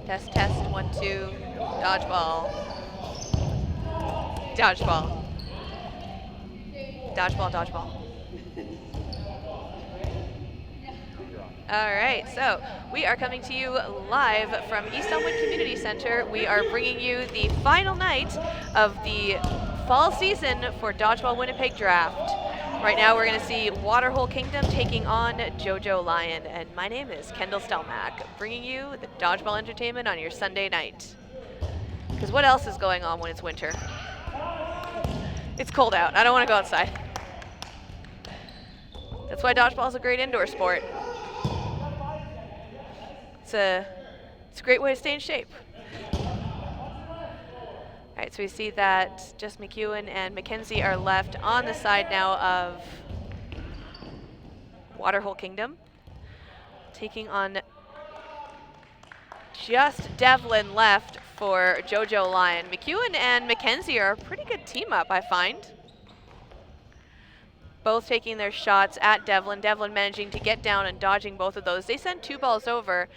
Test, test, 1, 2. Dodgeball. Dodgeball. Dodgeball, dodgeball. All right, so we are coming to you live from East Elmwood Community Center. We are bringing you the final night of the fall season for Dodgeball Winnipeg Draft. Right now we're going to see Waterhole Kingdom taking on JoJo Lion, and my name is Kendall Stelmack, bringing you the Dodgeball entertainment on your Sunday night. Because what else is going on when it's winter? It's cold out. I don't want to go outside. That's why Dodgeball is a great indoor sport. It's a great way to stay in shape. All right, so we see that just McEwen and Mackenzie are left on the side now of Waterhole Kingdom, taking on just Devlin left for JoJo Lion. McEwen and Mackenzie are a pretty good team up, I find. Both taking their shots at Devlin. Devlin managing to get down and dodging both of those. They send 2 balls over.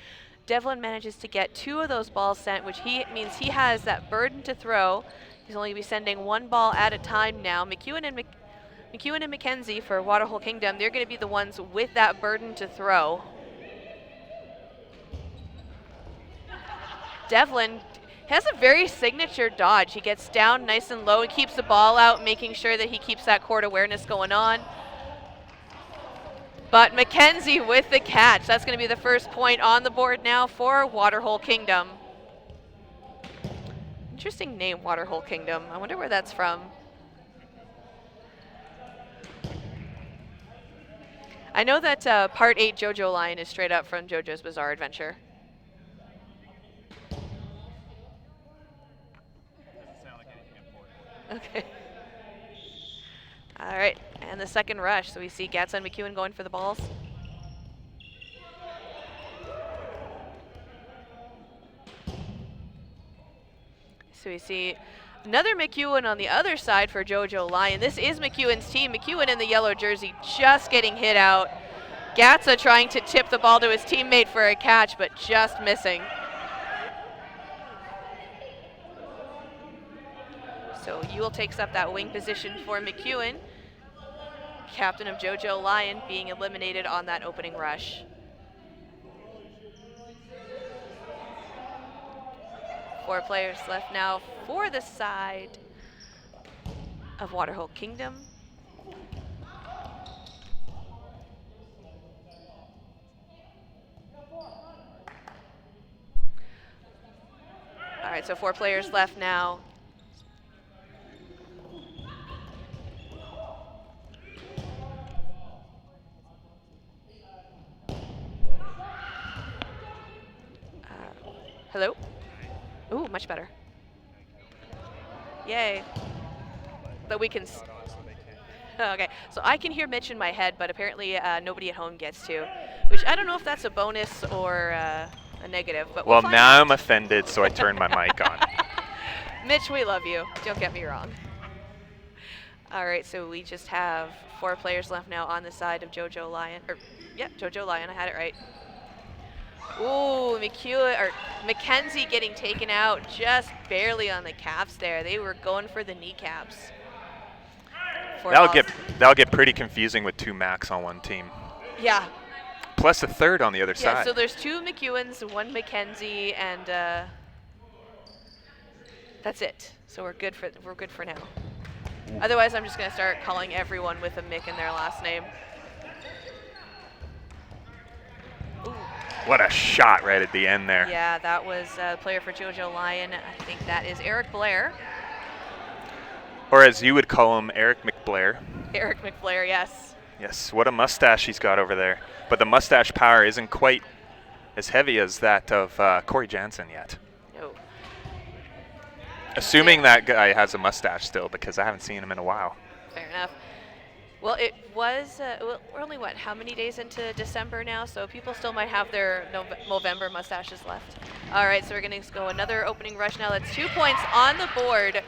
Devlin manages to get 2 of those balls sent, which means he has that burden to throw. He's only going to be sending 1 ball at a time now. McEwen and Mackenzie for Waterhole Kingdom, they're going to be the ones with that burden to throw. Devlin has a very signature dodge. He gets down nice and low and keeps the ball out, making sure that he keeps that court awareness going on. But Mackenzie with the catch. That's going to be the first point on the board now for Waterhole Kingdom. Interesting name, Waterhole Kingdom. I wonder where that's from. I know that Part 8 JoJo Lion is straight up from JoJo's Bizarre Adventure. Okay. All right, and the second rush. So we see Gatsa and McEwen going for the balls. So we see another McEwen on the other side for JoJo Lion. This is McEwen's team. McEwen in the yellow jersey just getting hit out. Gatsa trying to tip the ball to his teammate for a catch, but just missing. So Ewell takes up that wing position for McEwen. Captain of JoJo Lion being eliminated on that opening rush. 4 players left now for the side of Waterhole Kingdom. All right, so 4 players left now. Hello? Ooh, much better. Yay. But we can... Oh, okay, so I can hear Mitch in my head, but apparently nobody at home gets to, which I don't know if that's a bonus or a negative. But well, now I'm offended, so I turned my mic on. Mitch, we love you. Don't get me wrong. All right, so we just have 4 players left now on the side of JoJo Lion. JoJo Lion, I had it right. Ooh, Mackenzie getting taken out just barely on the calves there. They were going for the kneecaps. That'll get pretty confusing with 2 Macs on one team. Yeah. Plus a third on the other side. Yeah, so there's 2 McEwens, 1 Mackenzie, and that's it. So we're good for now. Ooh. Otherwise, I'm just gonna start calling everyone with a Mick in their last name. Ooh. What a shot right at the end there. Yeah, that was a player for JoJo Lion. I think that is Eric Blair. Or as you would call him, Eric McBlair. Eric McBlair, yes. Yes, what a mustache he's got over there. But the mustache power isn't quite as heavy as that of Corey Jansen yet. No. Assuming that guy has a mustache still, because I haven't seen him in a while. Fair enough. Well, it was, we're only, how many days into December now? So people still might have their November mustaches left. All right, so we're going to go another opening rush now. That's 2 points on the board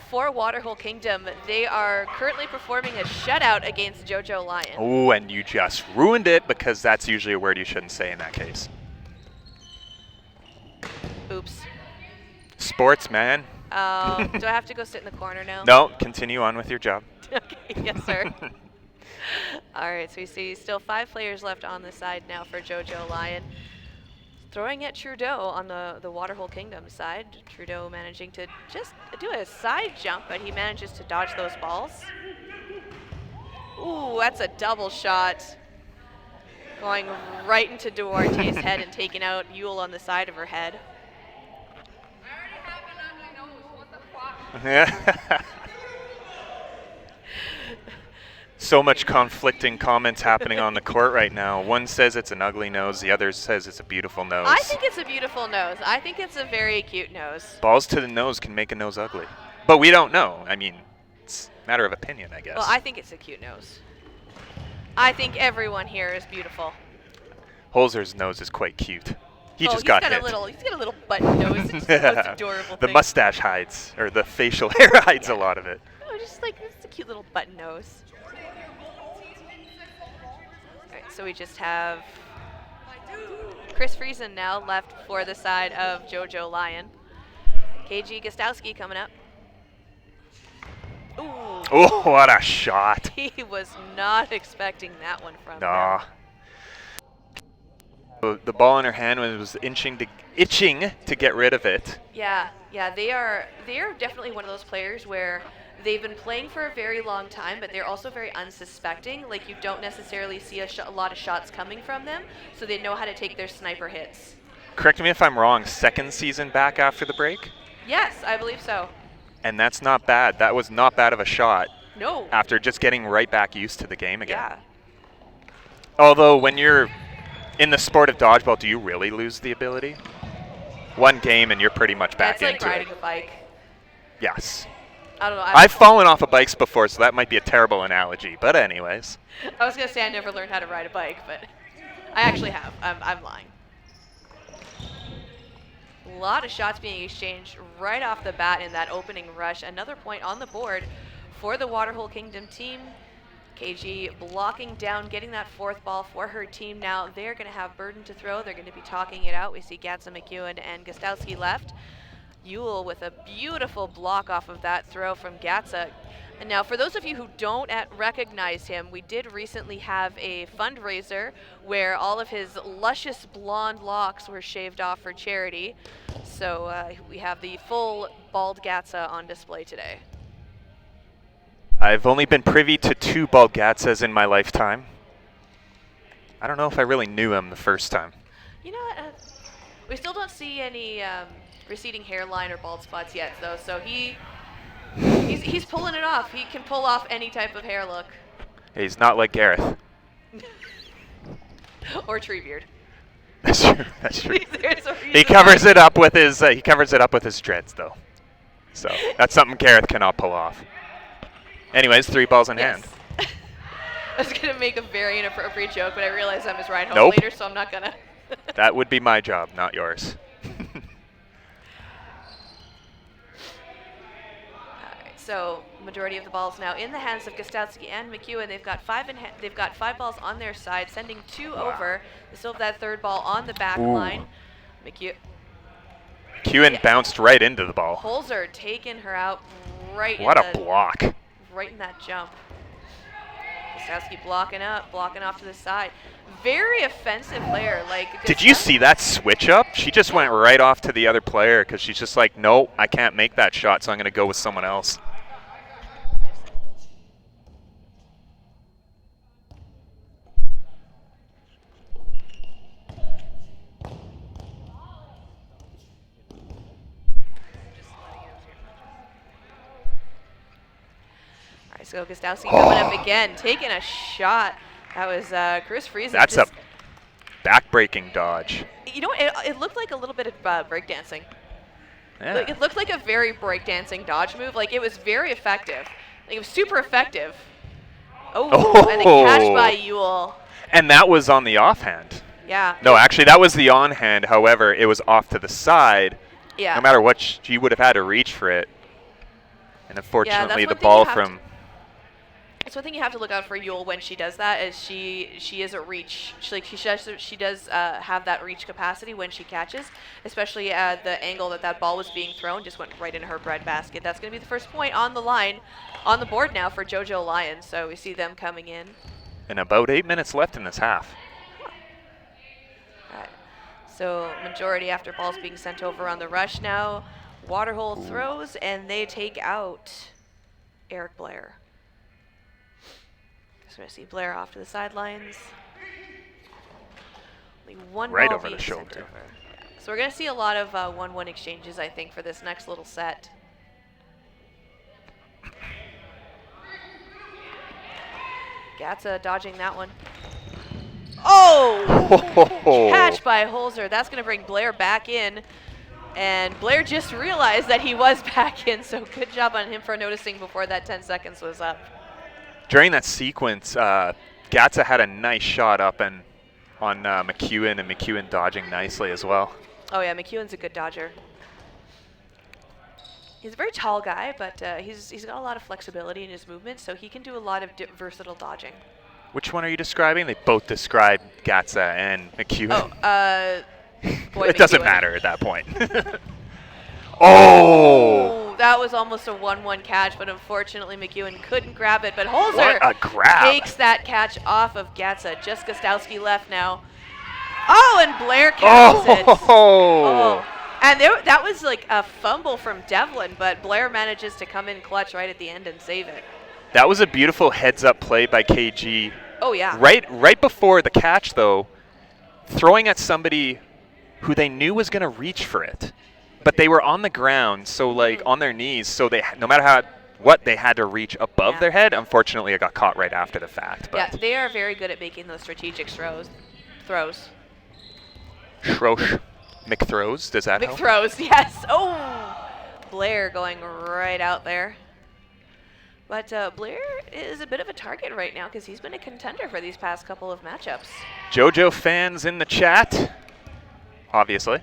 for Waterhole Kingdom. They are currently performing a shutout against JoJo Lion. Oh, and you just ruined it, because that's usually a word you shouldn't say in that case. Oops. Sports, man. Do I have to go sit in the corner now? No, continue on with your job. Okay, yes, sir. All right, so we see still 5 players left on the side now for JoJo Lion. Throwing at Trudeau on the Waterhole Kingdom side. Trudeau managing to just do a side jump, but he manages to dodge those balls. Ooh, that's a double shot. Going right into Duarte's head and taking out Yule on the side of her head. So much conflicting comments happening on the court right now. One says it's an ugly nose, the other says it's a beautiful nose. I think it's a beautiful nose. I think it's a very cute nose. Balls to the nose can make a nose ugly. But we don't know. I mean, it's a matter of opinion, I guess. Well, I think it's a cute nose. I think everyone here is beautiful. Holzer's nose is quite cute. He's got hit. He's got a little button nose. It's the most adorable The thing. mustache hides, or the facial hair hides a lot of it. Oh, just like, it's a cute little button nose. Alright, so we just have Chris Friesen now left for the side of JoJo Lion. KG Gostowski coming up. Ooh. Oh, what a shot. He was not expecting that one from Nah. him. The ball in her hand was itching to get rid of it. Yeah, they are definitely one of those players where they've been playing for a very long time, but they're also very unsuspecting. Like, you don't necessarily see a lot of shots coming from them, so they know how to take their sniper hits. Correct me if I'm wrong, second season back after the break? Yes, I believe so. And that's not bad. That was not bad of a shot. No. After just getting right back used to the game again. Yeah. Although, when you're in the sport of dodgeball, do you really lose the ability? One game and you're pretty much back That's into like riding it. a bike. Yes. I don't know. I've fallen off of bikes before, so that might be a terrible analogy. But anyways. I was going to say I never learned how to ride a bike, but I actually have. I'm lying. A lot of shots being exchanged right off the bat in that opening rush. Another point on the board for the Waterhole Kingdom team. KG blocking down, getting that 4th ball for her team now. They're going to have Burden to throw. They're going to be talking it out. We see Gatsa, McEwen, and Gostowski left. Yule with a beautiful block off of that throw from Gatsa. And now, for those of you who don't recognize him, we did recently have a fundraiser where all of his luscious blonde locks were shaved off for charity. So we have the full bald Gatsa on display today. I've only been privy to 2 Balgatsas in my lifetime. I don't know if I really knew him the first time. You know what? We still don't see any receding hairline or bald spots yet, though. So he's pulling it off. He can pull off any type of hair look. He's not like Gareth. Or Treebeard. That's true. That's true. There's a He covers it up with his dreads, though. So that's something Gareth cannot pull off. Anyways, 3 balls in hand. I was going to make a very inappropriate joke, but I realized I'm his ride home Nope. later, so I'm not going to. That would be my job, not yours. Alright, so majority of the balls now in the hands of Gostowski and McEwen. They've got 5 balls on their side, sending 2 over. They still have that 3rd ball on the back line. McEwen bounced right into the ball. Holzer taking her out right What a block. Right in that jump. Gostowski blocking off to the side. Very offensive player. Did you see that switch up? She just went right off to the other player because she's just like, no, I can't make that shot, so I'm going to go with someone else. So Gostowski coming up again, taking a shot. That was Chris Friesen. That's a back-breaking dodge. You know, it looked like a little bit of breakdancing. Yeah. Like, it looked like a very breakdancing dodge move. Like, it was very effective. Like, it was super effective. Oh, and the catch by Yule. And that was on the offhand. Yeah. No, actually, that was the on-hand. However, it was off to the side. Yeah. No matter what, she would have had to reach for it. And unfortunately, the ball from That's one thing you have to look out for Yule when she does that is she is a reach. She does have that reach capacity when she catches, especially at the angle that ball was being thrown just went right into her breadbasket. That's going to be the first point on the line, on the board now for JoJo Lions. So we see them coming in. And about 8 minutes left in this half. All right. So majority after balls being sent over on the rush now. Waterhole throws and they take out Eric Blair. Just going to see Blair off to the sidelines. Only one Right ball over the being sent shoulder. over. Yeah. So we're going to see a lot of 1-1 exchanges, I think, for this next little set. Gatsa dodging that one. Oh! Catch by Holzer. That's going to bring Blair back in. And Blair just realized that he was back in, so good job on him for noticing before that 10 seconds was up. During that sequence, Gatsa had a nice shot up and on McEwen, and McEwen dodging nicely as well. Oh yeah, McEwen's a good dodger. He's a very tall guy, but he's got a lot of flexibility in his movement, so he can do a lot of versatile dodging. Which one are you describing? They both describe Gatsa and McEwen. Oh, boy, it doesn't McEwen. matter at that point. Oh! That was almost a 1-1 catch, but unfortunately McEwen couldn't grab it. But What Holzer a grab. takes that catch off of Gatsa. Just Gostowski left now. Oh, and Blair catches it. Oh. And that was like a fumble from Devlin, but Blair manages to come in clutch right at the end and save it. That was a beautiful heads-up play by KG. Oh, yeah. Right before the catch, though, throwing at somebody who they knew was going to reach for it. But they were on the ground, so like on their knees, so they no matter what they had to reach above their head. Unfortunately, it got caught right after the fact. But yeah, they are very good at making those strategic throws. Schrosch. McThrows, does that help? McThrows, yes. Oh, Blair going right out there. But Blair is a bit of a target right now because he's been a contender for these past couple of matchups. JoJo fans in the chat, obviously.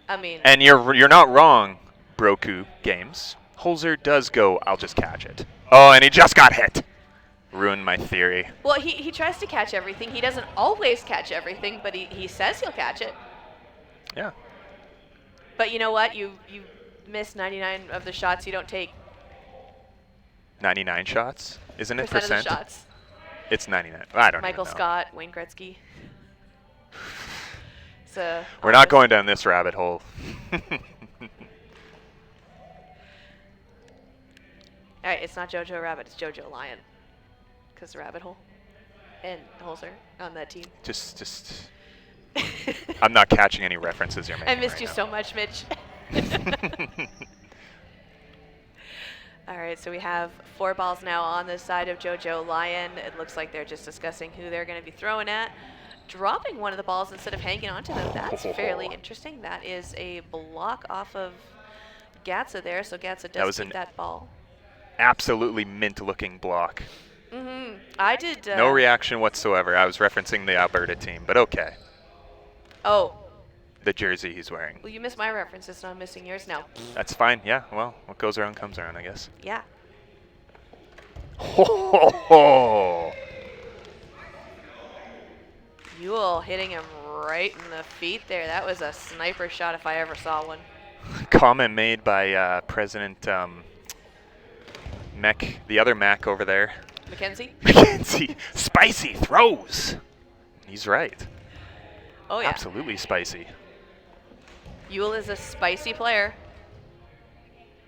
I mean, and you're not wrong, Broku Games. Holzer does go, I'll just catch it. Oh, and he just got hit. Ruined my theory. Well, he tries to catch everything. He doesn't always catch everything, but he says he'll catch it. Yeah. But you know what? You miss 99 of the shots you don't take. 99 shots? Isn't it Percent percent? of the shots. It's 99. I don't Michael even know. Scott, Wayne Gretzky. So We're not going down this rabbit hole. All right, it's not JoJo Rabbit, it's JoJo Lion. Because the rabbit hole and Holzer on that team. Just. I'm not catching any references you're making. I missed right you now. so much, Mitch. All right, so we have 4 balls now on the side of JoJo Lion. It looks like they're just discussing who they're going to be throwing at. Dropping one of the balls instead of hanging onto them. That's fairly interesting. That is a block off of Gatsa there, so Gatsa does keep that ball. Absolutely mint-looking block. I did. No reaction whatsoever. I was referencing the Alberta team, but okay. Oh. The jersey he's wearing. Well, you missed my references, so I'm missing yours now. That's fine. Yeah, well, what goes around comes around, I guess. Yeah. Ho, ho, ho. Yule hitting him right in the feet there. That was a sniper shot if I ever saw one. Comment made by President Mech, the other Mac over there. Mackenzie? Mackenzie, spicy throws. He's right. Oh, yeah. Absolutely spicy. Yule is a spicy player.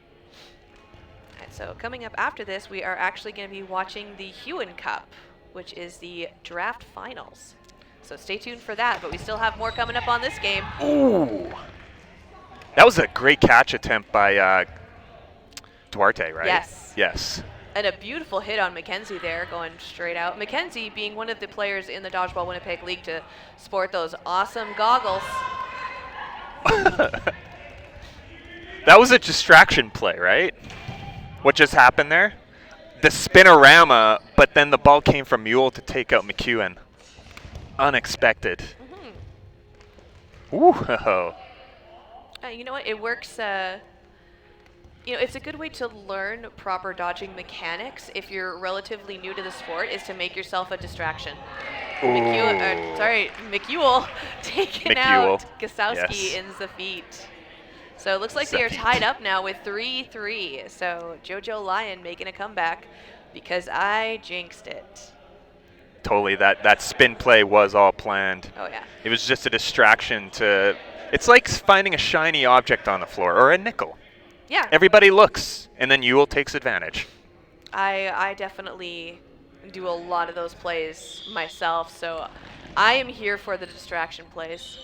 All right, so coming up after this, we are actually going to be watching the Hewen Cup, which is the draft finals. So stay tuned for that, but we still have more coming up on this game. Ooh. That was a great catch attempt by Duarte, right? Yes. Yes. And a beautiful hit on Mackenzie there, going straight out. Mackenzie being one of the players in the Dodgeball Winnipeg League to sport those awesome goggles. That was a distraction play, right? What just happened there? The spinorama, but then the ball came from Mule to take out McEwen. Unexpected. Ooh. You know what? It works. It's a good way to learn proper dodging mechanics if you're relatively new to the sport, is to make yourself a distraction. Ooh. McEwell taking McEwell. out Gostowski Yes. in the feet. So it looks like they are Zafit. tied up now with 3-3. So JoJo Lion making a comeback because I jinxed it. Totally, that spin play was all planned. Oh, yeah. It was just a distraction to. It's like finding a shiny object on the floor or a nickel. Yeah. Everybody looks, and then Ewell takes advantage. I definitely do a lot of those plays myself, so I am here for the distraction plays.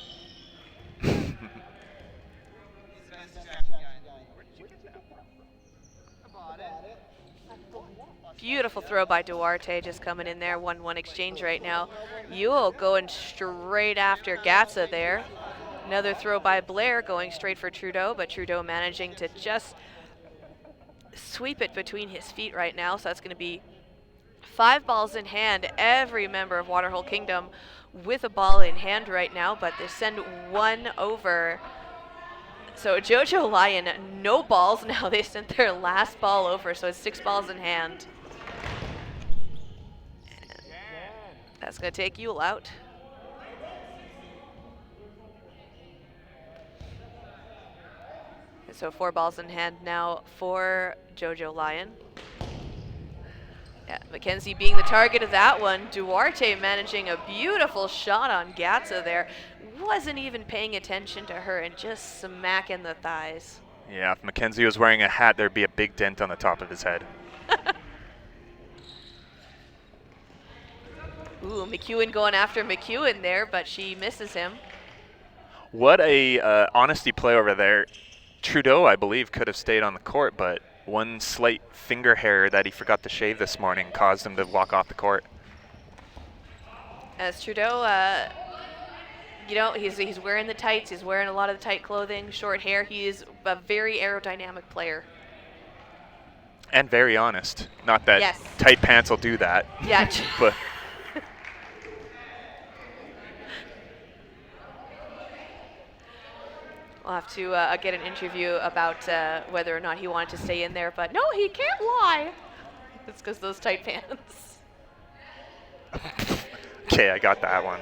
Beautiful throw by Duarte, just coming in there. 1-1 exchange right now. Ewell going straight after Gatza there. Another throw by Blair going straight for Trudeau, but Trudeau managing to just sweep it between his feet right now. So that's going to be 5 balls in hand. Every member of Waterhole Kingdom with a ball in hand right now, but they send one over. So JoJo Lion, no balls now. They sent their last ball over, so it's 6 balls in hand. That's going to take Ewell out. So 4 balls in hand now for JoJo Lion. Yeah, Mackenzie being the target of that one. Duarte managing a beautiful shot on Gatza there. Wasn't even paying attention to her and just smacking the thighs. Yeah, if Mackenzie was wearing a hat, there'd be a big dent on the top of his head. Ooh, McEwen going after McEwen there, but she misses him. What a honesty play over there. Trudeau, I believe, could have stayed on the court, but one slight finger hair that he forgot to shave this morning caused him to walk off the court. As Trudeau, he's wearing the tights. He's wearing a lot of the tight clothing, short hair. He is a very aerodynamic player. And very honest. Not that Yes. tight pants will do that. Yeah. But We'll have to get an interview about whether or not he wanted to stay in there, but no, he can't lie. It's because those tight pants. okay, I got that one.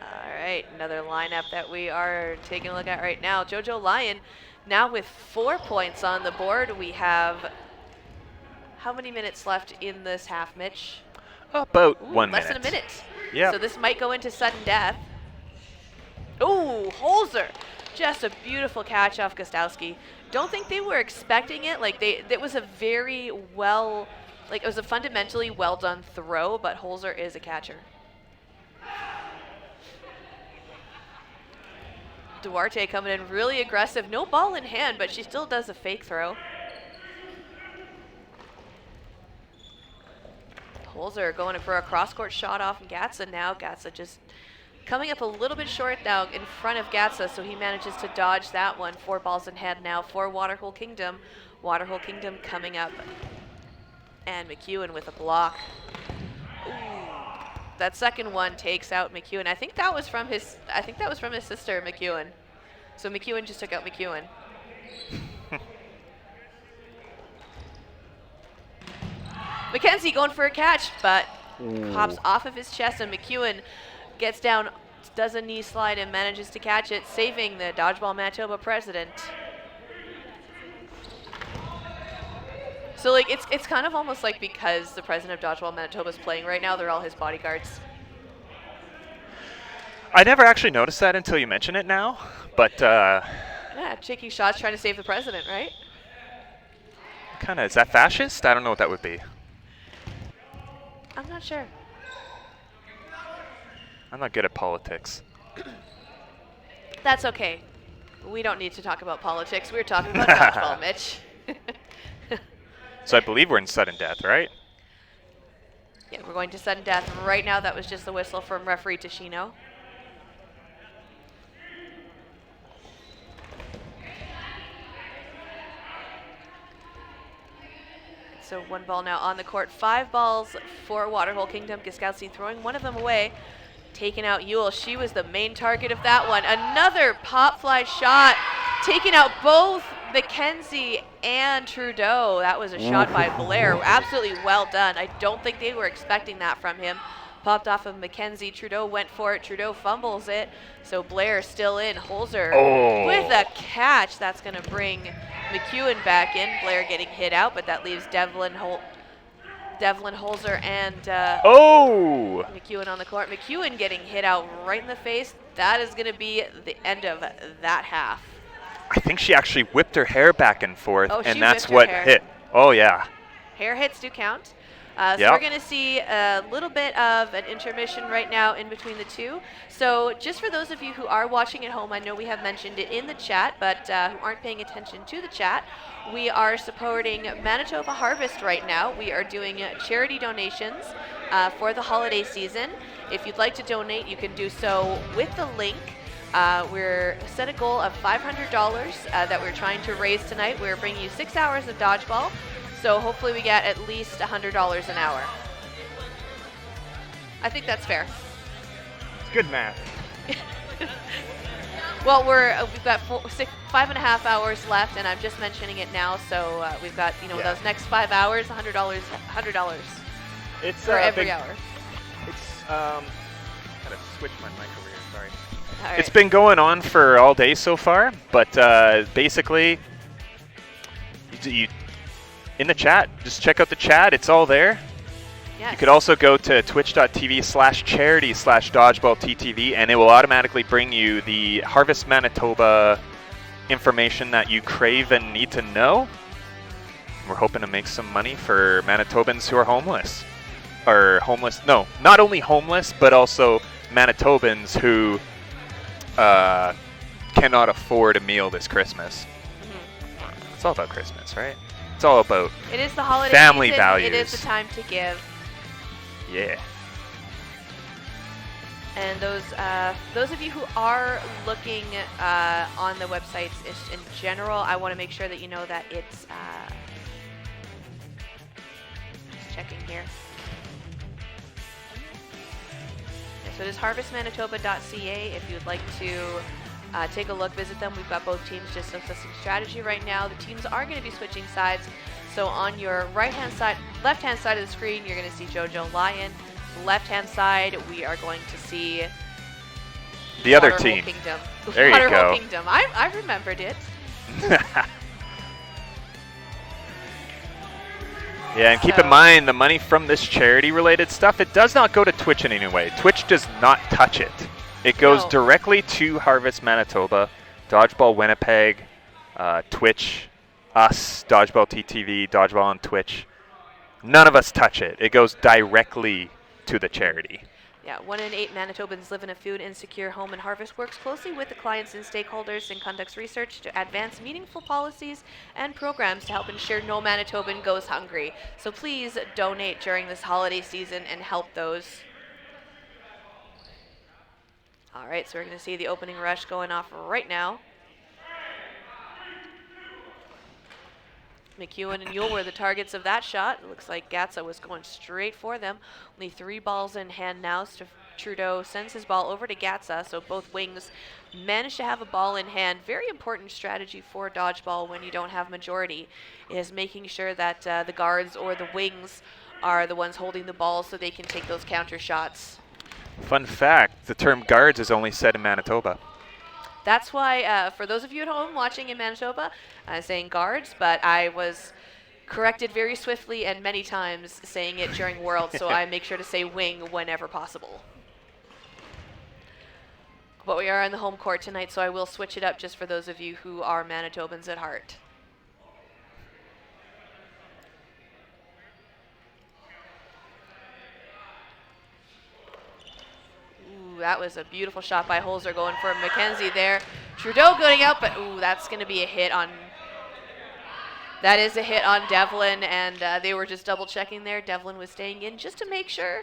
All right, another lineup that we are taking a look at right now. JoJo Lion now with 4 points on the board. We have how many minutes left in this half, Mitch? About Ooh, 1 less minute. than a minute. Yeah. So this might go into sudden death. Ooh, Holzer. Just a beautiful catch off Gostowski. Don't think they were expecting it. It was a very well, it was a fundamentally well done throw, but Holzer is a catcher. Duarte coming in really aggressive. No ball in hand, but she still does a fake throw. Holzer going for a cross-court shot off Gatza now. Gatza just coming up a little bit short now in front of Gatza, so he manages to dodge that one. 4 balls in hand now for Waterhole Kingdom. Waterhole Kingdom coming up. And McEwen with a block. Ooh. That second one takes out McEwen. I think that was from his sister, McEwen. So McEwen just took out McEwen. Mackenzie going for a catch, but pops off of his chest, and McEwen gets down, does a knee slide, and manages to catch it, saving the Dodgeball Manitoba president. So it's kind of almost like because the president of Dodgeball Manitoba is playing right now, they're all his bodyguards. I never actually noticed that until you mention it now, but Yeah, taking shots trying to save the president, right? kind of, is that fascist? I don't know what that would be. I'm not sure. I'm not good at politics. That's okay. We don't need to talk about politics. We're talking about dodgeball, Mitch. So I believe we're in sudden death, right? Yeah, we're going to sudden death right now. That was just the whistle from referee Tashino. So 1 ball now on the court. 5 balls for Waterhole Kingdom. Gostowski throwing one of them away. taking out Yule. She was the main target of that one. Another pop fly shot, taking out both Mackenzie and Trudeau. That was a shot by Blair. Absolutely well done. I don't think they were expecting that from him. Popped off of Mackenzie. Trudeau went for it. Trudeau fumbles it. So Blair still in. Holzer with a catch. That's going to bring McEwen back in. Blair getting hit out, but that leaves Devlin Holzer and McEwen on the court. McEwen getting hit out right in the face. That is going to be the end of that half. I think she actually whipped her hair back and forth, and that's what hair. hit. Oh, yeah. Hair hits do count. So we're going to see a little bit of an intermission right now in between the two. So just for those of you who are watching at home, I know we have mentioned it in the chat, but who aren't paying attention to the chat, we are supporting Manitoba Harvest right now. We are doing charity donations for the holiday season. If you'd like to donate, you can do so with the link. We're set a goal of $500 that we're trying to raise tonight. We're bringing you 6 hours of dodgeball. So hopefully we get at least $100 an hour. I think that's fair. It's good math. Well, we've got 5.5 hours left, and I'm just mentioning it now. So we've got those next 5 hours, $100. It's for every hour. It's gotta switch my mic over here. Sorry. All right. It's been going on for all day so far, but basically, you in the chat, just check out the chat. It's all there. Yes. You could also go to twitch.tv/charity/dodgeballttv, and it will automatically bring you the Harvest Manitoba information that you crave and need to know. We're hoping to make some money for Manitobans who are homeless. Or homeless, no, not only homeless, but also Manitobans who cannot afford a meal this Christmas. Mm-hmm. It's all about Christmas, right? It's all about it is the holiday family season. values. It is the time to give. Yeah. And those of you who are looking on the websites in general, I want to make sure that you know that it's just checking here. Yeah, so it is harvestmanitoba.ca if you would like to take a look, visit them. We've got both teams just assessing strategy right now. The teams are going to be switching sides. So on your right-hand side, left-hand side of the screen, you're going to see JoJo Lion. Left-hand side, we are going to see the other Waterhole team. Kingdom. There you Waterhole go. Kingdom. I remembered it. Yeah, and keep in mind, the money from this charity-related stuff, it does not go to Twitch in any way. Twitch does not touch it. It goes directly to Harvest Manitoba, Dodgeball Winnipeg, Twitch, us, Dodgeball TTV, Dodgeball on Twitch. None of us touch it. It goes directly to the charity. Yeah, 1 in 8 Manitobans live in a food insecure home, and Harvest works closely with the clients and stakeholders and conducts research to advance meaningful policies and programs to help ensure no Manitoban goes hungry. So please donate during this holiday season and help those. All right, so we're going to see the opening rush going off right now. McEwen and Yule were the targets of that shot. It looks like Gatsa was going straight for them. Only 3 balls in hand now. Trudeau sends his ball over to Gatsa, so both wings managed to have a ball in hand. Very important strategy for dodgeball when you don't have majority is making sure that the guards or the wings are the ones holding the ball so they can take those counter shots. Fun fact, the term guards is only said in Manitoba. That's why, for those of you at home watching in Manitoba, I'm saying guards, but I was corrected very swiftly and many times saying it during World, so I make sure to say wing whenever possible. But we are on the home court tonight, so I will switch it up just for those of you who are Manitobans at heart. That was a beautiful shot by Holzer going for Mackenzie there. Trudeau going out, but that's going to be a hit on. That is a hit on Devlin, and they were just double checking there. Devlin was staying in just to make sure.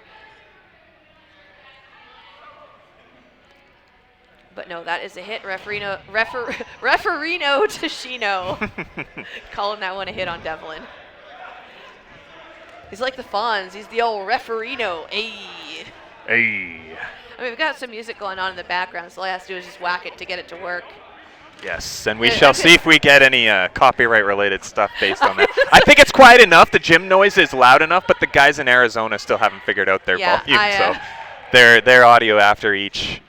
But no, that is a hit. Referino Tashino calling that one a hit on Devlin. He's like the Fonz. He's the old Referino. Hey. Hey. I mean, we've got some music going on in the background, so all I have to do is just whack it to get it to work. Yes, and we shall see if we get any copyright-related stuff based on that. I think it's quiet enough. The gym noise is loud enough, but the guys in Arizona still haven't figured out their volume, so their audio after each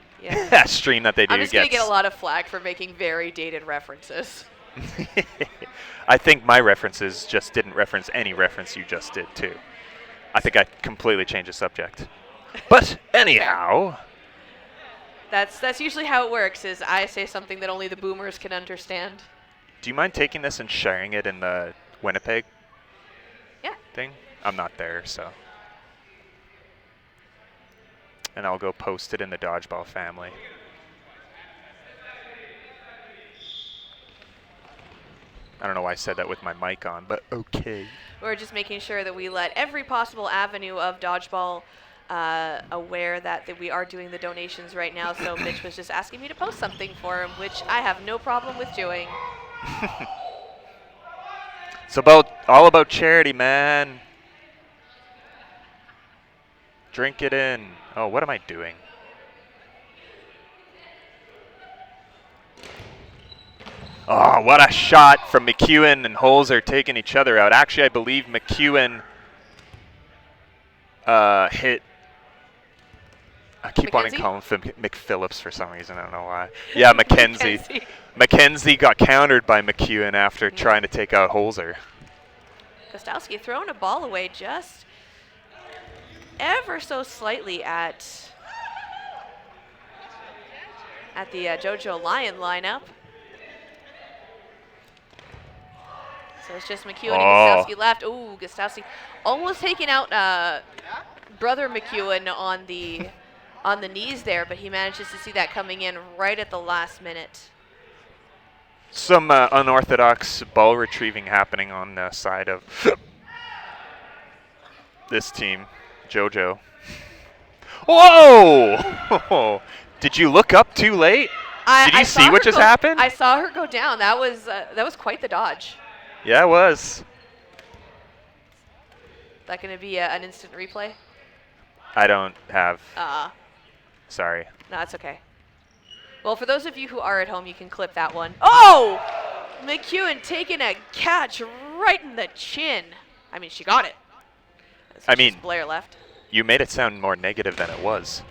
stream that they do I'm just going to get a lot of flack for making very dated references. I think my references just didn't reference any reference you just did, too. I think I completely changed the subject. But anyhow... That's usually how it works, is I say something that only the boomers can understand. Do you mind taking this and sharing it in the Winnipeg thing? I'm not there, so. And I'll go post it in the Dodgeball family. I don't know why I said that with my mic on, but okay. We're just making sure that we let every possible avenue of Dodgeball aware that we are doing the donations right now, so Mitch was just asking me to post something for him, which I have no problem with doing. It's all about charity, man. Drink it in. Oh, what am I doing? Oh, what a shot from McEwen and Holzer taking each other out. Actually, I believe McEwen hit... I keep wanting to call him McPhillips for some reason. I don't know why. Yeah, Mackenzie. Mackenzie got countered by McEwen after trying to take out Holzer. Gostowski throwing a ball away just ever so slightly at the JoJo Lion lineup. So it's just McEwen and Gostowski left. Ooh, Gostowski almost taking out brother McEwen on the knees there, but he manages to see that coming in right at the last minute. Some unorthodox ball retrieving happening on the side of this team. JoJo. Whoa! Did you look up too late? Did you see what just happened? I saw her go down. That was quite the dodge. Yeah, it was. That going to be an instant replay? I don't have. Sorry. No, it's okay. Well, for those of you who are at home, you can clip that one. Oh! McEwen taking a catch right in the chin. I mean, she got it. I mean, Blair left. You made it sound more negative than it was.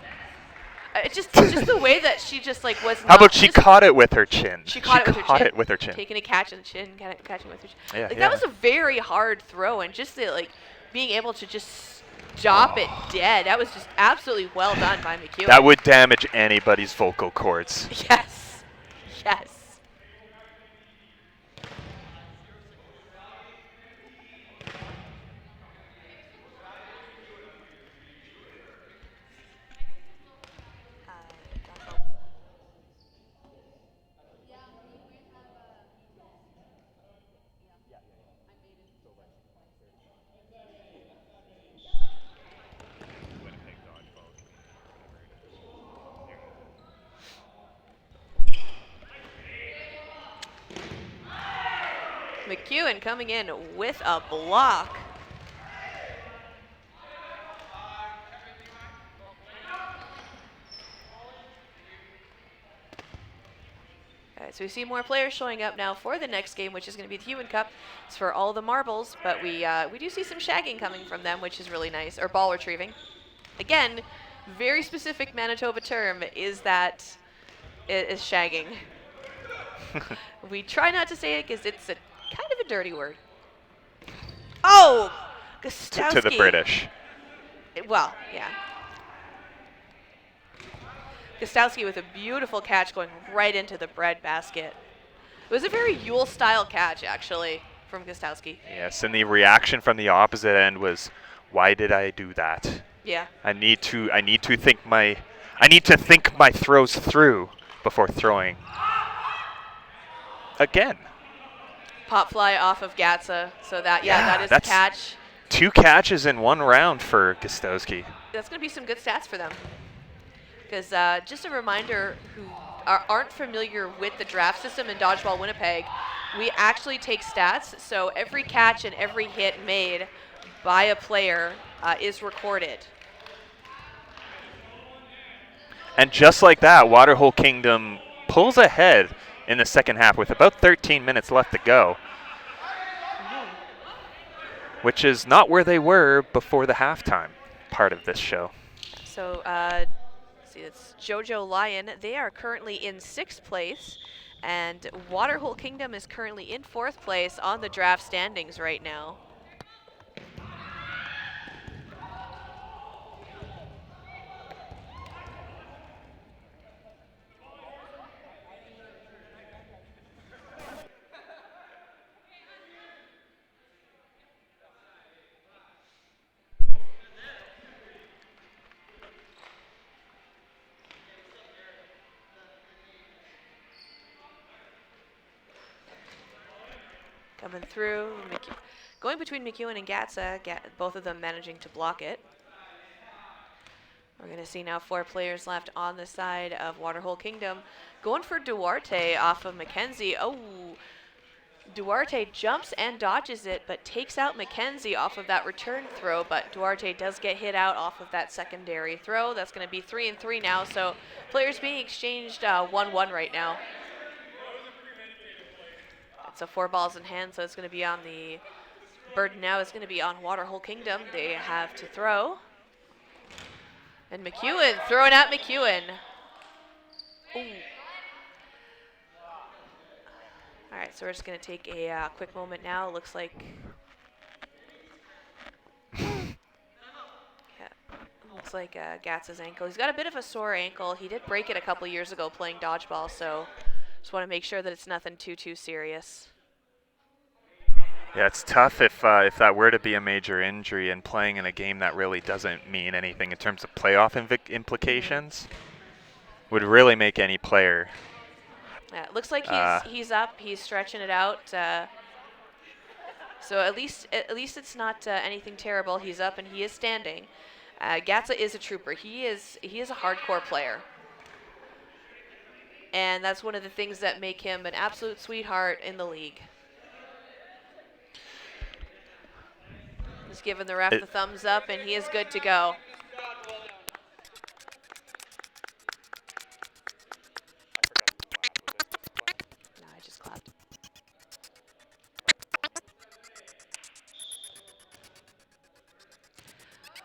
It's just the way that she just like was. How about she caught it with her chin? She caught it with her chin. Chin. Taking a catch in the chin, catching with her chin. Yeah, That was a very hard throw, and just being able to just stop it dead. That was just absolutely well done by McEwen. That would damage anybody's vocal cords. Yes. Yes. McEwen coming in with a block. All right, so we see more players showing up now for the next game, which is going to be the Hewen Cup. It's for all the marbles, but we do see some shagging coming from them, which is really nice, or ball retrieving. Again, very specific Manitoba term is shagging. We try not to say it because it's kind of a dirty word. Oh, Gostowski. To the British. Well, yeah. Gostowski with a beautiful catch going right into the bread basket. It was a very Yule-style catch, actually, from Gostowski. Yes, and the reaction from the opposite end was, "Why did I do that?" Yeah. I need to think my throws through before throwing. Again. Pop fly off of Gatsa, so that is a catch. 2 catches in 1 round for Gostowski. That's going to be some good stats for them. Because just a reminder who aren't familiar with the draft system in Dodgeball Winnipeg, we actually take stats, so every catch and every hit made by a player is recorded. And just like that, Waterhole Kingdom pulls ahead in the second half with about 13 minutes left to go, which is not where they were before the halftime part of this show. So, see, it's JoJo Lion. They are currently in 6th place, and Waterhole Kingdom is currently in 4th place on the draft standings right now. Coming through, going between McEwen and Gatsa, both of them managing to block it. We're going to see now 4 players left on the side of Waterhole Kingdom. Going for Duarte off of Mackenzie. Oh, Duarte jumps and dodges it, but takes out Mackenzie off of that return throw. But Duarte does get hit out off of that secondary throw. That's going to be 3-3 now. So players being exchanged 1-1 right now. So 4 balls in hand, so it's going to be on the burden now. It's going to be on Waterhole Kingdom. They have to throw. And McEwen throwing at McEwen. Ooh. All right, so we're just going to take a quick moment now. Looks like Gatz's ankle. He's got a bit of a sore ankle. He did break it a couple years ago playing dodgeball, so just want to make sure that it's nothing too serious. Yeah, it's tough if that were to be a major injury and playing in a game that really doesn't mean anything in terms of playoff implications. Would really make any player. Yeah, it looks like he's up. He's stretching it out. So at least it's not anything terrible. He's up and he is standing. Gatsa is a trooper. He is a hardcore player. And that's one of the things that make him an absolute sweetheart in the league. He's giving the ref the thumbs up, and he is good to go. No, I just clapped.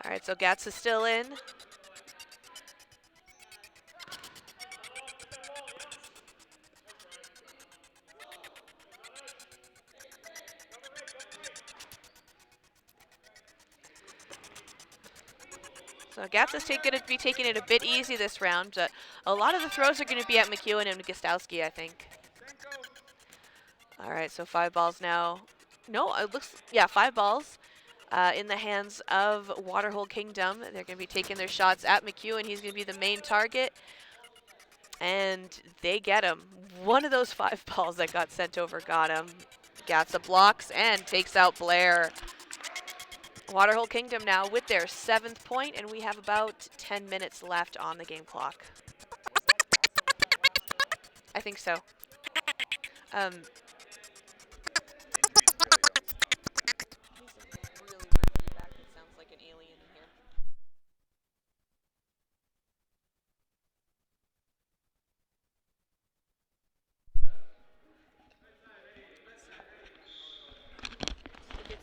All right, so Gatsa is still in. So Gatsa's going to be taking it a bit easy this round, but a lot of the throws are going to be at McEwen and Gostowski, I think. All right, so 5 balls now. No, it looks, yeah, 5 balls in the hands of Waterhole Kingdom. They're going to be taking their shots at McEwen. He's going to be the main target, and they get him. One of those 5 balls that got sent over got him. Gatsa blocks and takes out Blair. Waterhole Kingdom now with their 7th point, and we have about 10 minutes left on the game clock. I think so.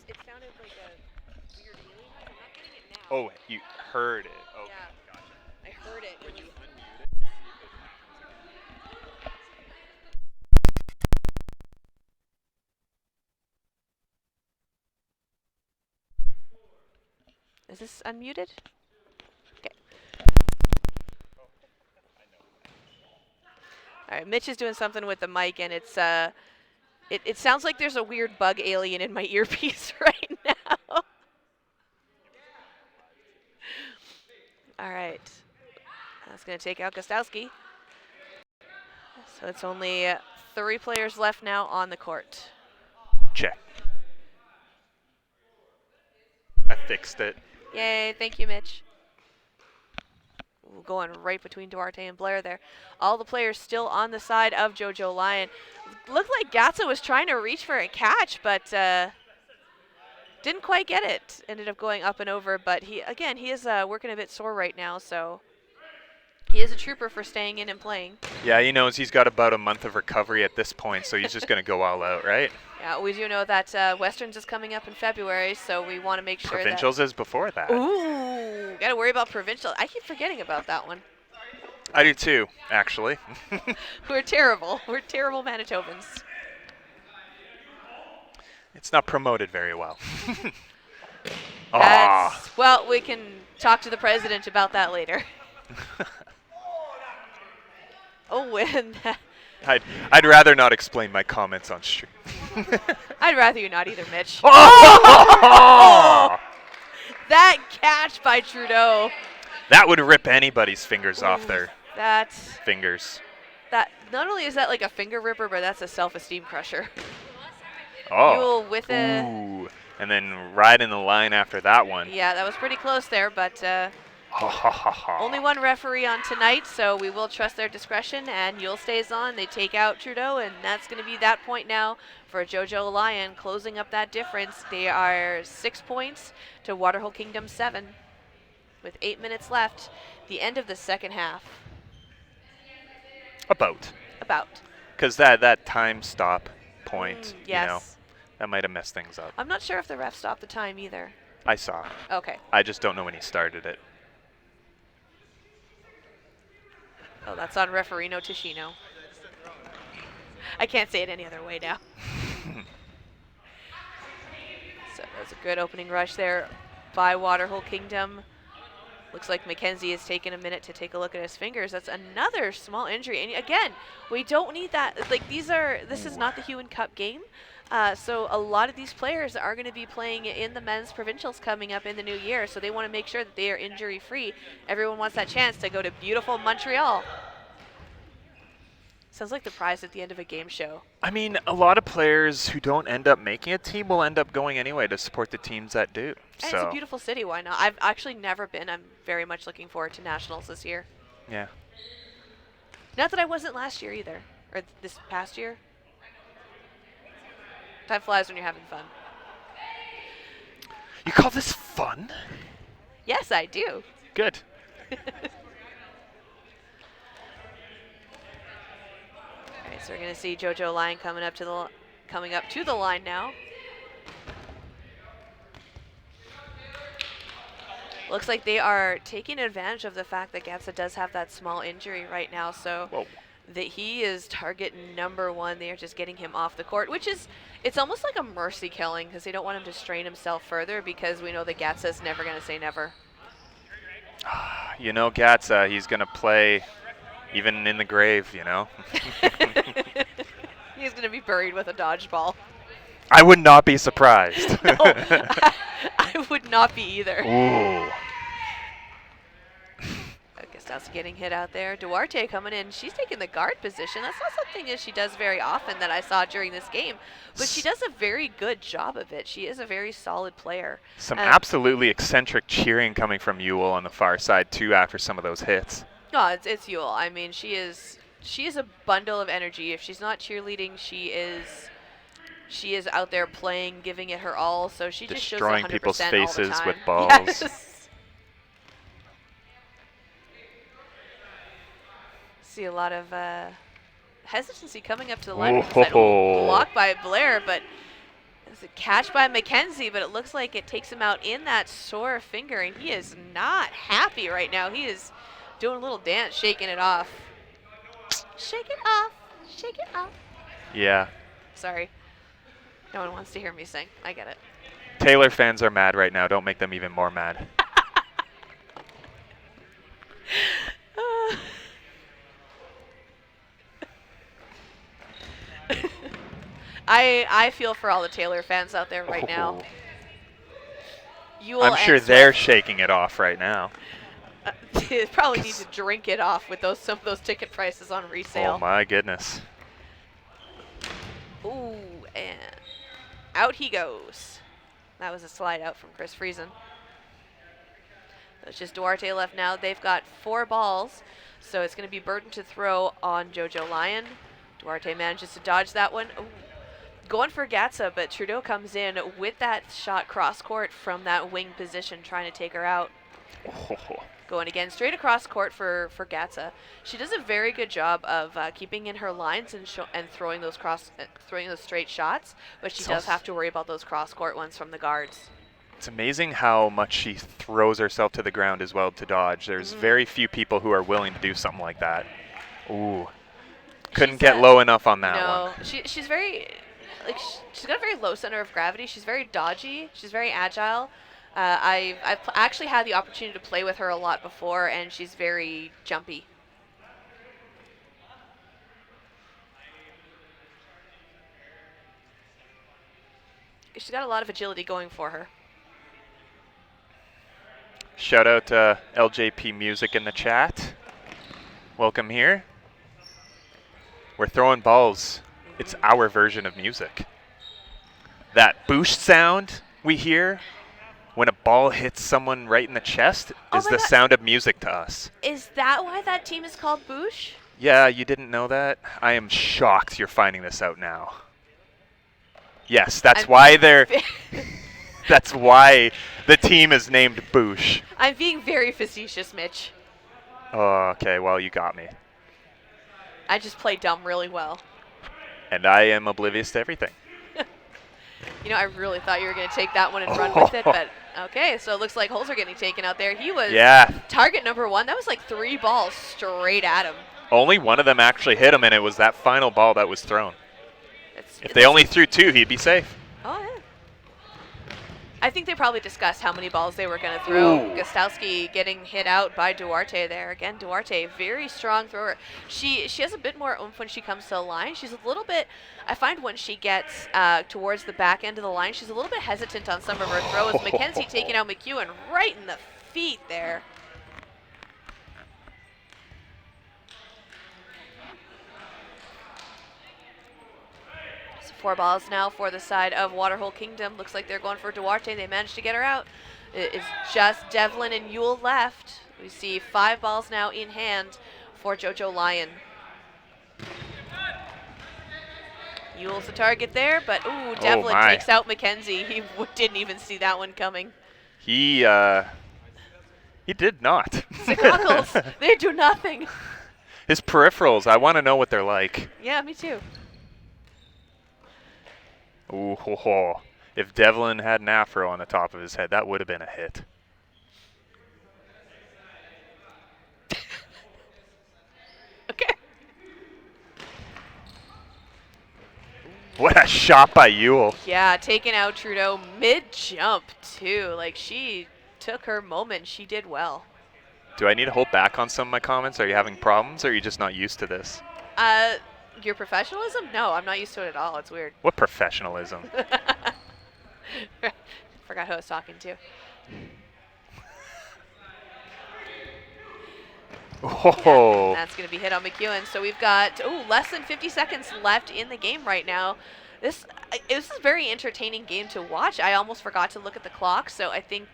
It sounded like a weird alien. I'm not getting it now. Oh, you heard it. Okay, yeah, gotcha. I heard it. Would you unmute it? Is this unmuted? Okay. All right, Mitch is doing something with the mic, and it's it sounds like there's a weird bug alien in my earpiece right now. All right. That's going to take out Gostowski. So it's only 3 players left now on the court. Check. I fixed it. Yay, thank you, Mitch. We're going right between Duarte and Blair there. All the players still on the side of JoJo Lion. Looked like Gatsa was trying to reach for a catch, but didn't quite get it. Ended up going up and over, but he is working a bit sore right now, so He is a trooper for staying in and playing. Yeah, he knows he's got about a month of recovery at this point, so he's just going to go all out, right? Yeah, we do know that Westerns is coming up in February, so we want to make sure Provincials is before that. Ooh, got to worry about provincial. I keep forgetting about that one. I do too, actually. We're terrible. We're terrible Manitobans. It's not promoted very well. Well, we can talk to the president about that later. Oh, and I'd rather not explain my comments on stream. I'd rather you not either, Mitch. Oh! That catch by Trudeau. That would rip anybody's fingers off their fingers. That not only is that like a finger ripper, but that's a self-esteem crusher. Oh. With a. Ooh. And then right in the line after that one. Yeah, that was pretty close there, but only one referee on tonight, so we will trust their discretion, and Yule stays on. They take out Trudeau, and that's going to be that point now for Jojo Lion, closing up that difference. They are 6 points to Waterhole Kingdom 7 with 8 minutes left, the end of the second half. About. Because that time stop point, yes. That might have messed things up. I'm not sure if the ref stopped the time either. I saw. Okay. I just don't know when he started it. Oh, that's on Referino Ticino. I can't say it any other way now. So that's a good opening rush there by Waterhole Kingdom. Looks like Mackenzie has taken a minute to take a look at his fingers. That's another small injury. And again, we don't need that. Like this is not the Hewan Cup game. So a lot of these players are going to be playing in the men's provincials coming up in the new year. So they want to make sure that they are injury free. Everyone wants that chance to go to beautiful Montreal. Sounds like the prize at the end of a game show. I mean, a lot of players who don't end up making a team will end up going anyway to support the teams that do. And it's a beautiful city. Why not? I've actually never been. I'm very much looking forward to nationals this year. Yeah. Not that I wasn't last year either, or this past year. Time flies when you're having fun. You call this fun? Yes, I do. Good. All right, so we're going to see Jojo Lion coming up to the line now. Looks like they are taking advantage of the fact that Gatsa does have that small injury right now, so that he is target number one. They are just getting him off the court, which is, it's almost like a mercy killing because they don't want him to strain himself further because we know that Gatsa is never going to say never. You know, Gatsa, he's going to play even in the grave, you know. He's going to be buried with a dodgeball. I would not be surprised. No, I would not be either. Ooh. Gustav's getting hit out there. Duarte coming in. She's taking the guard position. That's not something that she does very often that I saw during this game. But she does a very good job of it. She is a very solid player. Some absolutely eccentric cheering coming from Ewell on the far side, too, after some of those hits. No, it's Ewell. I mean, she is a bundle of energy. If she's not cheerleading, she is out there playing, giving it her all. So she just shows 100% destroying people's faces all the time. with balls. Yes. See a lot of hesitancy coming up to the line. Blocked by Blair, but it's a catch by Mackenzie, but it looks like it takes him out in that sore finger, and he is not happy right now. He is doing a little dance, shaking it off. Shake it off. Shake it off. Yeah. Sorry. No one wants to hear me sing. I get it. Taylor fans are mad right now. Don't make them even more mad. I feel for all the Taylor fans out there right now. I'm sure they're shaking it off right now. They probably need to drink it off with some of those ticket prices on resale. Oh my goodness. Ooh, and out he goes. That was a slide out from Chris Friesen. It's just Duarte left now. They've got 4 balls, so it's going to be Burton to throw on Jojo Lion. Duarte manages to dodge that one. Ooh. Going for Gatsa, but Trudeau comes in with that shot cross court from that wing position, trying to take her out. Going again straight across court for Gatsa. She does a very good job of keeping in her lines and throwing those throwing those straight shots, but she does have to worry about those cross court ones from the guards. It's amazing how much she throws herself to the ground as well to dodge. There's very few people who are willing to do something like that. Ooh. Couldn't get low enough on that one. No, she's very, like, she's got a very low center of gravity. She's very dodgy. She's very agile. I've actually had the opportunity to play with her a lot before, and she's very jumpy. She's got a lot of agility going for her. Shout out to LJP Music in the chat. Welcome here. We're throwing balls. It's our version of music. That boosh sound we hear when a ball hits someone right in the chest is the sound of music to us. Is that why that team is called Boosh? Yeah, you didn't know that? I am shocked you're finding this out now. Yes, that's why they're... That's why the team is named Boosh. I'm being very facetious, Mitch. Oh, okay, well, you got me. I just play dumb really well. And I am oblivious to everything. You know, I really thought you were going to take that one and run with it, but okay, so it looks like Holzer getting taken out there. He was target number 1. That was like 3 balls straight at him. Only one of them actually hit him, and it was that final ball that was thrown. If they only threw 2, he'd be safe. Oh, yeah. I think they probably discussed how many balls they were going to throw. Gostowski getting hit out by Duarte there. Again, Duarte, very strong thrower. She has a bit more oomph when she comes to the line. She's a little bit, I find when she gets towards the back end of the line, she's a little bit hesitant on some of her throws. Mackenzie taking out McEwen right in the feet there. So 4 balls now for the side of Waterhole Kingdom. Looks like they're going for Duarte. They managed to get her out. It is just Devlin and Yule left. We see 5 balls now in hand for JoJo Lion. Yule's the target there, but ooh, Devlin takes out Mackenzie. He didn't even see that one coming. He did not. The goggles, they do nothing. His peripherals, I want to know what they're like. Yeah, me too. Ooh, ho, ho. If Devlin had an afro on the top of his head, that would have been a hit. Okay. What a shot by Yule. Yeah, taking out Trudeau mid-jump, too. Like, she took her moment. She did well. Do I need to hold back on some of my comments? Are you having problems, or are you just not used to this? Your professionalism? No, I'm not used to it at all. It's weird. What professionalism? Forgot who I was talking to. Oh. That's going to be hit on McEwen. So we've got less than 50 seconds left in the game right now. This is a very entertaining game to watch. I almost forgot to look at the clock, so I think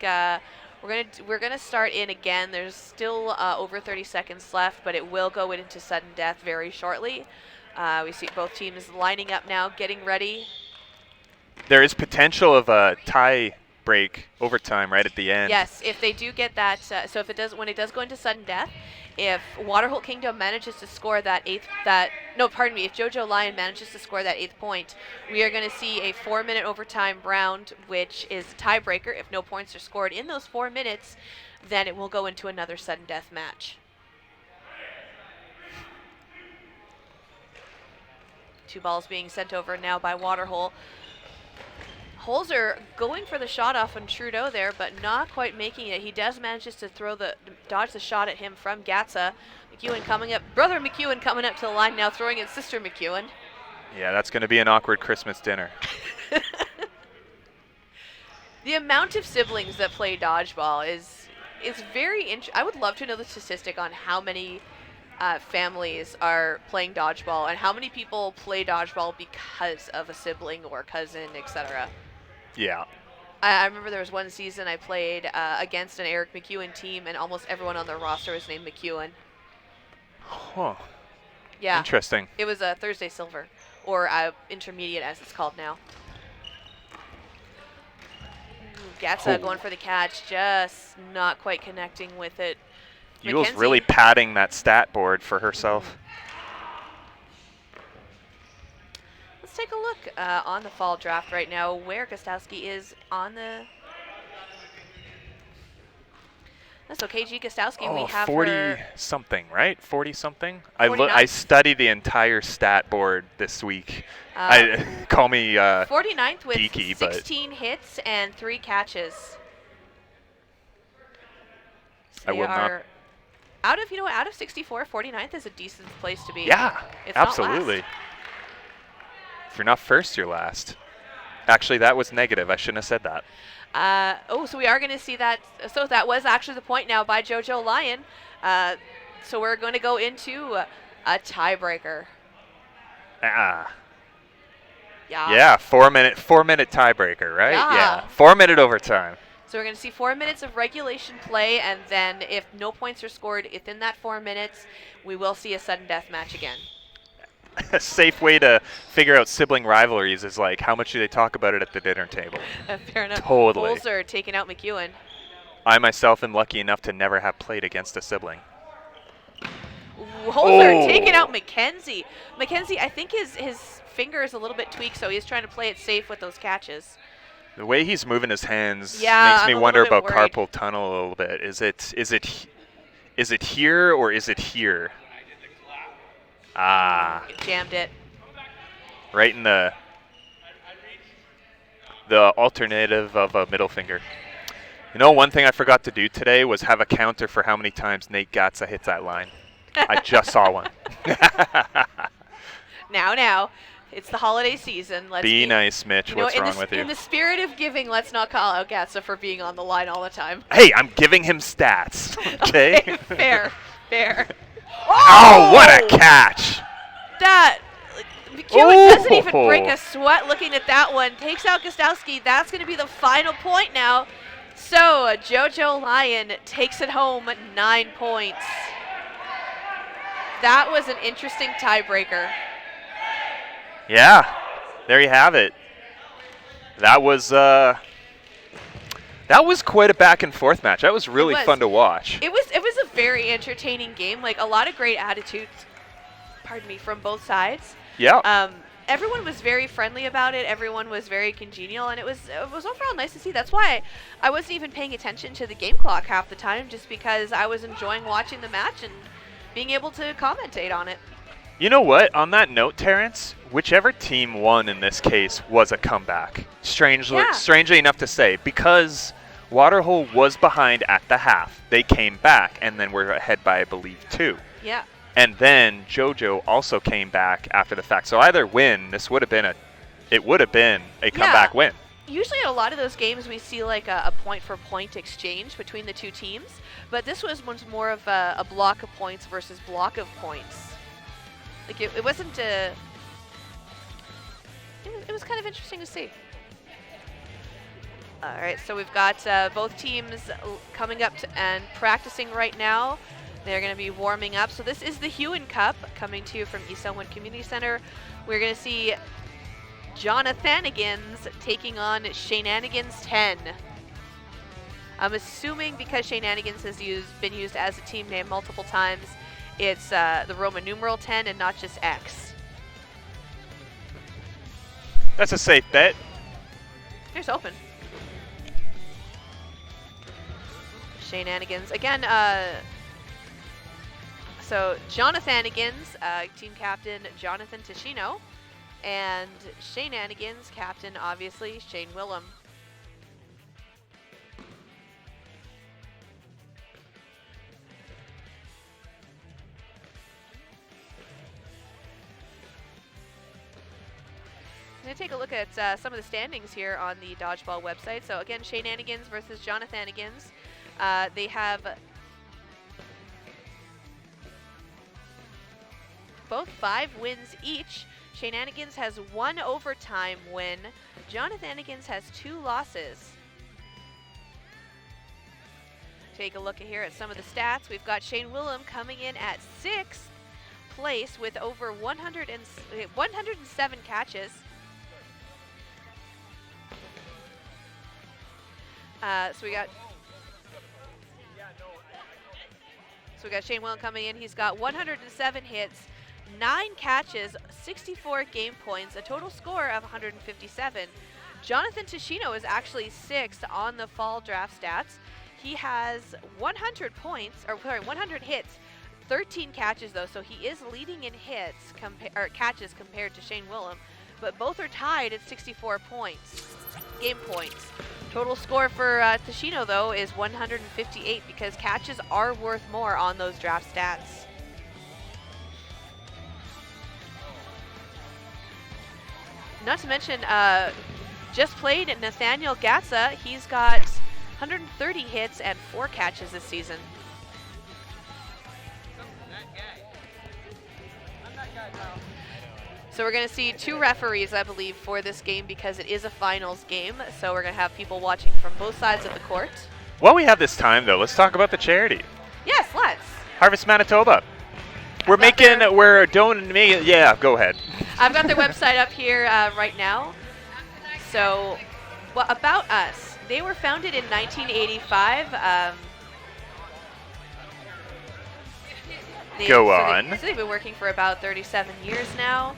we're gonna start in again. There's still over 30 seconds left, but it will go into sudden death very shortly. We see both teams lining up now, getting ready. There is potential of a tie break overtime right at the end. Yes, if they do get that. So if when it does go into sudden death, if Waterhole Kingdom manages to score if JoJo Lion manages to score that 8th point, we are going to see a 4-minute overtime round, which is a tiebreaker. If no points are scored in those 4 minutes, then it will go into another sudden death match. 2 balls being sent over now by Waterhole. Holzer going for the shot off on Trudeau there, but not quite making it. He does manages to dodge the shot at him from Gatsa. McEwen coming up, brother McEwen coming up to the line now, throwing at sister McEwen. Yeah, that's going to be an awkward Christmas dinner. The amount of siblings that play dodgeball is very interesting. I would love to know the statistic on how many families are playing dodgeball and how many people play dodgeball because of a sibling or cousin, etc. Yeah. I remember there was one season I played against an Eric McEwen team, and almost everyone on their roster was named McEwen. Huh. Yeah. Interesting. It was a Thursday Silver, or intermediate as it's called now. Gatsa going for the catch, just not quite connecting with it. Yule's really padding that stat board for herself. Let's take a look on the fall draft right now, where Gostowski is on the... That's okay, G. Gostowski, we have 40-something, right? 40-something? 49? I study the entire stat board this week. Call me 49th with geeky, 16 hits and 3 catches. So I will not... Out of 64, 49th is a decent place to be. Yeah, it's absolutely. Not last. If you're not first, you're last. Actually, that was negative. I shouldn't have said that. So we are going to see that. So that was actually the point now by JoJo Lion. So we're going to go into a tiebreaker. Yeah. Yeah, 4-minute tiebreaker, right? Yeah. 4-minute overtime. So we're going to see 4 minutes of regulation play, and then if no points are scored within that 4 minutes, we will see a sudden death match again. A safe way to figure out sibling rivalries is like, how much do they talk about it at the dinner table? Fair enough. Totally. Holzer taking out McEwen. I myself am lucky enough to never have played against a sibling. Holzer taking out Mackenzie. Mackenzie, I think his finger is a little bit tweaked, so he's trying to play it safe with those catches. The way he's moving his hands makes me wonder about worried. carpal tunnel a little bit. Is it here or is it here? Jammed it. Right in the alternative of a middle finger. You know, one thing I forgot to do today was have a counter for how many times Nate Gatza hits that line. I just saw one. Now, it's the holiday season. Let's be nice, Mitch. What's wrong with you? In the spirit of giving, let's not call out Gatza for being on the line all the time. Hey, I'm giving him stats. Okay. Fair. Oh, what a catch! That McEwen doesn't even break a sweat looking at that one. Takes out Gostowski. That's going to be the final point now. So JoJo Lion takes it home 9 points. That was an interesting tiebreaker. Yeah, there you have it. That was quite a back and forth match. That was really fun to watch. It was a very entertaining game. Like, a lot of great attitudes. Pardon me, from both sides. Yeah. Everyone was very friendly about it. Everyone was very congenial, and it was overall nice to see. That's why I wasn't even paying attention to the game clock half the time, just because I was enjoying watching the match and being able to commentate on it. You know what? On that note, Terrence, whichever team won in this case was a comeback. Strangely enough to say, because Waterhole was behind at the half. They came back and then were ahead by, I believe, 2. Yeah. And then JoJo also came back after the fact. So either win, it would have been a comeback win. Usually at a lot of those games we see like a point-for-point exchange between the two teams, but this was more of a block of points versus block of points. Like it wasn't it was kind of interesting to see. All right, so we've got both teams coming up and practicing right now. They're going to be warming up. So this is the Hewen Cup coming to you from East Elmwood Community Center. We're going to see Jonathanigans taking on Shenanigans 10. I'm assuming because Shenanigans has been used as a team name multiple times, it's the Roman numeral 10 and not just X. That's a safe bet. Here's open. Shenanigans. Again, so Jonathanigans, team captain Jonathan Tashino, and Shenanigans, captain, obviously, Shane Willem. I'm going to take a look at some of the standings here on the Dodgeball website. So again, Shenanigans versus Jonathanigans. They have both 5 wins each. Shenanigans has 1 overtime win. Jonathanigans has 2 losses. Take a look here at some of the stats. We've got Shane Willem coming in at 6th place with over 107 catches. So we got So we got Shane Willem coming in. He's got 107 hits, 9 catches, 64 game points, a total score of 157. Jonathan Tashino is actually 6th on the fall draft stats. He has 100 hits, 13 catches though, so he is leading in hits catches compared to Shane Willem, but both are tied at 64 game points. Total score for Tashino though is 158 because catches are worth more on those draft stats. Not to mention, just played Nathaniel Gatza. He's got 130 hits and 4 catches this season. So we're going to see 2 referees, I believe, for this game because it is a finals game. So we're going to have people watching from both sides of the court. While we have this time, though, let's talk about the charity. Yes, let's. Harvest Manitoba. We're donating. Yeah, go ahead. I've got their website up here right now. So, about us. They were founded in 1985. Go on. So they've been working for about 37 years now.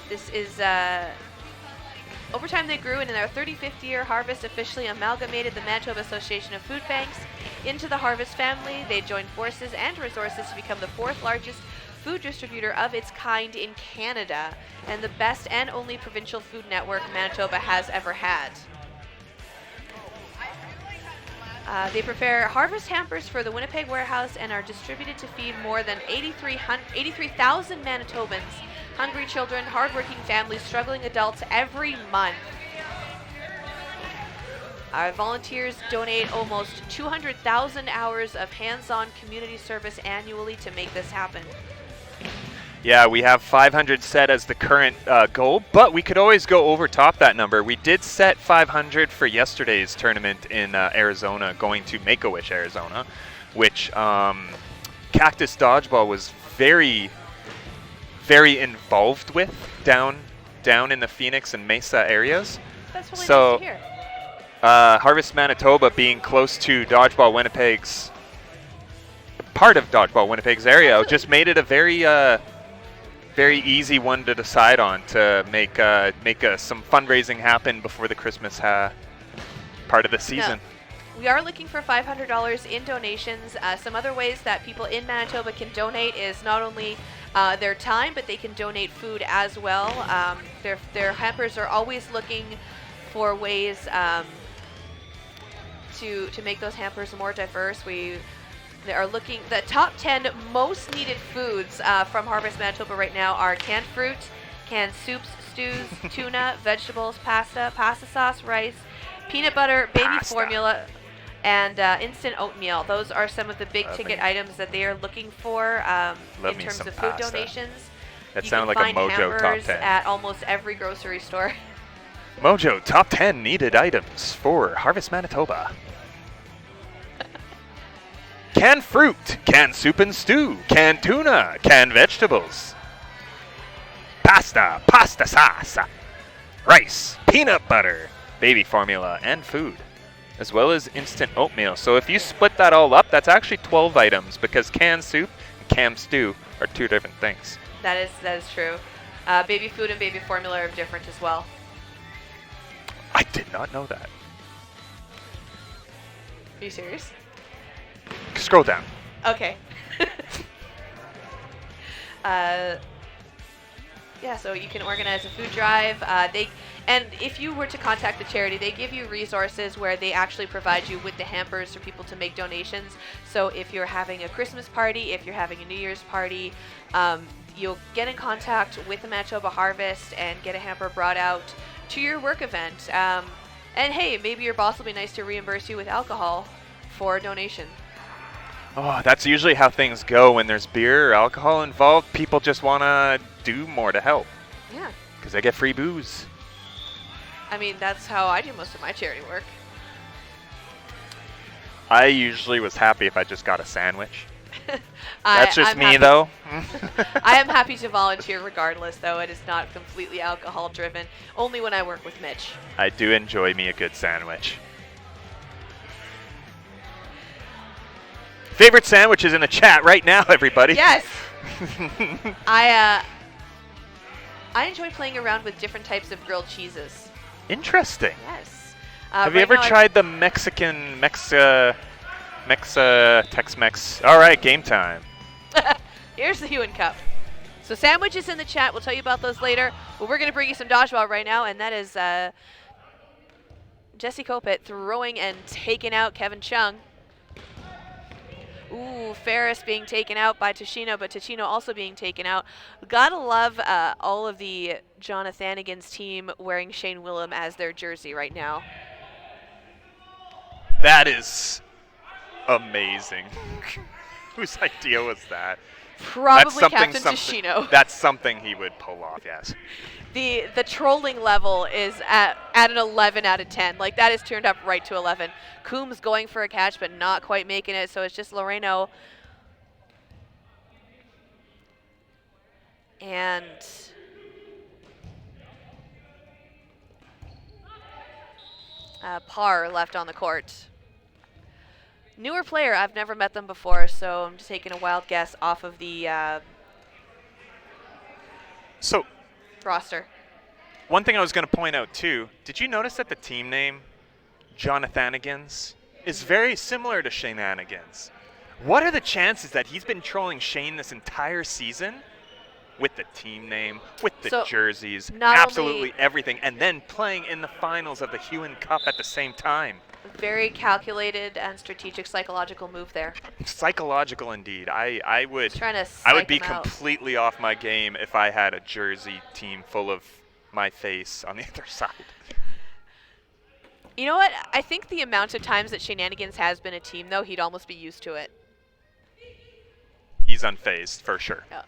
This is, over time they grew, and in their 35th year, Harvest officially amalgamated the Manitoba Association of Food Banks into the Harvest family. They joined forces and resources to become the 4th largest food distributor of its kind in Canada, and the best and only provincial food network Manitoba has ever had. They prepare harvest hampers for the Winnipeg warehouse and are distributed to feed more than 83,000 Manitobans, hungry children, hardworking families, struggling adults every month. Our volunteers donate almost 200,000 hours of hands-on community service annually to make this happen. Yeah, we have 500 set as the current goal, but we could always go over top that number. We did set 500 for yesterday's tournament in Arizona, going to Make-A-Wish, Arizona, which Cactus Dodgeball was very, very involved with down in the Phoenix and Mesa areas. That's really so, nice to hear. Harvest Manitoba being close to Dodgeball Winnipeg's part of Dodgeball Winnipeg's area just made it a very easy one to decide on to make some fundraising happen before the Christmas part of the season. No. We are looking for $500 in donations. Some other ways that people in Manitoba can donate is not only their time, but they can donate food as well. Their hampers are always looking for ways to make those hampers more diverse. They are looking, the top 10 most needed foods from Harvest Manitoba right now are canned fruit, canned soups, stews, tuna, vegetables, pasta sauce, rice, peanut butter, baby formula, and instant oatmeal. Those are some of the big ticket items that they are looking for in terms of food donations. That sounded like a Mojo top 10. At almost every grocery store. Mojo top 10 needed items for Harvest Manitoba. Canned fruit, canned soup and stew, canned tuna, canned vegetables, pasta sauce, rice, peanut butter, baby formula, and food, as well as instant oatmeal. So if you split that all up, that's actually 12 items because canned soup and canned stew are 2 different things. That is true. Baby food and baby formula are different as well. I did not know that. Are you serious? Scroll down. Okay. Yeah, so you can organize a food drive. And if you were to contact the charity, they give you resources where they actually provide you with the hampers for people to make donations. So if you're having a Christmas party, if you're having a New Year's party, you'll get in contact with the Manitoba Harvest and get a hamper brought out to your work event. And hey, maybe your boss will be nice to reimburse you with alcohol for a donation. Oh, that's usually how things go when there's beer or alcohol involved. People just want to do more to help. Yeah. Because they get free booze. I mean, that's how I do most of my charity work. I usually was happy if I just got a sandwich. That's just me, though. I am happy to volunteer regardless, though. It is not completely alcohol-driven. Only when I work with Mitch. I do enjoy me a good sandwich. Favorite sandwiches in the chat right now, everybody. Yes. I enjoy playing around with different types of grilled cheeses. Interesting. Yes. Have you ever tried the Mexican Tex-Mex? All right, game time. Here's the Hue and Cup. So sandwiches in the chat. We'll tell you about those later. But we're going to bring you some dodgeball right now, and that is Jesse Kopit throwing and taking out Kevin Chung. Ooh, Ferris being taken out by Ticino, but Ticino also being taken out. Gotta love all of the Jonathanigans team wearing Shane Willem as their jersey right now. That is amazing. Whose idea was that? Probably Captain Ticino. That's something he would pull off, yes. The trolling level is at an 11 out of 10. Like, that is turned up right to 11. Coombs going for a catch, but not quite making it, so it's just Loreno. And Parr left on the court. Newer player, I've never met them before, so I'm just taking a wild guess off of the roster. One thing I was going to point out too, did you notice that the team name, Jonathanigans, is very similar to Shenanigans? What are the chances that he's been trolling Shane this entire season with the team name, with the jerseys, absolutely everything, and then playing in the finals of the Hue and Cup at the same time? Very calculated and strategic psychological move there. Psychological indeed. I would be completely off my game if I had a jersey team full of my face on the other side. You know what? I think the amount of times that Shenanigans has been a team, though, he'd almost be used to it. He's unfazed, for sure. Yeah.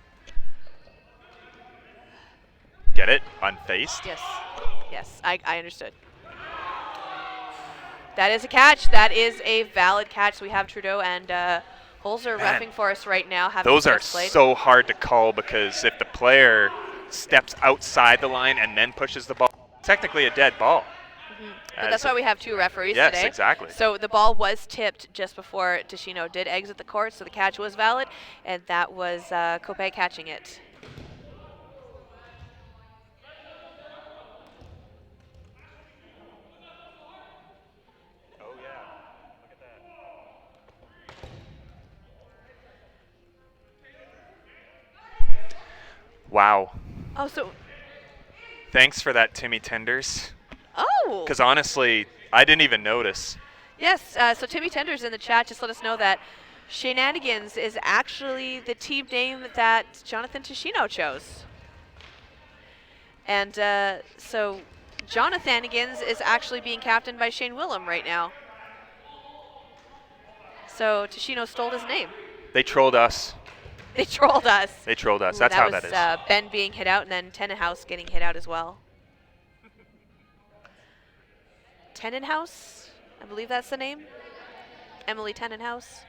Get it? Unfazed? Yes. Yes, I understood. That is a catch. That is a valid catch. We have Trudeau and Holzer reffing for us right now. Those are so hard to call because if the player steps outside the line and then pushes the ball, technically a dead ball. Mm-hmm. But that's why we have two referees today. Yes, exactly. So the ball was tipped just before Ticino did exit the court, so the catch was valid, and that was Kopit catching it. Wow. Oh, so. Thanks for that, Timmy Tenders. Oh. Because honestly, I didn't even notice. Yes, so Timmy Tenders in the chat just let us know that Shenanigans is actually the team name that Jonathan Ticino chose. And so Jonathanigans is actually being captained by Shane Willem right now. So Ticino stole his name. They trolled us. They trolled us. They trolled us. That's how that is. Ben being hit out and then Tenenhouse getting hit out as well. Tenenhouse? I believe that's the name. Emily Tenenhouse.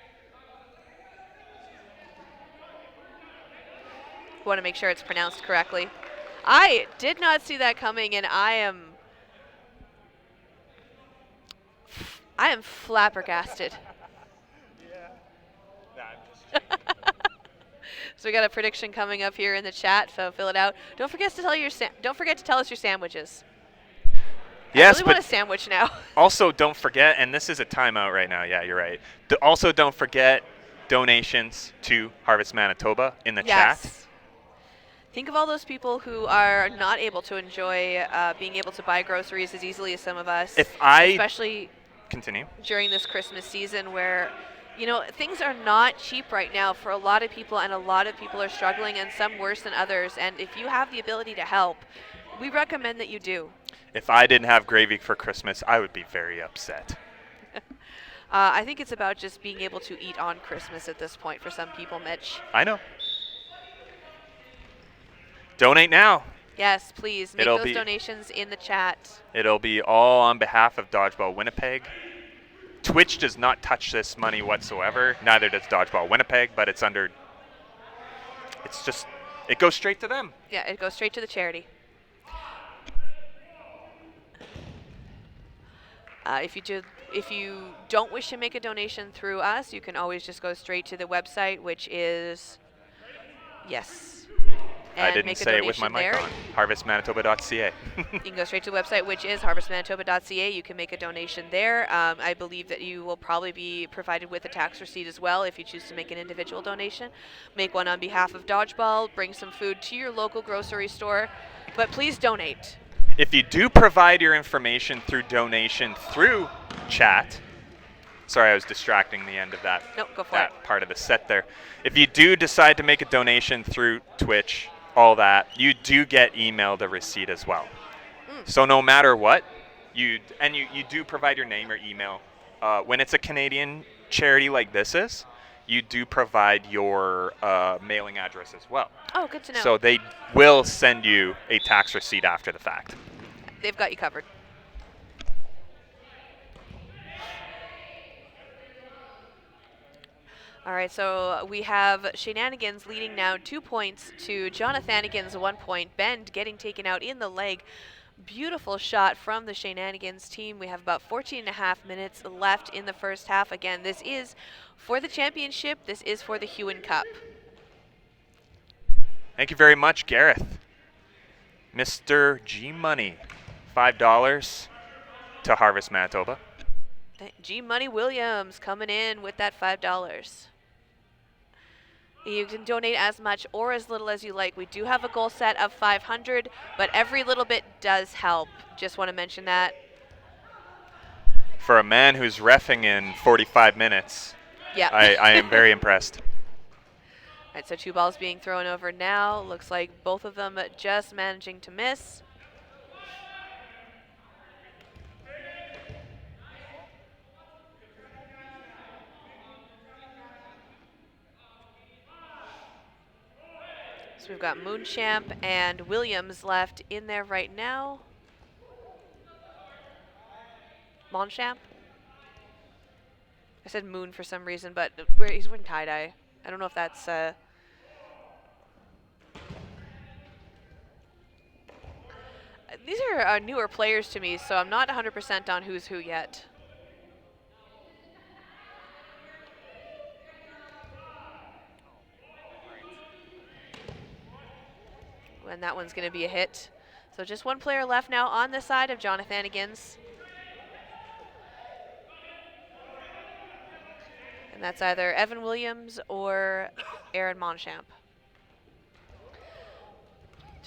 Want to make sure it's pronounced correctly. I did not see that coming, and I am flabbergasted. So we got a prediction coming up here in the chat, so fill it out. Don't forget to tell us your sandwiches. Yes, I really want a sandwich now. Also, don't forget, and this is a timeout right now. Yeah, you're right. Also, don't forget donations to Harvest Manitoba in the chat. Think of all those people who are not able to enjoy being able to buy groceries as easily as some of us. Especially during this Christmas season where, you know, things are not cheap right now for a lot of people, and a lot of people are struggling, and some worse than others. And if you have the ability to help, we recommend that you do. If I didn't have gravy for Christmas, I would be very upset. I think it's about just being able to eat on Christmas at this point for some people, Mitch. I know. Donate now. Yes, please. Make those donations in the chat. It'll be all on behalf of Dodgeball Winnipeg. Twitch does not touch this money whatsoever. Neither does Dodgeball Winnipeg, but it goes straight to them. Yeah, it goes straight to the charity. If you don't wish to make a donation through us, you can always just go straight to the website, which is yes, I and didn't make a say it with my donation mic there. on. Harvestmanitoba.ca. You can go straight to the website, which is harvestmanitoba.ca. You can make a donation there. I believe that you will probably be provided with a tax receipt as well if you choose to make an individual donation. Make one on behalf of Dodgeball. Bring some food to your local grocery store, but please donate. If you do provide your information through donation through chat, sorry, I was distracting the end of that, No, go for that it. part of the set there. If you do decide to make a donation through Twitch, all that, you do get emailed a receipt as well. So no matter what, you do provide your name or email. When it's a Canadian charity like this is, you do provide your mailing address as well. Oh, good to know. So they will send you a tax receipt after the fact. They've got you covered. All right, so we have Shenanigans leading now 2 points to Jonathanigans 1 point. Bend getting taken out in the leg. Beautiful shot from the Shenanigans team. We have about 14.5 minutes left in the first half. Again, this is for the championship. This is for the Hewen Cup. Thank you very much, Gareth. Mr. G Money, $5 to Harvest Manitoba. G Money Williams coming in with that $5. You can donate as much or as little as you like. We do have a goal set of 500, but every little bit does help. Just want to mention that. For a man who's reffing in 45 minutes, Yeah. I am very impressed. All right, so 2 balls being thrown over now. Looks like both of them just managing to miss. So we've got Moonchamp and Williams left in there right now. Monchamp? I said Moon for some reason, but he's wearing tie-dye. I don't know if that's... These are newer players to me, so I'm not 100% on who's who yet. And that one's going to be a hit. So just 1 player left now on the side of Jonathanigans. And that's either Evan Williams or Aaron Monchamp.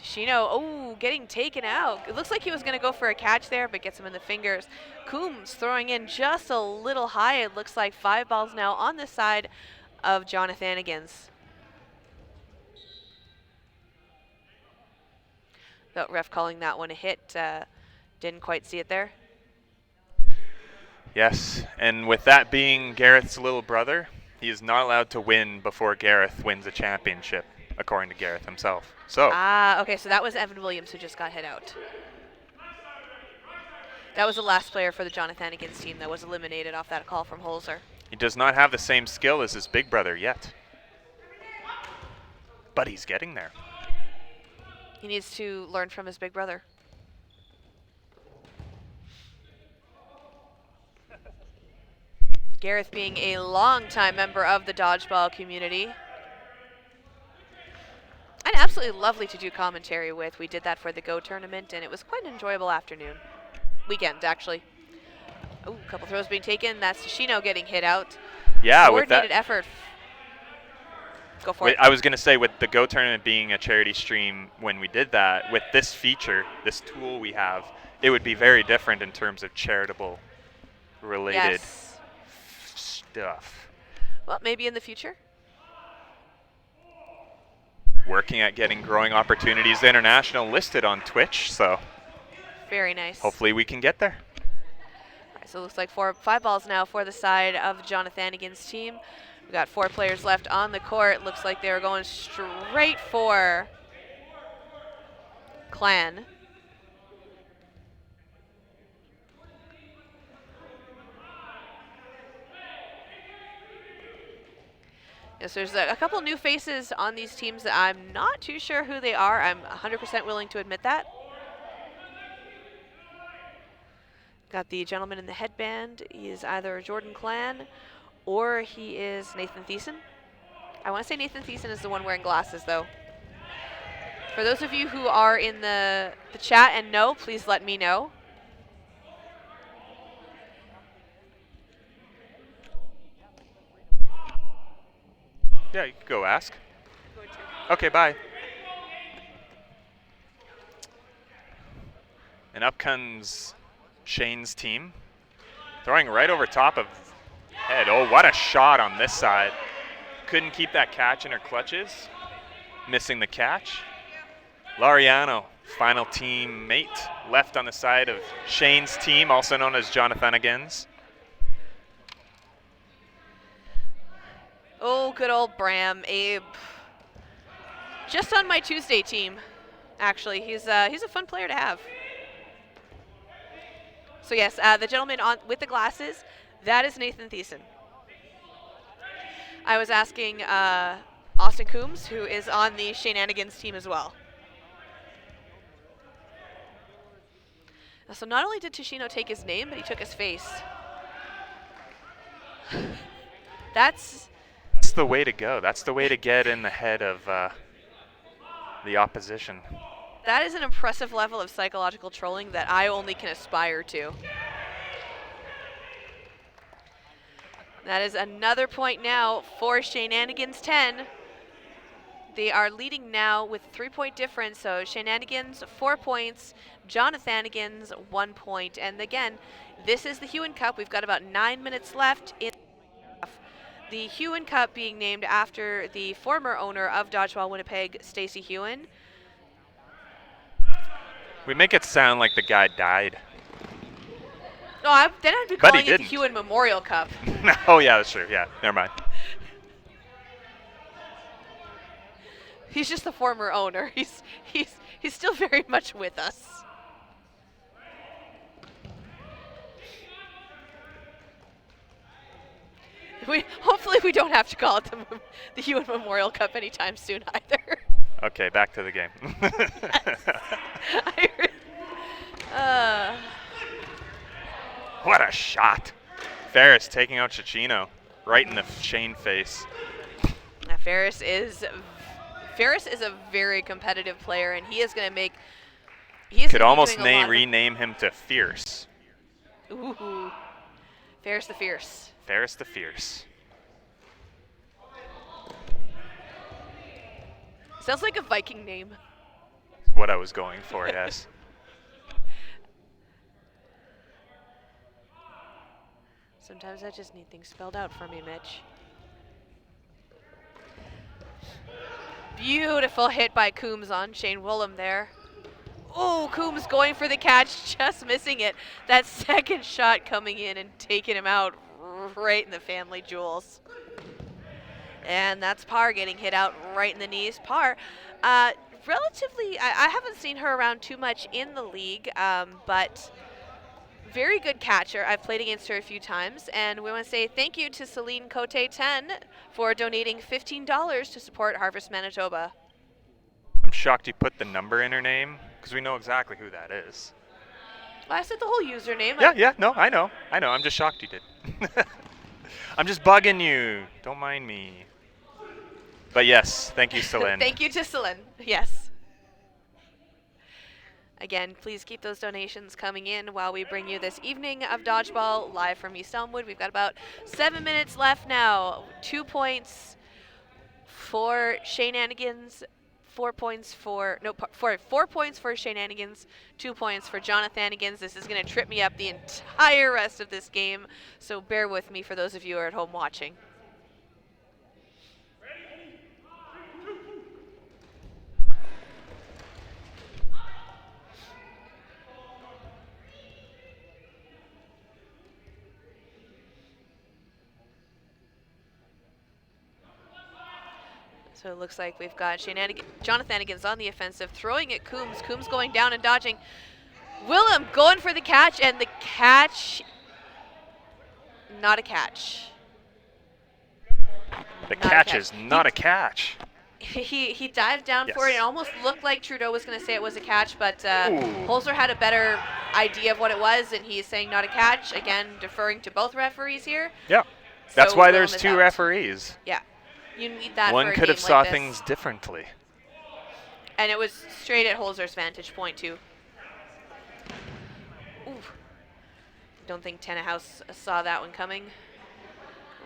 Tashino, oh, getting taken out. It looks like he was going to go for a catch there, but gets him in the fingers. Coombs throwing in just a little high. It looks like 5 balls now on the side of Jonathanigans. The ref calling that one a hit. Didn't quite see it there. Yes, and with that being Gareth's little brother, he is not allowed to win before Gareth wins a championship, according to Gareth himself. So. Okay, so that was Evan Williams who just got hit out. That was the last player for the Jonathanigans team that was eliminated off that call from Holzer. He does not have the same skill as his big brother yet. But he's getting there. He needs to learn from his big brother. Gareth being a longtime member of the Dodgeball community. And absolutely lovely to do commentary with. We did that for the Go tournament, and it was quite an enjoyable afternoon. Weekend, actually. Oh, a couple throws being taken. That's Tashino getting hit out. Yeah, with that. Coordinated effort. Go for it. I was going to say, with the Go tournament being a charity stream, when we did that, with this feature, this tool we have, it would be very different in terms of charitable related stuff. Well, maybe in the future. Working at getting Growing Opportunities International listed on Twitch, so very nice. Hopefully we can get there. All right, so it looks like 5 balls now for the side of Jonathanigans' team. We've got 4 players left on the court. Looks like they're going straight for Clan. Yes, there's a couple new faces on these teams that I'm not too sure who they are. I'm 100% willing to admit that. Got the gentleman in the headband. He is either Jordan Clan or he is Nathan Thiessen. I want to say Nathan Thiessen is the one wearing glasses, though. For those of you who are in the chat and know, please let me know. Yeah, you can go ask. Okay, bye. And up comes Shane's team. Throwing right over top of head. Oh, what a shot on this side. Couldn't keep that catch in her clutches. Missing the catch. Lariano, final teammate, left on the side of Shane's team, also known as Jonathan Again's. Oh, good old Bram, Abe. Just on my Tuesday team, actually. He's a fun player to have. So yes, the gentleman with the glasses, that is Nathan Thiessen. I was asking Austin Coombs, who is on the Shenanigans team as well. So not only did Tishino take his name, but he took his face. That's the way to go. That's the way to get in the head of the opposition. That is an impressive level of psychological trolling that I only can aspire to. That is another point now for Shenanigans 10. They are leading now with 3-point difference, so Shenanigans 4 points, Jonathanigans 1 point. And again, this is the Hewen Cup. We've got about 9 minutes left in the Hewen Cup, being named after the former owner of Dodgeball Winnipeg, Stacey Hewen. We make it sound like the guy died. No, then I'd be calling it the Hewen Memorial Cup. Oh yeah, that's true. Yeah, never mind. He's just the former owner. He's still very much with us. Hopefully we don't have to call it the Hewen Memorial Cup anytime soon either. Okay, back to the game. What a shot. Ferris taking out Cicchino right in the Shane face. Ferris is a very competitive player, and he is going to make. Could almost rename him to Fierce. Ooh, Ferris the Fierce. Ferris the Fierce. Sounds like a Viking name. What I was going for, yes. Sometimes I just need things spelled out for me, Mitch. Beautiful hit by Coombs on Shane Woolham there. Oh, Coombs going for the catch, just missing it. That second shot coming in and taking him out right in the family jewels. And that's Parr getting hit out right in the knees. Parr, relatively, I haven't seen her around too much in the league, but very good catcher. I've played against her a few times, and we want to say thank you to Celine Cote 10 for donating $15 to support Harvest Manitoba. I'm shocked you put the number in her name, because we know exactly who that is. Well, I said the whole username. Yeah, no, I know. I'm just shocked you did. I'm just bugging you. Don't mind me. But yes, thank you, Celine. Thank you to Celine, yes. Again, please keep those donations coming in while we bring you this evening of Dodgeball live from East Elmwood. We've got about 7 minutes left now. 2 points for Shenanigans, 4 points for, 4 points for Shenanigans, 2 points for Jonathanigans. This is going to trip me up the entire rest of this game, so bear with me for those of you who are at home watching. So it looks like we've got Jonathanigans on the offensive, throwing at Coombs. Coombs going down and dodging. Willem going for the catch, and the catch, not a catch. The catch is not a catch. He dived down for it. It almost looked like Trudeau was going to say it was a catch, but Holzer had a better idea of what it was, and he is saying not a catch. Again, deferring to both referees here. Yeah. That's So why Willem there's is 2 out. referees. Yeah. You need that One for a could have game saw like this. things differently. And it was straight at Holzer's vantage point, too. Ooh. Don't think Tennehouse saw that one coming.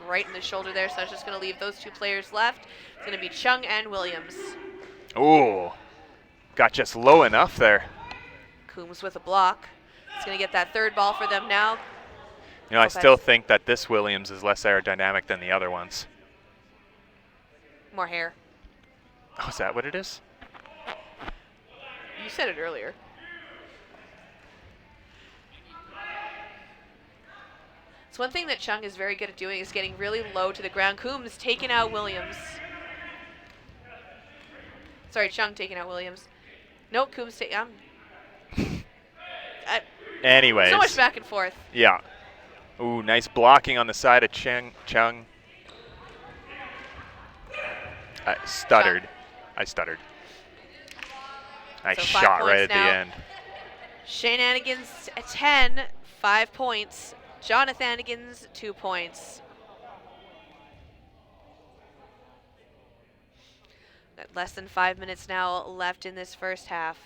Right in the shoulder there, so I was just going to leave those 2 players left. It's going to be Chung and Williams. Ooh. Got just low enough there. Coombs with a block. He's going to get that 3rd ball for them now. You know, I still think that this Williams is less aerodynamic than the other ones. More hair. Oh, is that what it is? You said it earlier. So one thing that Chung is very good at doing is getting really low to the ground. Coombs taking out Williams. Sorry, Chung taking out Williams. Nope, Coombs taking. Anyways. So much back and forth. Yeah. Ooh, nice blocking on the side of Chung. I stuttered. Nice So 5 shot right points at the now. end. Shenanigans 10, 5 points. Jonathanigans 2 points. Got less than 5 minutes now left in this first half.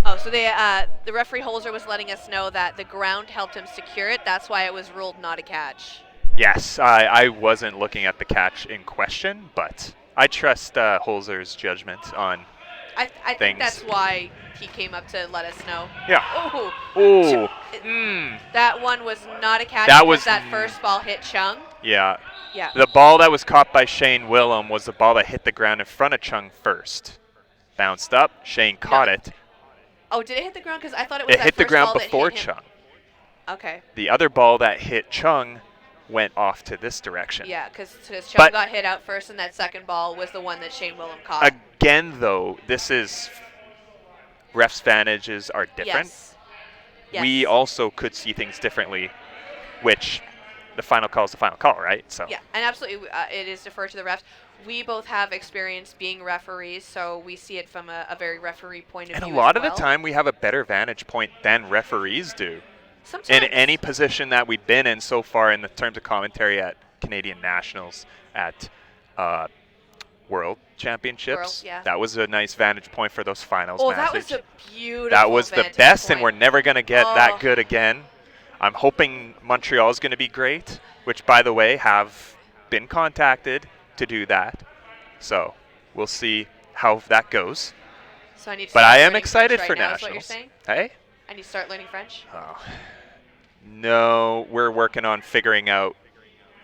Oh, so the referee Holzer was letting us know that the ground helped him secure it. That's why it was ruled not a catch. Yes, I wasn't looking at the catch in question, but I trust Holzer's judgment on I think things. that's why he came up to let us know. Yeah. Oh, Ooh. that one was not a catch That because was that first ball hit Chung. Yeah. Yeah. The ball that was caught by Shane Willem was the ball that hit the ground in front of Chung first. Bounced up, Shane caught it. Oh, did it hit the ground? Because I thought it was It that hit the first ground ball that before hit him. Chung. Okay. The other ball that hit Chung went off to this direction. Yeah, because Chung But- got hit out first, and that second ball was the one that Shane Willem caught. Again, though, this is refs' vantages are different. Yes. We also could see things differently, which the final call is the final call, right? So Yeah, and absolutely, it is deferred to the refs. We both have experience being referees, so we see it from a very referee point of and view. a lot as of the well. time, we have a better vantage point than referees do. Sometimes. In any position that we've been in so far in the terms of commentary at Canadian Nationals, at World Championships, Yeah. that was a nice vantage point for those finals Oh, matches. that was a beautiful That was the vantage best, point. and we're never going to get Oh. that good again. I'm hoping Montreal is going to be great, which, by the way, have been contacted to do that. So we'll see how that goes. So I need to But start I am learning excited French for right now, is Nationals. what you're saying? Hey? I need to start learning French? Oh. No, we're working on figuring out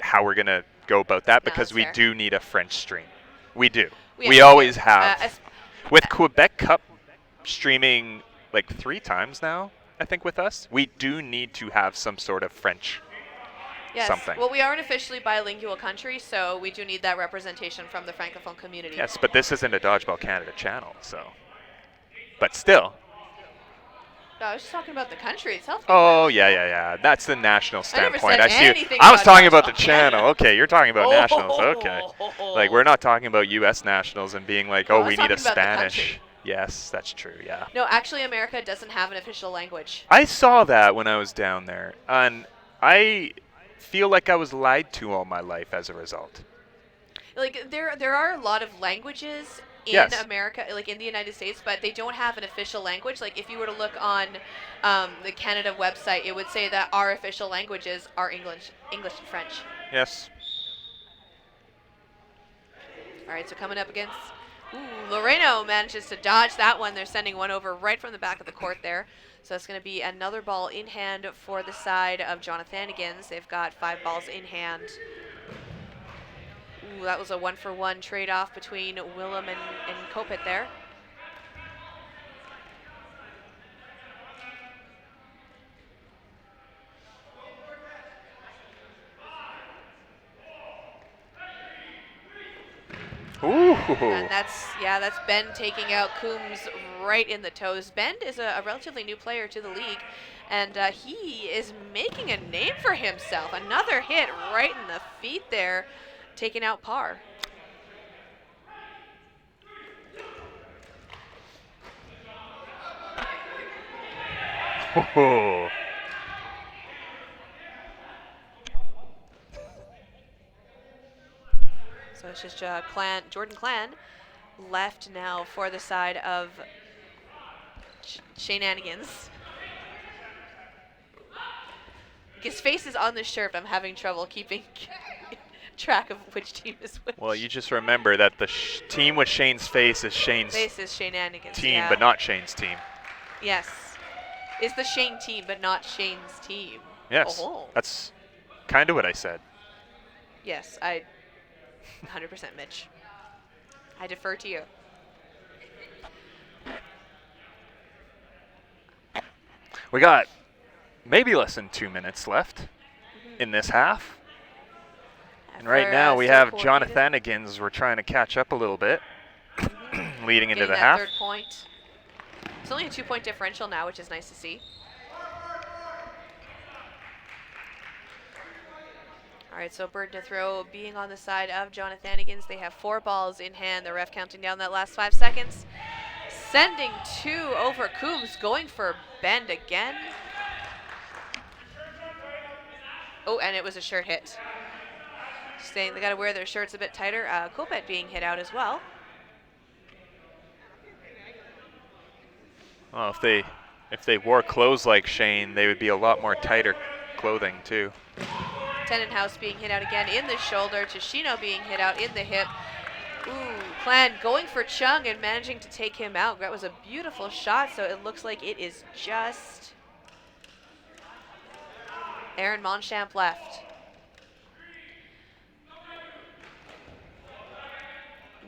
how we're going to go about that because that's we fair. do need a French stream. We do. We We have always to. have. With Quebec Cup streaming like 3 times now, I think, with us, we do need to have some sort of French Yes. something. Well, we are an officially bilingual country, so we do need that representation from the Francophone community. Yes, but this isn't a Dodgeball Canada channel, so. But still. No, I was just talking about the country itself. Oh, yeah. That's the national standpoint. said see. anything I was about talking about the Dodgeball channel. Canada. Okay, you're talking about nationals. Oh. Okay. Like, we're not talking about U.S. nationals and being like, No, I oh, was we need a talking about the Spanish. country. Yes, that's true, yeah. No, actually, America doesn't have an official language. I saw that when I was down there, and I feel like I was lied to all my life as a result. Like there are a lot of languages in Yes. America, like in the United States, but they don't have an official language. Like if you were to look on the Canada website, it would say that our official languages are English and French. Yes. All right, so coming up against Loreno manages to dodge that one. They're sending one over right from the back of the court there. So it's going to be another ball in hand for the side of Jonathanigans. They've got 5 balls in hand. Ooh, that was a 1-for-1 trade-off between Willem and Kopit there. Ooh. And that's Ben taking out Coombs right in the toes. Ben is a relatively new player to the league, and he is making a name for himself. Another hit right in the feet there, taking out Parr. Oh. So it's just Jordan Clan left now for the side of Shenanigans. His face is on the shirt, but I'm having trouble keeping track of which team is which. Well, you just remember that the team with Shane's face is Shane's Shenanigans, team, yeah. but not Shane's team. Yes. It's the Shane team, but not Shane's team. Yes. Oh. That's kind of what I said. Yes, I 100% Mitch. I defer to you. We got maybe less than 2 minutes left in this half. And right now we have Jonathanigans. We're trying to catch up a little bit, leading into the half. Third point. It's only a 2-point differential now, which is nice to see. All right, so bird to throw being on the side of Jonathanigans. They have 4 balls in hand. The ref counting down that last 5 seconds. Sending 2 over Coombs, going for Bend again. Oh, and it was a shirt hit. Saying they got to wear their shirts a bit tighter. Kopet being hit out as well. Well, if they wore clothes like Shane, they would be a lot more tighter clothing too. Tenenhouse being hit out again in the shoulder. Tashino being hit out in the hip. Ooh, Clan going for Chung and managing to take him out. That was a beautiful shot, so it looks like it is just Aaron Monchamp left.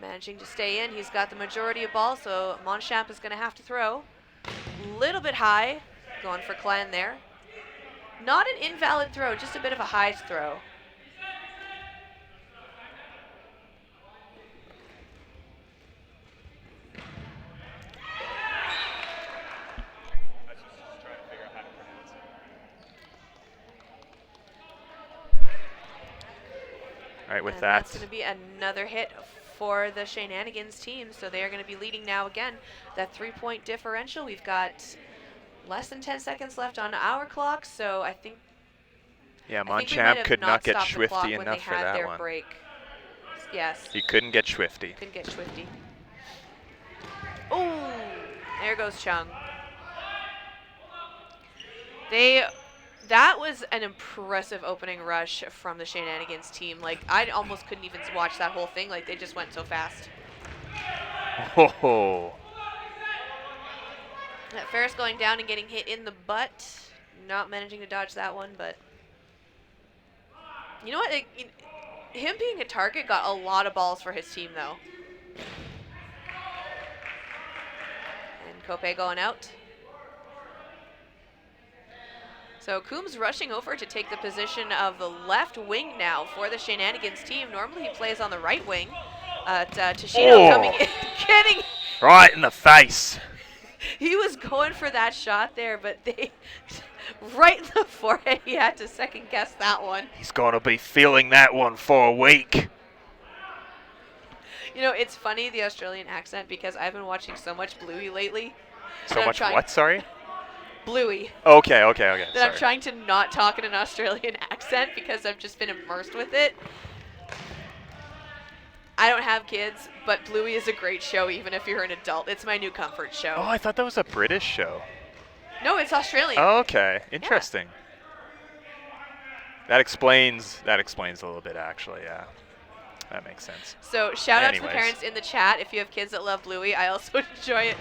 Managing to stay in. He's got the majority of balls, so Monchamp is going to have to throw. Little bit high, going for Clan there. Not an invalid throw, just a bit of a high throw. All right, with and that. That's going to be another hit for the Shenanigans team, so they are going to be leading now again. That 3-point differential. We've got less than 10 seconds left on our clock, so I think. Yeah, Monchamp could not get swifty enough for that one. Break. Yes. He couldn't get swifty. Couldn't get swifty. Oh, there goes Chung. That was an impressive opening rush from the Shenanigans team. Like, I almost couldn't even watch that whole thing. Like, they just went so fast. Oh. Ferris going down and getting hit in the butt. Not managing to dodge that one, but you know what? Him being a target got a lot of balls for his team, though. And Kope going out. So Coombs rushing over to take the position of the left wing now for the Shenanigans team. Normally he plays on the right wing. Tashino coming in, getting right in the face. He was going for that shot there, but they right in the forehead. He had to second guess that one. He's going to be feeling that one for a week. You know, it's funny, the Australian accent, because I've been watching so much Bluey lately. So much what, sorry? Bluey. Okay. That I'm trying to not talk in an Australian accent because I've just been immersed with it. I don't have kids, but Bluey is a great show even if you're an adult. It's my new comfort show. Oh, I thought that was a British show. No, it's Australian. Oh, okay. Interesting. Yeah. That explains a little bit, actually, yeah. That makes sense. So shout out to the parents in the chat if you have kids that love Bluey. I also enjoy it.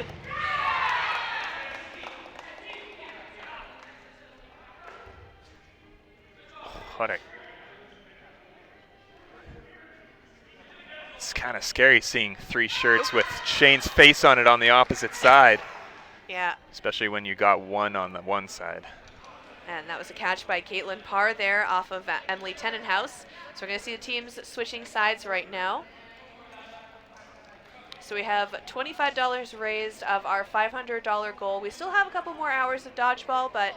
It's kind of scary seeing 3 shirts with Shane's face on it on the opposite side. Yeah. Especially when you got one on the one side. And that was a catch by Caitlin Parr there off of Emily Tenenhouse. So we're going to see the teams switching sides right now. So we have $25 raised of our $500 goal. We still have a couple more hours of dodgeball, but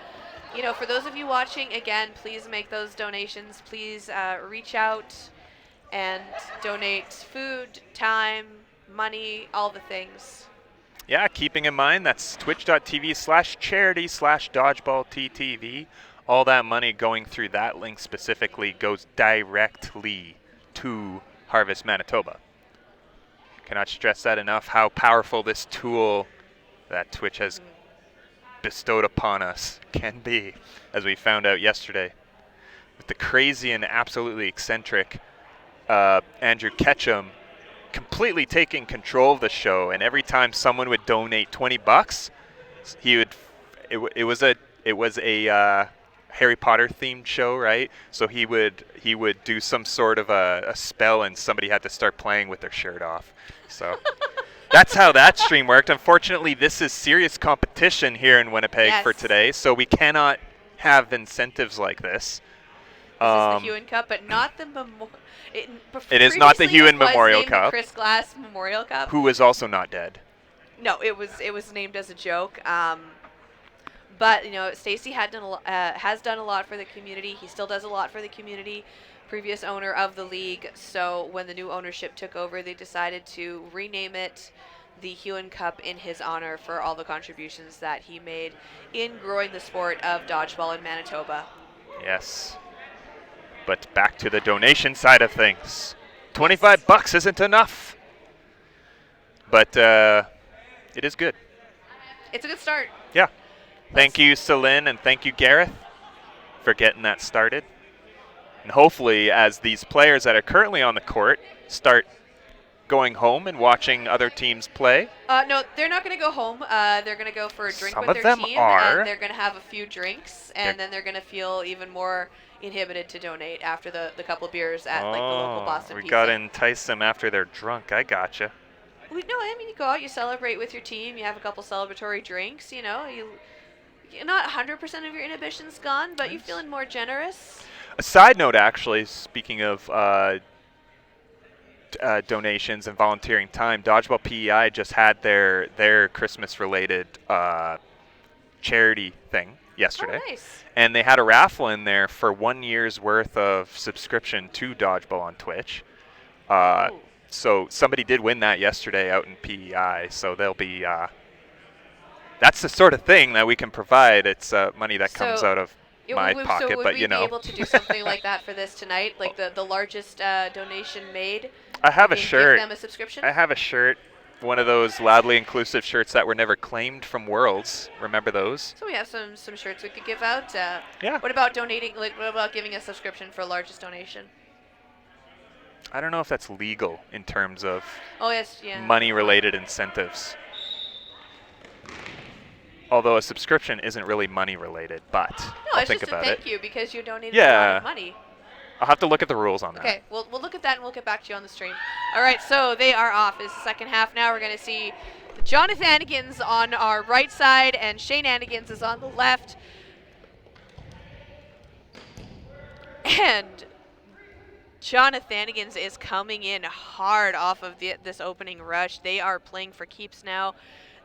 for those of you watching, again, please make those donations. Please reach out and donate food, time, money, all the things. Yeah, keeping in mind that's twitch.tv/charity/dodgeballttv. All that money going through that link specifically goes directly to Harvest Manitoba. Cannot stress that enough, how powerful this tool that Twitch has bestowed upon us can be, as we found out yesterday. With the crazy and absolutely eccentric Andrew Ketchum completely taking control of the show, and every time someone would donate $20, he would. It was a Harry Potter themed show, right? So he would do some sort of a spell, and somebody had to start playing with their shirt off. So that's how that stream worked. Unfortunately, this is serious competition here in Winnipeg for today, so we cannot have incentives like this. This is the Hewen Cup, but not the It is not the Hewen Memorial Cup. The Chris Glass Memorial Cup. Who is also not dead. No, it was named as a joke. But Stacey has done a lot for the community. He still does a lot for the community. Previous owner of the league. So when the new ownership took over, they decided to rename it the Hewen Cup in his honor for all the contributions that he made in growing the sport of dodgeball in Manitoba. Yes. But back to the donation side of things. $25 isn't enough. But it is good. It's a good start. Yeah. Thank you, Celine, and thank you, Gareth, for getting that started. And hopefully, as these players that are currently on the court start going home and watching other teams play. No, they're not going to go home. They're going to go for a drink with their team. Some of them are. And they're going to have a few drinks, and then they're going to feel even more inhibited to donate after the couple beers at the local Boston Pizza. We got to entice them after they're drunk. I gotcha. No, I mean, you go out, you celebrate with your team, you have a couple celebratory drinks, you're not 100% of your inhibitions gone, but you're feeling more generous. A side note, actually, speaking of donations and volunteering time, Dodgeball PEI just had their Christmas-related charity thing yesterday. Oh, nice. And they had a raffle in there for 1 year's worth of subscription to Dodgeball on Twitch. So somebody did win that yesterday out in PEI, so they'll be that's the sort of thing that we can provide. It's money that comes out of my pocket, so would but we be able to do something like that for this tonight, like the largest donation made? I have a shirt. Give them a subscription? I have a shirt, one of those loudly inclusive shirts that were never claimed from Worlds. Remember those? So we have some shirts we could give out. Yeah. What about donating? What about giving a subscription for largest donation? I don't know if that's legal in terms of money-related incentives. Although a subscription isn't really money-related, but I'll think about it. No, it's just a thank you because you donated a lot of money. I'll have to look at the rules on that. Okay, we'll look at that and we'll get back to you on the stream. All right, so they are off. It's the second half now. We're going to see Jonathan Anigans on our right side and Shane Anigans is on the left. And Jonathan Anigans is coming in hard off of this opening rush. They are playing for keeps now.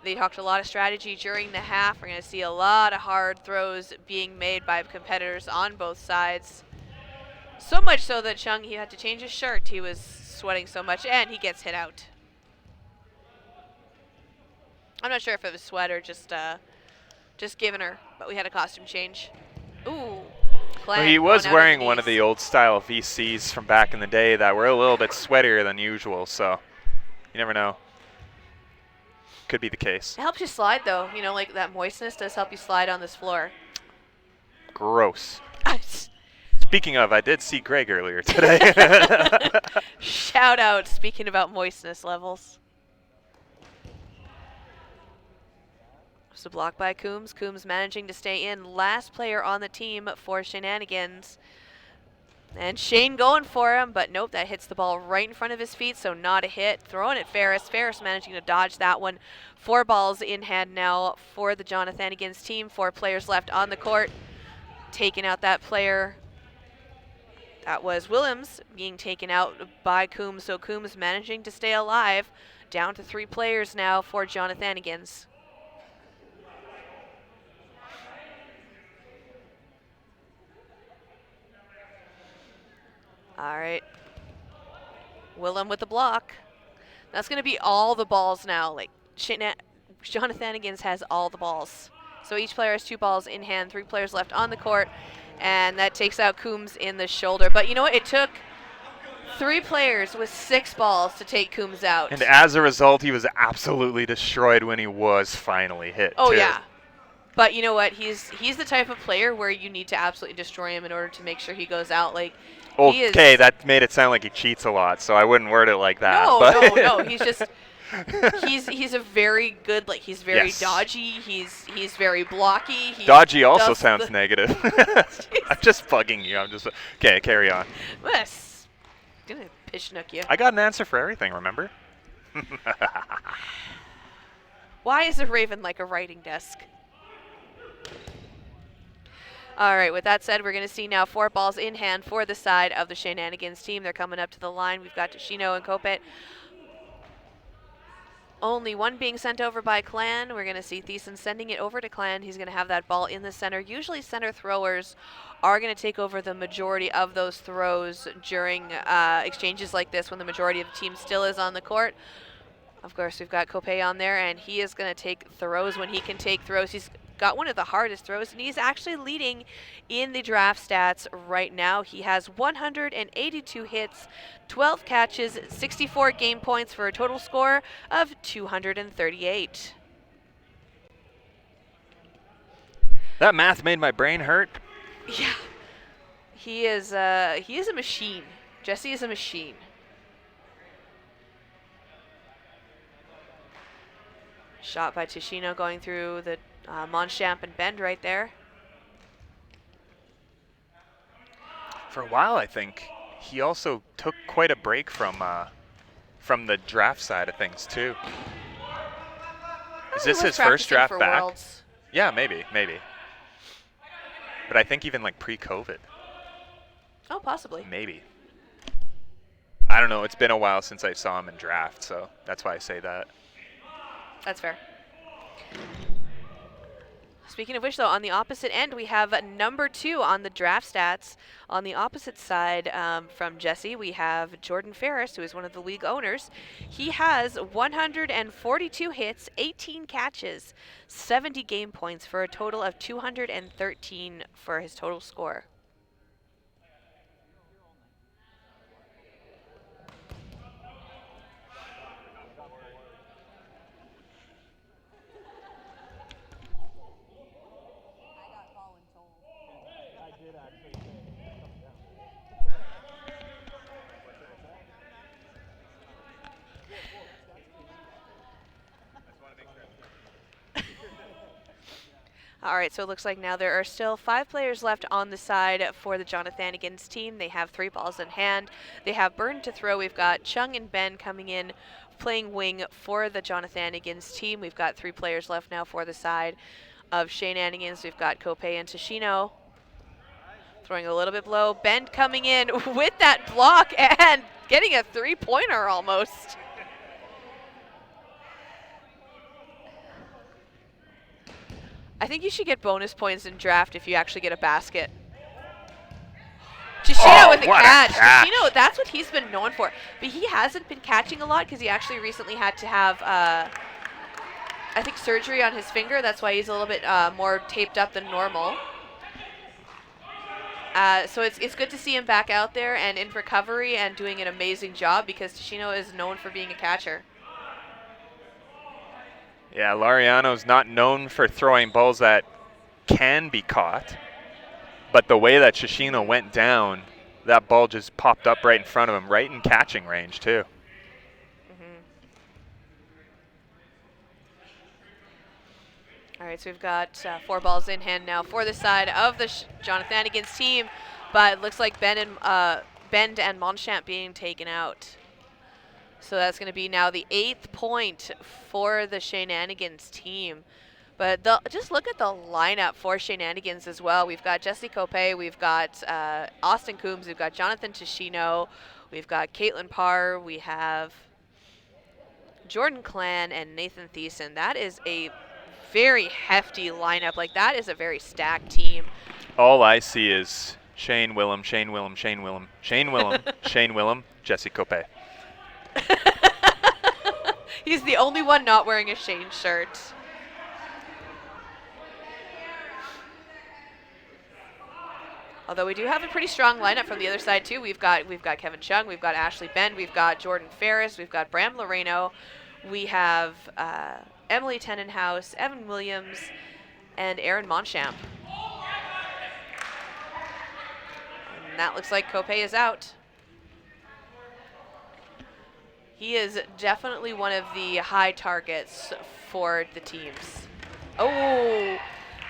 They talked a lot of strategy during the half. We're going to see a lot of hard throws being made by competitors on both sides. So much so that Chung, he had to change his shirt. He was sweating so much, and he gets hit out. I'm not sure if it was sweat or just giving her, but we had a costume change. Ooh. Well, he was wearing one of the old style VCs from back in the day that were a little bit sweatier than usual, so you never know. Could be the case. It helps you slide, though. Like that moistness does help you slide on this floor. Gross. Speaking of, I did see Greg earlier today. Shout out, speaking about moistness levels. It's a block by Coombs. Coombs managing to stay in. Last player on the team for Shenanigans. And Shane going for him, but nope, that hits the ball right in front of his feet, so not a hit. Throwing it Ferris. Ferris managing to dodge that one. 4 balls in hand now for the Jonathan Anigans team. 4 players left on the court. Taking out that player. That was Willems being taken out by Coombs, so Coombs managing to stay alive. Down to 3 players now for Jonathanigans. All right. Willem with the block. That's going to be all the balls now. Like, Jonathanigans has all the balls. So each player has 2 balls in hand, 3 players left on the court, and that takes out Coombs in the shoulder. But you know what? It took 3 players with 6 balls to take Coombs out. And as a result, he was absolutely destroyed when he was finally hit, Oh, too. yeah. But you know what? He's the type of player where you need to absolutely destroy him in order to make sure he goes out. Like, okay, that made it sound like he cheats a lot, so I wouldn't word it like that. No. He's just he's a very good, like, he's very dodgy. He's very blocky. Dodgy also sounds negative. I'm just bugging you. I'm just okay. Carry on. Yes. Gonna pishnook you. I got an answer for everything. Remember? Why is a raven like a writing desk? All right, with that said, we're going to see now 4 balls in hand for the side of the Shenanigans team. They're coming up to the line. We've got Tashino and Kopet. Only one being sent over by Clan. We're going to see Thiessen sending it over to Clan. He's going to have that ball in the center. Usually center throwers are going to take over the majority of those throws during exchanges like this when the majority of the team still is on the court. Of course, we've got Kopet on there, and he is going to take throws when he can take throws. He's got one of the hardest throws, and he's actually leading in the draft stats right now. He has 182 hits, 12 catches, 64 game points for a total score of 238. That math made my brain hurt. Yeah. He is a machine. Jesse is a machine. Shot by Tashino going through the Monchamp and Bend right there. For a while, I think he also took quite a break from the draft side of things too. Is this his first draft back? Worlds. Yeah, maybe. But I think even like pre-COVID. Oh, possibly. Maybe. I don't know. It's been a while since I saw him in draft, so that's why I say that. That's fair. Speaking of which, though, on the opposite end, we have number 2 on the draft stats. On the opposite side from Jesse, we have Jordan Ferris, who is one of the league owners. He has 142 hits, 18 catches, 70 game points for a total of 213 for his total score. All right, so it looks like now there are still 5 players left on the side for the Jonathanigans team. They have 3 balls in hand. They have Burn to throw. We've got Chung and Ben coming in, playing wing for the Jonathanigans team. We've got 3 players left now for the side of Shenanigans. We've got Kopet and Tashino throwing a little bit low. Ben coming in with that block and getting a 3-pointer almost. I think you should get bonus points in draft if you actually get a basket. Tashino with a catch. Tashino, that's what he's been known for. But he hasn't been catching a lot because he actually recently had to have, I think, surgery on his finger. That's why he's a little bit more taped up than normal. So it's good to see him back out there and in recovery and doing an amazing job because Tashino is known for being a catcher. Yeah, Lariano's not known for throwing balls that can be caught, but the way that Tashino went down, that ball just popped up right in front of him, right in catching range too. All right, so we've got 4 balls in hand now for the side of the Jonathanigans team, but it looks like Bend and Monchamp being taken out. So that's going to be now the 8th point for the Shenanigans team. But just look at the lineup for Shenanigans as well. We've got Jesse Kopet, we've got Austin Coombs, we've got Jonathan Tashino, we've got Caitlin Parr, we have Jordan Clan and Nathan Thiessen, that is a very hefty lineup. Like, that is a very stacked team. All I see is Shane Willem, Shane Willem, Shane Willem, Shane Willem, Shane Willem, Jesse Cope. He's the only one not wearing a Shane shirt. Although we do have a pretty strong lineup from the other side too. We've got Kevin Chung, we've got Ashley Bend, we've got Jordan Ferris, we've got Bram Loreno, we have Emily Tenenhouse, Evan Williams, and Aaron Monchamp. And that looks like Cope is out. He is definitely one of the high targets for the teams. Oh,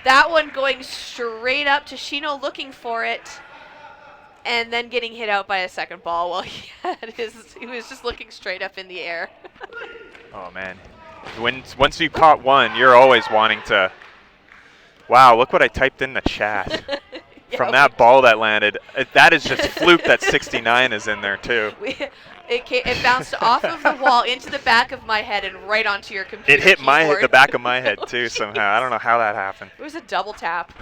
that one going straight up to Shino, looking for it, and then getting hit out by a second ball while he was just looking straight up in the air. Oh man, once you caught one, you're always wanting to. Wow, look what I typed in the chat. From that ball that landed. That is just fluke that 69 is in there too. It bounced off of the wall into the back of my head and right onto your computer. It hit keyboard. the back of my head too somehow. I don't know how that happened. It was a double tap.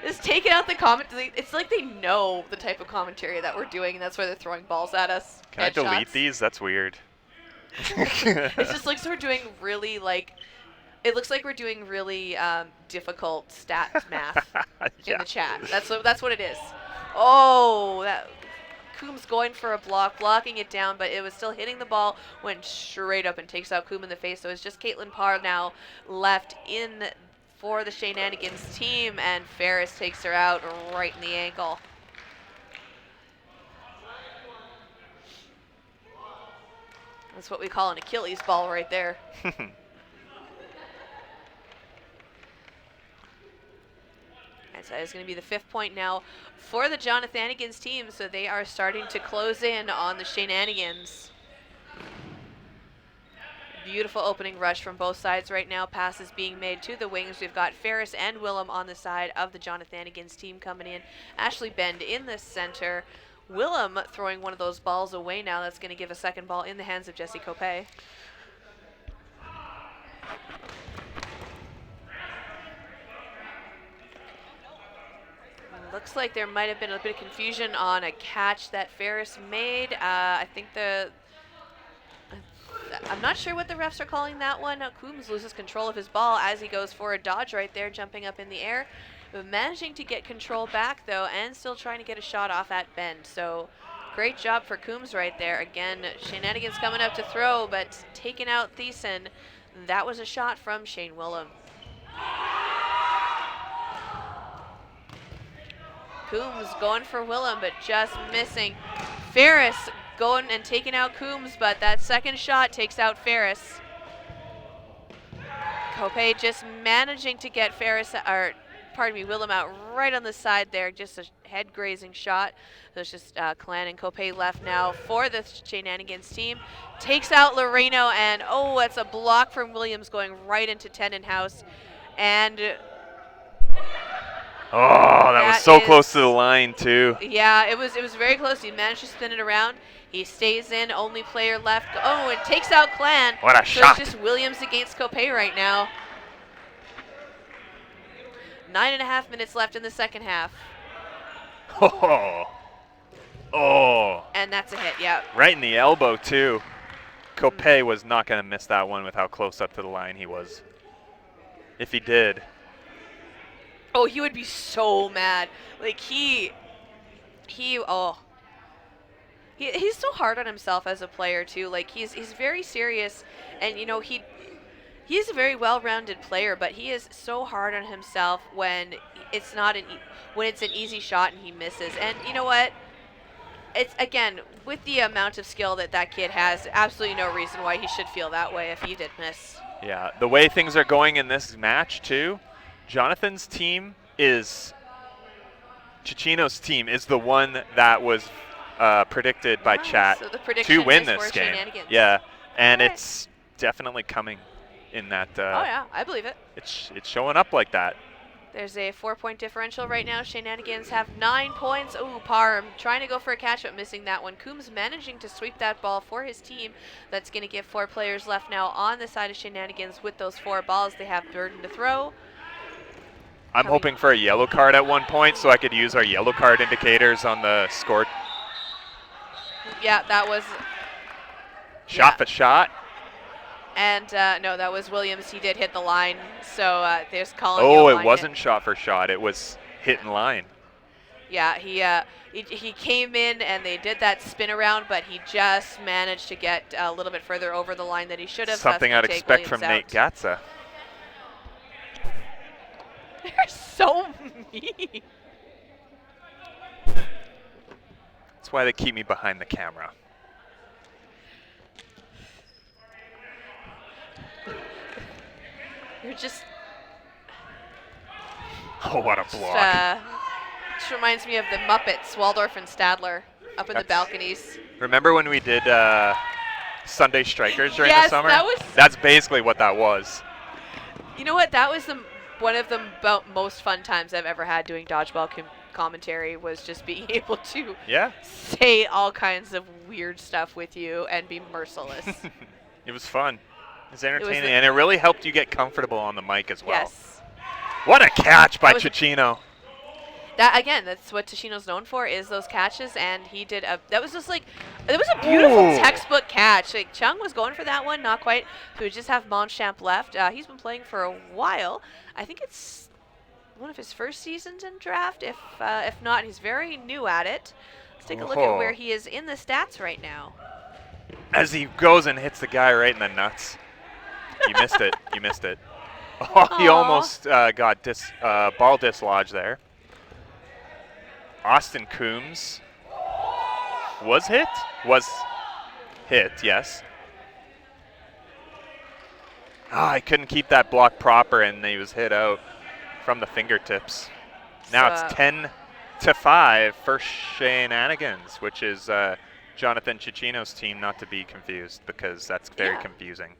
Just taking out the comment. It's like they know the type of commentary that we're doing, and that's why they're throwing balls at us. Can I delete these? That's weird. It just looks like we're doing really It looks like we're doing really difficult stat math in the chat. That's what it is. Oh, that Coombs going for a block, blocking it down, but it was still hitting the ball, went straight up and takes out Coombe in the face. So it's just Caitlin Parr now left in for the Shenanigans team, and Ferris takes her out right in the ankle. That's what we call an Achilles ball right there. So it's going to be the 5th point now for the Jonathanigans team, so they are starting to close in on the Shenanigans. Beautiful opening rush from both sides right now. Passes being made to the wings. We've got Ferris and Willem on the side of the Jonathanigans team coming in. Ashley Bend in the center. Willem throwing one of those balls away now. That's going to give a second ball in the hands of Jesse Cope. Looks like there might have been a bit of confusion on a catch that Ferris made. I think I'm not sure what the refs are calling that one. Coombs loses control of his ball as he goes for a dodge right there, jumping up in the air. But managing to get control back, though, and still trying to get a shot off at Bend. So great job for Coombs right there. Again, Shenanigans coming up to throw, but taking out Thiessen. That was a shot from Shane Willem. Coombs going for Willem, but just missing. Ferris going and taking out Coombs, but that second shot takes out Ferris. Cope just managing to get Willem out right on the side there. Just a head grazing shot. So it's just Clan and Cope left now for the Shenanigans team. Takes out Loreno, and oh, that's a block from Williams going right into Tenenhouse. And oh, that was so close to the line too. Yeah, it was very close. He managed to spin it around. He stays in, only player left. Oh, and takes out Clan. What a shot. It's just Williams against Cope right now. 9.5 minutes left in the second half. Oh. And that's a hit, yeah. Right in the elbow too. Cope was not going to miss that one with how close up to the line he was. If he did. Oh, he would be so mad. Like he's so hard on himself as a player too. Like he's very serious, and you know he's a very well-rounded player, but he is so hard on himself when it's an easy shot and he misses. And you know what? It's again with the amount of skill that kid has, absolutely no reason why he should feel that way if he did miss. Yeah, the way things are going in this match too. Jonathan's team Cicino's team is the one that was predicted by chat so the prediction to win is this for game. Shenanigans. Yeah, and Okay. it's definitely coming in that. Oh yeah, I believe it. It's showing up like that. There's a 4-point differential right now. Shenanigans have 9 points. Ooh, Parm trying to go for a catch, but missing that one. Coombs managing to sweep that ball for his team. That's going to give 4 players left now on the side of Shenanigans with those 4 balls. They have burden to throw. I'm hoping for a yellow card at one point so I could use our yellow card indicators on the score. Yeah, that was... Shot for shot. And no, that was Williams. He did hit the line, so there's calling. Oh, it wasn't shot for shot. It was hit in line. Yeah, he came in and they did that spin around, but he just managed to get a little bit further over the line than he should have. Something I'd expect from Nate Gatza. They're so mean. That's why they keep me behind the camera. You're just... Oh, what a block. Just reminds me of the Muppets, Waldorf and Stadler, up in the balconies. Remember when we did Sunday Strikers during yes, the summer? That was... That's basically what that was. You know what? That was one of the most fun times I've ever had doing dodgeball commentary, was just being able to say all kinds of weird stuff with you and be merciless. It was fun. It's entertaining, and it really helped you get comfortable on the mic as well. Yes. What a catch by Cicchino. That, again, that's what Ticino's known for, is those catches, and he did that was just like, it was a beautiful textbook catch. Like, Chung was going for that one, not quite. So we just have Monchamp left. He's been playing for a while. I think it's one of his first seasons in draft. If not, he's very new at it. Let's take a look at where he is in the stats right now. As he goes and hits the guy right in the nuts. You missed it. You missed it. Oh, he almost got ball dislodged there. Austin Coombs was hit? Was hit, yes. I couldn't keep that block proper, and he was hit out from the fingertips. Now it's 10-5 for Shenanigans, which is Jonathan Cicchino's team, not to be confused, because that's very confusing.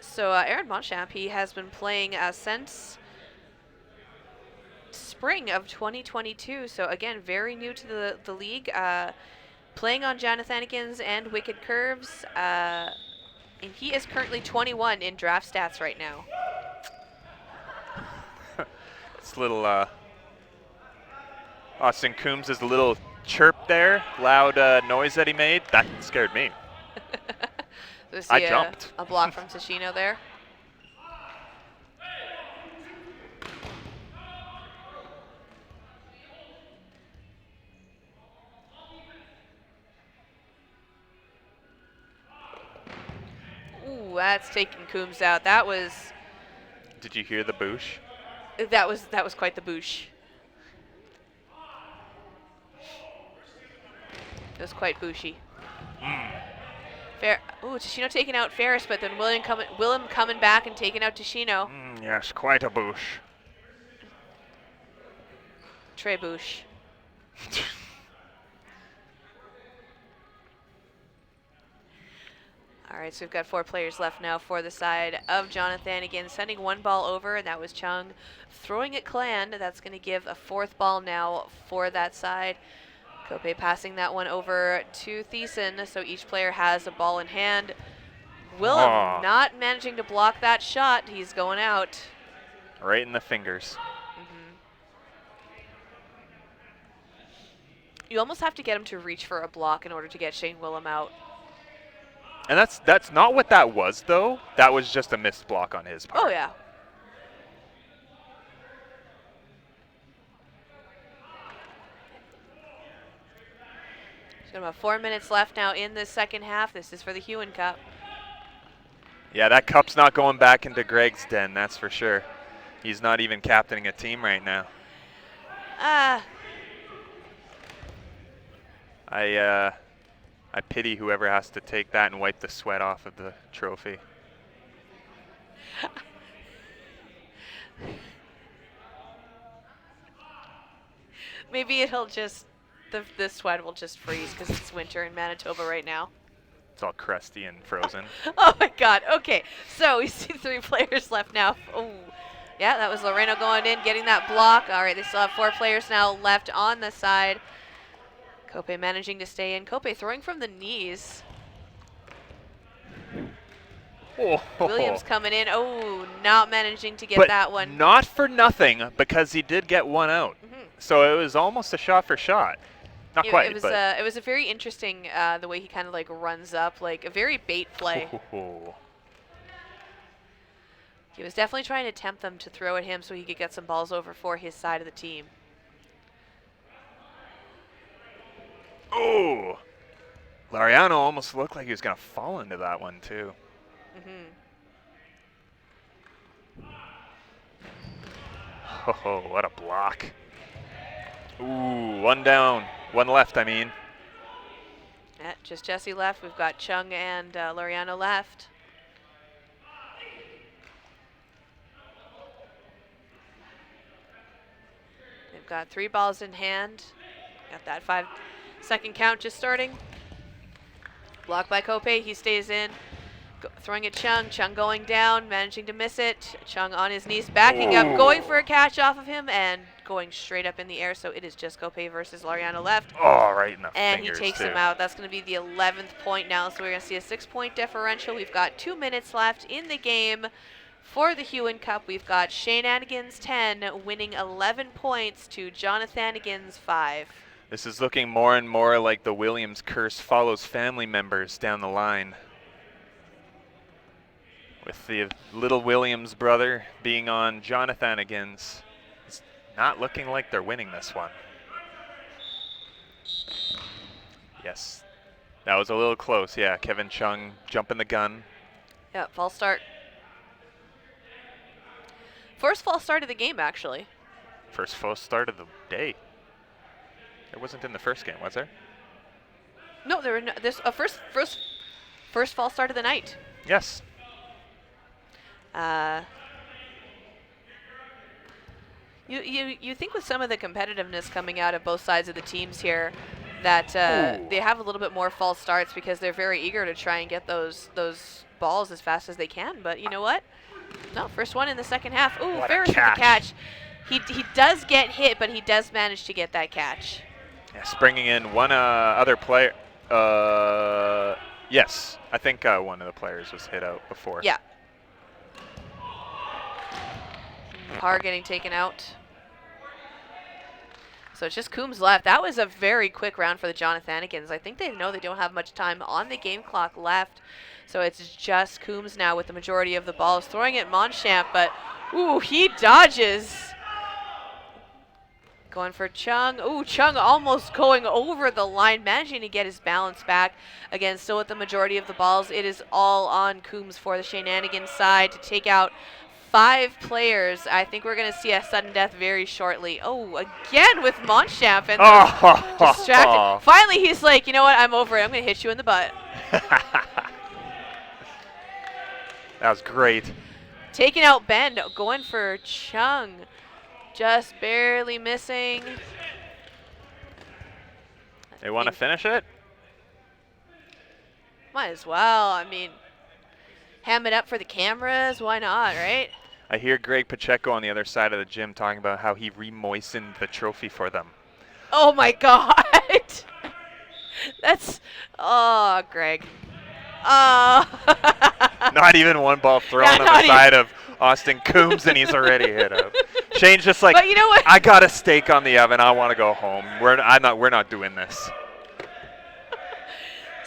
So Aaron Monchamp, he has been playing since spring of 2022. So again, very new to the league. Playing on Jonathanigans and Wicked Curves. And he is currently 21 in draft stats right now. This little Austin Coombs' little chirp there, loud noise that he made, that scared me. I jumped. A block from Ticino there. Ooh, that's taking Coombs out. That was... Did you hear the boosh? That was quite the boosh. It was quite booshy. Ooh, Ticino taking out Ferris, but then Willem coming back and taking out Ticino. Yes, quite a boosh. Trey boosh. All right, so we've got 4 players left now for the side of Jonathan. Again, sending 1 ball over, and that was Chung. Throwing at Clan, that's going to give a 4th ball now for that side. Kope passing that one over to Thiessen, so each player has a ball in hand. Willem not managing to block that shot. He's going out. Right in the fingers. You almost have to get him to reach for a block in order to get Shane Willem out. And that's not what that was, though. That was just a missed block on his part. Oh, yeah. Got about 4 minutes left now in the second half. This is for the Hewen Cup. Yeah, that cup's not going back into Greg's den, that's for sure. He's not even captaining a team right now. I pity whoever has to take that and wipe the sweat off of the trophy. Maybe it'll just... The sweat will just freeze because it's winter in Manitoba right now. It's all crusty and frozen. Oh my God. Okay, so we see 3 players left now. Oh, Yeah, that was Loreno going in, getting that block. All right, they still have 4 players now left on the side. Kope managing to stay in. Kope throwing from the knees. Oh. Williams coming in. Oh, not managing to get But that one. not for nothing, because he did get one out. So it was almost a shot for shot. Not quite, but It was a very interesting the way he kind of like runs up, like a very bait play. He was definitely trying to tempt them to throw at him so he could get some balls over for his side of the team. Oh! Lariano almost looked like he was going to fall into that one, too. Oh, what a block. Ooh, one down. One left, I mean. Yeah, just Jesse left. We've got Chung and Lariano left. They've got 3 balls in hand. Got that 5-second count just starting. Blocked by Kope. He stays in. Throwing at Chung. Chung going down, managing to miss it. Chung on his knees, backing up, going for a catch off of him, and going straight up in the air. So it is just Kope versus Lariano left. Oh, right in the and fingers, he takes too. him out. That's going to be the 11th point now. So we're going to see a 6-point differential. We've got 2 minutes left in the game. For the Hewen Cup, we've got Shane Anigan's 10 winning 11 points to Jonathan Anigan's 5. This is looking more and more like the Williams curse follows family members down the line. With the little Williams brother being on Jonathan Anigan's. It's not looking like they're winning this one. Yes, that was a little close. Yeah, Kevin Chung jumping the gun. Yeah, false start. First false start of the game, actually. First false start of the day. It wasn't in the first game, was there? No, there were no, this first false start of the night. Yes. You think with some of the competitiveness coming out of both sides of the teams here that they have a little bit more false starts because they're very eager to try and get those balls as fast as they can. But you know what? No, first one in the second half. Ooh, Ferris with the catch. He does get hit, but he does manage to get that catch. Yes, bringing in one other player. Yes, I think one of the players was hit out before. Yeah. Parr getting taken out. So it's just Coombs left. That was a very quick round for the Jonathan Anigans. I think they know they don't have much time on the game clock left. So it's just Coombs now with the majority of the balls. Throwing at Monchamp, but ooh, he dodges. Going for Chung. Ooh, Chung almost going over the line, managing to get his balance back. Again, still with the majority of the balls. It is all on Coombs for the Shane Anigan side to take out 5 players. I think we're going to see a sudden death very shortly. Oh, again with Monchamp and distracted. Finally, he's like, you know what? I'm over it. I'm going to hit you in the butt. That was great. Taking out Ben, going for Chung. Just barely missing. They want to finish it? Might as well. I mean, ham it up for the cameras. Why not, right? I hear Greg Pacheco on the other side of the gym talking about how he remoistened the trophy for them. Oh, my God. That's, oh, Greg. Oh. Not even one ball thrown on the side of Austin Coombs, and he's already hit up. Shane's just like, but you know what? I got a steak on the oven. I want to go home. We're not doing this.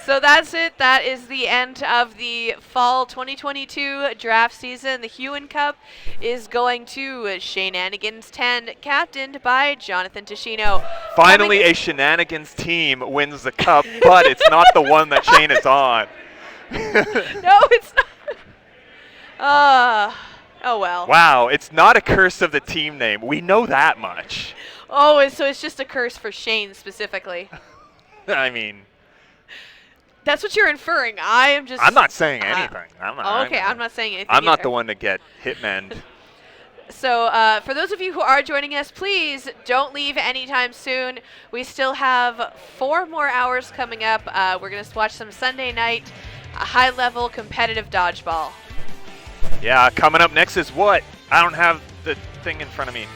So that's it. That is the end of the fall 2022 draft season. The Hewen Cup is going to Shane Anigan's 10, captained by Jonathan Ticino. Finally, a Shenanigans team wins the cup, but it's not the one that Shane is on. No, it's not. Oh, well. Wow, it's not a curse of the team name. We know that much. Oh, so it's just a curse for Shane specifically. I mean, that's what you're inferring. I'm not saying anything. I'm not saying anything. I'm not the one to get hitmaned. So for those of you who are joining us, please don't leave anytime soon. We still have 4 more hours coming up. We're going to watch some Sunday night high-level competitive dodgeball. Yeah, coming up next is what? I don't have the thing in front of me.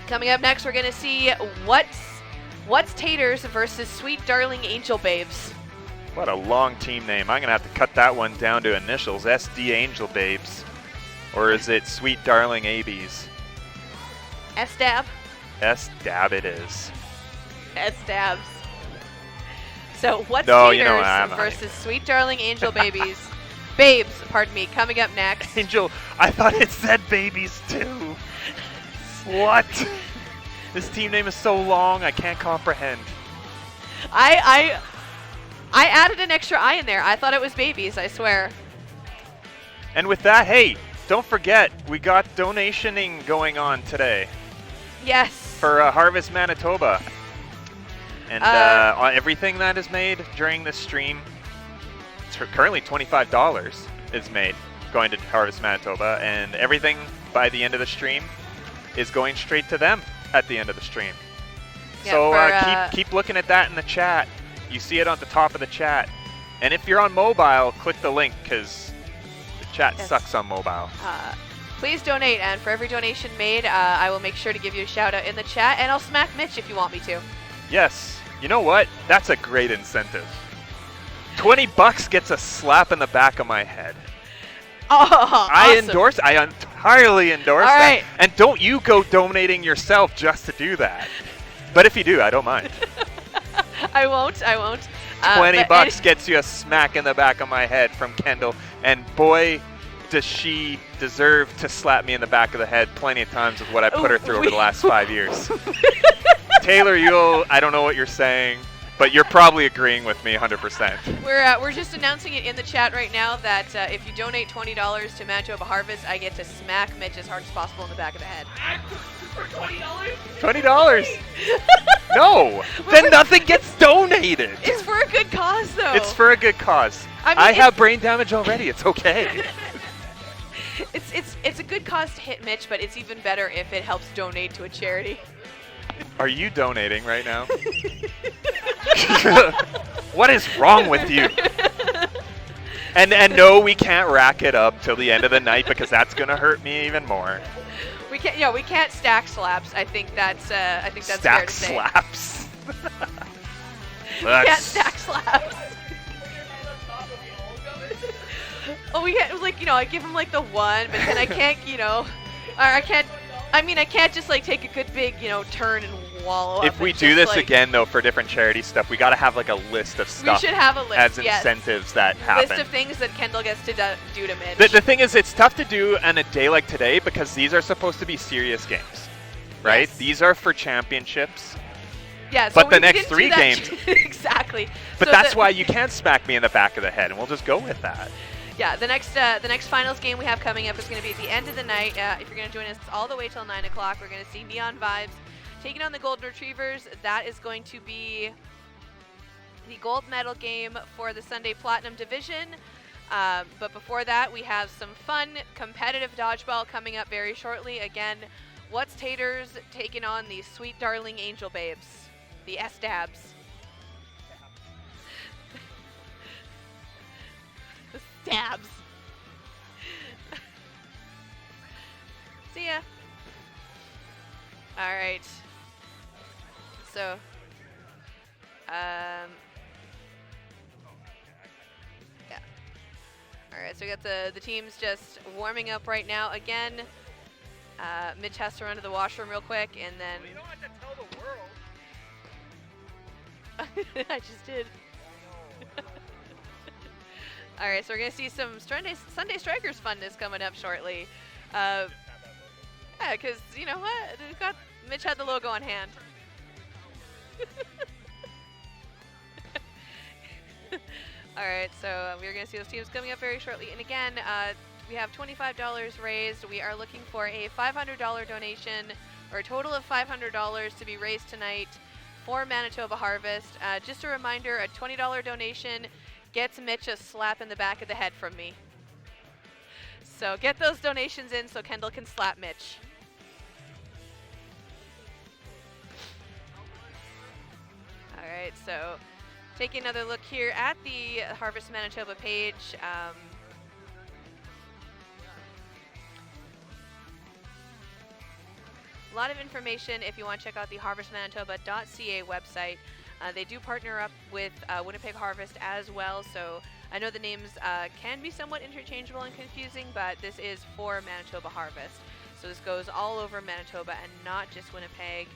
Coming up next, we're going to see what's taters versus sweet darling angel babes. What a long team name. I'm going to have to cut that one down to initials. SD Angel Babes. Or is it Sweet Darling ABs? S-dab. S-dab it is. S-dabs. So what's No, taters you know, I'm versus sweet darling angel babies? Babes, pardon me, coming up next. Angel, I thought it said babies too. What? This team name is so long, I can't comprehend. I added an extra I in there. I thought it was babies, I swear. And with that, hey, don't forget, we got donationing going on today. Yes. For Harvest Manitoba. And on everything that is made during this stream, currently $25 is made going to Harvest Manitoba, and everything by the end of the stream is going straight to them at the end of the stream. Yeah, so keep looking at that in the chat. You see it on the top of the chat. And if you're on mobile, click the link because the chat sucks on mobile. Please donate, and for every donation made, I will make sure to give you a shout out in the chat, and I'll smack Mitch if you want me to. Yes. You know what? That's a great incentive. $20 gets a slap in the back of my head. Oh, I awesome. I entirely endorse All that. right. And don't you go donating yourself just to do that. But if you do, I don't mind. I won't. $20 gets you a smack in the back of my head from Kendall, and boy, does she deserve to slap me in the back of the head plenty of times with what I put her through over the last 5 years. Taylor, I don't know what you're saying, but you're probably agreeing with me 100%. We're just announcing it in the chat right now that if you donate $20 to Manitoba Harvest, I get to smack Mitch as hard as possible in the back of the head. For $20? $20? No! Then nothing gets donated! It's for a good cause, though. It's for a good cause. I mean, I have brain damage already. It's okay. It's a good cause to hit Mitch, but it's even better if it helps donate to a charity. Are you donating right now? What is wrong with you? And no, we can't rack it up till the end of the night because that's gonna hurt me even more. We can't. Yeah, we can't stack slaps. I think that's fair Stack to say. slaps. We can't stack slaps. Oh, we can't. Like, I give him like the one, but then I can't. Or I can't. I mean, I can't just like take a good big, turn and wallow. If up we and do just, this again, though, for different charity stuff, we got to have like a list of stuff. We should have a list as incentives that happen. List of things that Kendall gets to do to Mitch. The thing is, it's tough to do on a day like today because these are supposed to be serious games, right? Yes. These are for championships. Yeah. So But the we next didn't do 3 that. games. Exactly. But So that's why you can't smack me in the back of the head, and we'll just go with that. Yeah, the next finals game we have coming up is going to be at the end of the night. If you're going to join us all the way till 9 o'clock, we're going to see Neon Vibes taking on the Golden Retrievers. That is going to be the gold medal game for the Sunday Platinum Division. But before that, we have some fun, competitive dodgeball coming up very shortly. Again, what's taters taking on the sweet darling angel babes, the S-dabs. Stabs. See ya. All right. So, yeah. All right. So we got the teams just warming up right now. Again, Mitch has to run to the washroom real quick, and then. Well, you don't have to tell the world. I just did. All right, so we're going to see some Sunday Strikers funness coming up shortly. Yeah, because you know what? Mitch had the logo on hand. All right, so we're going to see those teams coming up very shortly. And again, we have $25 raised. We are looking for a $500 donation, or a total of $500 to be raised tonight for Manitoba Harvest. Just a reminder, a $20 donation gets Mitch a slap in the back of the head from me. So get those donations in so Kendall can slap Mitch. All right, so taking another look here at the Harvest Manitoba page. lot of information if you want to check out the harvestmanitoba.ca website. They do partner up with Winnipeg Harvest as well, so I know the names can be somewhat interchangeable and confusing, but this is for Manitoba Harvest. So this goes all over Manitoba and not just Winnipeg.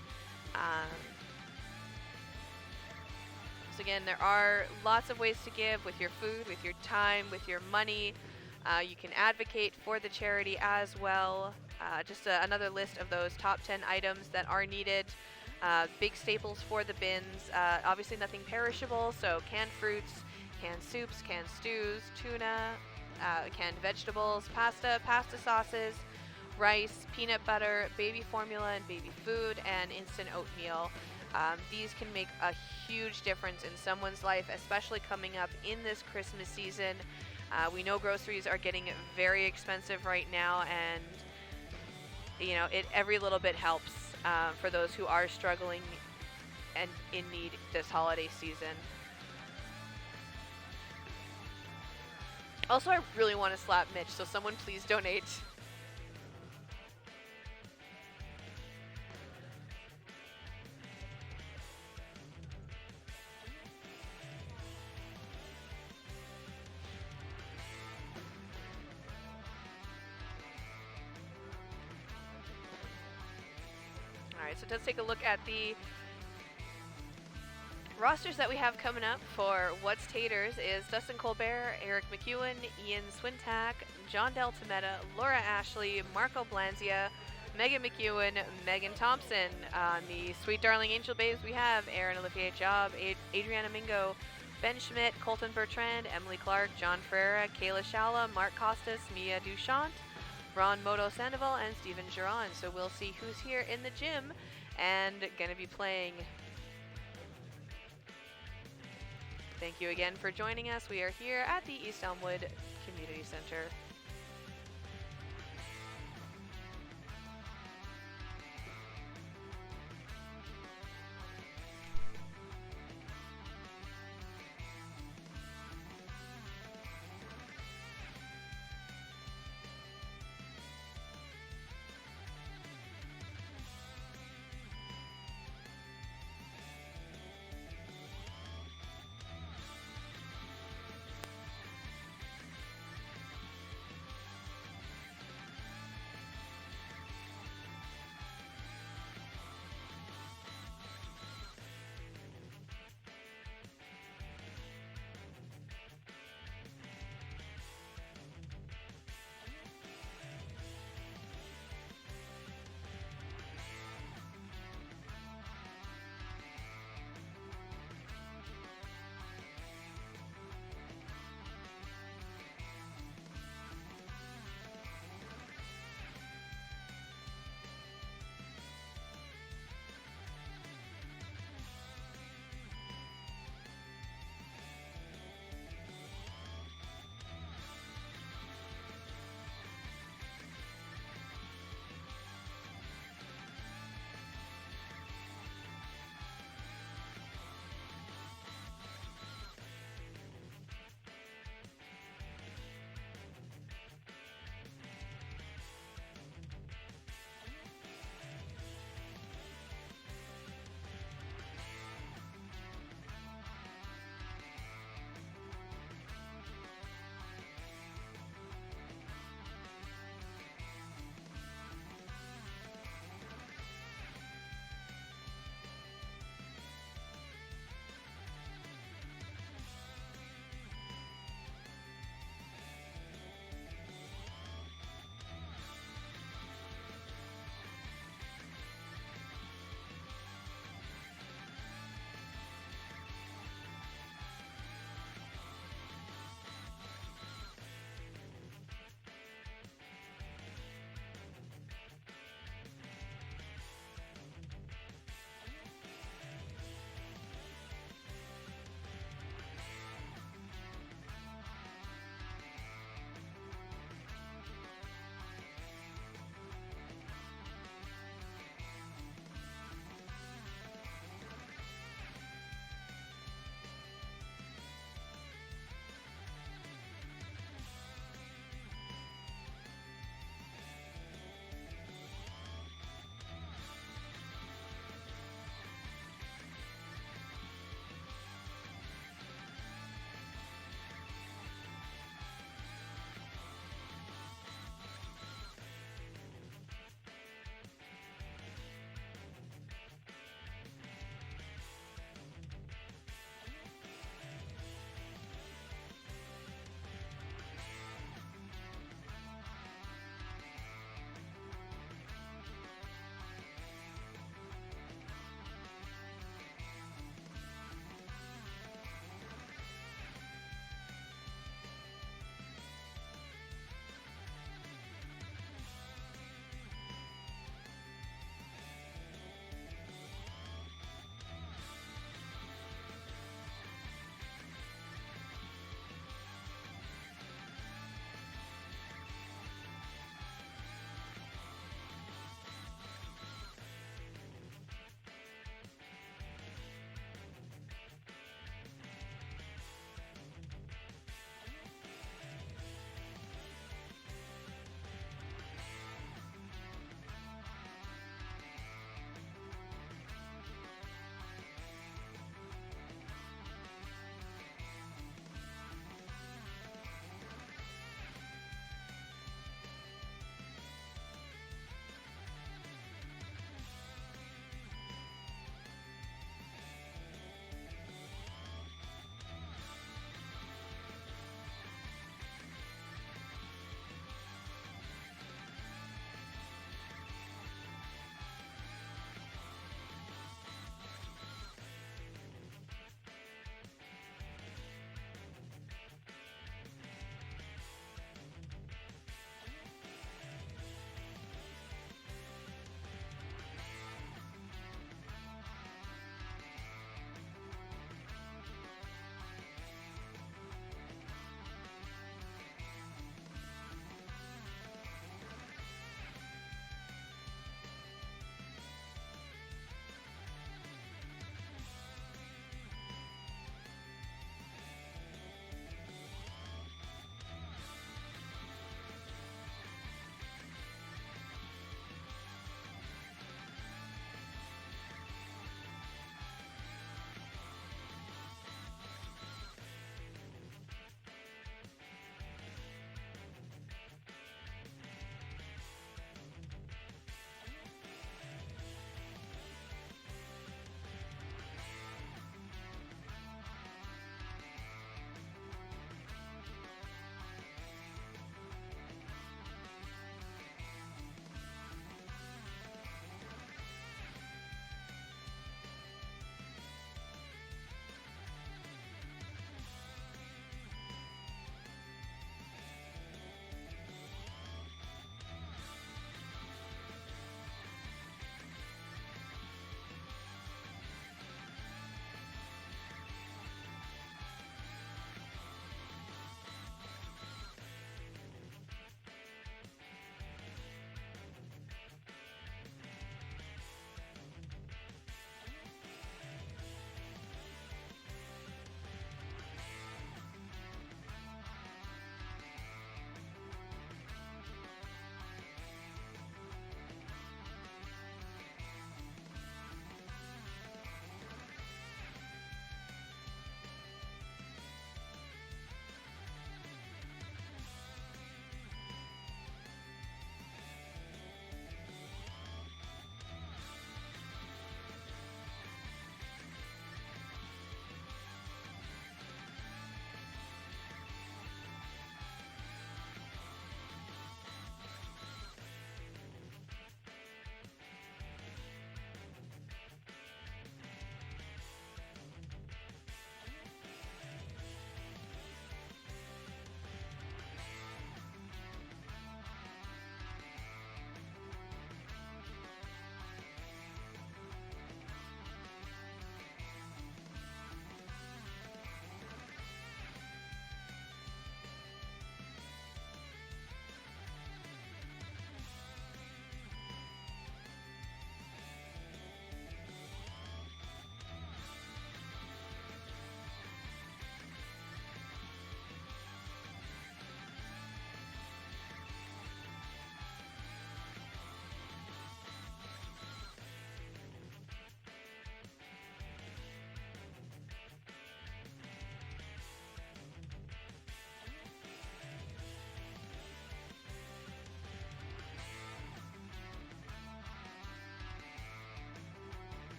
So again, there are lots of ways to give with your food, with your time, with your money. You can advocate for the charity as well. Just another list of those top 10 items that are needed. Big staples for the bins. Obviously nothing perishable, so canned fruits, canned soups, canned stews, tuna, canned vegetables, pasta sauces, rice, peanut butter, baby formula and baby food, and instant oatmeal. These can make a huge difference in someone's life, especially coming up in this Christmas season. We know groceries are getting very expensive right now, and you know, every little bit helps for those who are struggling and in need this holiday season. Also, I really want to slap Mitch, so someone please donate. Alright, so let's take a look at the rosters that we have coming up for What's Taters is Dustin Colbert, Eric McEwen, Ian Swintack, John Del Tometa, Laura Ashley, Marco Blanzia, Megan McEwen, Megan Thompson. On the Sweet Darling Angel Babes, we have Aaron Olivier Job, Adriana Mingo, Ben Schmidt, Colton Bertrand, Emily Clark, John Ferreira, Kayla Shala, Mark Costas, Mia Duchant, Ron Moto Sandoval, and Steven Giron. So we'll see who's here in the gym and gonna be playing. Thank you again for joining us. We are here at the East Elmwood Community Center.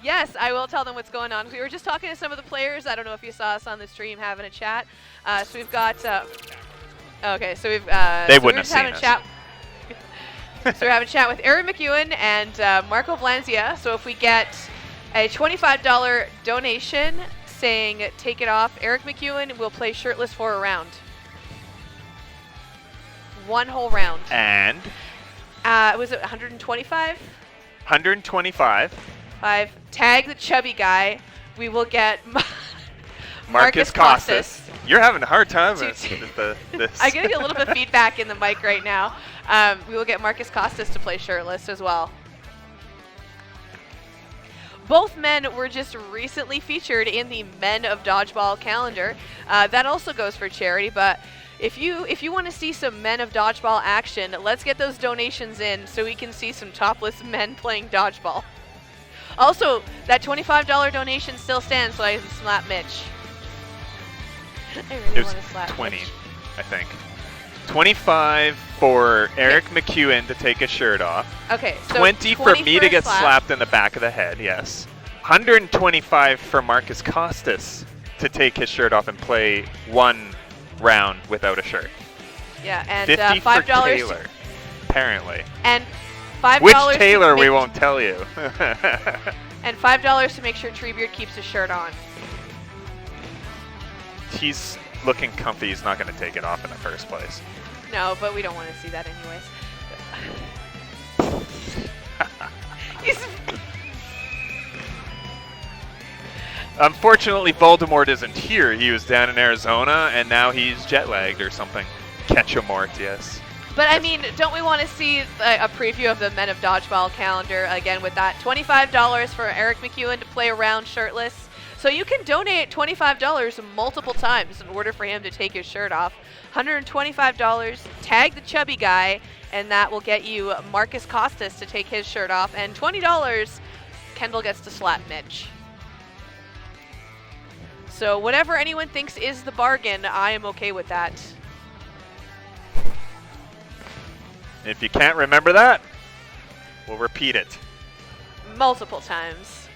Yes, I will tell them what's going on. We were just talking to some of the players. I don't know if you saw us on the stream having a chat. So we've got. Okay, so we've. They so we're wouldn't just have having a seen us. chat. So we're having a chat with Aaron McEwen and Marco Blanzia. So if we get a $25 donation saying "Take it off," Eric McEwen will play shirtless for a round. One whole round. And Was it 125? 125. 5. Tag the chubby guy. We will get Marcus Costas. You're having a hard time Dude. with this. I'm getting a little bit of feedback in the mic right now. We will get Marcus Costas to play shirtless as well. Both men were just recently featured in the Men of Dodgeball calendar. That also goes for charity, but if you want to see some Men of Dodgeball action, let's get those donations in so we can see some topless men playing dodgeball. Also, that $25 donation still stands, so I can slap Mitch. I really It was want to slap 20, Mitch. I think. 25 for Eric McEwen to take his shirt off. Okay, so 20 for me to a get slap. slapped in the back of the head, yes. 125 for Marcus Costas to take his shirt off and play one round without a shirt. Yeah, and 50 $5 for Taylor, apparently. and $5 Which to Taylor we make- won't tell you. and $5 to make sure Treebeard keeps his shirt on. He's looking comfy. He's not going to take it off in the first place. No, but we don't want to see that anyways. He's- Unfortunately, Voldemort isn't here. He was down in Arizona, and now he's jet-lagged or something. Catch-a-mort, yes. But I mean, don't we want to see a preview of the Men of Dodgeball calendar again with that $25 for Eric McEwen to play around shirtless? So you can donate $25 multiple times in order for him to take his shirt off. $125, tag the chubby guy, and that will get you Marcus Costas to take his shirt off. And $20, Kendall gets to slap Mitch. So whatever anyone thinks is the bargain, I am okay with that. If you can't remember that, we'll repeat it. Multiple times.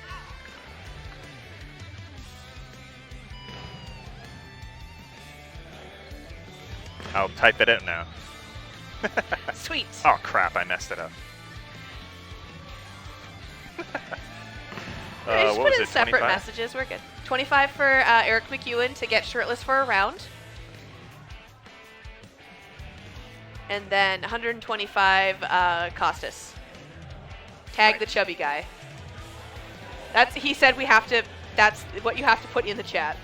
I'll type it in now. Sweet. Oh, crap, I messed it up. Just what put was in it, separate 25? messages. We're good. 25 for Eric McEwen to get shirtless for a round. And then 125 Costas. Tag the chubby guy. He said we have to, that's what you have to put in the chat.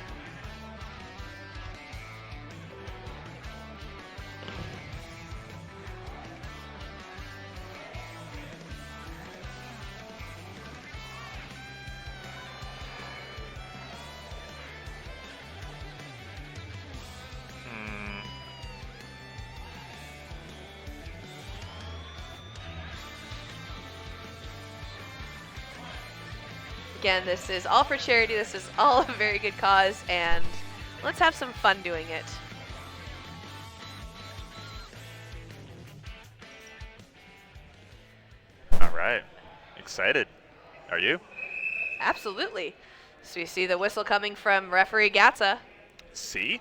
Again, this is all for charity. This is all a very good cause, and let's have some fun doing it. All right. Excited. Are you? Absolutely. So you see the whistle coming from referee Gatza. See?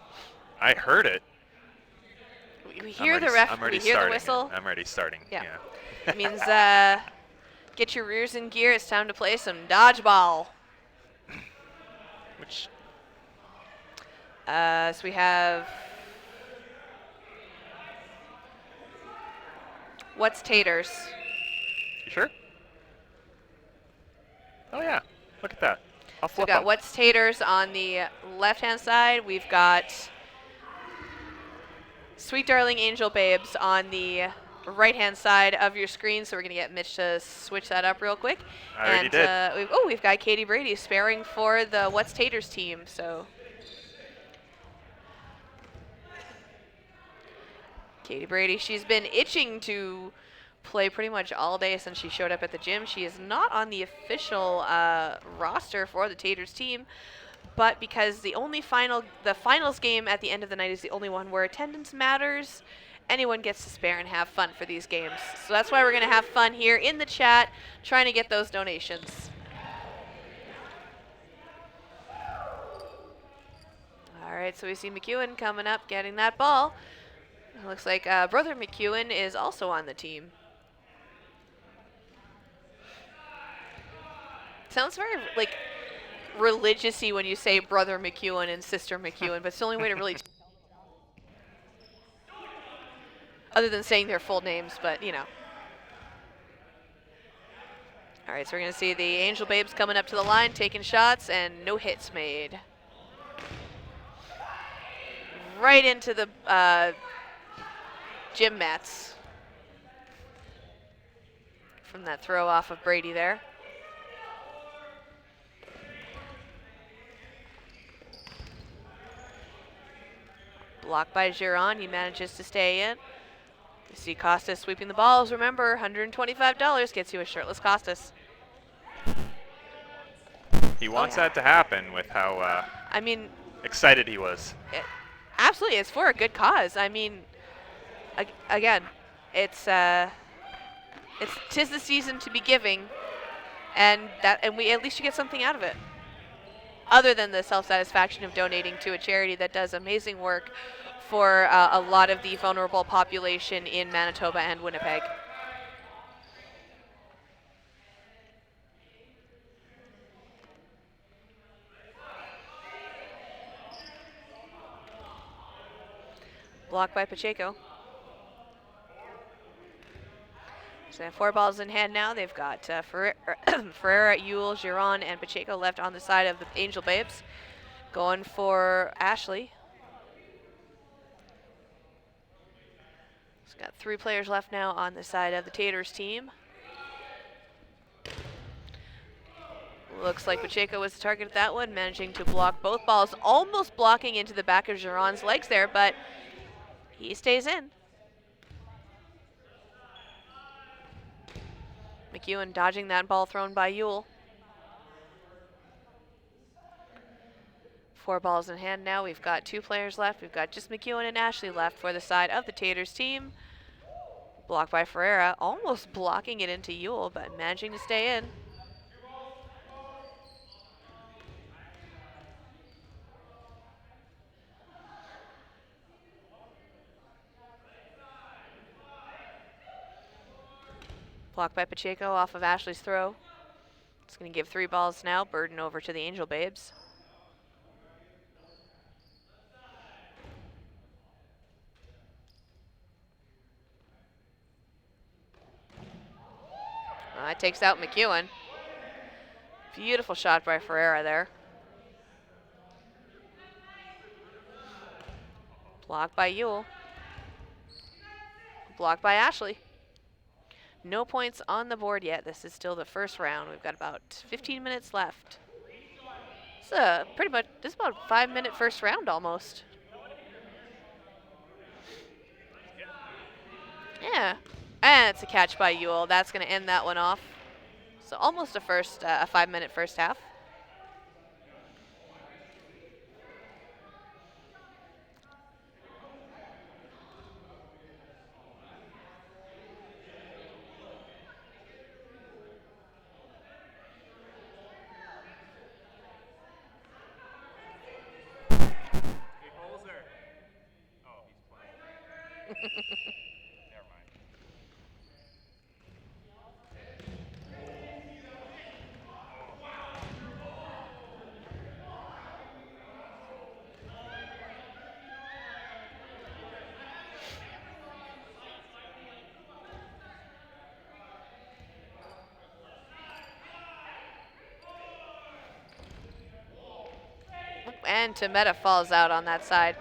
I heard it. We hear the ref. I'm We already hear the starting. whistle. I'm already starting. Yeah. Yeah. It means get your rears in gear. It's time to play some dodgeball. Which So we have what's taters. you sure? Oh yeah. Look at that. I'll So we've flip got them. what's taters on the left-hand side. We've got Sweet Darling Angel Babes on the right-hand side of your screen. So we're gonna get Mitch to switch that up real quick. I already did. We've got Katie Brady sparing for the What's Taters team. So Katie Brady, she's been itching to play pretty much all day since she showed up at the gym. She is not on the official roster for the Taters team, but because the finals game at the end of the night is the only one where attendance matters, anyone gets to spare and have fun for these games. So that's why we're going to have fun here in the chat, trying to get those donations. right, so we see McEwen coming up, getting that ball. It looks like brother McEwen is also on the team. Sounds very like religious-y when you say brother McEwen and sister McEwen, but it's the only way to really other than saying their full names, but you know. All right, so we're going to see the Angel Babes coming up to the line, taking shots, and no hits made. Right into the gym mats from that throw off of Brady there. Blocked by Giron, he manages to stay in. You see Costas sweeping the balls. Remember, $125 gets you a shirtless Costas. He wants that to happen with how I mean, excited he was. Absolutely, it's for a good cause. I mean, again, it's 'tis the season to be giving, and we at least you get something out of it, other than the self-satisfaction of donating to a charity that does amazing work for a lot of the vulnerable population in Manitoba and Winnipeg. Blocked by Pacheco. So they have 4 balls in hand now. They've got Ferreira, Ewell, Giron, and Pacheco left on the side of the Angel Babes. Going for Ashley. He's got 3 players left now on the side of the Taters team. Looks like Pacheco was the target of that one, managing to block both balls, almost blocking into the back of Giron's legs there, but he stays in. McEwen dodging that ball thrown by Ewell. 4 balls in hand now. We've got 2 players left. We've got just McEwen and Ashley left for the side of the Taters team. Blocked by Ferreira, almost blocking it into Ewell, but managing to stay in. Blocked by Pacheco off of Ashley's throw. It's going to give 3 balls now. Burden over to the Angel Babes. That takes out McEwen. Beautiful shot by Ferreira there. Blocked by Ewell. Blocked by Ashley. No points on the board yet. This is still the first round. We've got about 15 minutes left. This is about a 5-minute first round almost. Yeah. And it's a catch by Ewell. That's going to end that one off. So almost a 5-minute first half. Never mind. And Tameta falls out on that side.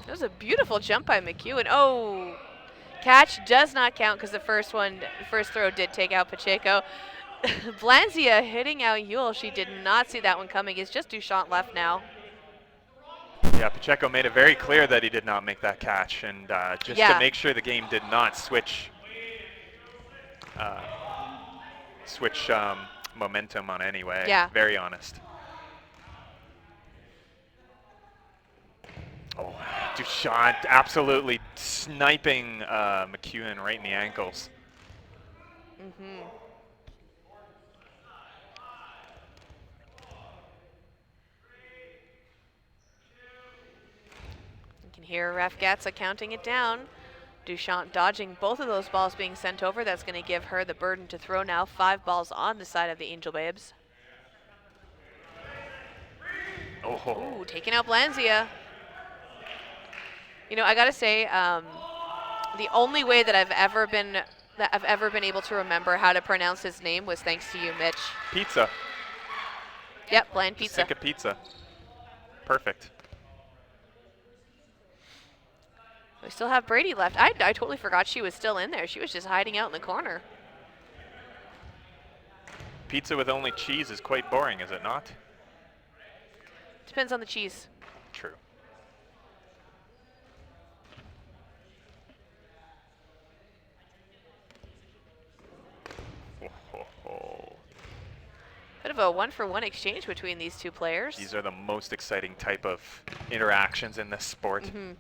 That was a beautiful jump by McEwen. Oh, catch does not count because the first throw did take out Pacheco. Blanzia hitting out Ewell. She did not see that one coming. It's just Duchamp left now. Yeah, Pacheco made it very clear that he did not make that catch, and just to make sure the game did not switch momentum on any way. Yeah. Very honest. Oh, Duchamp absolutely sniping McEwen right in the ankles. Mm-hmm. You can hear Ref Gatsa counting it down. Duchamp dodging both of those balls being sent over. That's going to give her the burden to throw now. 5 balls on the side of the Angel Babes. Oh. Ooh, taking out Blanzia. You know, I gotta say, the only way that I've ever been able to remember how to pronounce his name was thanks to you, Mitch. Pizza. Yep, Bland Just Pizza. think of pizza. Perfect. We still have Brady left. I totally forgot she was still in there. She was just hiding out in the corner. Pizza with only cheese is quite boring, is it not? Depends on the cheese. True. Bit of a one-for-one exchange between these two players. These are the most exciting type of interactions in this sport. Mm-hmm.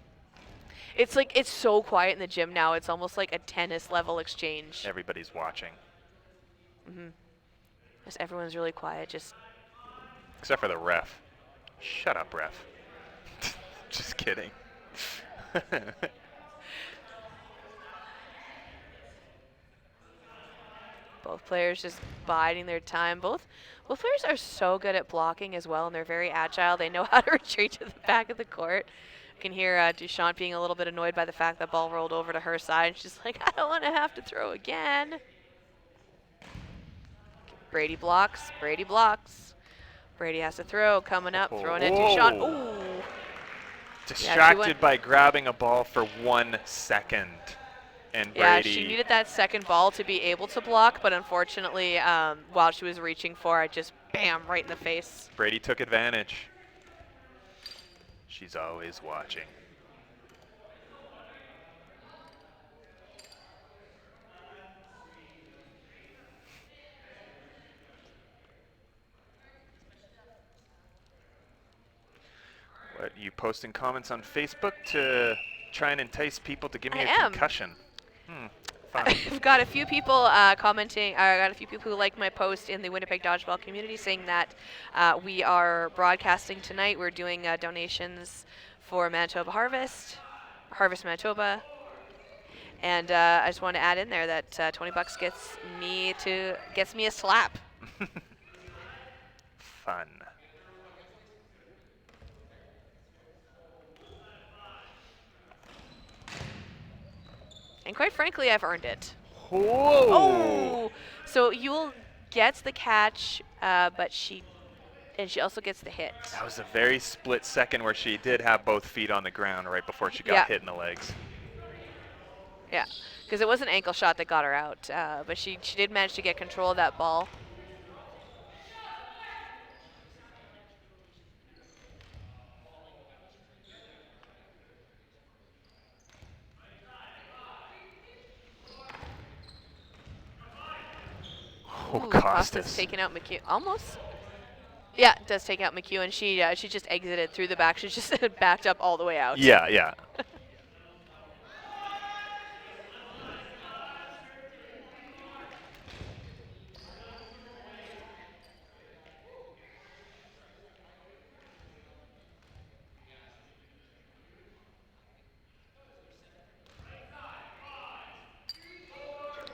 It's like, it's so quiet in the gym now. It's almost like a tennis level exchange. Everybody's watching. Mm-hmm. Just everyone's really quiet, just. Except for the ref. Shut up, ref. Just kidding. Both players just biding their time. Both players are so good at blocking as well, and they're very agile. They know how to retreat to the back of the court. You can hear Duchamp being a little bit annoyed by the fact that ball rolled over to her side. She's like, I don't want to have to throw again. Brady blocks. Brady blocks. Brady has to throw. Coming up, throwing it to Duchamp. Ooh. Distracted by grabbing a ball for 1 second. And Brady. Yeah, she needed that second ball to be able to block, but unfortunately, while she was reaching for it, just bam, right in the face. Brady took advantage. She's always watching. What, you posting comments on Facebook to try and entice people to give me a concussion? Fun. I've got a few people commenting. I got a few people who like my post in the Winnipeg Dodgeball community saying that we are broadcasting tonight. We're doing donations for Manitoba Harvest Manitoba. And I just want to add in there that $20 gets me a slap. Fun. And quite frankly, I've earned it. Whoa! Oh! So Yule gets the catch, but she also gets the hit. That was a very split second where she did have both feet on the ground right before she got hit in the legs. Yeah, because it was an ankle shot that got her out, but she did manage to get control of that ball. Oh, Costas. Taking out McHugh. Almost. Yeah, it does take out McHugh, and she just exited through the back. She just backed up all the way out. Yeah, yeah.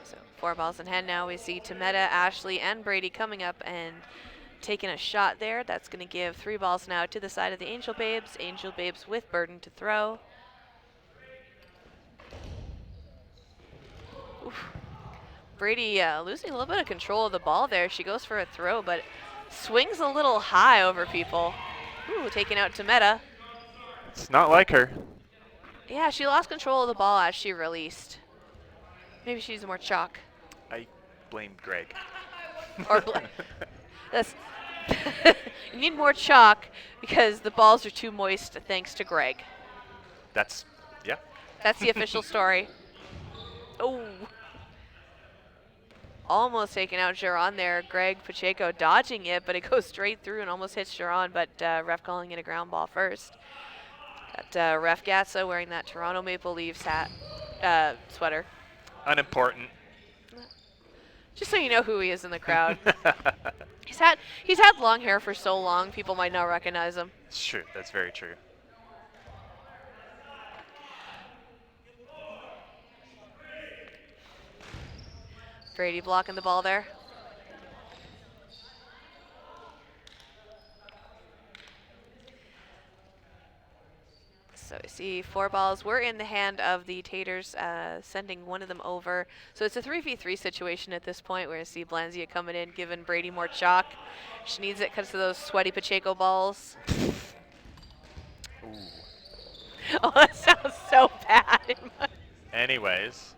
So 4 balls in hand now. We see Tameta, Ashley, and Brady coming up and taking a shot there. That's going to give 3 balls now to the side of the Angel Babes. Angel Babes with burden to throw. Oof. Brady losing a little bit of control of the ball there. She goes for a throw, but swings a little high over people. Ooh, taking out Tameta. It's not like her. Yeah, she lost control of the ball as she released. Maybe she needs more chalk. I blame Greg. Or that's you need more chalk because the balls are too moist thanks to Greg. That's, yeah. That's the official story. Oh. Almost taking out Giron there. Greg Pacheco dodging it, but it goes straight through and almost hits Giron, but ref calling it a ground ball first. Got Ref Gatsa wearing that Toronto Maple Leafs hat, sweater. Unimportant. Just so you know who he is in the crowd. He's had long hair for so long, people might not recognize him. It's true. That's very true. Brady blocking the ball there. So I see 4 balls. We're in the hand of the Taters, sending one of them over. So it's a 3v3 situation at this point. We're going to see Blanzia coming in, giving Brady more chalk. She needs it because of those sweaty Pacheco balls. Ooh. Oh, that sounds so bad. Anyways.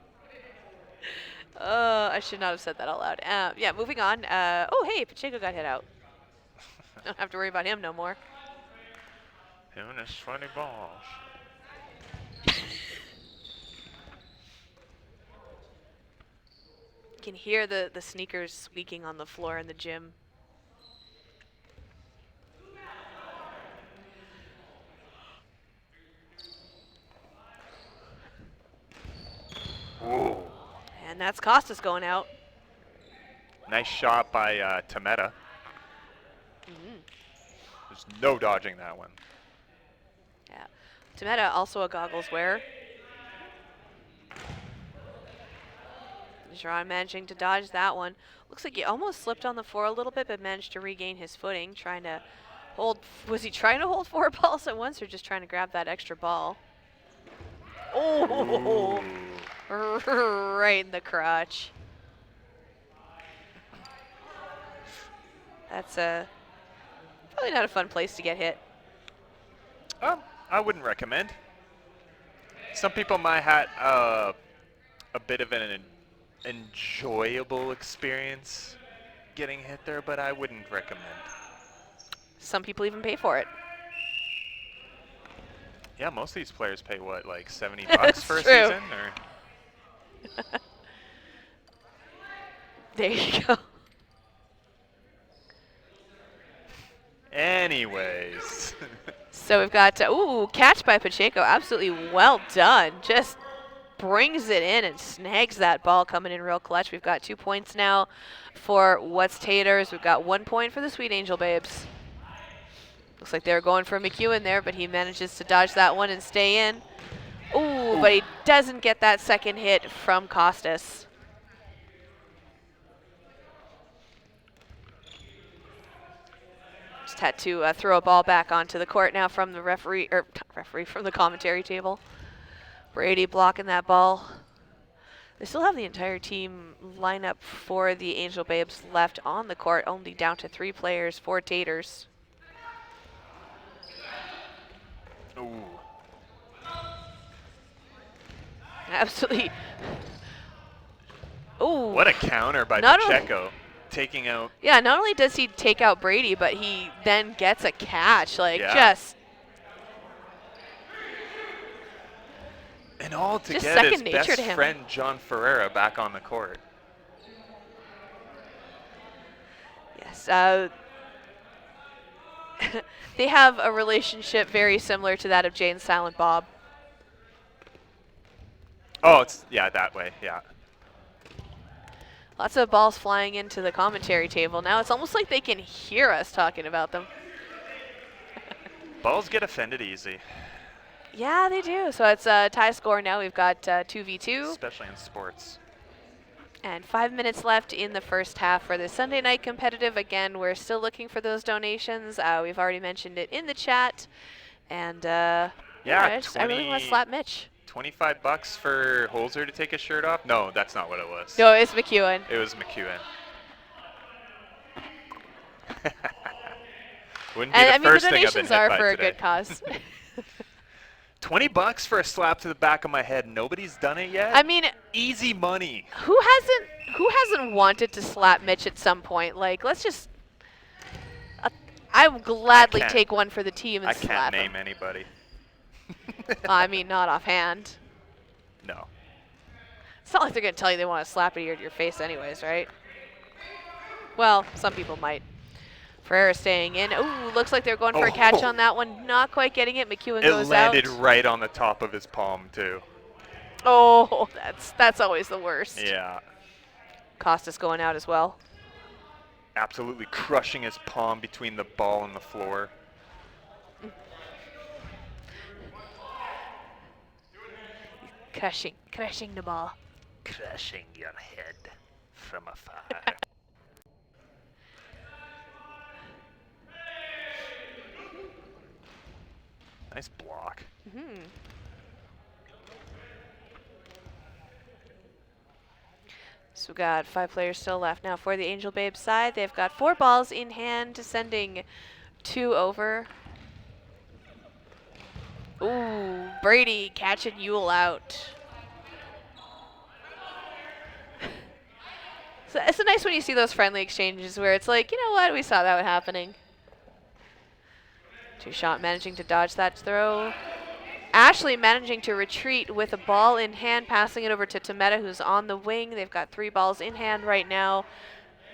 I should not have said that out loud. Yeah, moving on. Oh, hey, Pacheco got hit out. Don't have to worry about him no more. Him and his sweaty balls. You can hear the sneakers squeaking on the floor in the gym. Ooh. And that's Costas going out. Nice shot by Tameta. There's no dodging that one. Yeah. Tameta, also a goggles wearer. Jean managing to dodge that one. Looks like he almost slipped on the floor a little bit, but managed to regain his footing, trying to hold. Was he trying to hold 4 balls at once or just trying to grab that extra ball? Oh, right in the crotch. That's probably not a fun place to get hit. I wouldn't recommend. Some people might have a bit of an enjoyable experience getting hit there, but I wouldn't recommend. Some people even pay for it. Yeah, most of these players pay what, like $70 for a true. season, or? There you go. Anyways. So we've got, ooh, catch by Pacheco. Absolutely well done. Just brings it in and snags that ball, coming in real clutch. We've got 2 points now for What's Taters. We've got 1 point for the Sweet Angel Babes. Looks like they were going for McEwen there, but he manages to dodge that one and stay in. Ooh, but he doesn't get that second hit from Costas. Just had to throw a ball back onto the court now from the referee, or referee, from the commentary table. Brady blocking that ball. They still have the entire team lineup for the Angel Babes left on the court, only down to 3 players for Taters. Ooh. Absolutely. Ooh. What a counter by Not Pacheco, taking out. Yeah, not only does he take out Brady, but he then gets a catch. Like, Yeah. just And all to Just get his second nature best to him. friend John Ferreira back on the court. yes. They have a relationship very similar to that of Jay and Silent Bob. Oh, it's that way, yeah. Lots of balls flying into the commentary table. Now it's almost like they can hear us talking about them. Balls get offended easy, Yeah, they do. So it's a tie score now. We've got 2v2. especially in sports. And 5 minutes left in the first half for the Sunday night competitive. Again, we're still looking for those donations. We've already mentioned it in the chat. And I really want to slap Mitch. $25 for Holzer to take his shirt off? No, that's not what it was. No, it's McEwen. It was McEwen. Wouldn't be And the I mean, the first thing I've been donations hit are by for today. a good cause. $20 for a slap to the back of my head. Nobody's done it yet. I mean, Easy money. who hasn't wanted to slap Mitch at some point? Like, let's just. I would gladly can't- take one for the team and I can't slap name him. anybody. I mean, not offhand. No. It's not like they're going to tell you they want to slap it to your face anyways, right? Well, some people might. Ferreira staying in. Ooh, looks like they're going for a catch on that one. Not quite getting it. McEwen It goes landed out. right on the top of his palm, too. Oh, that's always the worst. Yeah. Costas going out as well. Absolutely crushing his palm between the ball and the floor. Crushing the ball. Crushing your head from afar. Nice block. So we've got 5 players still left now for the Angel Babes side. They've got 4 balls in hand, sending 2 over. Ooh, Brady catching Yule out. So it's nice when you see those friendly exchanges where it's like, you know what, we saw that happening. Two-shot managing to dodge that throw. Ashley managing to retreat with a ball in hand, passing it over to Tameta, who's on the wing. They've got 3 balls in hand right now.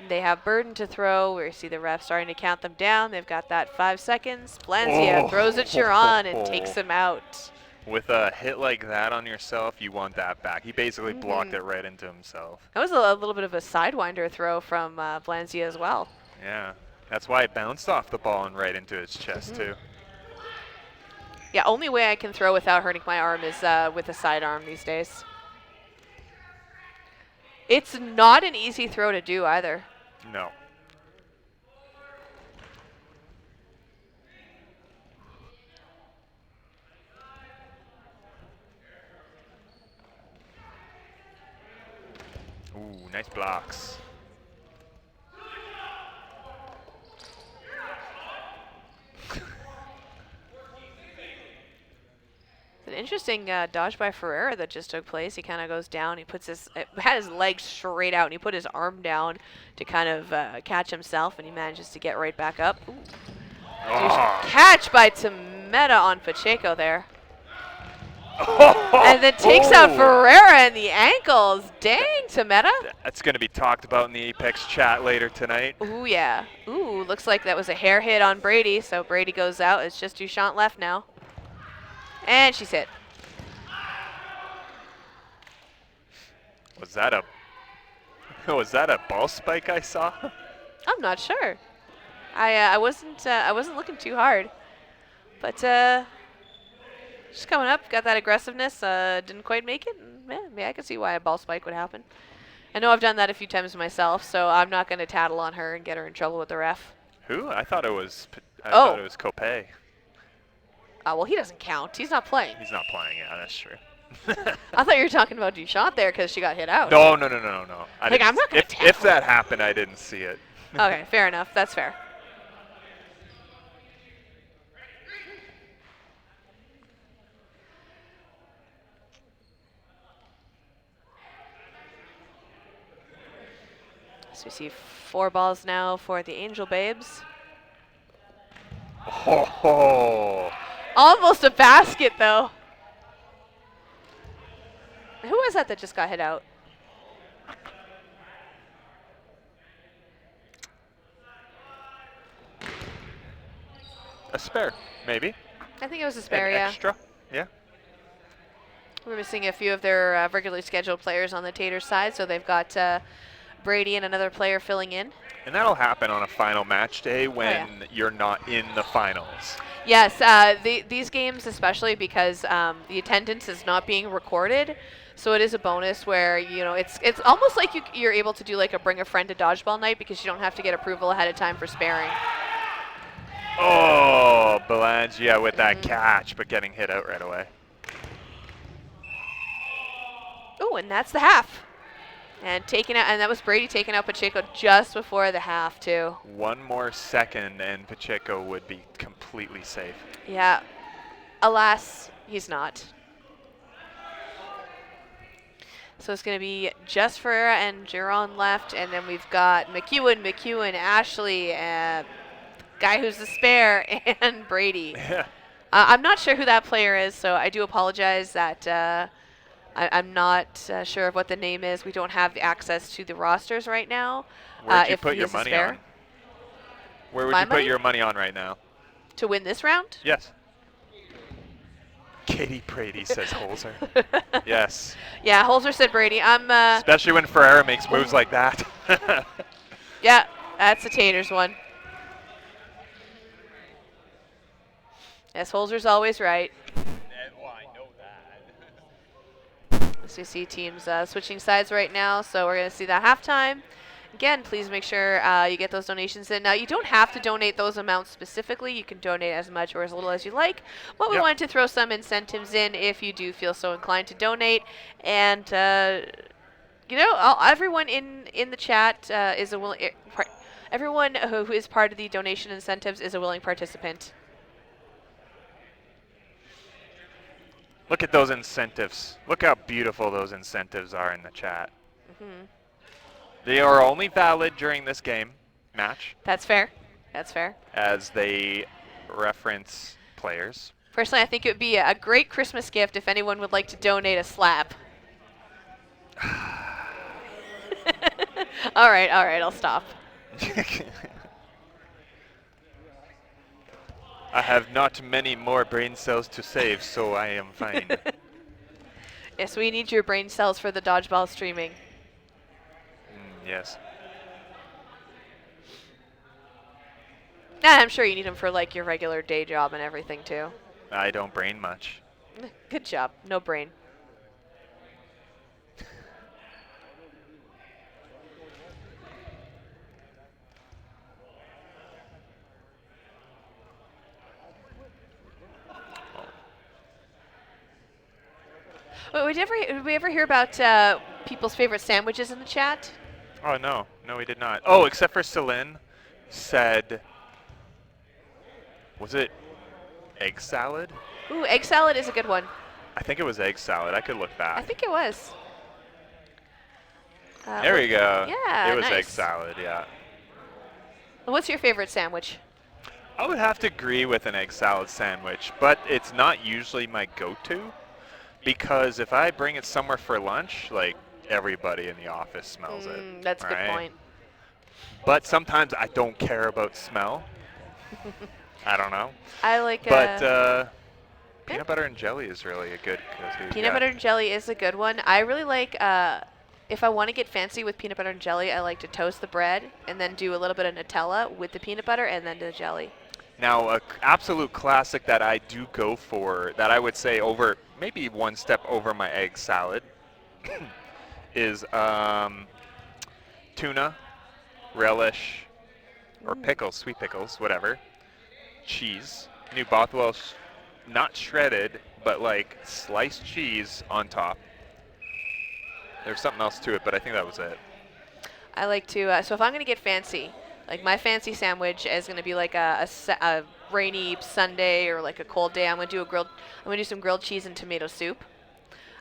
They have Burden to throw. We see the ref starting to count them down. They've got that 5 seconds. Blancia throws it Chiron and takes him out. With a hit like that on yourself, you want that back. He basically blocked it right into himself. That was a little bit of a sidewinder throw from Blancia as well. Yeah, that's why it bounced off the ball and right into his chest too. Yeah, only way I can throw without hurting my arm is with a sidearm these days. It's not an easy throw to do either. No. Ooh, nice blocks. An interesting dodge by Ferreira that just took place. He kind of goes down. He puts had his legs straight out, and he put his arm down to kind of catch himself, and he manages to get right back up. Catch by Tameta on Pacheco there. And then takes out Ferreira in the ankles. Dang, Tameta. That's going to be talked about in the Apex chat later tonight. Ooh, yeah. Ooh, looks like that was a hair hit on Brady, so Brady goes out. It's just Duchamp left now. And she's hit. Was that a ball spike I saw? I'm not sure. I wasn't looking too hard, but just coming up, got that aggressiveness. Didn't quite make it. And, yeah, I can see why a ball spike would happen. I know I've done that a few times myself, so I'm not going to tattle on her and get her in trouble with the ref. Who? I thought it was. I thought it was Copay. Well, he doesn't count. He's not playing. He's not playing. Yeah, that's true. I thought you were talking about Duchamp there because she got hit out. No. I'm not going to If that happened, I didn't see it. Okay, fair enough. That's fair. So we see 4 balls now for the Angel Babes. Oh. Almost a basket, though. Who was that just got hit out? A spare, maybe. I think it was a spare, An yeah. extra, yeah. We're missing a few of their regularly scheduled players on the Tater side, so they've got Brady and another player filling in. And that'll happen on a final match day when you're not in the finals. Yes, these games especially because the attendance is not being recorded, so it is a bonus where it's almost like you're able to do like a bring a friend to dodgeball night because you don't have to get approval ahead of time for sparing. Oh, Belangia with that catch, but getting hit out right away. Oh, and that's the half. And that was Brady taking out Pacheco just before the half, too. 1 more second, and Pacheco would be completely safe. Yeah. Alas, he's not. So it's going to be just Ferreira and Giron left, and then we've got McEwen, Ashley, guy who's the spare, and Brady. Yeah. I'm not sure who that player is, so I do apologize that I'm not sure of what the name is. We don't have access to the rosters right now. Where'd you put your money on? Where would you put your money on right now? To win this round? Yes. Katie Brady, says Holzer. Yes. Yeah, Holzer said Brady. I'm. Especially when Ferreira makes moves like that. Yeah, that's a Taters one. Yes, Holzer's always right. I know that. As you see teams switching sides right now, so we're going to see that halftime. Again, please make sure you get those donations in. Now, you don't have to donate those amounts specifically. You can donate as much or as little as you like. But we Yep. wanted to throw some incentives in if you do feel so inclined to donate. And, everyone in the chat is a willing... Everyone who is part of the donation incentives is a willing participant. Look at those incentives. Look how beautiful those incentives are in the chat. Mm-hmm. They are only valid during this game match. That's fair. That's fair. As they reference players. Personally, I think it would be a great Christmas gift if anyone would like to donate a slab. All right, I'll stop. I have not many more brain cells to save, so I am fine. Yes, we need your brain cells for the dodgeball streaming. Yes. And I'm sure you need them for like your regular day job and everything too. I don't brain much. Good job. No brain. Wait, did we ever hear about people's favorite sandwiches in the chat? Oh, no. No, we did not. Oh, except for Celine said, was it egg salad? Ooh, egg salad is a good one. I think it was egg salad. I could look back. I think it was. There we go. Yeah, it was egg nice. salad, yeah. What's your favorite sandwich? I would have to agree with an egg salad sandwich, but it's not usually my go-to because if I bring it somewhere for lunch, like everybody in the office smells it. That's a good right? point. But sometimes I don't care about smell. I don't know. I like But peanut butter and jelly is really a good go-to. peanut butter and jelly is a good one. I really like if I want to get fancy with peanut butter and jelly, I like to toast the bread and then do a little bit of Nutella with the peanut butter and then the jelly. Now, an absolute classic that I do go for, that I would say over, maybe one step over my egg salad, is tuna, relish, or pickles, sweet pickles, whatever, cheese, New Bothwell, not shredded, but like sliced cheese on top. There's something else to it, but I think that was it. I like to, so if I'm going to get fancy, like my fancy sandwich is going to be like a rainy Sunday or like a cold day. I'm going to do some grilled cheese and tomato soup.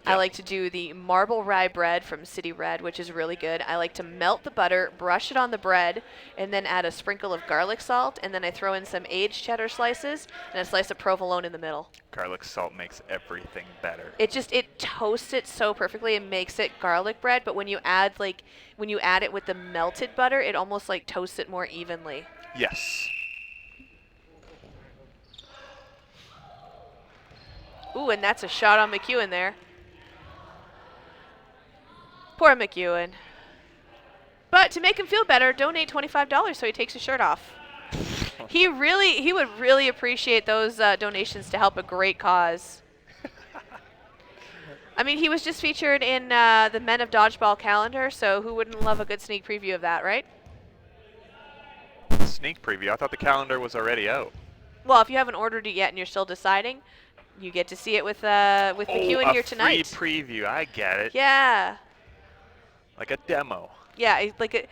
I Yep. like to do the marble rye bread from City Red, which is really good. I like to melt the butter, brush it on the bread, and then add a sprinkle of garlic salt, and then I throw in some aged cheddar slices and a slice of provolone in the middle. Garlic salt makes everything better. It toasts it so perfectly and makes it garlic bread, but when you add it with the melted butter, it almost like toasts it more evenly. Yes. Ooh, and that's a shot on McEwen there. Poor McEwen. But to make him feel better, donate $25 so he takes his shirt off. He would really appreciate those donations to help a great cause. I mean, he was just featured in the Men of Dodgeball calendar, so who wouldn't love a good sneak preview of that, right? Sneak preview. I thought the calendar was already out. Well, if you haven't ordered it yet and you're still deciding, you get to see it with McEwen here tonight. Free preview. I get it. Yeah. Like a demo. Yeah, like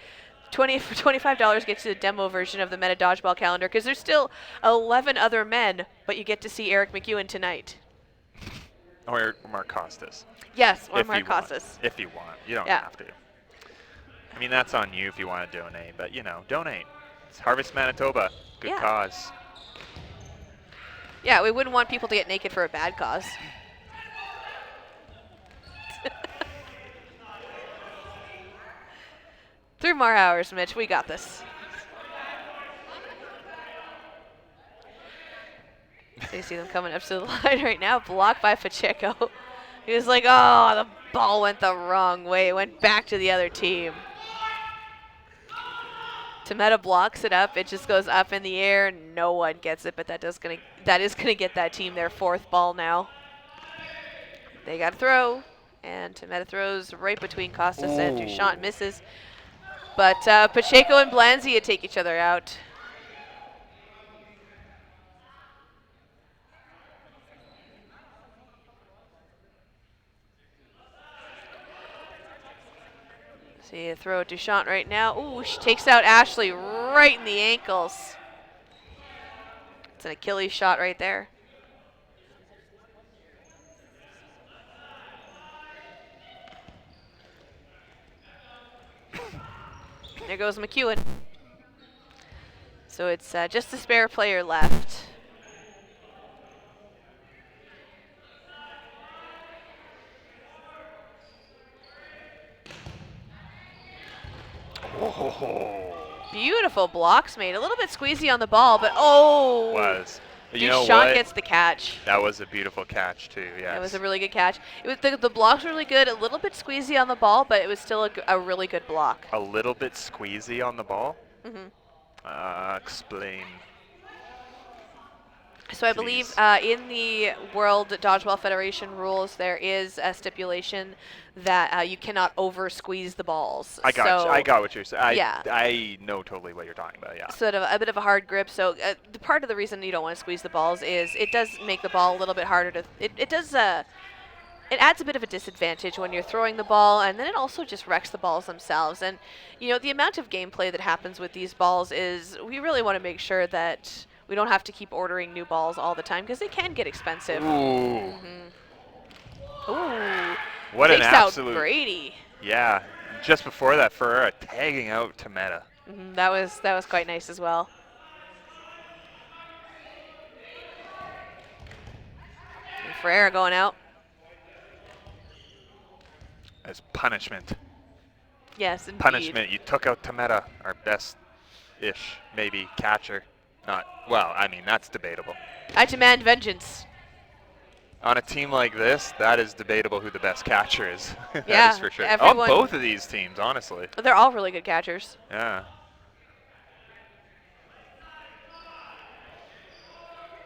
$25 gets you the demo version of the Men of Dodgeball calendar because there's still 11 other men, but you get to see Eric McEwen tonight. Or Mark Costas. Yes, or If Mark you want. Costas. If you want. You don't Yeah. have to. I mean, that's on you if you want to donate, but, donate. It's Harvest Manitoba. Good Yeah. cause. Yeah, we wouldn't want people to get naked for a bad cause. 3 more hours, Mitch. We got this. So you see them coming up to the line right now, blocked by Pacheco. He was like, oh, the ball went the wrong way. It went back to the other team. Tometa blocks it up. It just goes up in the air. No one gets it, but that is gonna get that team their 4th ball now. They got to throw, and Tometa throws right between Costas and Duchamp, misses. But Pacheco and Blanzia take each other out. See a throw at Duchamp right now. Ooh, she takes out Ashley right in the ankles. It's an Achilles shot right there. There goes McEwen. So it's just a spare player left. Beautiful blocks made. A little bit squeezy on the ball, but You know Duchamp what? gets the catch. That was a beautiful catch too. Yes. It was a really good catch. It was the blocks were really good. A little bit squeezy on the ball, but it was still a really good block. A little bit squeezy on the ball. Mm-hmm. Explain. So I believe in the World Dodgeball Federation rules, there is a stipulation that you cannot over squeeze the balls. I got what you're saying. Yeah. I know totally what you're talking about. Yeah. Sort of a bit of a hard grip. So the part of the reason you don't want to squeeze the balls is it does make the ball a little bit harder to. It adds a bit of a disadvantage when you're throwing the ball, and then it also just wrecks the balls themselves. And you know the amount of gameplay that happens with these balls is we really want to make sure that we don't have to keep ordering new balls all the time because they can get expensive. Ooh. Ooh. What an Takes absolute. out Brady. Yeah. Just before that, Ferreira tagging out Tometa. That was quite nice as well. And Ferreira going out. As punishment. Yes, indeed. Punishment. You took out Tometa, our best-ish, maybe, catcher. Not, well, I mean, that's debatable. I demand vengeance. On a team like this, that is debatable who the best catcher is. That Yeah, is for sure. everyone- On both of these teams, honestly. They're all really good catchers. Yeah.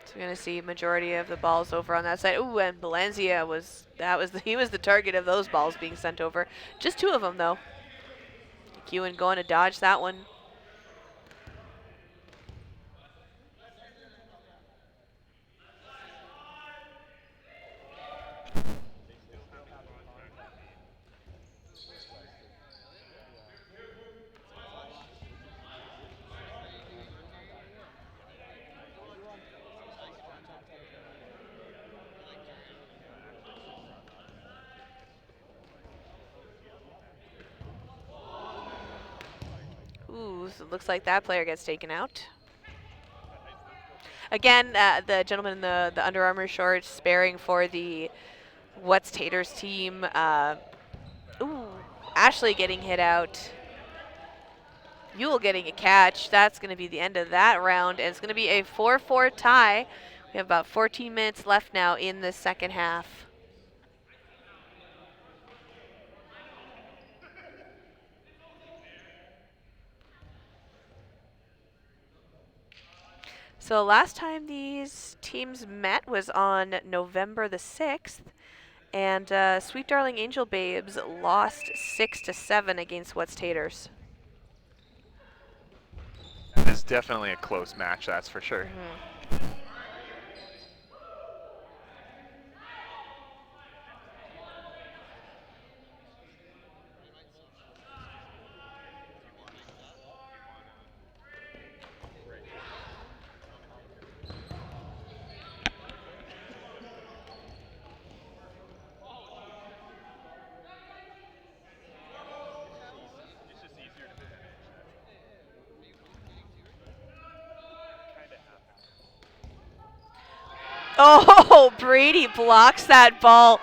So we're gonna see majority of the balls over on that side. Ooh, and Blanzia he was the target of those balls being sent over. Just 2 of them though. Ewan going to dodge that one. Ooh, so it looks like that player gets taken out. Again, the gentleman in the Under Armour shorts sparing for the What's Taters team. Ooh, Ashley getting hit out. Yule getting a catch. That's going to be the end of that round, and it's going to be a 4-4 tie. We have about 14 minutes left now in the second half. So last time these teams met was on November the 6th, and Sweet Darling Angel Babes lost 6-7 against What's Taters. It's definitely a close match, that's for sure. Oh, Brady blocks that ball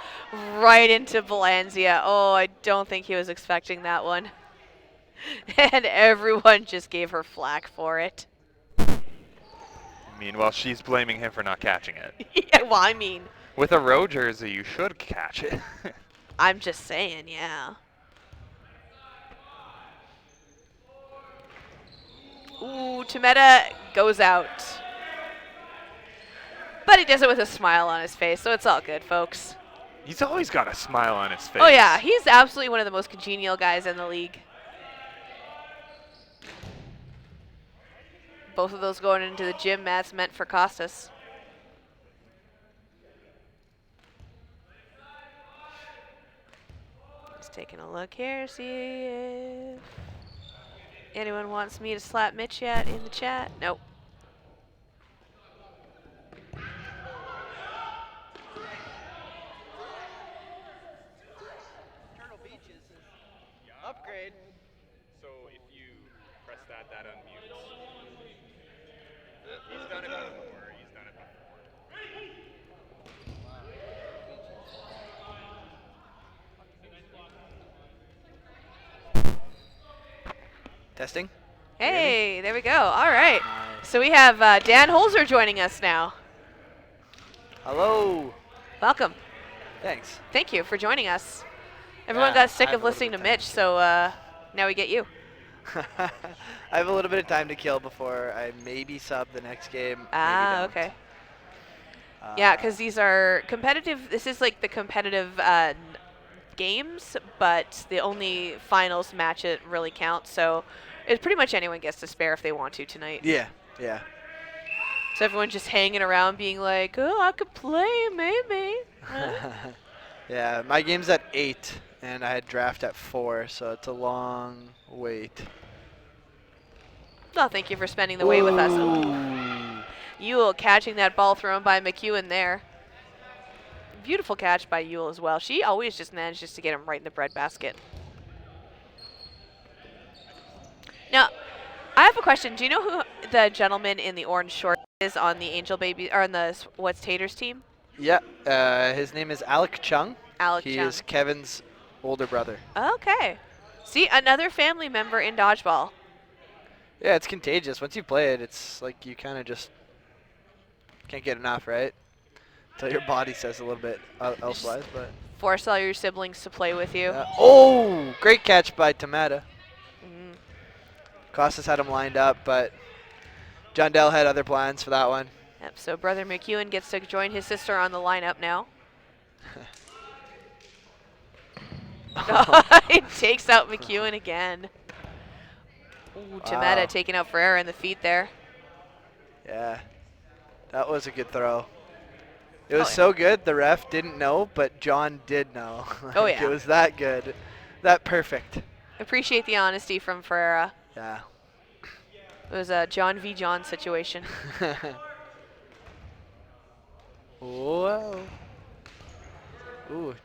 right into Blanzia. Oh, I don't think he was expecting that one. And everyone just gave her flack for it. Meanwhile, she's blaming him for not catching it. Yeah, well, I mean, With a row jersey, you should catch it. I'm just saying, yeah. Ooh, Tometa goes out. But he does it with a smile on his face, so it's all good, folks. He's always got a smile on his face. Oh, yeah, he's absolutely one of the most congenial guys in the league. Both of those going into the gym mats meant for Costas. Just taking a look here, see if anyone wants me to slap Mitch yet in the chat. Nope. Turtle Beaches is upgrade. So if you press that, that unmutes. He's done it before. He's done it before. Testing. Hey, there we go. All right. Nice. So we have Dan Holzer joining us now. Hello. Welcome. Thanks. Thank you for joining us. Everyone Yeah, got sick I have of a little listening to bit of time. Mitch, so now we get you. I have a little bit of time to kill before I maybe sub the next game. maybe Ah, don't. okay. Yeah, Uh, because these are competitive. This is like the competitive games, but the only finals match it really counts. So it's pretty much anyone gets to spare if they want to tonight. Yeah. Yeah. So everyone's just hanging around being like, oh, I could play, maybe. Huh? Yeah. My game's at 8, and I had draft at 4, so it's a long wait. Well, thank you for spending the way with us. Ooh. Yule catching that ball thrown by McEwen there. Beautiful catch by Yule as well. She always just manages to get him right in the breadbasket. Now, I have a question. Do you know who the gentleman in the orange short is on the Angel Baby or on the What's Taters team? Yeah. His name is Alec Chung. Alec He Chung. is Kevin's older brother. Okay. See, another family member in Dodgeball. Yeah, it's contagious. Once you play it, it's like you kind of just can't get enough, right? Until your body says a little bit elsewise, but. Force all your siblings to play with you. Oh, great catch by Tometa. Mm. Costas had him lined up, but John Dell had other plans for that one. Yep, so brother McEwen gets to join his sister on the lineup now. It takes out McEwen again. Ooh, Tometa Wow. taking out Ferreira in the feet there. Yeah, that was a good throw. It was Oh, yeah. so good, the ref didn't know, but John did know. Oh, Like, yeah. It was that good. That perfect. Appreciate the honesty from Ferreira. Yeah. It was a John v. John situation. Whoa. Ooh.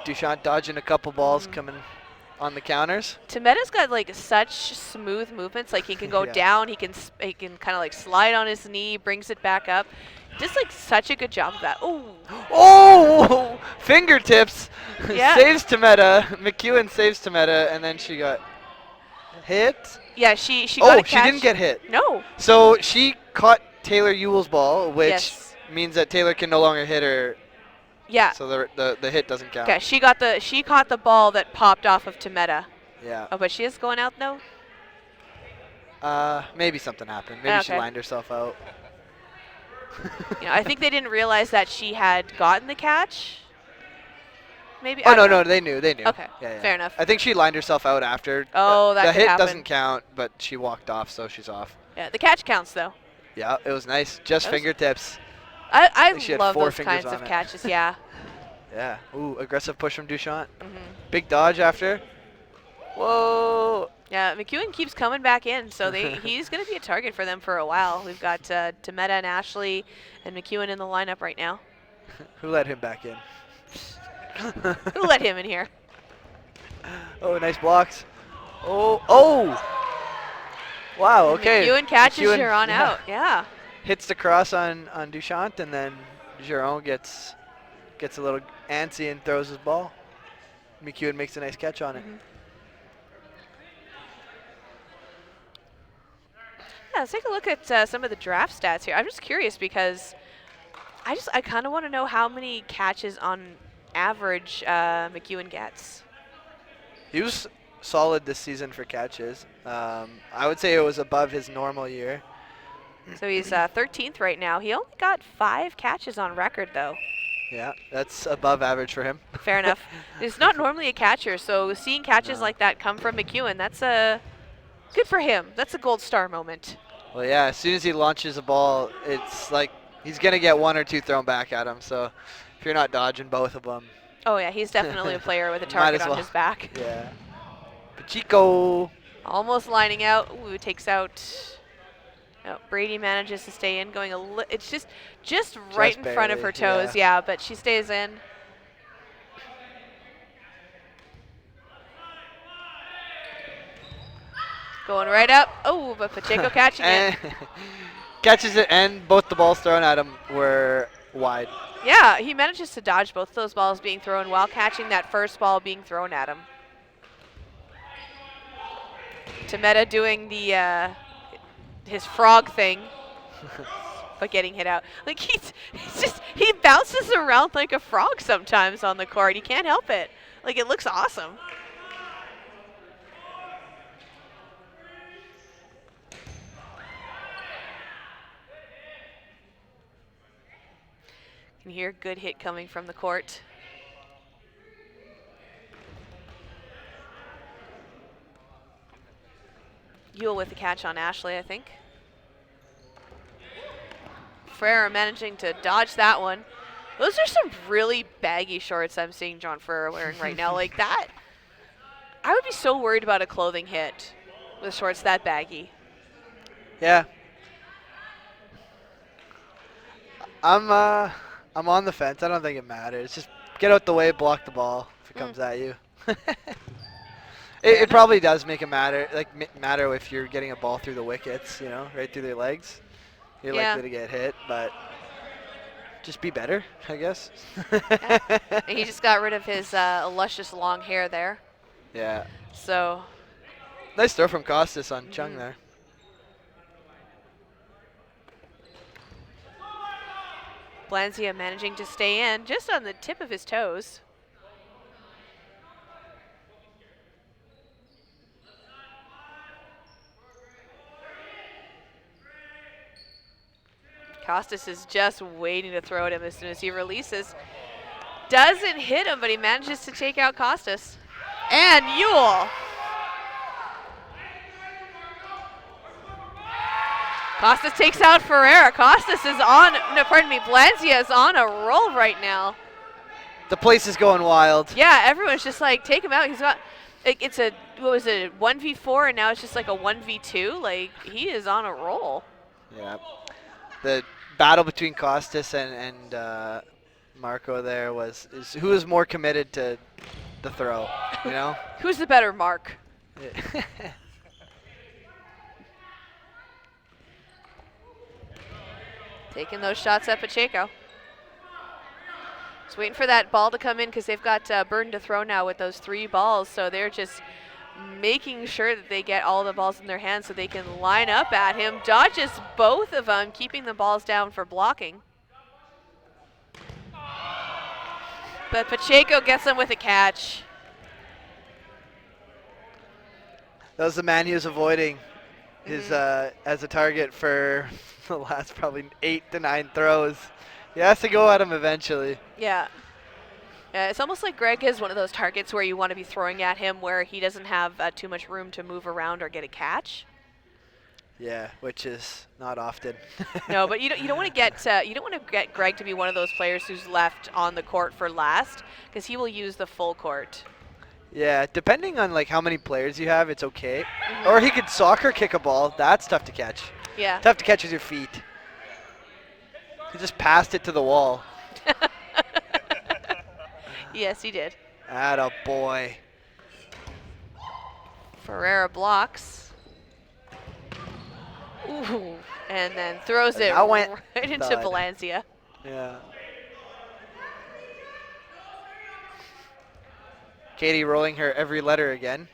Duchamp dodging a couple balls coming on the counters. Tometa's got like such smooth movements. Like he can go Yeah. down, he can kind of like slide on his knee, brings it back up. Just like such a good job of that. Ooh. Oh! Fingertips! Yeah. Saves Tometa. McEwen saves Tometa, and then she got hit. Yeah, she got a Oh, she catch. didn't get hit. No. So she caught Taylor Ewell's ball, which Yes. means that Taylor can no longer hit her, Yeah. so the hit doesn't count. Okay, she caught the ball that popped off of Tometa. Yeah. Oh, but she is going out though. Maybe something happened. Maybe she Okay. lined herself out. You know, I think they didn't realize that she had gotten the catch. Maybe. Oh I no, don't know. no, they knew. They knew. Okay, Yeah, yeah. fair enough. I think she lined herself out after. Oh, that the could hit happen. doesn't count, but she walked off, so she's off. Yeah, the catch counts though. Yeah, it was nice. Just That was- fingertips. I think she had love 4 those fingers kinds on of it. catches. Yeah. Yeah. Ooh, aggressive push from Duchamp. hmm Big dodge after. Whoa. Yeah, McEwen keeps coming back in, so he's going to be a target for them for a while. We've got Tometa and Ashley and McEwen in the lineup right now. Who let him back in? Who let him in here? Oh, nice blocks. Oh, oh. Wow. Okay. McEwen catches McEwen, Giron yeah. out. Yeah. Hits the cross on Duchamp, and then Giron gets a little antsy and throws his ball. McEwen makes a nice catch on it. Mhm. let's take a look at some of the draft stats here. I'm just curious because I kind of want to know how many catches on average McEwen gets. He was solid this season for catches. I would say it was above his normal year. So he's 13th right now. He only got 5 catches on record, though. Yeah, that's above average for him. Fair enough. He's not normally a catcher, so seeing catches like that come from McEwen, that's good for him. That's a gold star moment. Well, yeah, as soon as he launches a ball, it's like he's going to get 1 or 2 thrown back at him. So if you're not dodging both of them. Oh, yeah, he's definitely a player with a Might target as on well. his back. Yeah. Pacheco. Almost lining out. Ooh, takes out. No, Brady manages to stay in, going it's just right in front of her barely, toes, yeah, but she stays in. Going right up. Oh, but Pacheco catching it. Catches it, and both the balls thrown at him were wide. Yeah, he manages to dodge both those balls being thrown while catching that first ball being thrown at him. Tameta doing the his frog thing, but getting hit out. Like he bounces around like a frog sometimes on the court. He can't help it. Like it looks awesome. Can hear a good hit coming from the court. Yule with the catch on Ashley, I think. Ferreira managing to dodge that one. Those are some really baggy shorts I'm seeing John Ferreira wearing right now. Like that, I would be so worried about a clothing hit with shorts that baggy. Yeah. I'm on the fence. I don't think it matters. Just get out the way, block the ball if it comes at you. It probably does make it matter. Matter if you're getting a ball through the wickets, right through their legs. You're likely to get hit, but just be better, I guess. Yeah. And he just got rid of his luscious long hair there. Yeah. So. Nice throw from Costas on Chung there. Blanzia managing to stay in just on the tip of his toes. Costas is just waiting to throw at him as soon as he releases. Doesn't hit him, but he manages to take out Costas. And Yule. Costas takes out Ferreira. Costas is on, no, pardon me, Blanzia is on a roll right now. The place is going wild. Yeah, everyone's just like, take him out. He's got, it's a, what was it, 1v4, and now it's just like a 1v2. Like, he is on a roll. Yeah. The battle between Costas and Marco there is who is more committed to the throw, Who's the better Mark? Taking those shots at Pacheco. Just waiting for that ball to come in because they've got Burden to throw now with those 3 balls. So they're just making sure that they get all the balls in their hands so they can line up at him. Dodges both of them, keeping the balls down for blocking. But Pacheco gets them with a catch. That was the man he was avoiding his as a target for the last probably 8 to 9 throws. He has to go at him eventually. Yeah. It's almost like Greg is one of those targets where you want to be throwing at him where he doesn't have too much room to move around or get a catch. Yeah, which is not often. No, but you don't want to get Greg to be one of those players who's left on the court for last because he will use the full court. Yeah, depending on how many players you have, it's okay. Or he could soccer kick a ball. That's tough to catch. Yeah. Tough to catch with your feet. He just passed it to the wall. Yes, he did. Atta boy. Ferreira blocks. Ooh, and then throws it That went right into thud. Balancia. Yeah. Katie rolling her every letter again.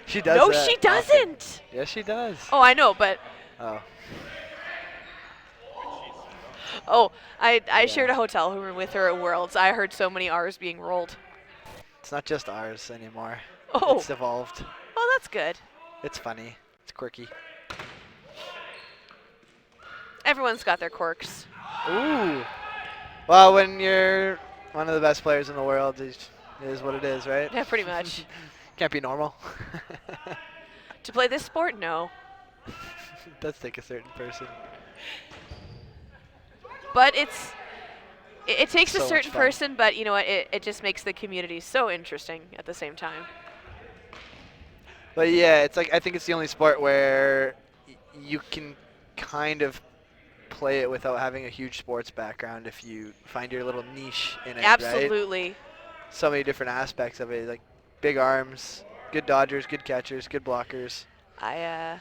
She does No, that she often. doesn't. Yes, she does. Oh, I know, but Oh. I Yeah. shared a hotel room with her at Worlds. I heard so many R's being rolled. It's not just ours anymore. Oh, It's evolved. well, that's good. It's funny. It's quirky. Everyone's got their quirks. Ooh. Well, when you're one of the best players in the world, it is what it is, right? Yeah, pretty much. Can't be normal. To play this sport, no. It does take a certain person. But it takes So a much certain fun. person, but you know what? It just makes the community so interesting at the same time. But yeah, it's like I think it's the only sport where you can kind of play it without having a huge sports background if you find your little niche in it, right? Absolutely. So many different aspects of it, like big arms, good dodgers, good catchers, good blockers. I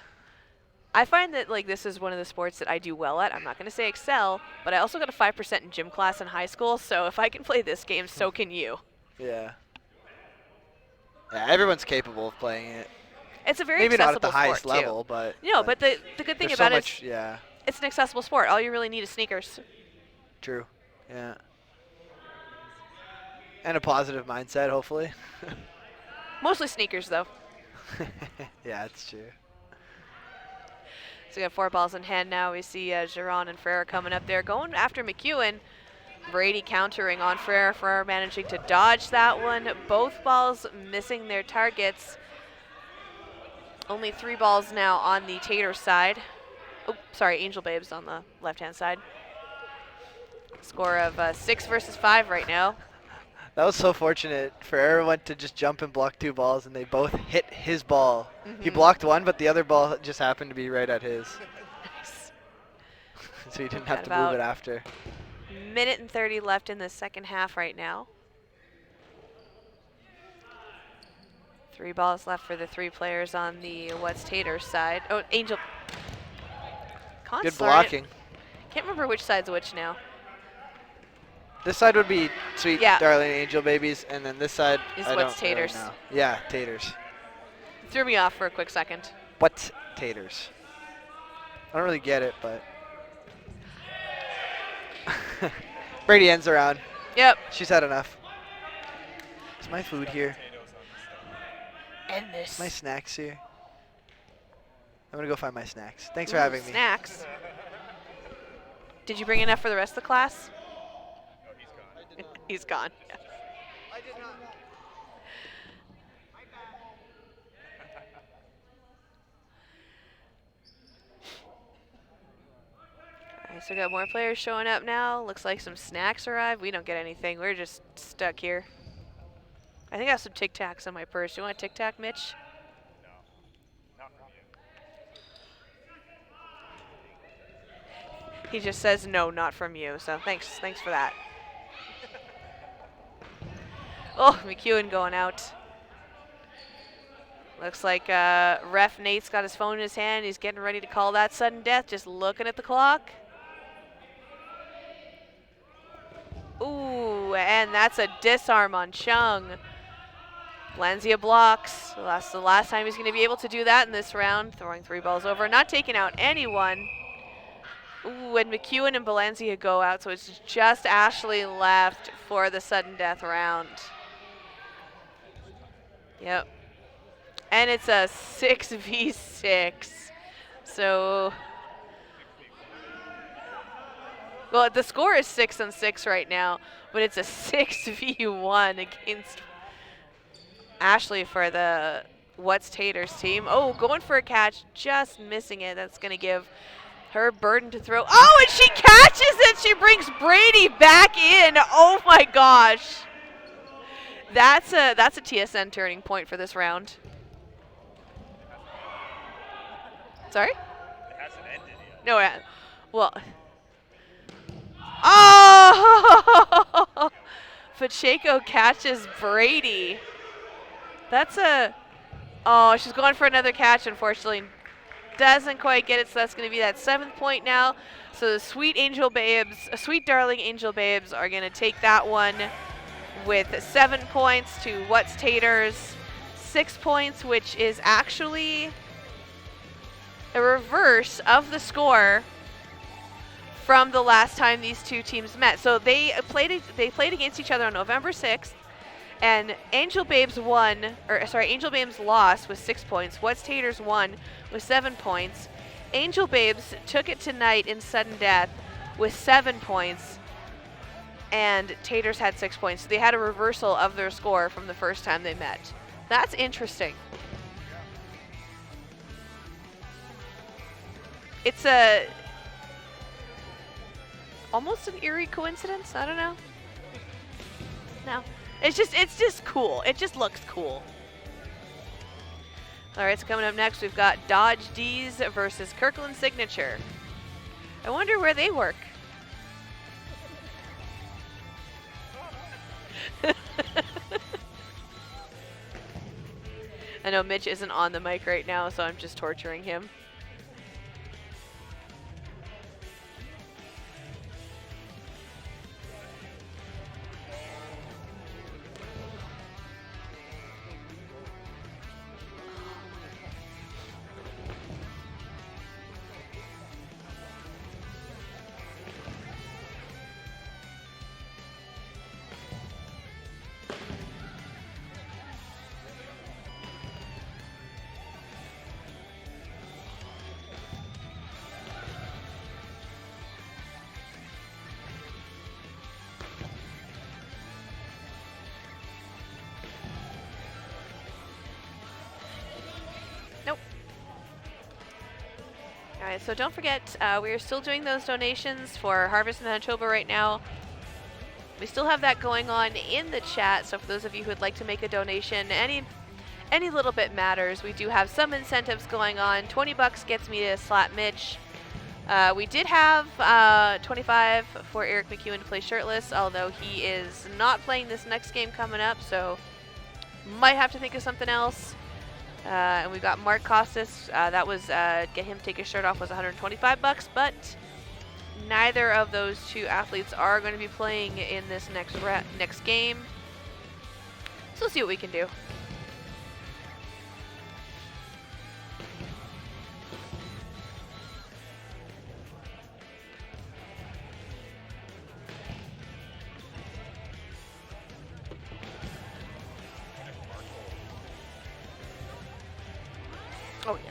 find that like this is one of the sports that I do well at. I'm not going to say excel, but I also got a 5% in gym class in high school, so if I can play this game, so can you. Yeah. Yeah, everyone's capable of playing it. It's a very Maybe not at the accessible highest sport, too. level, but No, like, but the good thing there's about so it much, is yeah, it's an accessible sport. All you really need is sneakers. true. Yeah. And a positive mindset, hopefully. Mostly sneakers, though. Yeah, that's true. So we got 4 balls in hand now. We see Giron and Frere coming up there, going after McEwen. Brady countering on Frere. Frere managing to dodge that one. Both balls missing their targets. Only 3 balls now on the Tater side. Oh, sorry, Angel Babes on the left-hand side. Score of 6 versus 5 right now. That was so fortunate. Ferreira went to just jump and block 2 balls, and they both hit his ball. He blocked one, but the other ball just happened to be right at his. Nice. So he didn't Got have to move about it after. Minute and 30 left in the second half right now. 3 balls left for the 3 players on the What's Tater side. Oh, Angel. Good blocking. Can't remember which side's which now. This side would be Sweet Yeah. Darling Angel Babies, and then this side Is I What's don't really Taters. know. Yeah, taters. Threw me off for a quick second. What taters? I don't really get it, but Brady ends around. Yep. She's had enough. Is my food here? And this. Is my snacks here? I'm gonna go find my snacks. Thanks for having me. Snacks. Did you bring enough for the rest of the class? He's gone. Yeah. Alright, so we got more players showing up now. Looks like some snacks arrived. We don't get anything. We're just stuck here. I think I have some Tic Tacs in my purse. You want a Tic Tac, Mitch? He just says no, not from you. So thanks for that. Oh, McEwen going out. Looks like ref Nate's got his phone in his hand. He's getting ready to call that sudden death, just looking at the clock. Ooh, and that's a disarm on Chung. Lanzia blocks. That's the last time he's going to be able to do that in this round. Throwing 3 balls over, not taking out anyone. Ooh, and McEwen and Balanzia go out, so it's just Ashley left for the sudden death round. Yep. And it's a 6v6. So, well, the score is 6-6 right now, but it's a 6v1 against Ashley for the What's Taters team. Oh, going for a catch, just missing it. That's going to give her burden to throw. Oh, and she catches it. She brings Brady back in. Oh my gosh. That's a TSN turning point for this round. Sorry? It hasn't ended yet. No, well. Oh! Pacheco catches Brady. That's a. Oh, she's going for another catch, unfortunately. Doesn't quite get it, so that's going to be that 7th point now. So the Sweet Darling Angel Babes are going to take that one with 7 points to What's Taters 6 points, which is actually a reverse of the score from the last time these two teams met. So they played against each other on November 6th, and Angel Babes lost with 6 points. What's Taters won with 7 points. Angel Babes took it tonight in sudden death with 7 points, and Taters had 6 points. So they had a reversal of their score from the first time they met. That's interesting. It's almost an eerie coincidence. I don't know. No. It's just cool. It just looks cool. All right, so coming up next, we've got Dodge D's versus Kirkland Signature. I wonder where they work. I know Mitch isn't on the mic right now, so I'm just torturing him. Alright, so don't forget, we are still doing those donations for Harvest in Manitoba right now. We still have that going on in the chat, so for those of you who would like to make a donation, any little bit matters. We do have some incentives going on. 20 bucks gets me to slap Mitch. We did have 25 for Eric McEwen to play shirtless, although he is not playing this next game coming up, so might have to think of something else. And we've got Mark Costas. That was get him to take his shirt off was 125 bucks, but neither of those two athletes are going to be playing in this next game. So we'll see what we can do. Oh, yeah.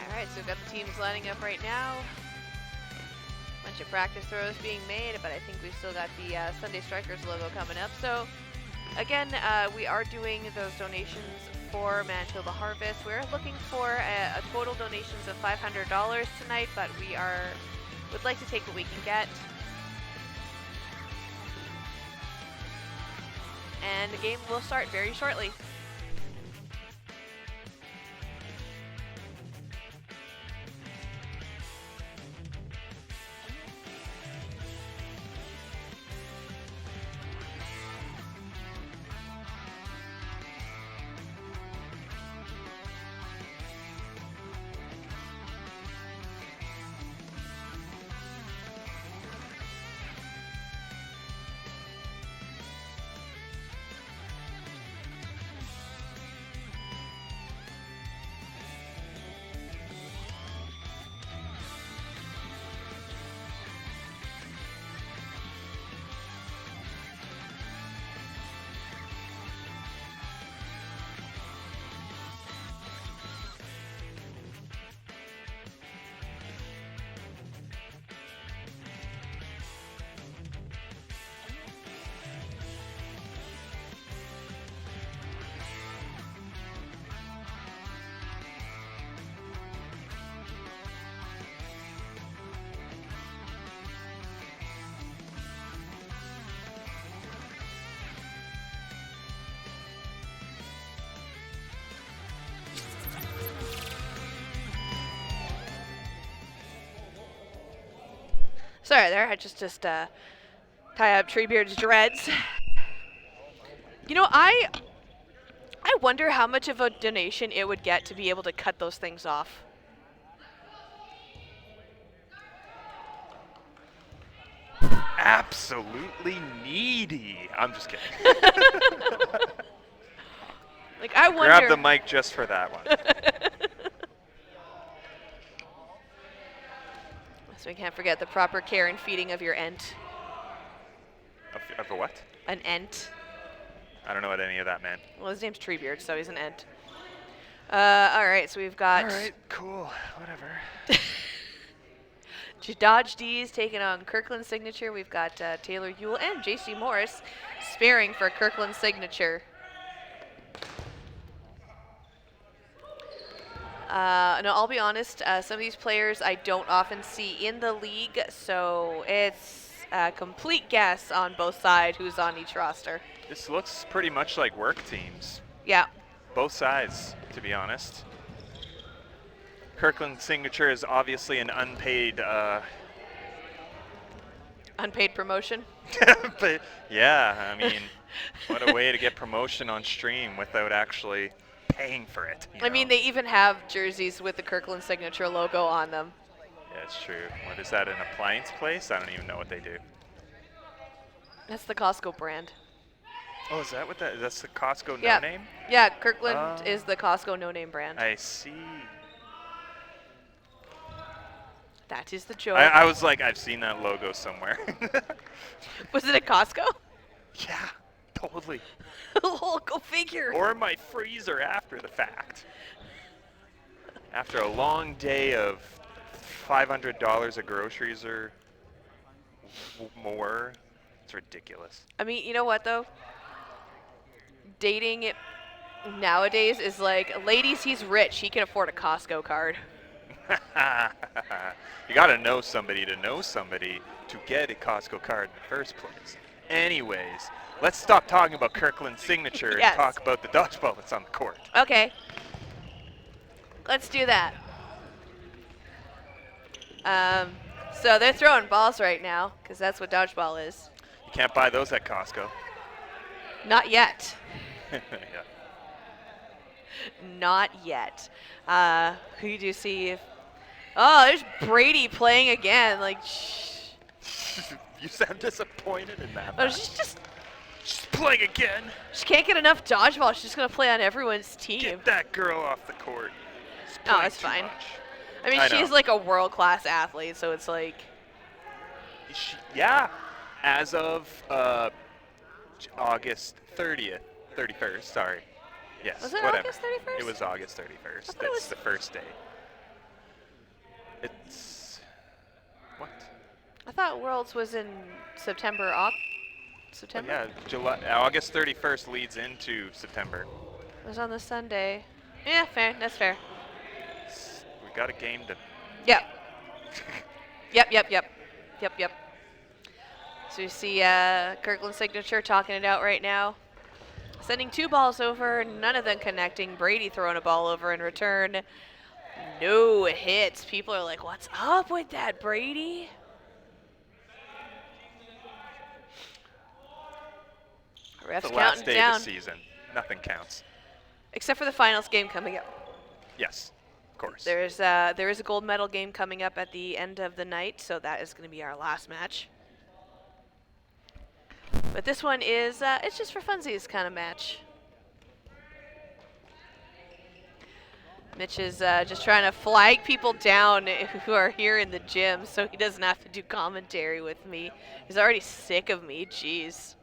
Alright, so we've got the teams lining up right now. Bunch of practice throws being made, but I think we've still got the Sunday Strikers logo coming up. So, again, we are doing those donations for Manitoba Harvest. We're looking for a total donations of $500 tonight, but would like to take what we can get. And the game will start very shortly. Sorry there, I just tie up Treebeard's dreads. You know, I wonder how much of a donation it would get to be able to cut those things off. Absolutely needy. I'm just kidding. Like, I wonder. Grab the mic just for that one. So we can't forget the proper care and feeding of your ent. Of a what? An ent. I don't know what any of that meant. Well, his name's Treebeard, so he's an ent. All right, so we've got All right, cool, whatever. Dodge D's taking on Kirkland's signature. We've got Taylor Ewell and JC Morris sparing for Kirkland's signature. No, I'll be honest, some of these players I don't often see in the league, so it's a complete guess on both sides who's on each roster. This looks pretty much like work teams. Yeah. Both sides, to be honest. Kirkland's signature is obviously an unpaid. Unpaid promotion. But yeah, I mean, what a way to get promotion on stream without actually paying for it. I mean, they even have jerseys with the Kirkland signature logo on them. Yeah, it's true. What is that, an appliance place? I don't even know what they do. That's the Costco brand. Oh, is that what that is? That's the Costco Yeah. no-name? Yeah, Kirkland is the Costco no-name brand. I see. That is the joke. I was like, I've seen that logo somewhere. Was it at Costco? Yeah, totally. Oh, go figure. Or my freezer after the fact. After a long day of $500 of groceries or more, it's ridiculous. I mean, you know what, though? Dating it nowadays is like, ladies, he's rich. He can afford a Costco card. You gotta know somebody to get a Costco card in the first place. Anyways, let's stop talking about Kirkland's signature Yes. and talk about the dodgeball that's on the court. Okay. Let's do that. So they're throwing balls right now, because that's what dodgeball is. You can't buy those at Costco. Not yet. Yeah. Not yet. Who do you see? Oh, there's Brady playing again. Like, You sound disappointed in that. oh, match. She's playing again. she can't get enough dodgeball. She's just gonna play on everyone's team. Get that girl off the court. She's Oh, playing that's too fine. much. I mean, I she's know. like a world-class athlete, so it's like, Yeah, as of August 31st, sorry. Yes, Was it whatever. August 31st? It was August 31st. thought it That's was- the first day. It's what? I thought Worlds was in September. Oh, September? yeah, August 31st leads into September. It was on the Sunday. Yeah, fair. That's fair. We got a game to. Yep. Yep. So you see Kirkland's signature talking it out right now. Sending two balls over, none of them connecting. Brady throwing a ball over in return. No hits. People are like, what's up with that, Brady? Ref's The last counting day down. of the season. Nothing counts. Except for the finals game coming up. Yes, of course. There is a gold medal game coming up at the end of the night, so that is going to be our last match. But this one is, it's just for funsies kind of match. Mitch is just trying to flag people down who are here in the gym so he doesn't have to do commentary with me. He's already sick of me, jeez.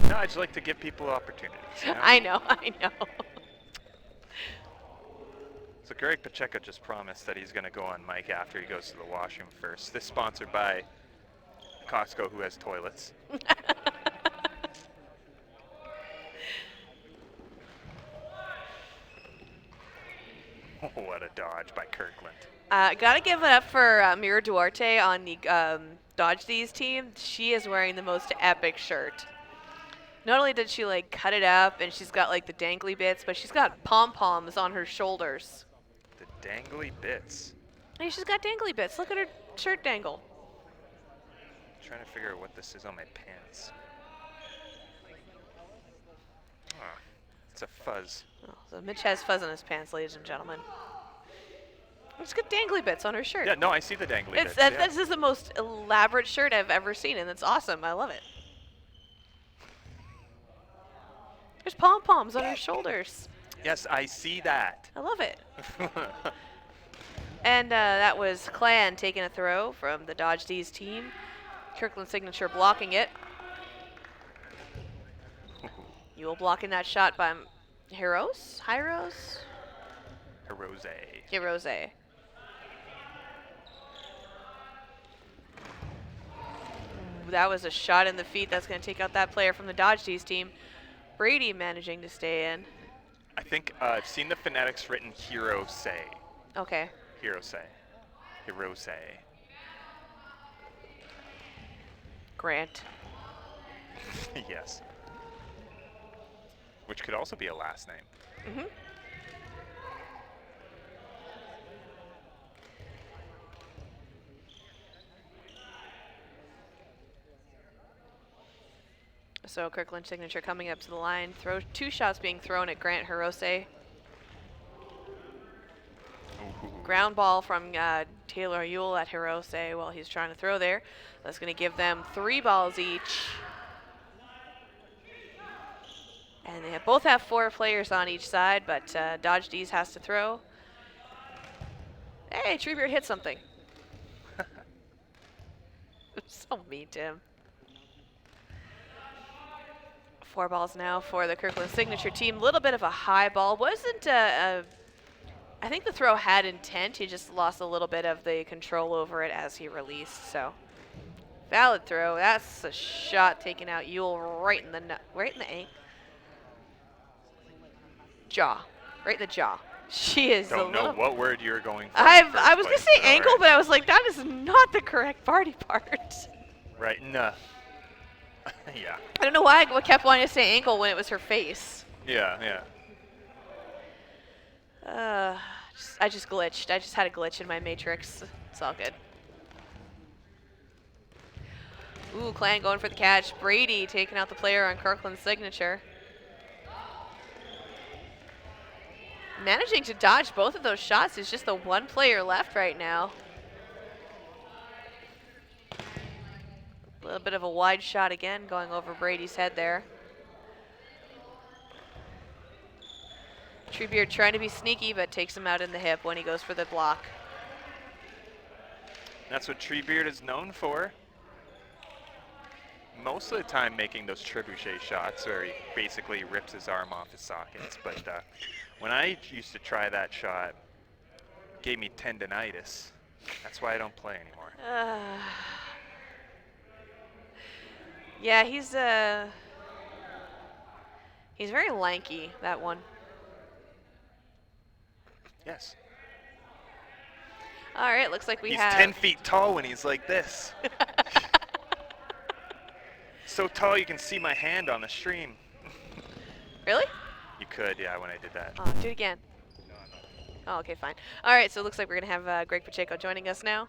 No, I just like to give people opportunities. You know? I know. So Greg Pacheco just promised that he's going to go on mic after he goes to the washroom first. This sponsored by Costco, who has toilets. What a dodge by Kirkland. Gotta give it up for Mira Duarte on the Dodge D's team. She is wearing the most epic shirt. Not only did she like cut it up and she's got like the dangly bits, but she's got pom-poms on her shoulders. The dangly bits. Hey, she's got dangly bits. Look at her. shirt dangle? Trying to figure out what this is on my pants. Oh, it's a fuzz. Oh, so Mitch has fuzz on his pants, ladies and gentlemen. It's got dangly bits on her shirt. Yeah, no, I see the dangly It's bits. Yeah. This is the most elaborate shirt I've ever seen, and it's awesome. I love it. There's pom-poms on her shoulders. Yes, I see that. I love it. And that was Clan taking a throw from the Dodge D's team. Kirkland Signature blocking it. Ewell blocking that shot by Hirose? Hirose? Hirose. Hirose. Ooh, that was a shot in the feet. That's going to take out that player from the Dodge D's team. Brady managing to stay in. I think I've seen the phonetics written Hirose. Okay. Hirose. Hirose. Grant. Yes. Which could also be a last name. Mm-hmm. So Kirkland Signature coming up to the line. Two shots being thrown at Grant Hirose. Ground ball from Taylor Ewell at Hirose while he's trying to throw there. That's going to give them 3 balls each. And they both have 4 players on each side, but Dodge D's has to throw. Hey, Treebeard hit something. So mean to him. 4 balls now for the Kirkland Signature team. A little bit of a high ball. Wasn't I think the throw had intent. He just lost a little bit of the control over it as he released. So valid throw. That's a shot taken out Ewell right in the ankle. Jaw. Right in the jaw. She is Don't know what word you're going for. I was going to say All ankle, right. but I was like, that is not the correct body part. Right, nah. Yeah. I don't know why I kept wanting to say ankle when it was her face. Yeah, yeah. I just glitched. I just had a glitch in my matrix. It's all good. Ooh, Clan going for the catch. Brady taking out the player on Kirkland's Signature. Managing to dodge both of those shots. Is just the one player left right now. A little bit of a wide shot again going over Brady's head there. Treebeard trying to be sneaky, but takes him out in the hip when he goes for the block. That's what Treebeard is known for. Most of the time making those trebuchet shots where he basically rips his arm off his sockets. But when I used to try that shot, it gave me tendinitis. That's why I don't play anymore. Yeah, he's very lanky, that one. Yes. All right, looks like He's have 10 feet tall when he's like this. So tall you can see my hand on the stream. Really? You could, yeah, when I did that. Oh, do it again. Oh, okay, fine. All right, so it looks like we're going to have Greg Pacheco joining us now.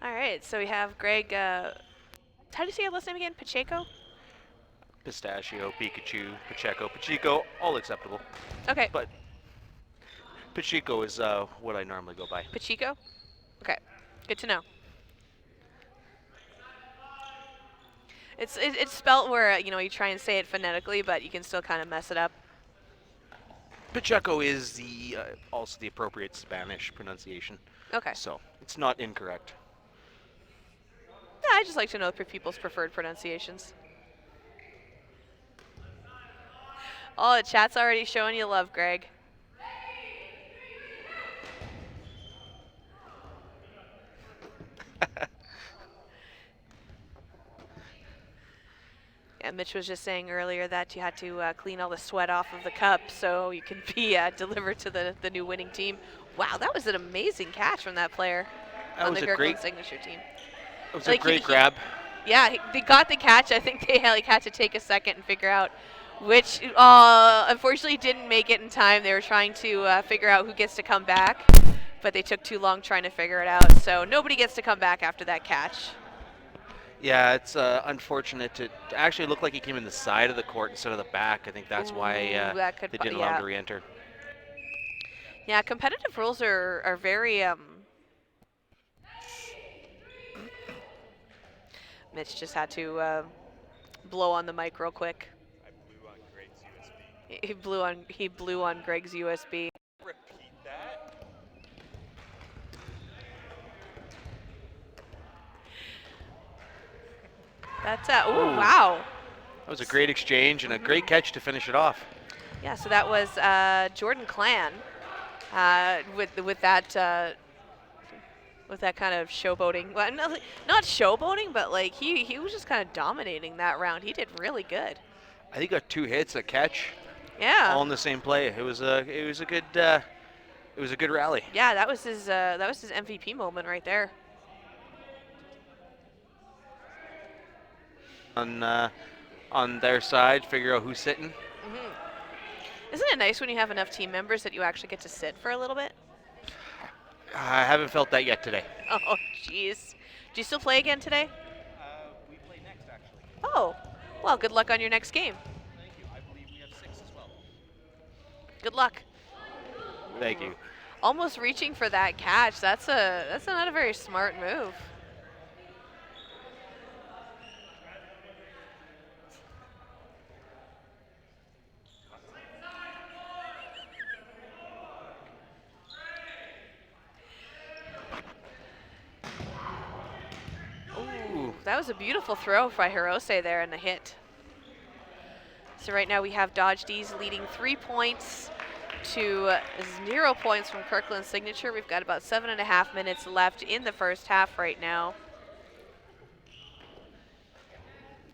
All right, so we have Greg, how do you say your last name again? Pacheco? Pistachio, Pikachu, Pacheco, all acceptable. Okay, But Pacheco is what I normally go by. Pacheco? Okay, good to know. It's spelt where, you know, you try and say it phonetically, but you can still kind of mess it up. Pacheco is the also the appropriate Spanish pronunciation. Okay. So it's not incorrect. Yeah, I just like to know people's preferred pronunciations. Oh, the chat's already showing you love, Greg. Yeah, Mitch was just saying earlier that you had to clean all the sweat off of the cup so you can be delivered to the new winning team. Wow, that was an amazing catch from that player That on was the a Kirkland great, signature team. it was Like, a great grab. Yeah, they got the catch. I think they had to take a second and figure out which, unfortunately, didn't make it in time. They were trying to figure out who gets to come back, but they took too long trying to figure it out. So nobody gets to come back after that catch. Yeah, it's unfortunate to actually look like he came in the side of the court instead of the back. I think that's why Ooh, that could they po- didn't allow him yeah. to re-enter. Yeah, competitive rules are very Mitch just had to blow on the mic real quick. I blew on Greg's USB. He blew on Greg's USB. Repeat that. That's Ooh. wow. That was a great exchange and a great catch to finish it off. Yeah, so that was Jordan Clan with that kind of showboating. Well, not showboating, but like he was just kind of dominating that round. He did really good. I think he got 2 hits, a catch, Yeah. all in the same play. It was a good rally. Yeah, that was his MVP moment right there. On their side, figure out who's sitting. Isn't it nice when you have enough team members that you actually get to sit for a little bit? I haven't felt that yet today. Oh, jeez. Do you still play again today? We play next, actually. Oh, well, good luck on your next game. Thank you. I believe we have 6 as well. Good luck. Thank you. Almost reaching for that catch. That's not a very smart move. Ooh. That was a beautiful throw by Hirose there and the hit. So right now we have Dodge D's leading 3 points to 0 points from Kirkland's signature. We've got about 7.5 minutes left in the first half right now.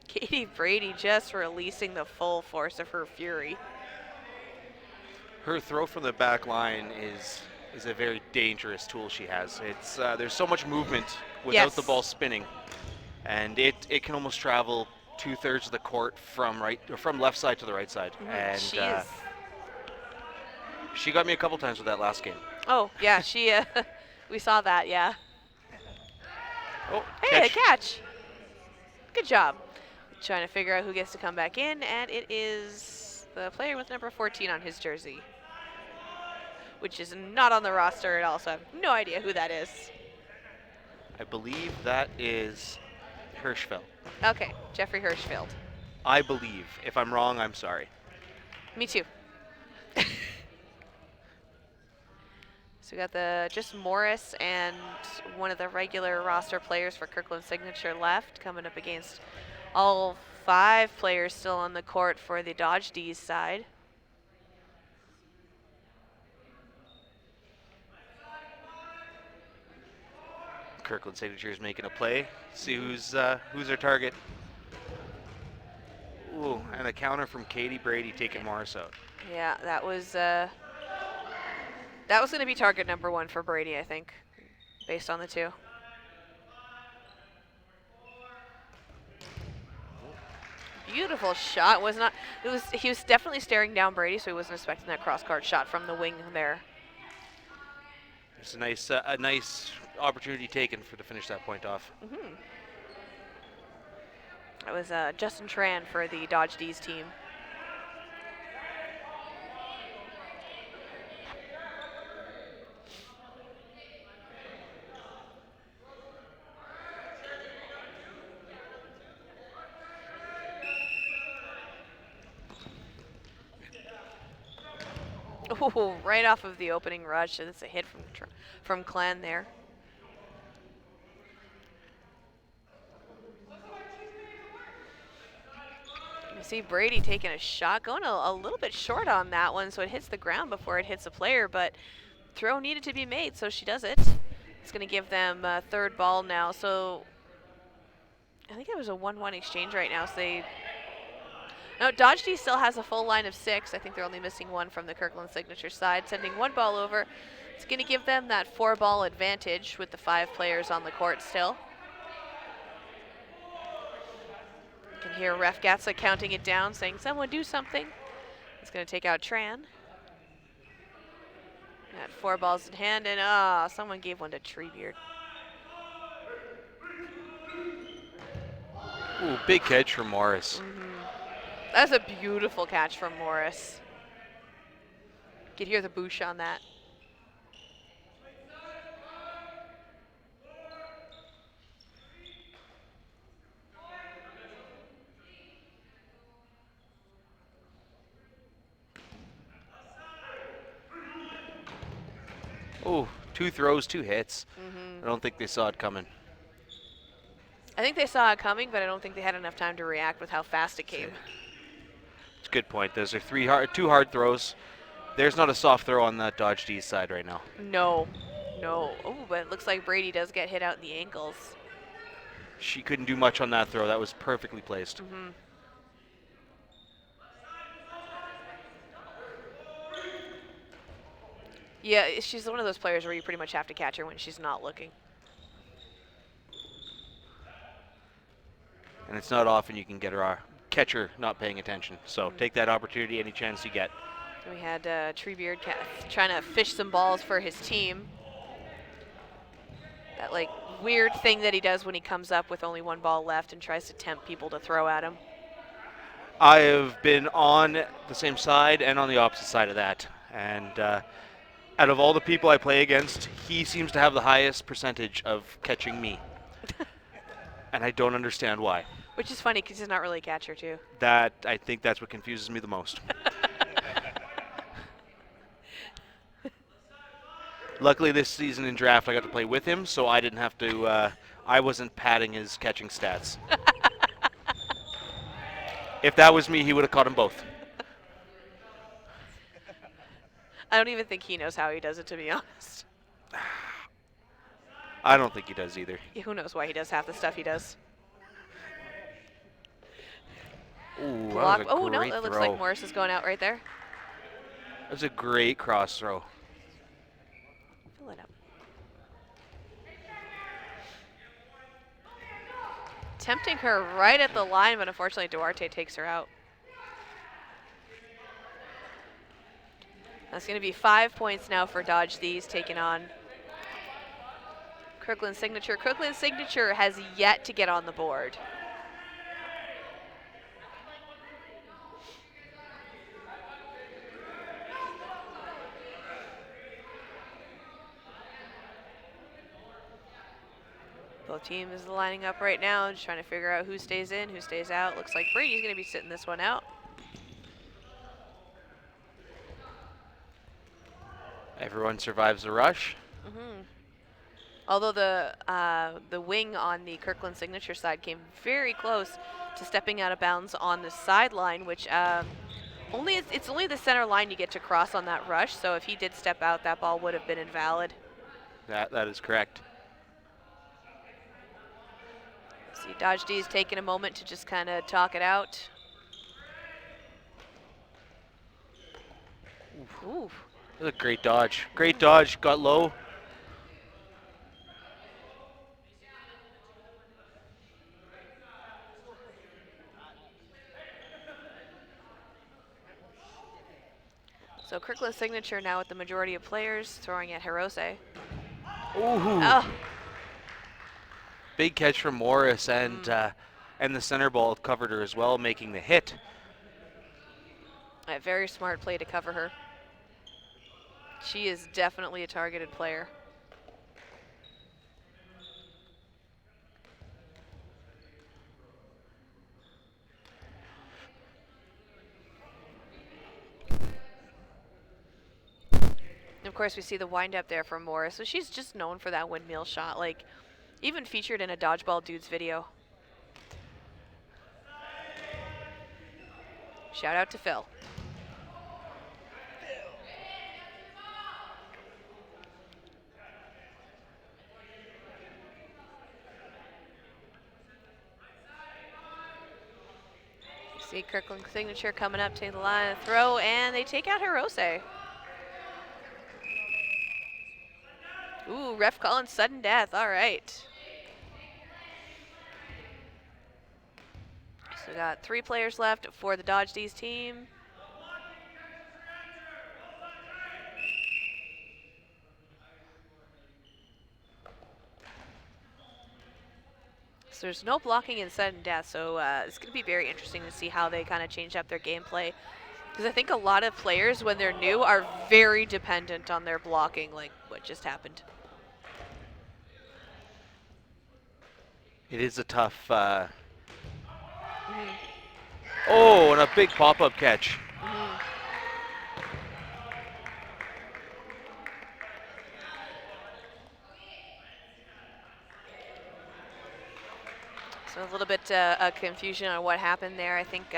Katie Brady just releasing the full force of her fury. Her throw from the back line is a very dangerous tool she has. It's there's so much movement without the Yes. ball spinning, and it can almost travel 2/3 of the court from left side to the right side. And She is. she got me a couple times with that last game. Oh, yeah, she, we saw that, yeah. Oh, Hey, a catch. Good job. Trying to figure out who gets to come back in, and it is the player with number 14 on his jersey, which is not on the roster at all, so I have no idea who that is. I believe that is Hirschfeld. Okay, Jeffrey Hirschfeld. I believe. If I'm wrong, I'm sorry. Me too. So we got just Morris and one of the regular roster players for Kirkland signature left, coming up against all 5 players still on the court for the Dodge D's side. Kirkland signature is making a play. See who's their target. Ooh, and a counter from Katie Brady taking Morris out. Yeah, that was going to be target number 1 for Brady, I think, based on the 2. Beautiful shot. He was definitely staring down Brady, so he wasn't expecting that cross-court shot from the wing there. It's a nice opportunity taken to finish that point off. That was Justin Tran for the Dodge D's team. Oh, right off of the opening rush. That's a hit from Clan there. You see Brady taking a shot, going a little bit short on that one, so it hits the ground before it hits a player, but throw needed to be made, so she does it. It's going to give them third ball now, so I think it was a 1-1 exchange right now, so No, Dodge D still has a full line of 6. I think they're only missing one from the Kirkland Signature side, sending one ball over. It's going to give them that 4-ball advantage with the 5 players on the court still. You can hear Ref Gatsa counting it down, saying, someone do something. It's going to take out Tran. Got 4 balls in hand, and someone gave one to Treebeard. Ooh, big catch from Morris. That's a beautiful catch from Morris. You could hear the boosh on that. Ooh, 2 throws, 2 hits. I don't think they saw it coming. I think they saw it coming, but I don't think they had enough time to react with how fast it came. It's a good point. Those are 2 hard throws. There's not a soft throw on that Dodge D side right now. No. Oh, but it looks like Brady does get hit out in the ankles. She couldn't do much on that throw. That was perfectly placed. Yeah, she's one of those players where you pretty much have to catch her when she's not looking. And it's not often you can get her catcher not paying attention. So take that opportunity any chance you get. We had Treebeard trying to fish some balls for his team. That like weird thing that he does when he comes up with only 1 ball left and tries to tempt people to throw at him. I have been on the same side and on the opposite side of that. And out of all the people I play against, he seems to have the highest percentage of catching me. And I don't understand why. Which is funny because he's not really a catcher too. I think that's what confuses me the most. Luckily this season in draft I got to play with him, so I didn't have to, I wasn't padding his catching stats. If that was me, he would have caught them both. I don't even think he knows how he does it, to be honest. I don't think he does either. Yeah, who knows why he does half the stuff he does. Ooh, Block. that was a Oh, no, great it looks throw. like Morris is going out right there. That was a great cross throw. Fill it up. Tempting her right at the line, but unfortunately Duarte takes her out. That's going to be 5 points now for Dodge These, taking on Kirkland Signature. Kirkland Signature has yet to get on the board. Both teams lining up right now, just trying to figure out who stays in, who stays out. Looks like Brady's going to be sitting this one out. Everyone survives the rush. Although the wing on the Kirkland Signature side came very close to stepping out of bounds on the sideline, which it's only the center line you get to cross on that rush. So if he did step out, that ball would have been invalid. That is correct. See, Dodge D is taking a moment to just kind of talk it out. Ooh. That was a great dodge. Great dodge. Got low. So Kirkland Signature now with the majority of players throwing at Hirose. Ooh. Oh, Big catch from Morris, and the center ball covered her as well, making the hit. a very smart play to cover her. She is definitely a targeted player. And of course, we see the wind-up there from Morris. So she's just known for that windmill shot, like even featured in a Dodgeball Dudes video. Shout out to Phil. See Kirkland's signature coming up to the line of throw, and they take out Hirose. Ooh, ref calling sudden death. All right. So we got 3 players left for the Dodge D's team. So there's no blocking in sudden death, so it's going to be very interesting to see how they kind of change up their gameplay. Because I think a lot of players, when they're new, are very dependent on their blocking, like what just happened. It is a tough. Oh, and a big pop-up catch. So a little bit of confusion on what happened there. I think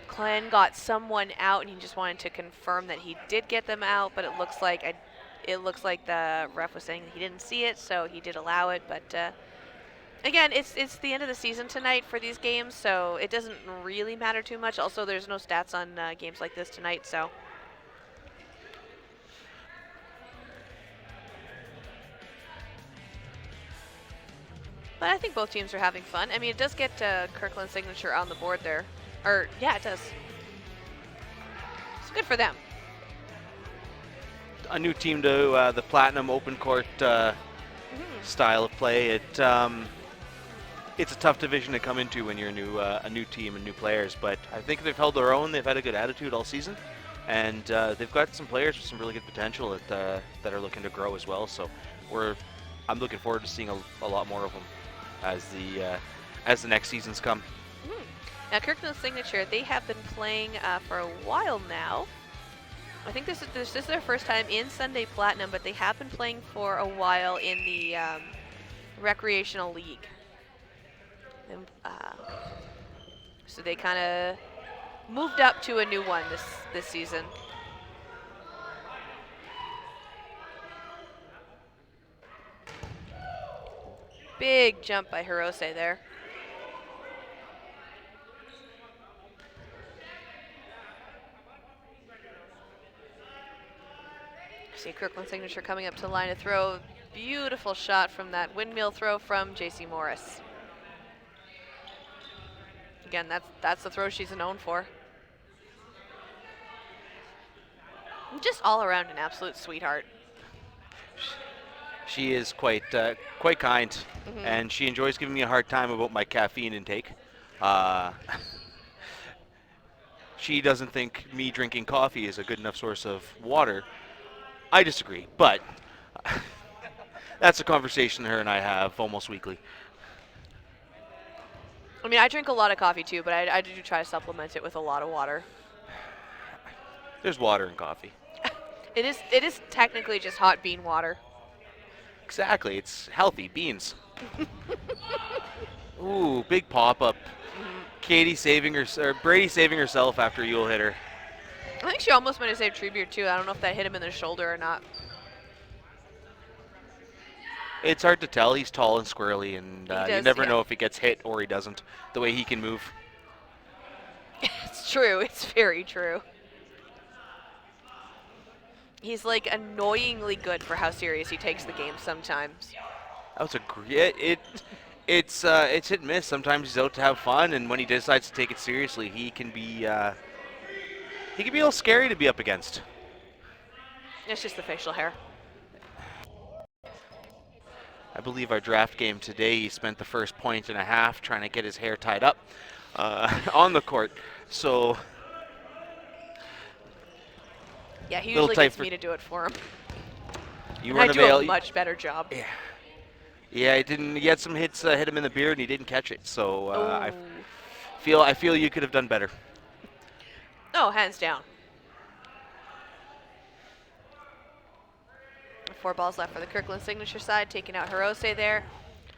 Glenn got someone out, and he just wanted to confirm that he did get them out. But it looks like the ref was saying he didn't see it, so he did allow it. But again, it's the end of the season tonight for these games, so it doesn't really matter too much. Also, there's no stats on games like this tonight, so. But I think both teams are having fun. I mean, it does get Kirkland's signature on the board there. Or, yeah, it does. It's good for them. A new team to the Platinum open court style of play. It's a tough division to come into when you're a new team and new players. But I think they've held their own. They've had a good attitude all season. And they've got some players with some really good potential that are looking to grow as well. So I'm looking forward to seeing a lot more of them as the next seasons come. Now, Kirkland's signature, they have been playing for a while now. I think this is their first time in Sunday Platinum, but they have been playing for a while in the recreational league. And, so they kind of moved up to a new one this season. Big jump by Hirose there. See Kirkland's signature coming up to the line of throw. Beautiful shot from that windmill throw from JC Morris. Again, that's the throw she's known for. Just all around an absolute sweetheart. She is quite kind, and she enjoys giving me a hard time about my caffeine intake. She doesn't think me drinking coffee is a good enough source of water. I disagree, but that's a conversation her and I have almost weekly. I mean, I drink a lot of coffee too, but I do try to supplement it with a lot of water. There's water in coffee. It is technically just hot bean water. Exactly, it's healthy beans. Ooh, big pop-up. Brady saving herself after Yule hit her. I think she almost might have saved Treebeard too. I don't know if that hit him in the shoulder or not. It's hard to tell. He's tall and squirrely, and you never yeah. know if he gets hit or he doesn't, the way he can move. It's true. It's very true. He's like annoyingly good for how serious he takes the game sometimes. That was a great. It's hit and miss. Sometimes he's out to have fun, and when he decides to take it seriously, he can be a little scary to be up against. It's just the facial hair. I believe our draft game today, he spent the first point and a half trying to get his hair tied up on the court. So yeah, he usually gets me to do it for him. I do a much better job. Yeah. Yeah, he had some hits hit him in the beard and he didn't catch it. So I feel you could have done better. Oh, hands down. 4 balls left for the Kirkland signature side, taking out Hirose there.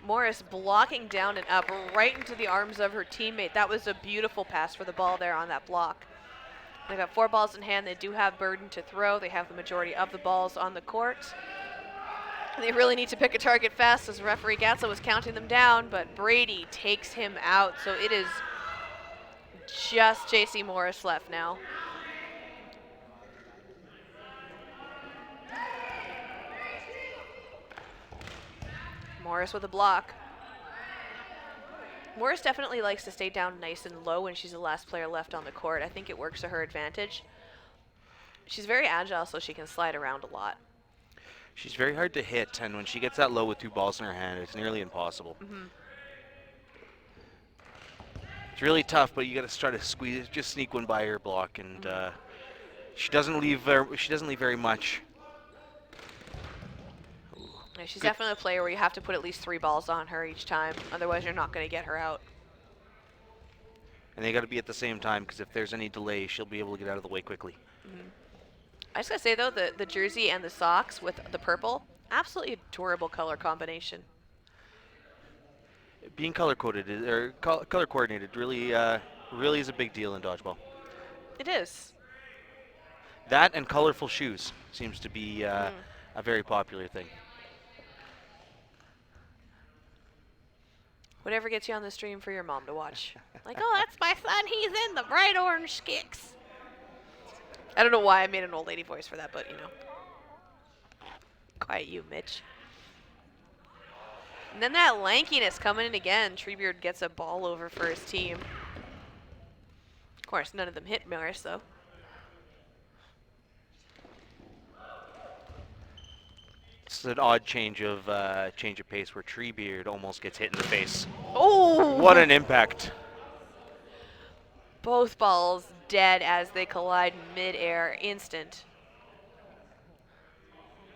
Morris blocking down and up right into the arms of her teammate. That was a beautiful pass for the ball there on that block. They've got 4 balls in hand. They do have burden to throw. They have the majority of the balls on the court. They really need to pick a target fast, as referee Gatsa was counting them down, but Brady takes him out. So it is just J.C. Morris left now. Morris with a block. Morris definitely likes to stay down nice and low when she's the last player left on the court. I think it works to her advantage. She's very agile, so she can slide around a lot. She's very hard to hit, and when she gets that low with 2 balls in her hand, it's nearly impossible. It's really tough, but you got to try to squeeze, just sneak one by her block, and she doesn't leave. She doesn't leave very much. Yeah, she's definitely a player where you have to put at least 3 balls on her each time. Otherwise, you're not going to get her out. And they got to be at the same time, because if there's any delay, she'll be able to get out of the way quickly. I just got to say, though, the jersey and the socks with the purple, absolutely adorable color combination. Being color-coded or color-coordinated really is a big deal in dodgeball. It is. That and colorful shoes seems to be a very popular thing. Whatever gets you on the stream for your mom to watch. Like, oh, that's my son. He's in the bright orange kicks. I don't know why I made an old lady voice for that, but, you know. Quiet you, Mitch. And then that lankiness coming in again. Treebeard gets a ball over for his team. Of course, none of them hit Morris, though. It's an odd change of pace where Treebeard almost gets hit in the face. Oh! What an impact! Both balls dead as they collide mid-air, instant.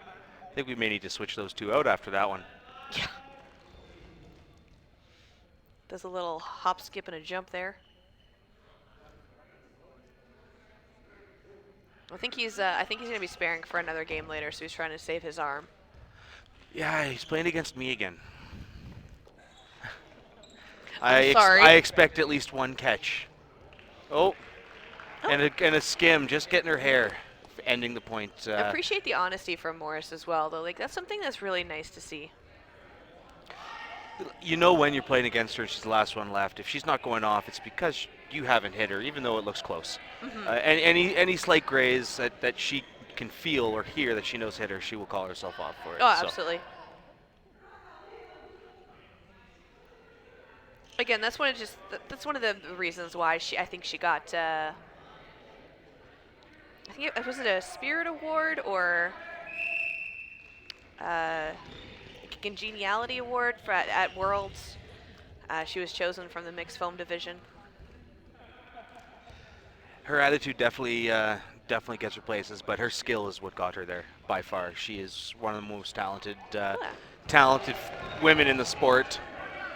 I think we may need to switch those 2 out after that one. Yeah. Does a little hop, skip, and a jump there. I think he's gonna be sparing for another game later, so he's trying to save his arm. Yeah, he's playing against me again. I'm sorry. I expect at least 1 catch. Oh, and a skim, just getting her hair, ending the point. I appreciate the honesty from Morris as well, though. Like, that's something that's really nice to see. You know when you're playing against her and she's the last one left. If she's not going off, it's because you haven't hit her, even though it looks close. And any slight graze that she can feel or hear that she knows hit her, she will call herself off for it. Oh, absolutely. Again, that's one of the reasons why I think she got. I think was it a Spirit Award or a Congeniality Award at Worlds. She was chosen from the mixed foam division. Her attitude definitely gets her places, but her skill is what got her there by far. She is one of the most talented women in the sport.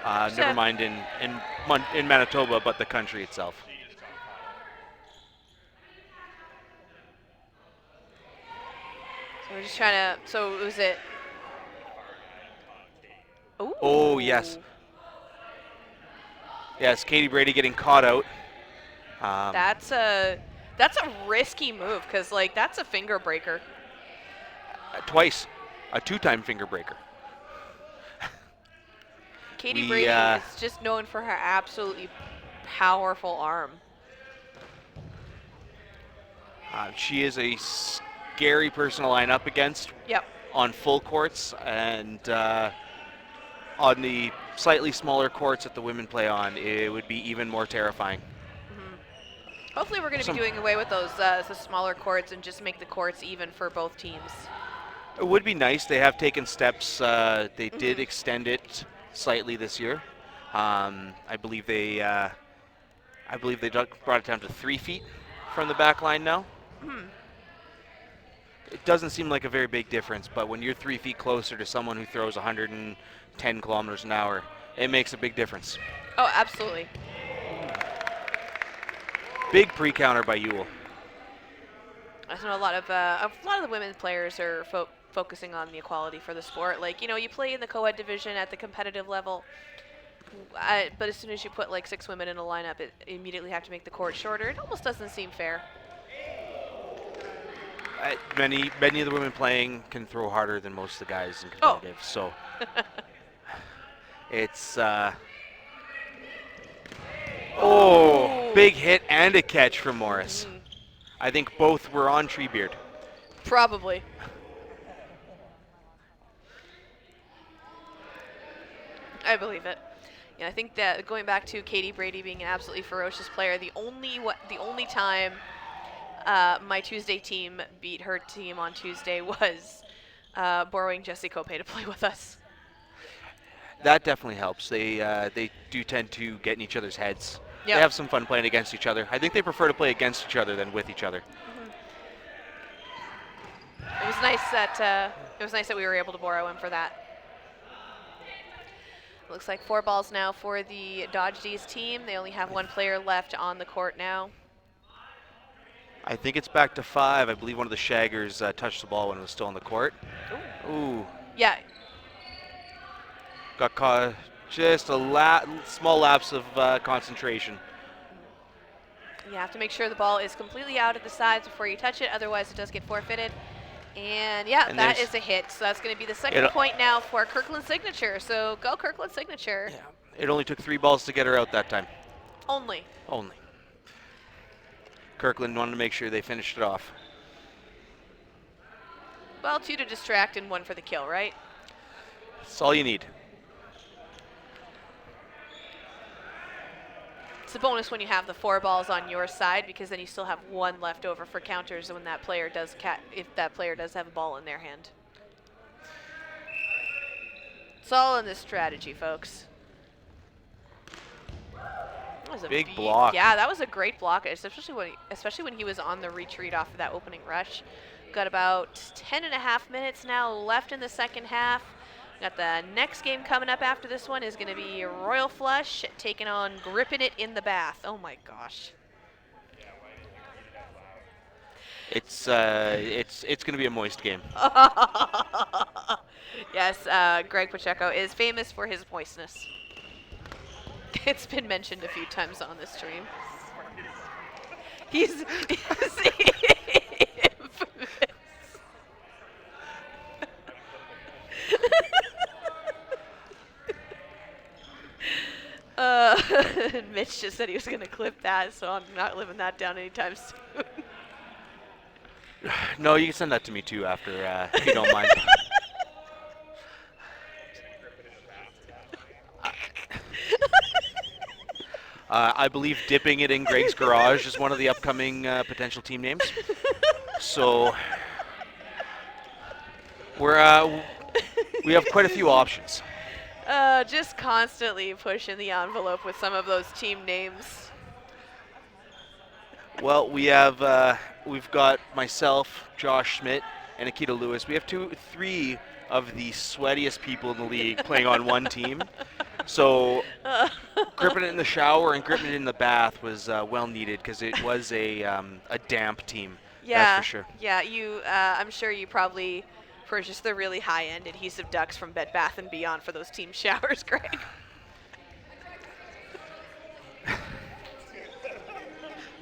Never mind in Manitoba, but the country itself. So we're just trying to. So was it? Ooh. Oh yes. Yes, Katie Brady getting caught out. That's a risky move because like that's a finger breaker. Twice, a 2-time finger breaker. Katie Brady is just known for her absolutely powerful arm. She is a scary person to line up against. Yep. On full courts and on the slightly smaller courts that the women play on, it would be even more terrifying. Hopefully we're going to be doing away with those the smaller courts and just make the courts even for both teams. It would be nice. They have taken steps. They did extend it slightly this year. I believe they brought it down to 3 feet from the back line now. It doesn't seem like a very big difference, but when you're 3 feet closer to someone who throws 110 kilometers an hour, it makes a big difference. Oh, absolutely. Big pre-counter by Ewell. I know a lot of the women players are focusing on the equality for the sport. Like, you know, you play in the co-ed division at the competitive level, but as soon as you put like 6 women in a lineup, it immediately have to make the court shorter. It almost doesn't seem fair. Many of the women playing can throw harder than most of the guys in competitive, so Oh, Big hit and a catch from Morris. I think both were on Treebeard. Probably. I believe it. Yeah, I think that going back to Katie Brady being an absolutely ferocious player, the only time my Tuesday team beat her team on Tuesday was borrowing Jessie Cope to play with us. That definitely helps. They do tend to get in each other's heads. Yep. They have some fun playing against each other. I think they prefer to play against each other than with each other. It was nice that we were able to borrow him for that. Looks like 4 balls now for the Dodge D's team. They only have 1 player left on the court now. I think it's back to 5. I believe one of the Shaggers touched the ball when it was still on the court. Ooh. Yeah. Got caught. Just a small lapse of concentration. You have to make sure the ball is completely out at the sides before you touch it, otherwise it does get forfeited. And yeah, And that there's- is a hit. So that's going to be the second point now for Kirkland Signature. So go Kirkland Signature. Yeah. It only took 3 balls to get her out that time. Only. Only. Kirkland wanted to make sure they finished it off. Well, 2 to distract and 1 for the kill, right? That's all you need. It's a bonus when you have the 4 balls on your side, because then you still have 1 left over for counters when that player does if that player does have a ball in their hand. It's all in this strategy, folks. That was a Big block. Yeah, that was a great block, especially when he was on the retreat off of that opening rush. Got about 10.5 minutes now left in the second half. Got the next game coming up after this one is going to be Royal Flush taking on Gripping It in the Bath. Oh my gosh. It's going to be a moist game. Yes, Greg Pacheco is famous for his moistness. It's been mentioned a few times on this stream. He's infamous. Mitch just said he was going to clip that, so I'm not living that down anytime soon. No, you can send that to me too after, if you don't mind. I believe dipping it in Greg's garage is one of the upcoming potential team names. So we have quite a few options. Just constantly pushing the envelope with some of those team names. Well, we've got myself, Josh Schmidt, and Akita Lewis. We have 3 of the sweatiest people in the league playing on one team. So gripping it in the shower and gripping it in the bath was well needed, because it was a damp team. Yeah, that's for sure. Yeah. I'm sure you probably purchased the really high-end adhesive ducks from Bed Bath & Beyond for those team showers, Greg.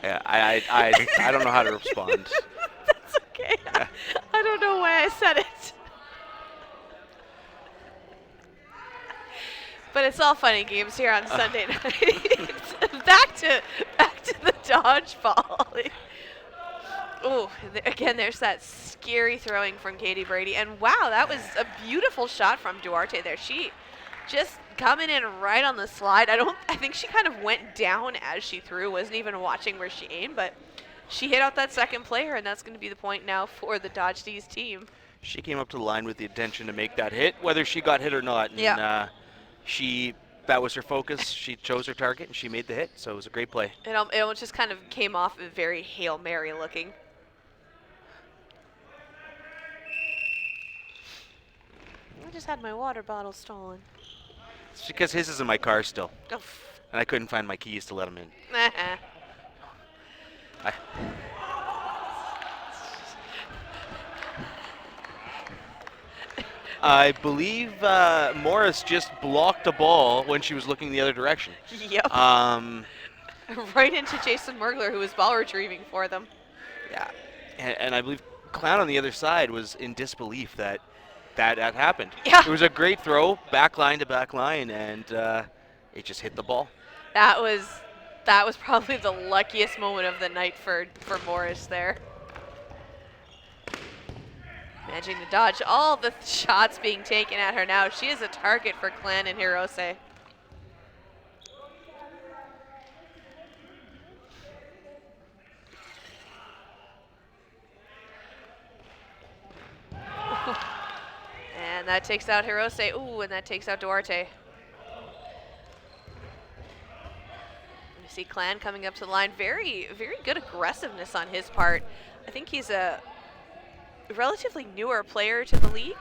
Yeah, I don't know how to respond. That's okay. Yeah. I don't know why I said it. But it's all fun and games here on Sunday night. back to the dodgeball. Oh, again, there's that scary throwing from Katie Brady. And wow, that was a beautiful shot from Duarte there. She just coming in right on the slide. I think she kind of went down as she threw, wasn't even watching where she aimed, but she hit out that second player, and that's going to be the point now for the Dodge D's team. She came up to the line with the intention to make that hit, whether she got hit or not. And, yeah. That was her focus. She chose her target, and she made the hit, so it was a great play. It just kind of came off very Hail Mary looking. I just had my water bottle stolen. It's because his is in my car still, Oh. and I couldn't find my keys to let him in. I believe Morris just blocked a ball when she was looking the other direction. Yep. Right into Jason Mergler, who was ball retrieving for them. Yeah, and I believe Clown on the other side was in disbelief that happened. Yeah. It was a great throw, back line to back line, and it just hit the ball. That was That was probably the luckiest moment of the night for Morris there. Managing to dodge all the shots being taken at her now. She is a target for Clan and Hirose. And that takes out Hirose. Ooh, and that takes out Duarte. You see Clan coming up to the line. Very, very good aggressiveness on his part. I think he's a relatively newer player to the league.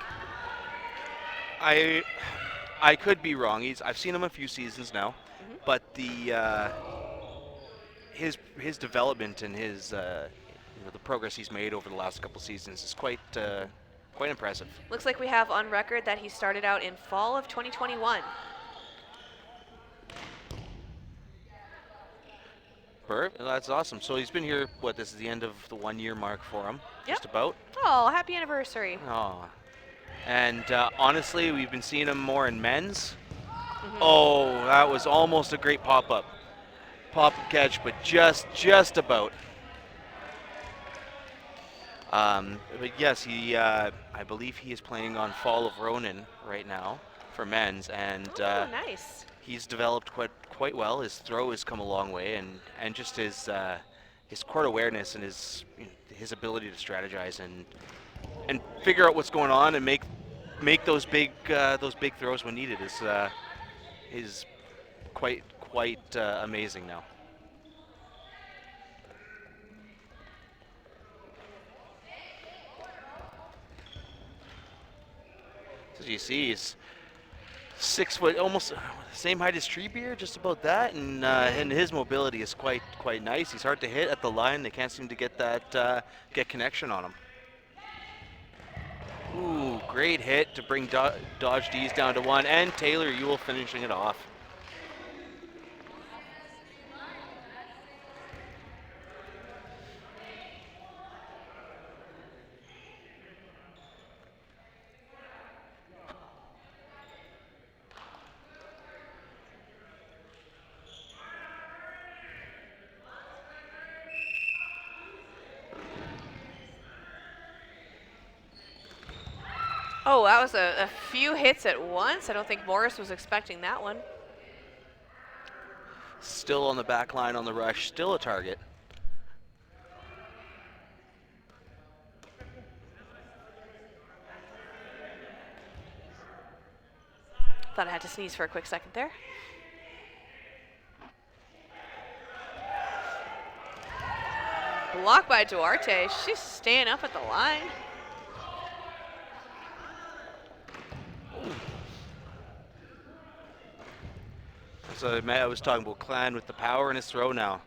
I could be wrong. I've seen him a few seasons now, but his development and his the progress he's made over the last couple seasons is quite impressive. Looks like we have on record that he started out in fall of 2021. That's awesome. So he's been here, this is the end of the 1 year mark for him, just about. Oh, happy anniversary. Oh. And honestly, we've been seeing him more in men's. Oh, that was almost a great pop-up catch, but just about. But yes, I believe he is playing on Fall of Ronin right now for men's, and Nice. he's developed quite well. His throw has come a long way, and just his court awareness and his ability to strategize and figure out what's going on and make those big throws when needed is quite amazing now. As you see, he's 6 foot, almost the same height as Treebeard, just about that, and his mobility is quite nice. He's hard to hit at the line. They can't seem to get get connection on him. Ooh, great hit to bring Dodge D's down to 1, and Taylor Ewell finishing it off. Oh, that was a few hits at once. I don't think Morris was expecting that one. Still on the back line on the rush, still a target. Thought I had to sneeze for a quick second there. Blocked by Duarte. She's staying up at the line. So I was talking about Clan with the power in his throw now.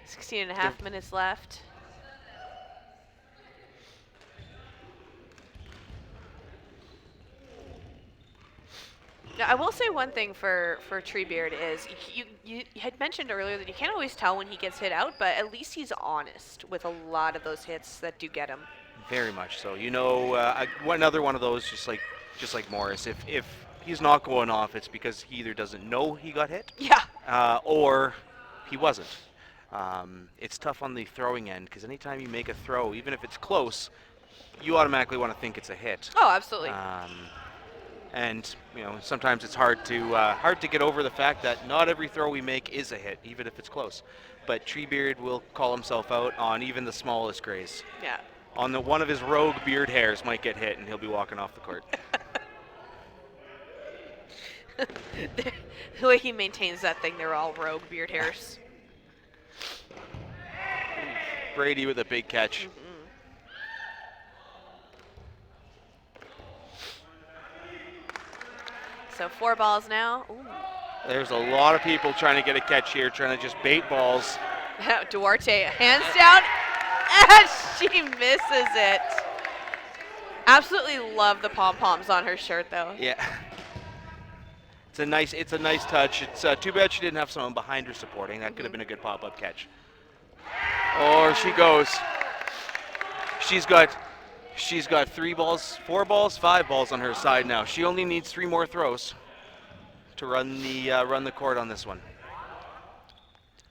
16 and a half minutes left. Now, I will say one thing for Treebeard is you had mentioned earlier that you can't always tell when he gets hit out, but at least he's honest with a lot of those hits that do get him. Very much so. You know, another one of those, just like Morris. If he's not going off, it's because he either doesn't know he got hit, or he wasn't. It's tough on the throwing end because anytime you make a throw, even if it's close, you automatically want to think it's a hit. Oh, absolutely. And sometimes it's hard to get over the fact that not every throw we make is a hit, even if it's close. But Treebeard will call himself out on even the smallest graze. Yeah. On one of his rogue beard hairs might get hit, and he'll be walking off the court. The way he maintains that thing, they're all rogue beard hairs. Brady with a big catch. So 4 balls now. Ooh. There's a lot of people trying to get a catch here, trying to just bait balls. Duarte hands down, and she misses it. Absolutely love the pom-poms on her shirt, though. Yeah. It's a nice touch. It's too bad she didn't have someone behind her supporting. That could have been a good pop-up catch. Or she goes. She's got 3 balls, 4 balls, 5 balls on her side now. She only needs 3 more throws to run the court on this one.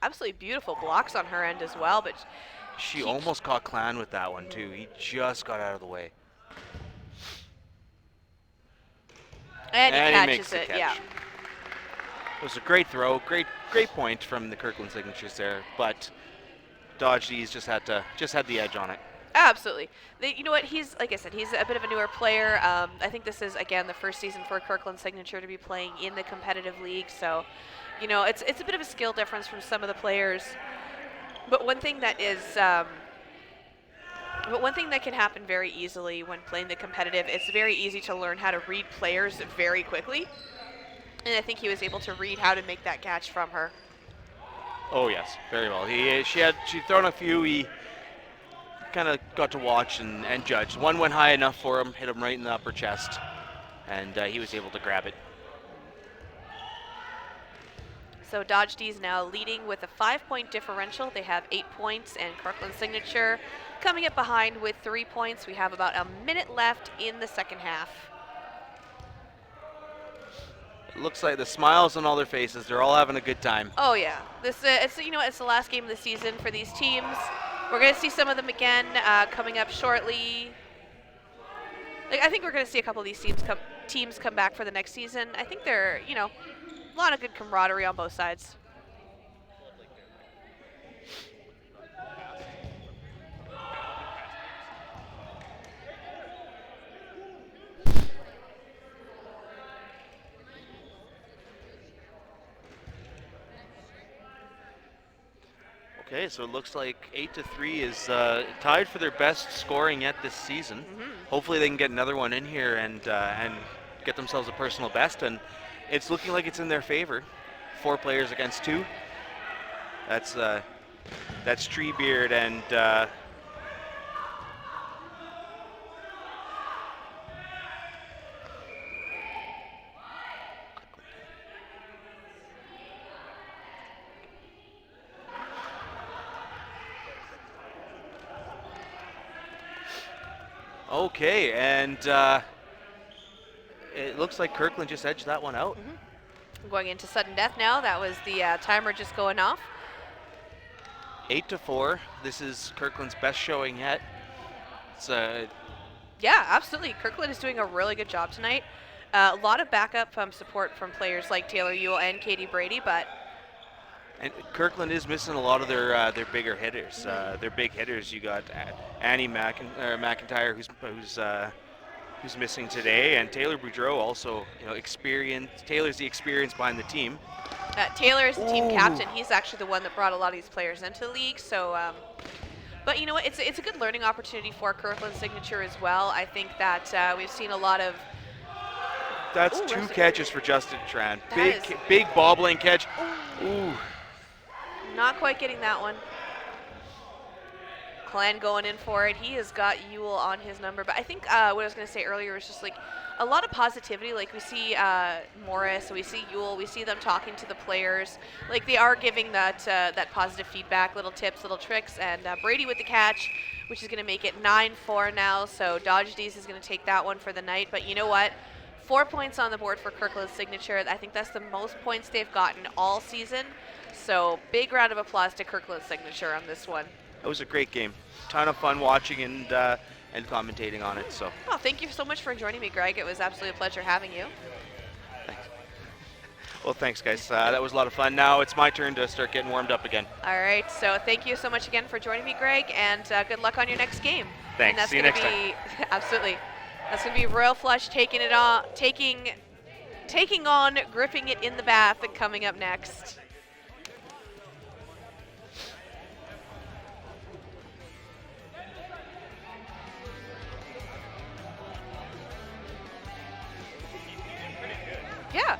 absolutely beautiful blocks on her end as well, but She almost caught Clan with that one too. He just got out of the way. and he he catches makes the it. catch. Yeah. It was a great throw, great point from the Kirkland signatures there, but Dodge D's just had the edge on it. Absolutely. You know what? He's, like I said, he's a bit of a newer player. I think this is, again, the first season for Kirkland Signature to be playing in the competitive league. So, you know, it's a bit of a skill difference from some of the players. But one thing that can happen very easily when playing the competitive, it's very easy to learn how to read players very quickly. And I think he was able to read how to make that catch from her. Oh yes, very well. She'd thrown a few. He kind of got to watch and judge. One went high enough for him, hit him right in the upper chest, and he was able to grab it. So Dodge D's now leading with a 5-point differential. They have 8 points, and Kirkland Signature coming up behind with 3 points. We have about a minute left in the second half. It looks like the smiles on all their faces. They're all having a good time. Oh yeah, it's the last game of the season for these teams. We're gonna see some of them again coming up shortly. I think we're gonna see a couple of these teams come back for the next season. I think they're a lot of good camaraderie on both sides. Okay, so it looks like 8-3 is tied for their best scoring yet this season. Hopefully they can get another one in here and get themselves a personal best, and it's looking like it's in their favor. 4 players against 2. That's Treebeard and okay, and it looks like Kirkland just edged that one out. Going into sudden death now. That was the timer just going off. 8-4. This is Kirkland's best showing yet. It's Yeah, absolutely. Kirkland is doing a really good job tonight. A lot of backup support from players like Taylor Ewell and Katie Brady, but and Kirkland is missing a lot of their bigger hitters. Their big hitters. You got Annie McIntyre, who's missing today, and Taylor Boudreau also. Taylor's the experience behind the team. Taylor is the team captain. He's actually the one that brought a lot of these players into the league. So, but you know what? It's a good learning opportunity for Kirkland Signature as well. I think that we've seen a lot of. That's 2 catches for Justin Tran. Big bobbling catch. Ooh. Not quite getting that one. Clan going in for it. He has got Ewell on his number. But I think what I was going to say earlier was just like a lot of positivity. Like we see Morris, we see Ewell, we see them talking to the players. Like they are giving that positive feedback, little tips, little tricks. And Brady with the catch, which is going to make it 9-4 now. So Dodge D's is going to take that one for the night. But you know what? 4 points on the board for Kirkland Signature. I think that's the most points they've gotten all season. So big round of applause to Kirkland Signature on this one. It was a great game. Ton of fun watching and commentating on it. So. Well, thank you so much for joining me, Greg. It was absolutely a pleasure having you. Thanks. Well, thanks, guys. That was a lot of fun. Now it's my turn to start getting warmed up again. All right. So thank you so much again for joining me, Greg, and good luck on your next game. Thanks. And that's See you next time. Absolutely. That's going to be Royal Flush taking on Gripping It in the Bath coming up next. Yeah.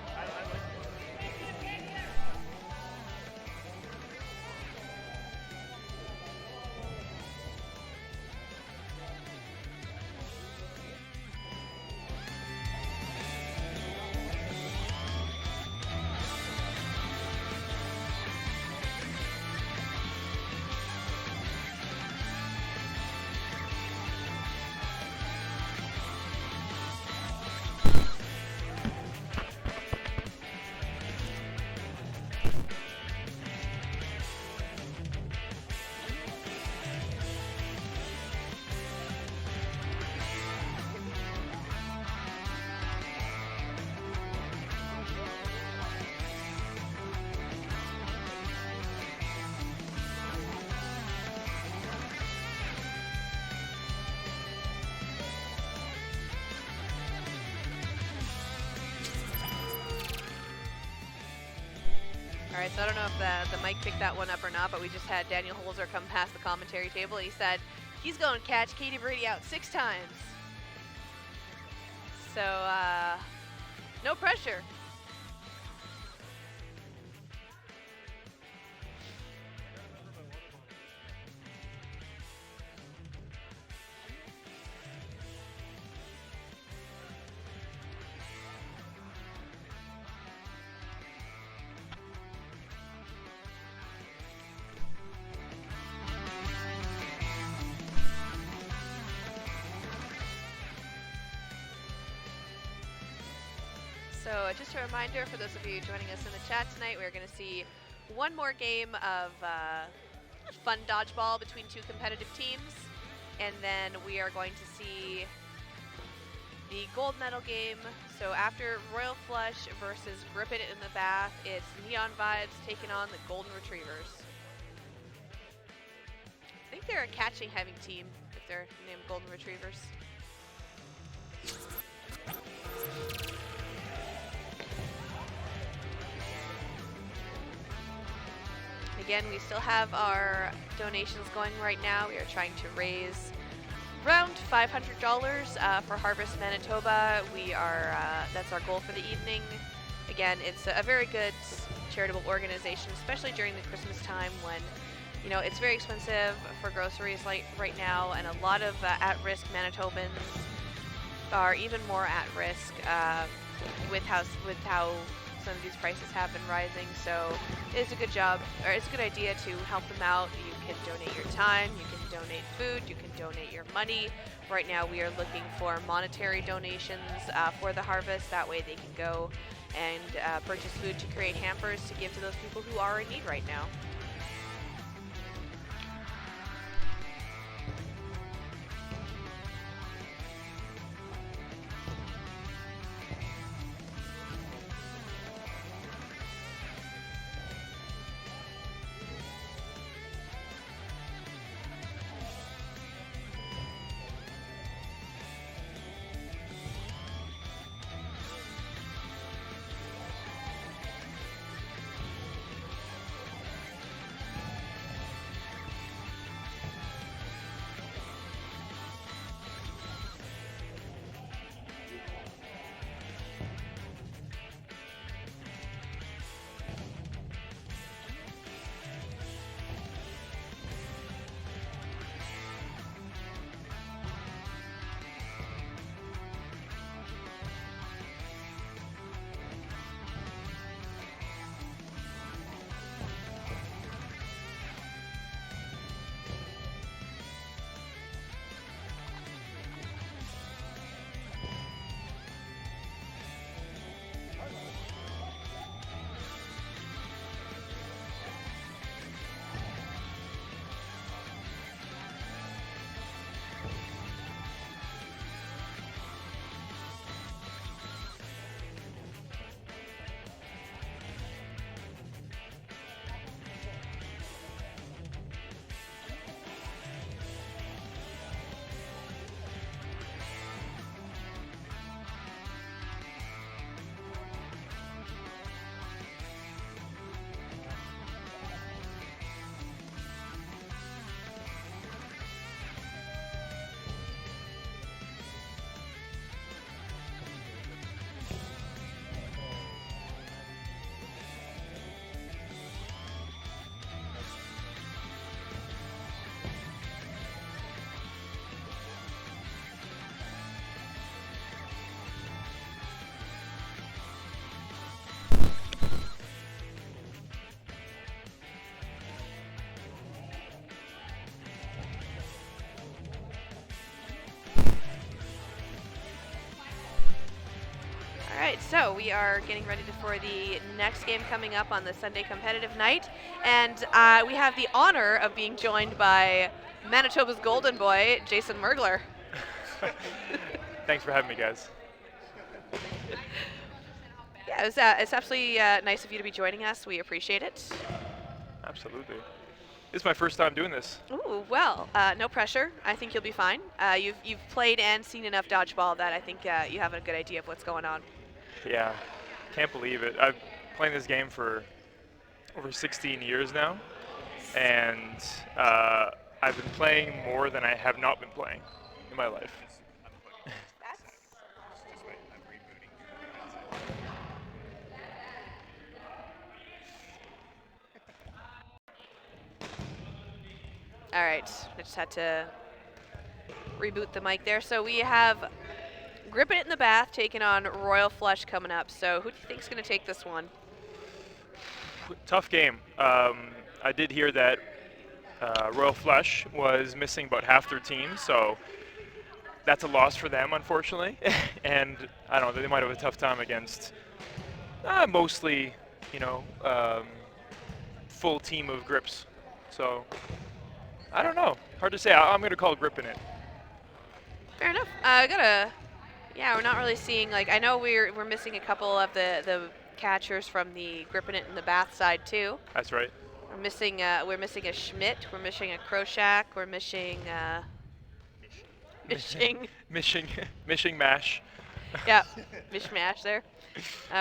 All right, so I don't know if the mic picked that one up or not, but we just had Daniel Holzer come past the commentary table. He said he's going to catch Katie Brady out 6 times. So, no pressure. So just a reminder for those of you joining us in the chat tonight, we're going to see one more game of fun dodgeball between 2 competitive teams. And then we are going to see the gold medal game. So after Royal Flush versus Grip It in the Bath, it's Neon Vibes taking on the Golden Retrievers. I think they're a catching heavy team if they're named Golden Retrievers. Again, we still have our donations going right now. We are trying to raise around $500 for Harvest Manitoba. We are that's our goal for the evening. Again, it's a very good charitable organization, especially during the Christmas time when, you know, it's very expensive for groceries like right now, and a lot of at-risk Manitobans are even more at risk with how some of these prices have been rising. So it's a good job, or it's a good idea to help them out. You can donate your time, you can donate food, you can donate your money. Right now we are looking for monetary donations for the harvest. That way they can go and purchase food to create hampers to give to those people who are in need right now. Alright, so we are getting ready for the next game coming up on the Sunday competitive night, and we have the honor of being joined by Manitoba's golden boy, Jason Mergler. Thanks for having me, guys. Yeah, it's absolutely nice of you to be joining us. We appreciate it. Absolutely. This is my first time doing this. Ooh, well, no pressure. I think you'll be fine. You've played and seen enough dodgeball that I think you have a good idea of what's going on. Yeah, can't believe it. I've playing this game for over 16 years now, and I've been playing more than I have not been playing in my life. All right, I just had to reboot the mic there. So we have Gripping It in the Bath taking on Royal Flush coming up. So who do you think's going to take this one? Tough game. I did hear that Royal Flush was missing about half their team, so that's a loss for them, unfortunately. And I don't know, they might have a tough time against mostly, full team of grips. So I don't know. Hard to say. I'm going to call Gripping It. Fair enough. Yeah, we're not really seeing, like, I know we're missing a couple of the catchers from the Gripping It in the Bath side too. That's right. We're missing a Schmidt, we're missing a Kroshak, we're missing Mishing Mash. yeah, mishmash there.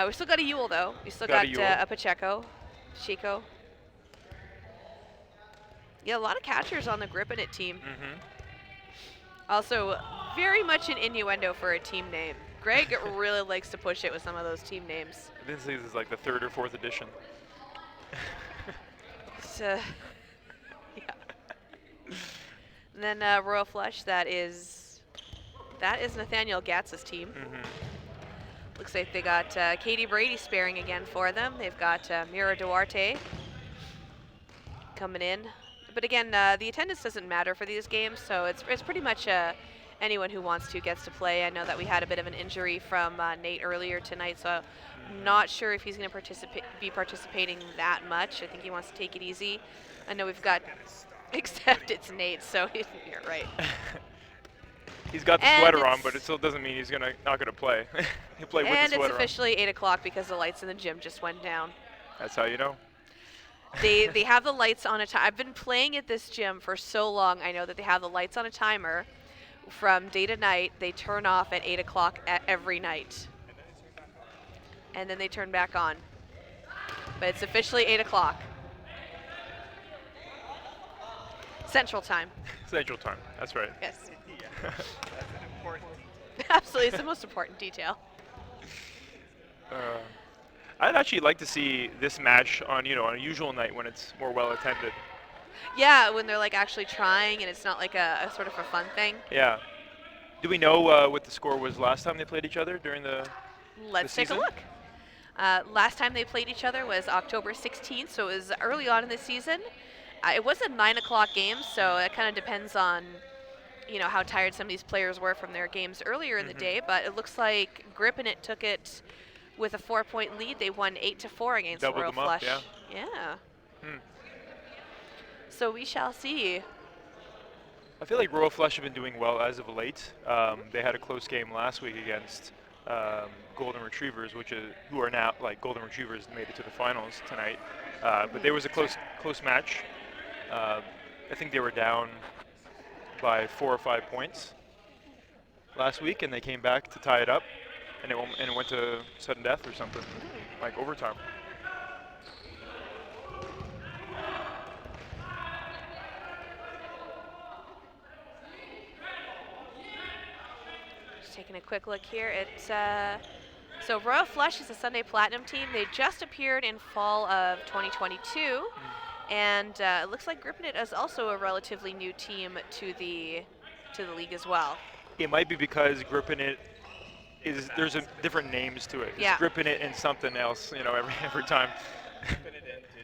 We still got a Yule though. We still Got got a Yule. a Pacheco, Chico. Yeah, a lot of catchers on the Gripping It team. Mm-hmm. Also, very much an innuendo for a team name. Greg really likes to push it with some of those team names. This is like the 3rd or 4th edition. So, yeah. And then Royal Flush, that is Nathaniel Gatz's team. Mm-hmm. Looks like they got Katie Brady sparing again for them. They've got Mira Duarte coming in. But again, the attendance doesn't matter for these games, so it's pretty much anyone who wants to gets to play. I know that we had a bit of an injury from Nate earlier tonight, so I'm not sure if he's going to be participating that much. I think he wants to take it easy. I know we've got, except it's Nate, so you're right. He's got the And sweater on, it's- but it still doesn't mean he's not gonna play. He'll play with And the it's sweater officially 8 o'clock because the lights in the gym just went down. on. That's how you know. They have the lights on a time. I've been playing at this gym for so long. I know that they have the lights on a timer from day to night. They turn off at 8 o'clock every night. And then they turn back on. But it's officially 8 o'clock. Central time. Central time. That's right. Yes. Absolutely. It's the most important detail. I'd actually like to see this match on on a usual night when it's more well attended. Yeah, when they're like actually trying and it's not like a sort of a fun thing. Yeah. Do we know what the score was last time they played each other during the? Let's take a season? look. Last time they played each other was October 16th, so it was early on in the season. It was a 9 o'clock game, so it kind of depends on, how tired some of these players were from their games earlier in the day. But it looks like Gripping It took it with a 4-point lead. They won 8-4 against Doubled Royal them up, Flush. yeah. Yeah. Hmm. So we shall see. I feel like Royal Flush have been doing well as of late. They had a close game last week against Golden Retrievers, who are now Golden Retrievers made it to the finals tonight. But there was a close match. I think they were down by 4 or 5 points last week, and they came back to tie it up, and it went to sudden death or something, like overtime. Just taking a quick look here. It's so Royal Flush is a Sunday Platinum team. They just appeared in fall of 2022, and it looks like Gripping It is also a relatively new team to the league as well. It might be because Gripping It there's different names to it. It's Yeah. Gripping It and something else, every time. Did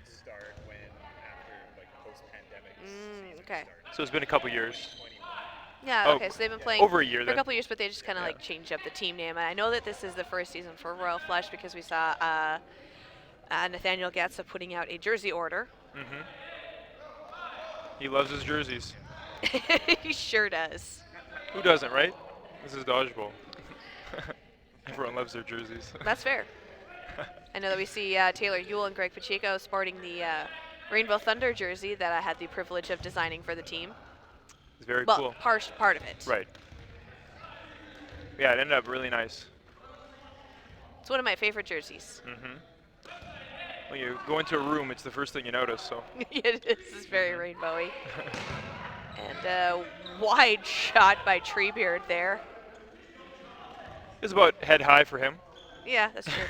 start when after post-pandemic. Okay. So it's been a couple years. Yeah. Oh, Okay. So they've been playing over a year for a then. couple years, but they just kind of Yeah. changed up the team name. And I know that this is the first season for Royal Flush because we saw Nathaniel Gatza putting out a jersey order. Mm-hmm. He loves his jerseys. He sure does. Who doesn't, right? This is Dodgeball. Everyone loves their jerseys. That's fair. I know that we see Taylor Ewell and Greg Pacheco sporting the Rainbow Thunder jersey that I had the privilege of designing for the team. It's very Well, cool. part of it. Right. Yeah, it ended up really nice. It's one of my favorite jerseys. Mm-hmm. When you go into a room, it's the first thing you notice. So. It is very rainbowy. And a wide shot by Treebeard there. It's about head high for him. Yeah, that's true.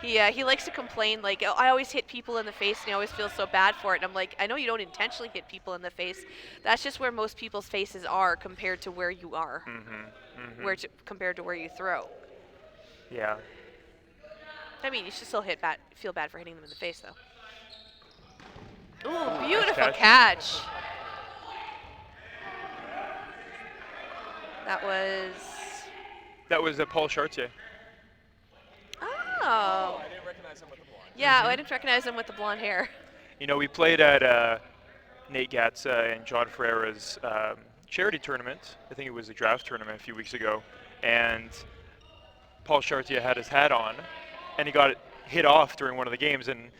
He likes to complain, like, oh, I always hit people in the face and he always feels so bad for it. And I'm like, I know you don't intentionally hit people in the face. That's just where most people's faces are compared to where you are. Compared to where you throw. Yeah. I mean, you should still feel bad for hitting them in the face, though. Ooh, beautiful catch. That was Paul Chartier. Oh. I didn't recognize him with the blonde. Yeah, I didn't recognize him with the blonde hair. You know, we played at Nate Gatza and John Ferreira's charity tournament. I think it was a draft tournament a few weeks ago. And Paul Chartier had his hat on, and he got it hit off during one of the games, and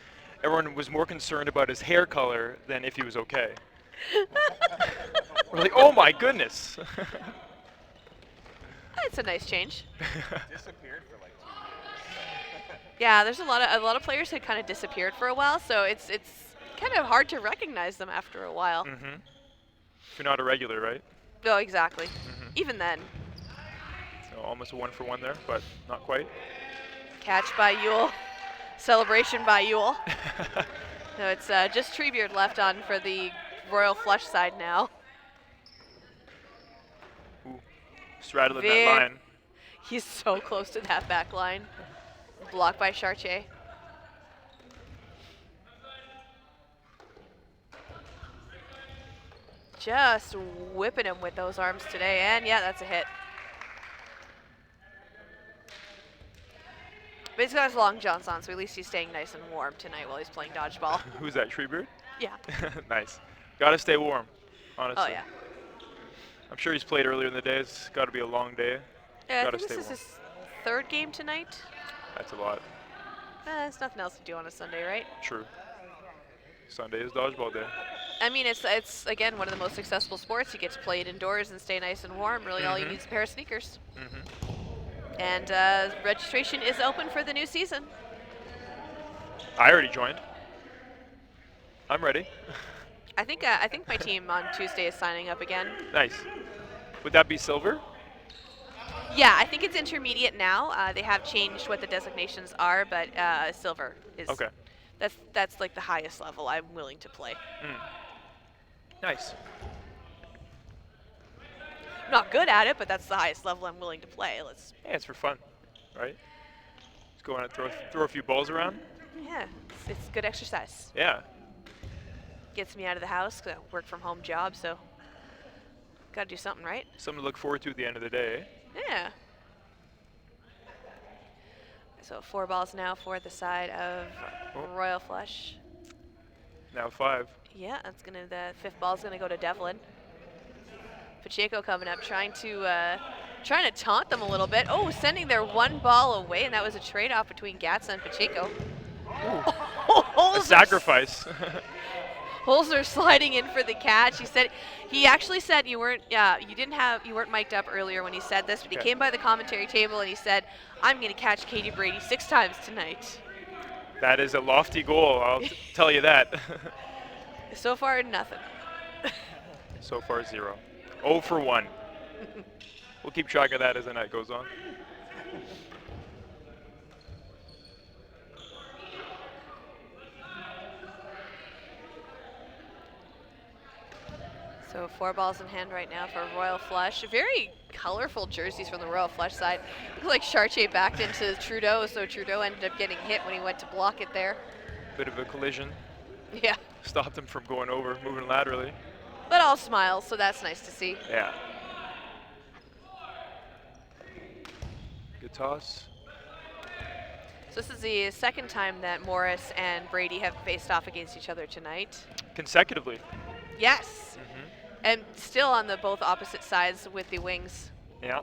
everyone was more concerned about his hair color than if he was okay. We're like, oh my goodness. That's a nice change. Disappeared for like 2 years. Yeah, there's a lot of players who kind of disappeared for a while, so it's kind of hard to recognize them after a while. If you're not a regular, right? Oh, exactly. Even then. So almost a 1-for-1 there, but not quite. Catch by Yule. Celebration by Yule. No, it's just Treebeard left on for the Royal Flush side now. Ooh, straddling that line. He's so close to that back line. Blocked by Chartier. Just whipping him with those arms today, and yeah, that's a hit. But he's got his long johns on, so at least he's staying nice and warm tonight while he's playing dodgeball. Who's that, Treebeard? Yeah. Nice. Gotta stay warm, honestly. Oh, yeah. I'm sure he's played earlier in the day. It's gotta be a long day. Yeah, I Gotta think this is stay his third game tonight. That's a lot. There's nothing else to do on a Sunday, right? True. Sunday is dodgeball day. I mean, it's again one of the most accessible sports. You get to play it indoors and stay nice and warm. Really, all you need is a pair of sneakers. And registration is open for the new season. I already joined. I'm ready. I think my team on Tuesday is signing up again. Nice. Would that be silver? Yeah, I think it's intermediate now. They have changed what the designations are, but silver is. Okay. That's like the highest level I'm willing to play. Nice. I'm not good at it, but that's the highest level I'm willing to play. Yeah, it's for fun, right? Just go on and throw a few balls around. Yeah, it's good exercise. Yeah. Gets me out of the house, 'cause I work from home job, so gotta do something, right? Something to look forward to at the end of the day. Yeah. So 4 balls now for the side of Royal Flush. Now 5. Yeah, the 5th ball's gonna go to Devlin. Pacheco coming up, trying to taunt them a little bit. Oh, sending their 1 ball away, and that was a trade-off between Gatsa and Pacheco. A sacrifice. Holzer sliding in for the catch. He actually said you weren't mic'd up earlier when he said this, but he came by the commentary table and he said, "I'm going to catch Katie Brady 6 times tonight." That is a lofty goal, I'll tell you that. So far, nothing. So far, 0. 0 for 1. We'll keep track of that as the night goes on. So 4 balls in hand right now for Royal Flush. Very colorful jerseys from the Royal Flush side. Looks like Chartier backed into Trudeau, so Trudeau ended up getting hit when he went to block it there. Bit of a collision. Yeah. Stopped him from going over, moving laterally. But all smiles, so that's nice to see. Yeah. Good toss. So this is the second time that Morris and Brady have faced off against each other tonight. Consecutively. Yes. And still on the both opposite sides with the wings. Yeah.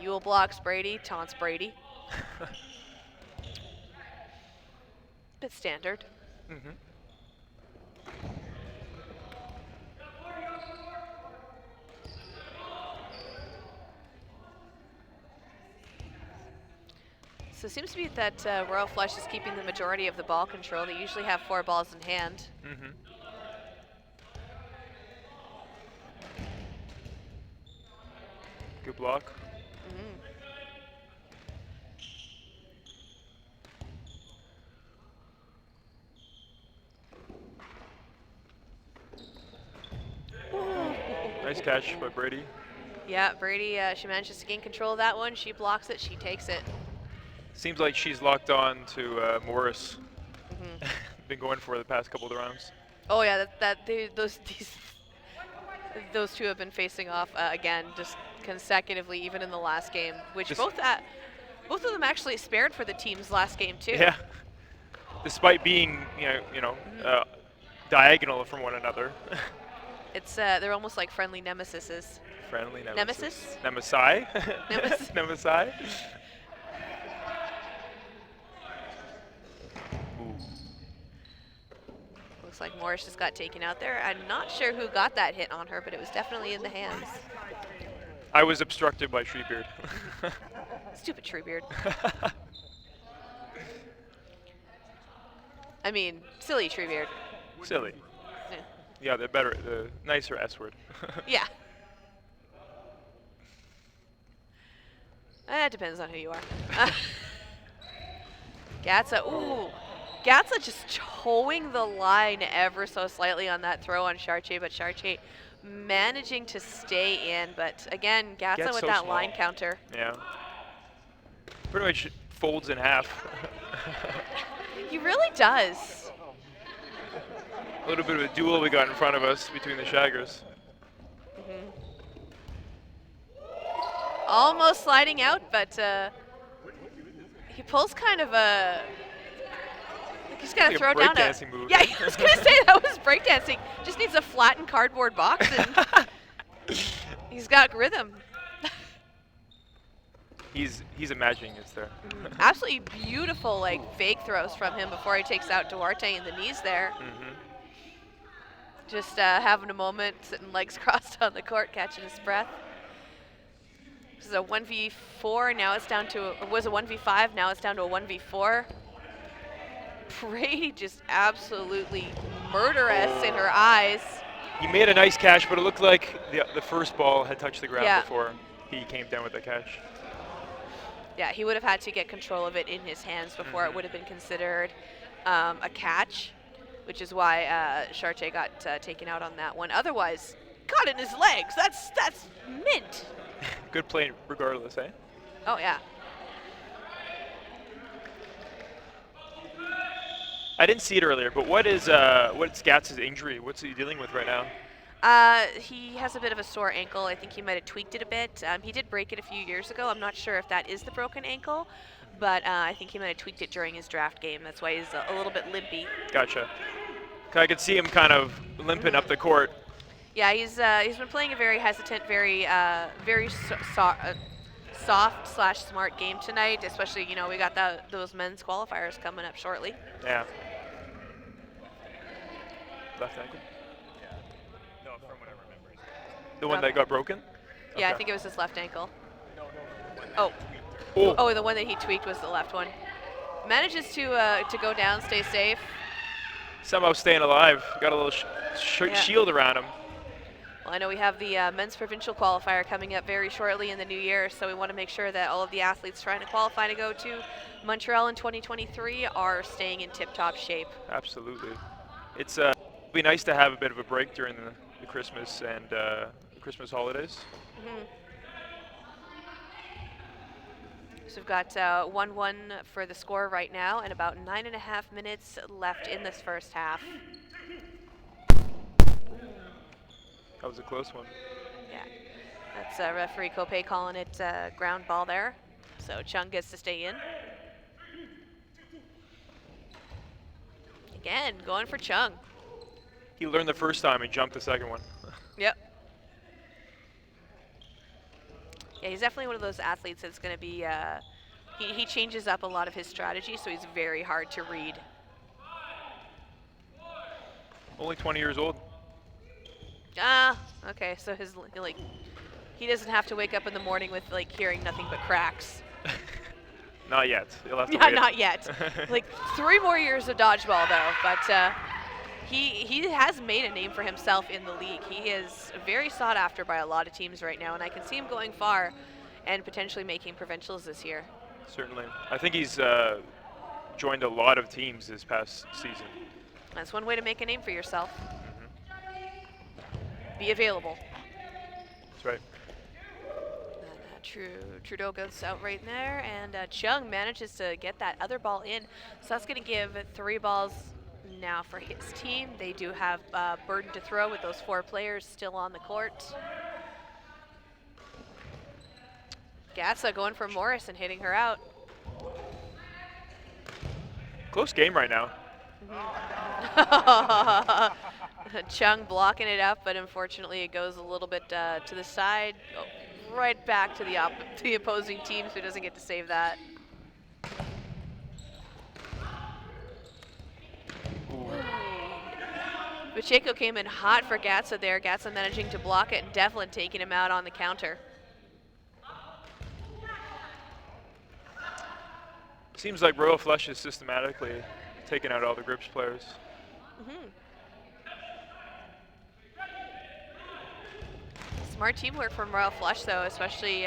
Yule blocks Brady, taunts Brady. Bit standard. So it seems to be that Royal Flush is keeping the majority of the ball control. They usually have 4 balls in hand. Mm-hmm. Good block. Nice catch by Brady. Yeah, Brady, she manages to gain control of that one. She blocks it, she takes it. Seems like she's locked on to Morris. Mm-hmm. Been going for the past couple of rounds. Oh yeah, those two have been facing off again, just consecutively, even in the last game, which both of them actually spared for the team's last game too. Yeah. Despite being, diagonal from one another. It's they're almost like friendly nemesises. Friendly Nemesis? Nemesi? Nemesis. Nemesi? Looks like Morris just got taken out there. I'm not sure who got that hit on her, but it was definitely in the hands. I was obstructed by Treebeard. Stupid Treebeard. I mean, silly Treebeard. Silly. Yeah. Yeah, the nicer S word. Yeah. That depends on who you are. Gatsa, ooh. Gatsa just towing the line ever so slightly on that throw on Chartier, but Chartier managing to stay in. But again, Gatsa Gets with so that small. line counter. Yeah. Pretty much folds in half. He really does. A little bit of a duel we got in front of us between the Shaggers. Almost sliding out, but he pulls kind of a... Like he's got to Like a throw down a... breakdancing move. Yeah, I was going to say that was breakdancing. Just needs a flattened cardboard box and he's got rhythm. He's imagining it's there. Absolutely beautiful like fake throws from him before he takes out Duarte in the knees there. Just having a moment, sitting legs crossed on the court, catching his breath. This is a 1v4, now it's down to, it was a 1v5, now it's down to a 1v4. Brady just absolutely murderous in her eyes. He made a nice catch, but it looked like the first ball had touched the ground Yeah. before he came down with the catch. Yeah, he would have had to get control of it in his hands before it would have been considered a catch, which is why Chartier got taken out on that one. Otherwise, caught in his legs. That's mint. Good play regardless, eh? Oh yeah. I didn't see it earlier, but what's Gatz's injury? What's he dealing with right now? He has a bit of a sore ankle. I think he might have tweaked it a bit. He did break it a few years ago. I'm not sure if that is the broken ankle, but I think he might have tweaked it during his draft game. That's why he's a little bit limpy. Gotcha. I could see him kind of limping up the court. Yeah, he's been playing a very hesitant, very soft/smart game tonight. Especially, we got those men's qualifiers coming up shortly. Yeah. Left ankle. No, from what I remember. The one that got broken? Yeah, I Okay. think it was his left ankle. No. Oh. Oh, the one that he tweaked was the left one. Manages to go down, stay safe. Somehow staying alive. Got a little shield around him. Well, I know we have the men's provincial qualifier coming up very shortly in the new year, so we want to make sure that all of the athletes trying to qualify to go to Montreal in 2023 are staying in tip-top shape. Absolutely. It's be nice to have a bit of a break during the Christmas and the Christmas holidays. So we've got 1-1 for the score right now, and about 9.5 minutes left in this first half. That was a close one. Yeah, that's referee Kopay calling it ground ball there. So Chung gets to stay in. Again, going for Chung. He learned the first time and jumped the second one. Yep. Yeah, he's definitely one of those athletes that's going to be, he changes up a lot of his strategy, so he's very hard to read. Only 20 years old. Okay, so he doesn't have to wake up in the morning with hearing nothing but cracks. Not yet. You'll have to Yeah, wait. not yet. Like 3 more years of dodgeball though, but he has made a name for himself in the league. He is very sought after by a lot of teams right now, and I can see him going far and potentially making provincials this year. Certainly. I think he's joined a lot of teams this past season. That's one way to make a name for yourself. Mm-hmm. Be available. That's right. Trudeau goes out right there, and Chung manages to get that other ball in. So that's going to give 3 balls now for his team. They do have burden to throw with those 4 players still on the court. Gatsa going for Morris and hitting her out. Close game right now. Chung blocking it up, but unfortunately it goes a little bit to the side. Oh, right back to the opposing team, so he doesn't get to save that. Pacheco came in hot for Gatsa there. Gatsa managing to block it, and Devlin taking him out on the counter. Seems like Royal Flush is systematically taking out all the Grips players. Smart teamwork from Royal Flush, though, especially,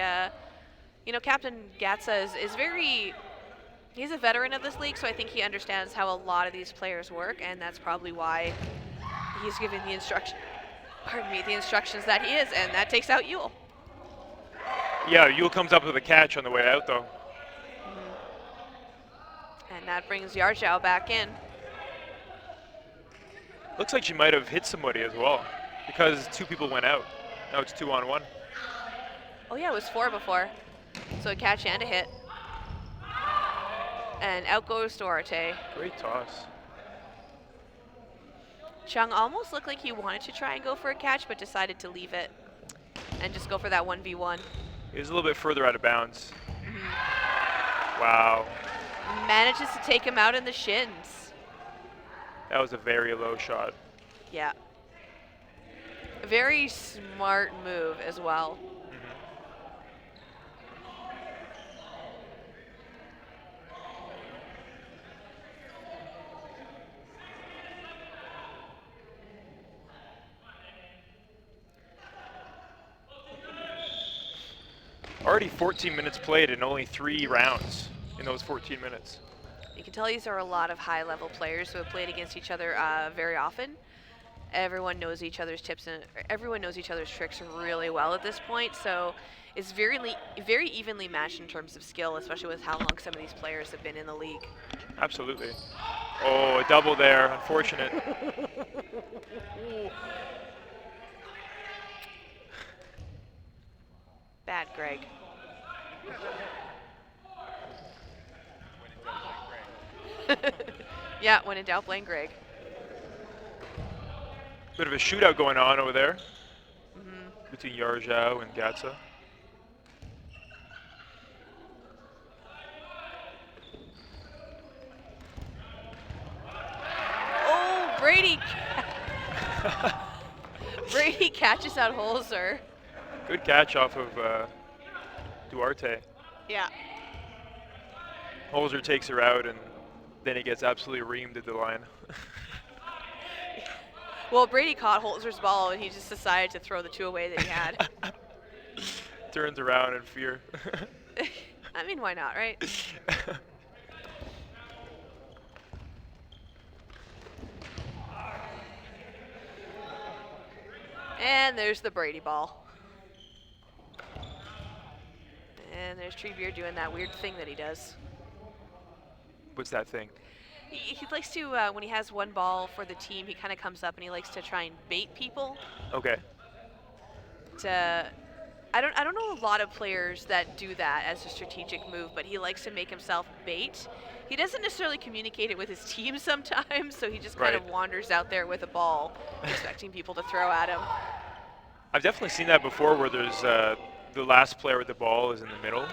you know, Captain Gatsa is very, he's a veteran of this league, so I think he understands how a lot of these players work, and that's probably why he's given the instructions that he is, and that takes out Yule. Yeah, Yule comes up with a catch on the way out, though. And that brings Yarjao back in. Looks like she might have hit somebody as well, because 2 people went out. Now it's 2-on-1. Oh yeah, it was 4 before. So a catch and a hit. And out goes Duarte. Great toss. Chung almost looked like he wanted to try and go for a catch, but decided to leave it and just go for that 1v1. He was a little bit further out of bounds. Wow. Manages to take him out in the shins. That was a very low shot. Yeah. A very smart move as well. Already 14 minutes played and only 3 rounds in those 14 minutes. You can tell these are a lot of high-level players who have played against each other very often. Everyone knows each other's tips and everyone knows each other's tricks really well at this point. So it's very evenly matched in terms of skill, especially with how long some of these players have been in the league. Absolutely. Oh, a double there. Unfortunate. Bad, Greg. Yeah, when in doubt, blame Greg. Bit of a shootout going on over there between Yarjao and Gatsa. Oh, Brady. Brady catches out Holzer. Good catch off of Duarte. Yeah. Holzer takes her out, and then he gets absolutely reamed at the line. Well, Brady caught Holzer's ball, and he just decided to throw the 2 away that he had. Turns around in fear. I mean, why not, right? And there's the Brady ball. And there's Treebeard doing that weird thing that he does. What's that thing? He likes to, when he has 1 ball for the team, he kind of comes up and he likes to try and bait people. Okay. I don't know a lot of players that do that as a strategic move, but he likes to make himself bait. He doesn't necessarily communicate it with his team sometimes, so he just kind of wanders out there with a ball, expecting people to throw at him. I've definitely seen that before, where there's the last player with the ball is in the middle,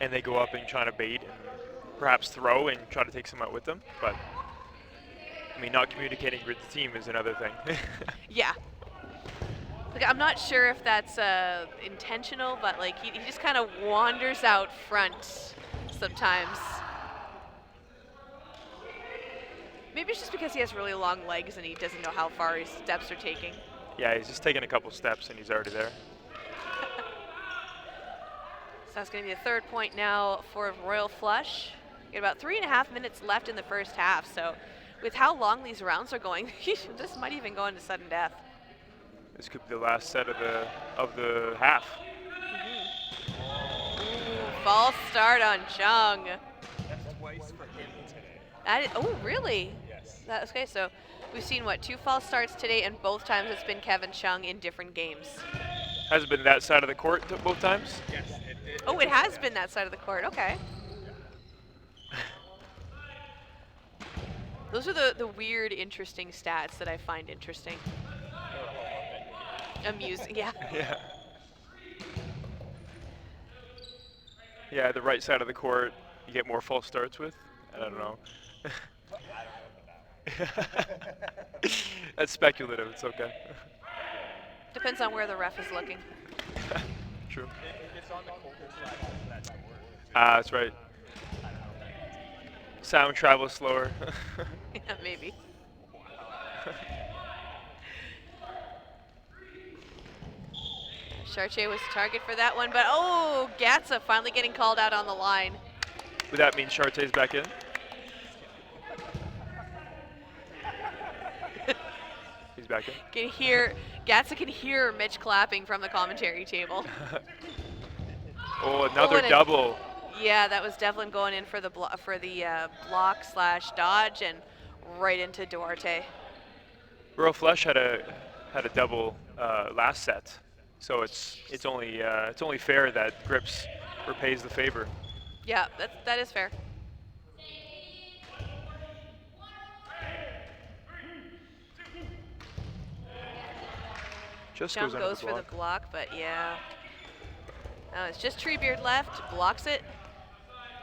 and they go up and try to bait and perhaps throw and try to take someone out with them. But I mean, not communicating with the team is another thing. Yeah. Like, I'm not sure if that's intentional, but like he just kind of wanders out front, sometimes. Maybe it's just because he has really long legs and he doesn't know how far his steps are taking. Yeah, he's just taking a couple steps and he's already there. So that's going to be the third point now for Royal Flush. We got about 3.5 minutes left in the first half, so with how long these rounds are going, this might even go into sudden death. This could be the last set of the half. Ooh, false start on Chung. That's twice for him today. That is, oh, really? Yes. Okay, so we've seen, what, 2 false starts today, and both times it's been Kevin Chung in different games. Has it been that side of the court both times? Yes. Oh, it has been that side of the court. Okay. Those are the weird, interesting stats that I find interesting. Amusing, yeah. Yeah. Yeah, the right side of the court, you get more false starts with. I don't know. That's speculative. It's okay. Depends on where the ref is looking. True. It's on the colder side of that network. Ah, that's right. Sound travels slower. Yeah, maybe. Chartier was the target for that one, but oh, Gatsa finally getting called out on the line. Would that mean Chartier's back in? He's back in. Can hear Gatsa can hear Mitch clapping from the commentary table. Oh, another and double. Yeah, that was Devlin going in for the block / dodge and right into Duarte. Royal Flush had a double last set, so it's only fair that Grips repays the favor. Yeah, that is fair. Just Jump goes under goes the for block. the block, but yeah. Oh, it's just Treebeard left, blocks it,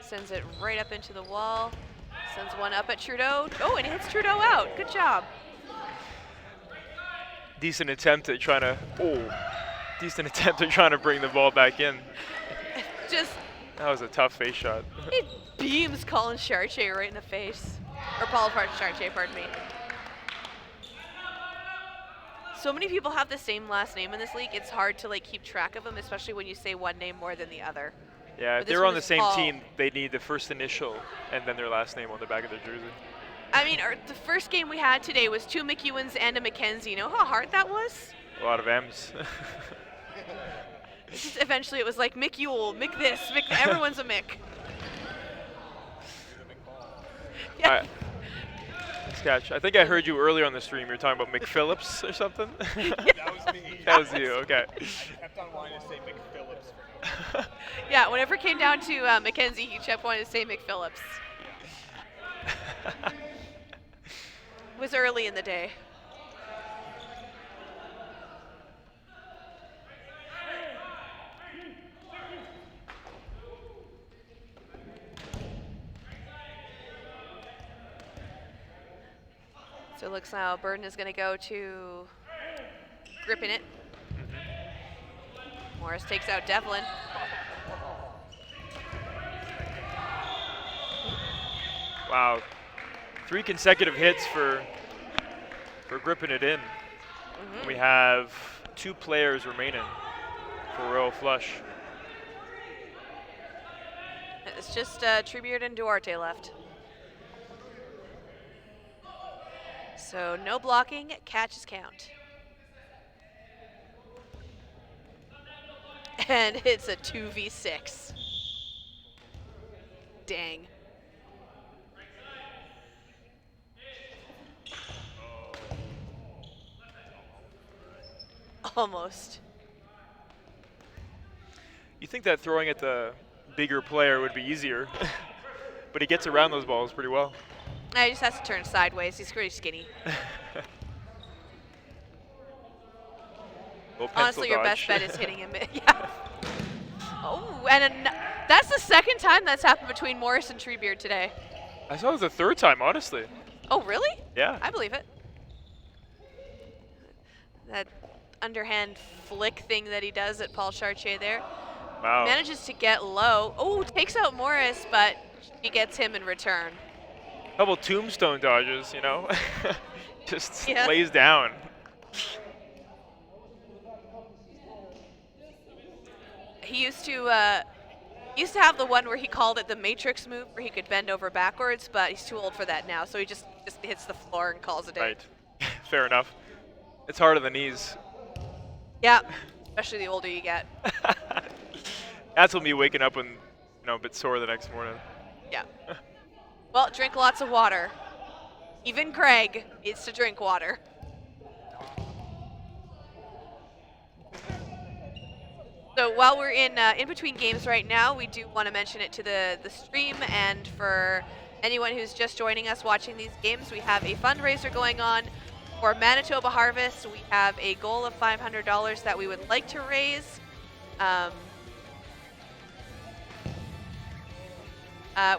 sends it right up into the wall, sends one up at Trudeau. Oh, and it hits Trudeau out. Good job. Decent attempt at trying to bring the ball back in. Just, That was a tough face shot. it beams Colin Chartier right in the face. Or Paul Chartier, pardon me. So many people have the same last name in this league. It's hard to keep track of them, especially when you say one name more than the other. Yeah, But if this they're one on the is same Paul. team, they need the first initial and then their last name on the back of their jersey. I mean, the first game we had today was 2 McEwens and a McKenzie. You know how hard that was? A lot of M's. It's just eventually it was like Mick Ewell, Mick this, Mick everyone's a Mick. Yeah. Sketch. I think I heard you earlier on the stream. You were talking about McPhillips or something. That was me. That was you. Okay. I kept on wanting to say McPhillips for no Yeah, whenever it came down to Mackenzie, he kept wanting to say McPhillips. It was early in the day. So it looks now Burden is going to go to gripping it. Morris takes out Devlin. Wow. 3 consecutive hits for gripping it in. We have 2 players remaining for Royal Flush. It's just Treebeard and Duarte left. So no blocking, catches count. And it's a 2v6. Dang. Almost. You think that throwing at the bigger player would be easier, but he gets around those balls pretty well. He just has to turn sideways. He's pretty skinny. Little pencil Honestly, your best dodge. bet is hitting him. Yeah. Oh, and that's the second time that's happened between Morris and Treebeard today. I saw it was the 3rd time, honestly. Oh, really? Yeah. I believe it. That underhand flick thing that he does at Paul Chartier there. Wow. Manages to get low. Oh, takes out Morris, but he gets him in return. Couple tombstone dodges, you know? Just Yeah. lays down. He used to have the one where he called it the Matrix move, where he could bend over backwards, but he's too old for that now, so he just hits the floor and calls it a day. Right. Fair enough. It's hard on the knees. Yeah, especially the older you get. That's when me waking up and a bit sore the next morning. Yeah. Well, drink lots of water. Even Greg needs to drink water. So while we're in between games right now, we do want to mention it to the stream, and for anyone who's just joining us watching these games, we have a fundraiser going on for Manitoba Harvest. We have a goal of $500 that we would like to raise.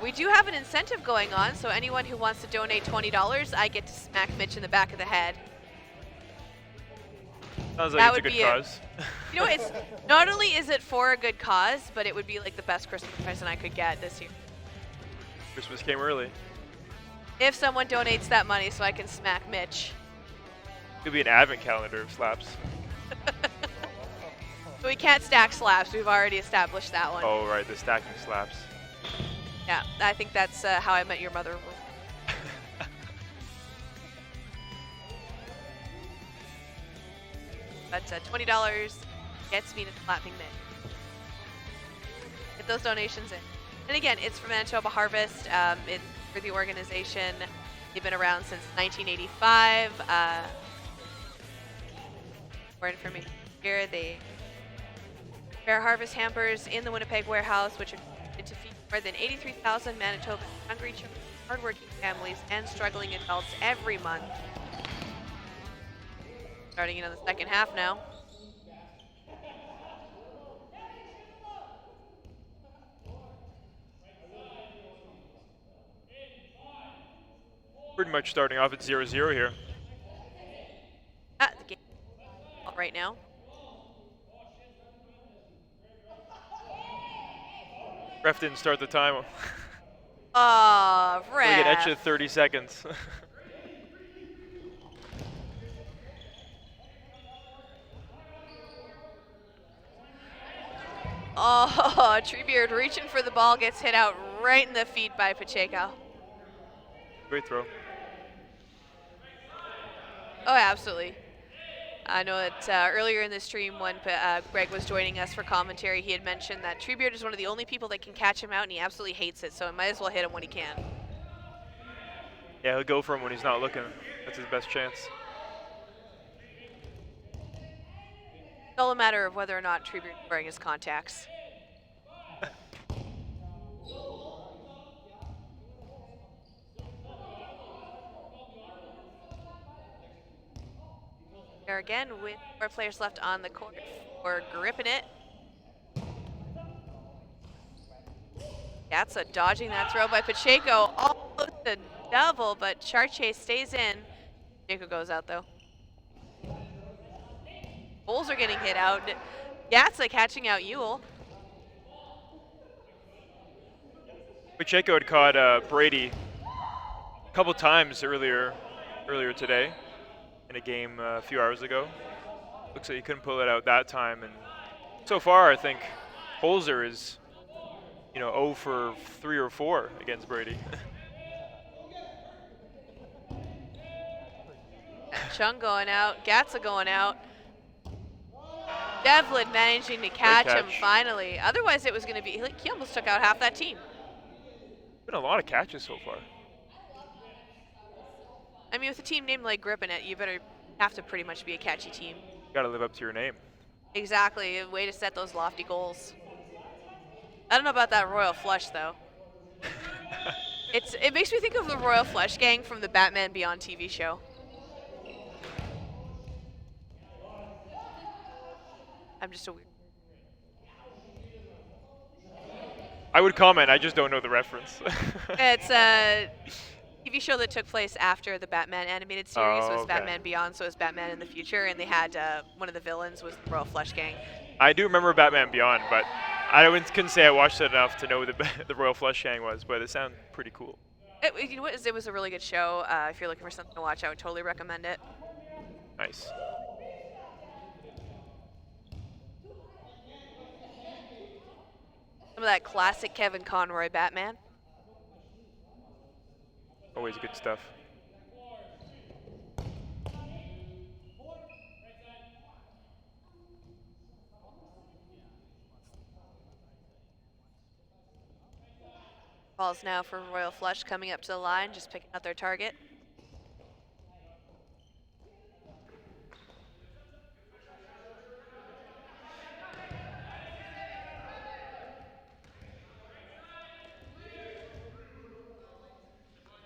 We do have an incentive going on, so anyone who wants to donate $20, I get to smack Mitch in the back of the head. Sounds That like it's would a be good a- cause. You know, it's not only is it for a good cause, but it would be like the best Christmas present I could get this year. Christmas came early. If someone donates that money so I can smack Mitch. Could be an advent calendar of slaps. So we can't stack slaps. We've already established that one. Oh, right, the stacking slaps. Yeah, I think that's how I met your mother. But $20 gets me to slapping Mitch. Get those donations in. And again, it's for Manitoba Harvest. It's for the organization. They've been around since 1985. More information here. They prepare harvest hampers in the Winnipeg warehouse, which are intended to feed more than 83,000 Manitoban hungry children, hardworking families, and struggling adults every month. Starting in on the second half now. Pretty much starting off at 0-0 here. The game right now. Ref didn't start the time. Ref. We get extra 30 seconds. Oh, Treebeard reaching for the ball, gets hit out right in the feet by Pacheco. Great throw. Oh, absolutely. I know that earlier in the stream when Greg was joining us for commentary, he had mentioned that Treebeard is one of the only people that can catch him out, and he absolutely hates it, so he might as well hit him when he can. Yeah, he'll go for him when he's not looking. That's his best chance. It's all a matter of whether or not Treebeard is wearing his contacts. There again with 4 players left on the court for gripping it. Gatsa dodging that throw by Pacheco. Almost a double, but Chartier stays in. Pacheco goes out though. Bulls are getting hit out. Gatsa catching out Ewell. Pacheco had caught Brady a couple times earlier today in a game a few hours ago. Looks like he couldn't pull it out that time, and so far I think Holzer is 0 for 3 or 4 against Brady. Chung going out, Gatsa going out. Devlin managing to catch him finally. Otherwise, it was going to be, he almost took out half that team. Been a lot of catches so far. I mean, with a team named like gripping it, you have to pretty much be a catchy team. Got to live up to your name. Exactly, a way to set those lofty goals. I don't know about that Royal Flush though. It makes me think of the Royal Flush gang from the Batman Beyond TV show. I'm just a weird. I would comment, I just don't know the reference. It's a TV show that took place after the Batman animated series. Oh, Was okay. Batman Beyond, so it was Batman in the future, and they had one of the villains was the Royal Flush gang. I do remember Batman Beyond, but couldn't say I watched it enough to know what the Royal Flush Gang was, but it sounded pretty cool. You know what? It was a really good show. If you're looking for something to watch, I would totally recommend it. Nice. Some of that classic Kevin Conroy Batman. Always good stuff. Balls now for Royal Flush coming up to the line, just picking out their target.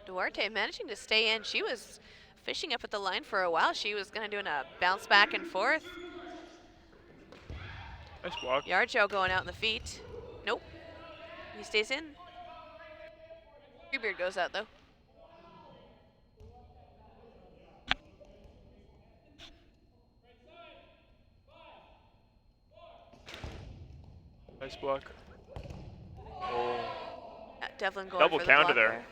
Duarte managing to stay in. She was fishing up at the line for a while. She was going to do a bounce back and forth. Nice block. Yarjo going out in the feet. Nope. He stays in. Treebeard goes out though. Nice block. Oh. Yeah, Devlin going Double for the counter block there.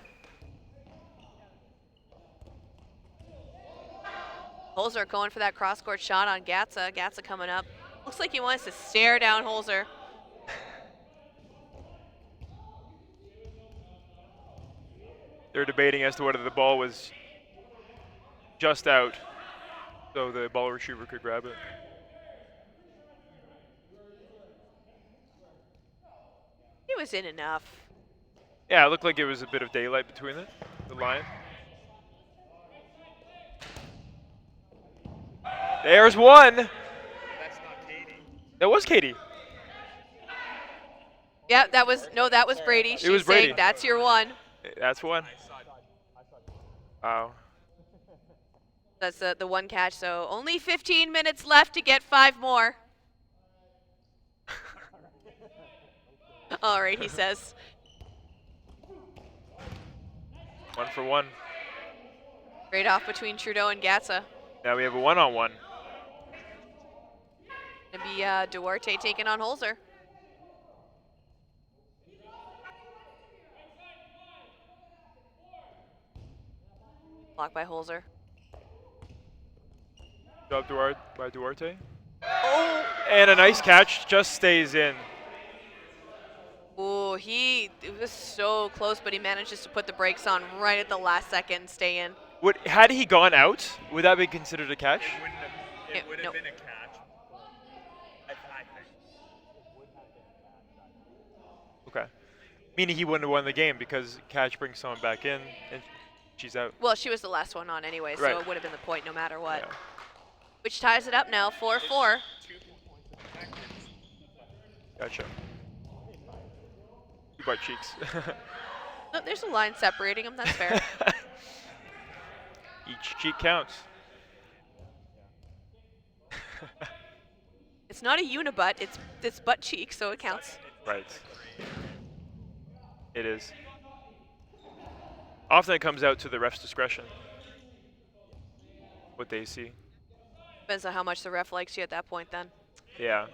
Holzer going for that cross-court shot on Gatsa. Gatsa coming up. Looks like he wants to stare down Holzer. They're debating as to whether the ball was just out, so the ball retriever could grab it. He was in enough. Yeah, it looked like it was a bit of daylight between it, the line. There's one. That's not Katie. That was Katie. Yeah, that was Brady. She's was Brady. saying that's your one. That's one. Wow. That's the one catch. So only 15 minutes left to get 5 more. All right, he says. 1 for 1. Trade off between Trudeau and Gatsa. Now we have a 1-on-1. Gonna be Duarte taking on Holzer. Blocked by Holzer. Job by Duarte. Oh, and a nice catch, just stays in. Ooh, it was so close, but he manages to put the brakes on right at the last second and stay in. Had he gone out, would that be considered a catch? It would have Nope. been a catch. I think. Okay. Meaning he wouldn't have won the game because catch brings someone back in and she's out. Well, she was the last one on anyway, so Right. it would have been the point no matter what. Yeah. Which ties it up now, 4-4. Gotcha. Two butt cheeks. No, there's a line separating them, that's fair. Each cheek counts. It's not a unibutt, it's butt cheek, so it counts. Right. It is. Often it comes out to the ref's discretion. What they see. Depends on how much the ref likes you at that point then. Yeah.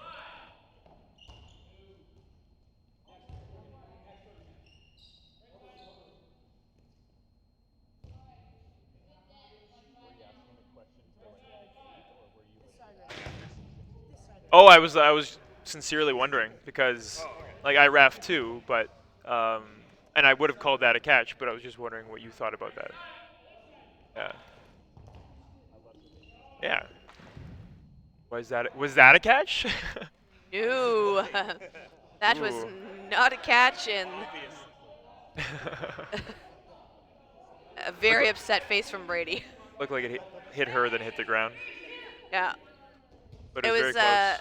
Oh, I was sincerely wondering because, like, I ref too, but and I would have called that a catch, but I was just wondering what you thought about that. Yeah. Yeah. Was that a catch? No, that was Ooh. not a catch, and a very upset face from Brady. Looked like it hit her, then hit the ground. Yeah. But It it was was very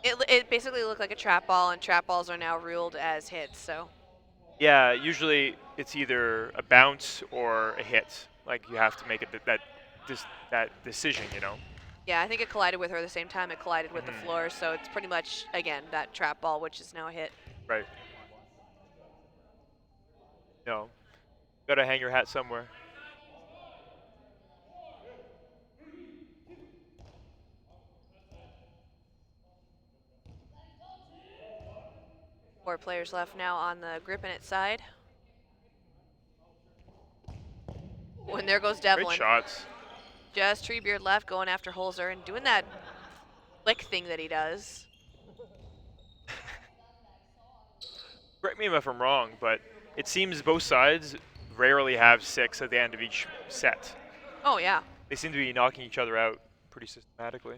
close. it basically looked like a trap ball, and trap balls are now ruled as hits. So Yeah, usually it's either a bounce or a hit. Like you have to make it that decision, you know. yeah, I think it collided with her at the same time it collided with the floor. So it's pretty much again that trap ball, which is now a hit. Right. No. Gotta hang your hat somewhere. 4 players left now on the grip in its side. Oh, and there goes Great Devlin. shots. Just Treebeard left going after Holzer and doing that flick thing that he does. Correct me if I'm wrong, but it seems both sides rarely have 6 at the end of each set. Oh yeah. They seem to be knocking each other out pretty systematically.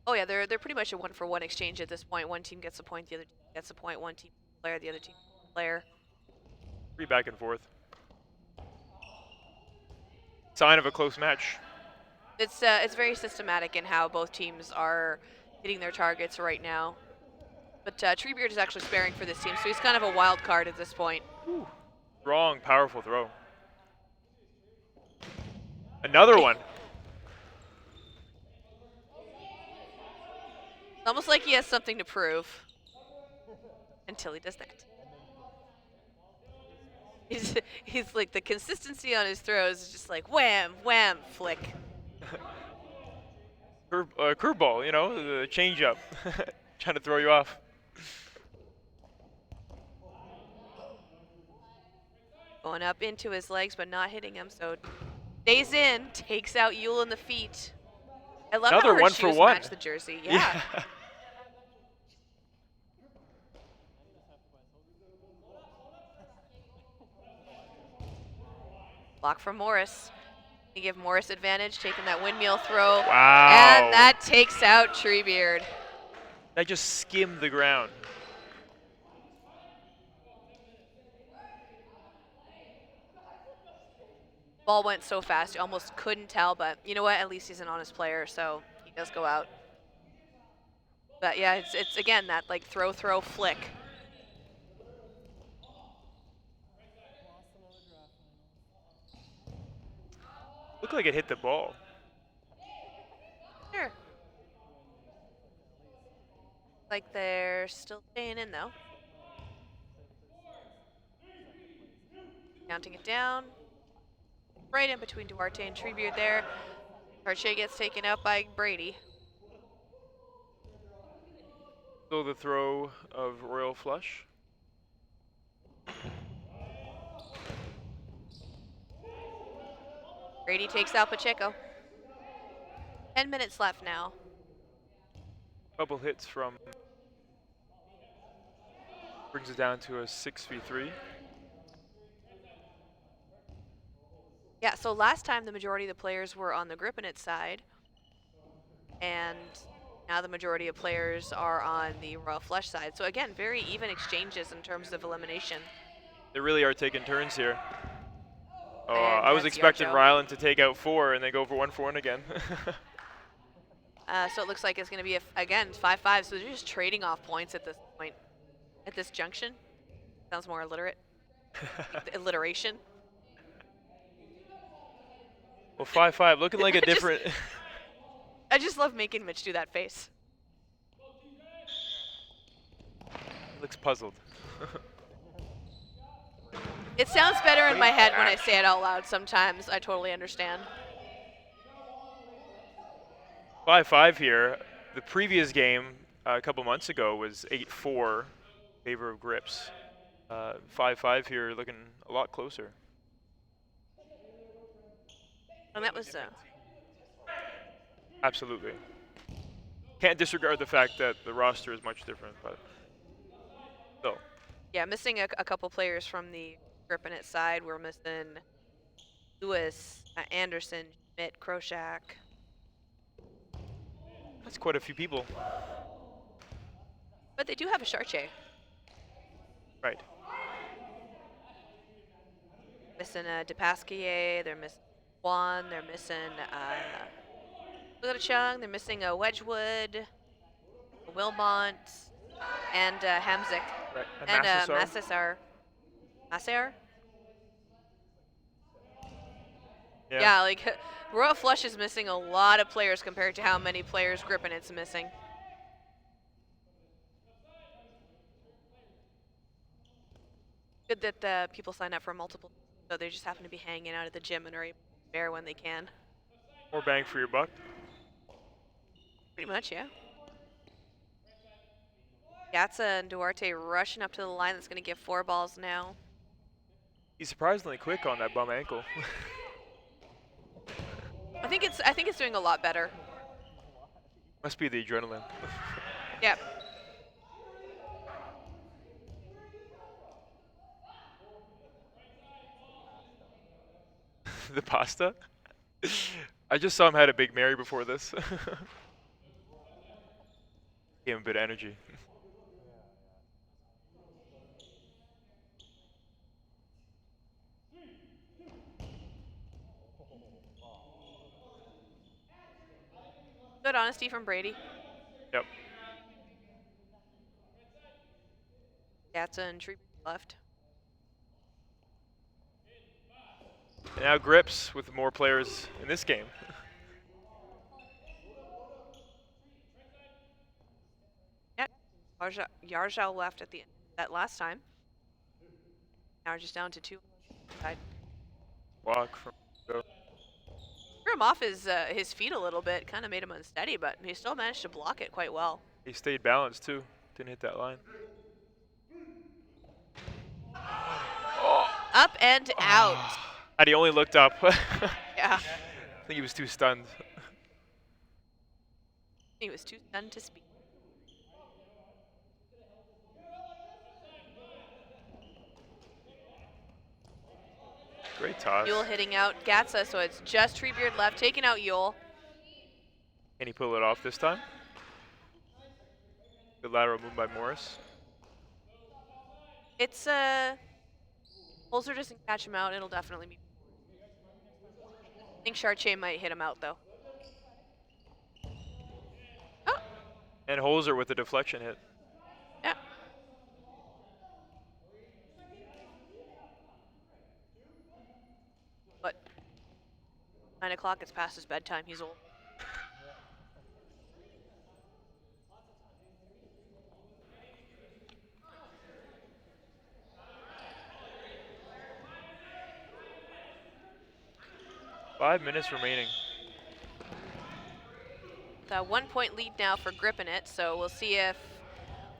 Oh yeah, they're pretty much a 1-for-1 exchange at this point. One team gets a point, the other team gets a point. One team player, the other team player. Pretty back and forth. Sign of a close match. It's very systematic in how both teams are hitting their targets right now. But Treebeard is actually sparing for this team, so he's kind of a wild card at this point. Strong, powerful throw. Another one. It's almost like he has something to prove until he does that. He's like, the consistency on his throws is just like wham, wham, flick. Curveball, you know, the change up. Trying to throw you off. Going up into his legs, but not hitting him, so stays in, takes out Yule in the feet. I love Another how her 1-for-1. shoes match the jersey. Yeah. Block from Morris. You give Morris advantage, taking that windmill throw. Wow. And that takes out Treebeard. That just skimmed the ground. Ball went so fast, you almost couldn't tell, but you know what? At least he's an honest player, so he does go out. But yeah, it's again that like throw, flick. Looked like it hit the ball. Sure. Like they're still staying in though. Counting it down. Right in between Duarte and Treebeard there. Arche gets taken out by Brady. So the throw of Royal Flush. Brady takes out Pacheco. 10 minutes left now. Couple hits from. Brings it down to a 6v3. Yeah, so last time the majority of the players were on the Gripinit side, and now the majority of players are on the Royal Flush side. So again, very even exchanges in terms of elimination. They really are taking turns here. Oh, And I was that's expecting Yacho. Ryland to take out 4 and they go for 1-for-1 again. So it looks like it's going to be, again, 5-5. So they're just trading off points at this point, at this junction. Sounds more illiterate. Alliteration. Well, 5-5, looking like a different. I just love making Mitch do that face. Looks puzzled. It sounds better in my head when I Great say it out loud sometimes. I totally understand. 5-5 here. The previous game a couple months ago was 8-4 in favor of Grips. 5-5 here, looking a lot closer. And that was Absolutely. Can't disregard the fact that the roster is much different, but still. yeah, missing a couple players from the Gripinit side. We're missing Lewis, Anderson, Schmidt, Kroshak. That's quite a few people. But they do have a Charche. Right. Missing DePasquier, they're missing Juan, they're missing Chung, they're missing Wedgwood, Wilmont, and Hamzik. Right. And Massasar. Masser? Yeah. Yeah, like Royal Flush is missing a lot of players compared to how many players Gripinit's missing. Good that people sign up for multiple, so they just happen to be hanging out at the gym and are able to spare when they can. More bang for your buck. Pretty much, yeah. Gatsa and Duarte rushing up to the line. That's going to give 4 balls now. He's surprisingly quick on that bum ankle. I think it's doing a lot better. Must be the adrenaline. Yep. The pasta? I just saw him had a Big Mary before this. Gave him a bit of energy. Good honesty from Brady. Yep. Gatsa and Tree left. And now Grips with more players in this game. Yep. Yarjal left at the end that last time. Now we're just down to 2. Walk from. Threw him off his feet a little bit, kind of made him unsteady, but he still managed to block it quite well. He stayed balanced too. Didn't hit that line. Up and out. And he only looked up. Yeah. I think he was too stunned. He was too stunned to speak. Great toss. Yule hitting out Gatsa, so it's just Treebeard left, taking out Yule. Can he pull it off this time? Good lateral move by Morris. It's Holzer doesn't catch him out, it'll definitely be. I think Chartier might hit him out though. Oh, And Holzer with the deflection hit. yeah. But 9 o'clock, it's past his bedtime, he's old. Five minutes remaining. The 1 point lead now for Gripping It, so we'll see if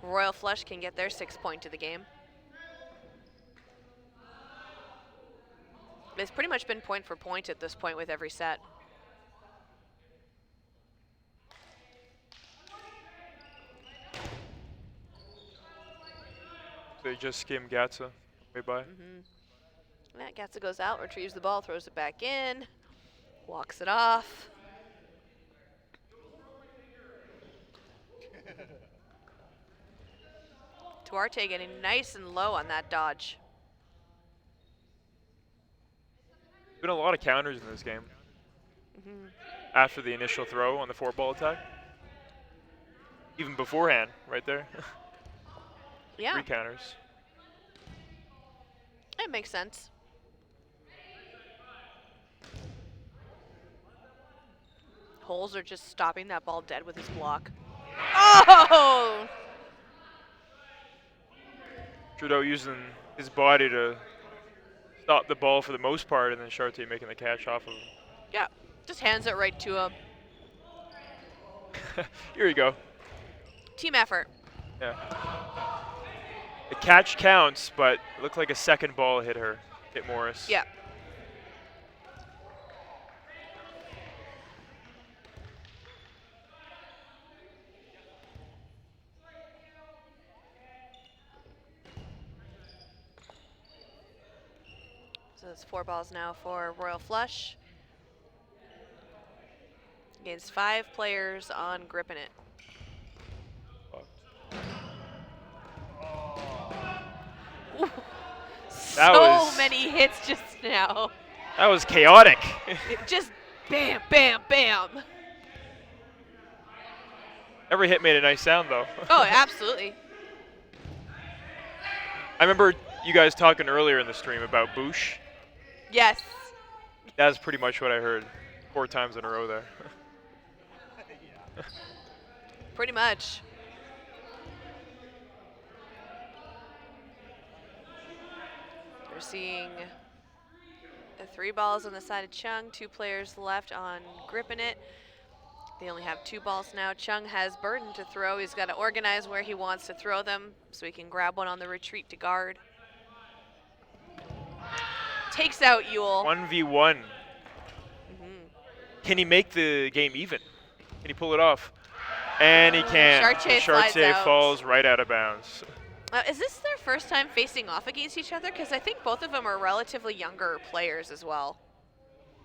Royal Flush can get their 6th point to the game. It's pretty much been point for point at this point with every set. They just skimmed Gatsa way by. That Gatsa goes out, retrieves the ball, throws it back in, walks it off. Duarte getting nice and low on that dodge. Been a lot of counters in this game. After the initial throw on the 4-ball attack. Even beforehand, right there. Yeah, 3 counters. it makes sense. Holes are just stopping that ball dead with his block. Oh! Trudeau using his body to stop the ball for the most part, and then Chartier making the catch off of him. Yeah, just hands it right to him. Here you go. Team effort. Yeah. The catch counts, but it looked like a second ball hit Morris. Yeah. So it's 4 balls now for Royal Flush. Against 5 players on Gripping It. Ooh. That So was- many hits just now. That was chaotic. It just bam, bam, bam. Every hit made a nice sound, though. Oh, absolutely. I remember you guys talking earlier in the stream about Boosh. Yes. That's pretty much what I heard 4 times in a row there. Pretty much. We're seeing the 3 balls on the side of Chung, 2 players left on Gripping It. They only have 2 balls now. Chung has burden to throw. He's got to organize where he wants to throw them so he can grab one on the retreat to guard. Takes out Yule. 1v1. Can he make the game even? Can he pull it off? And he can. Chartier slides out. Falls right out of bounds. Is this their first time facing off against each other? Because I think both of them are relatively younger players as well.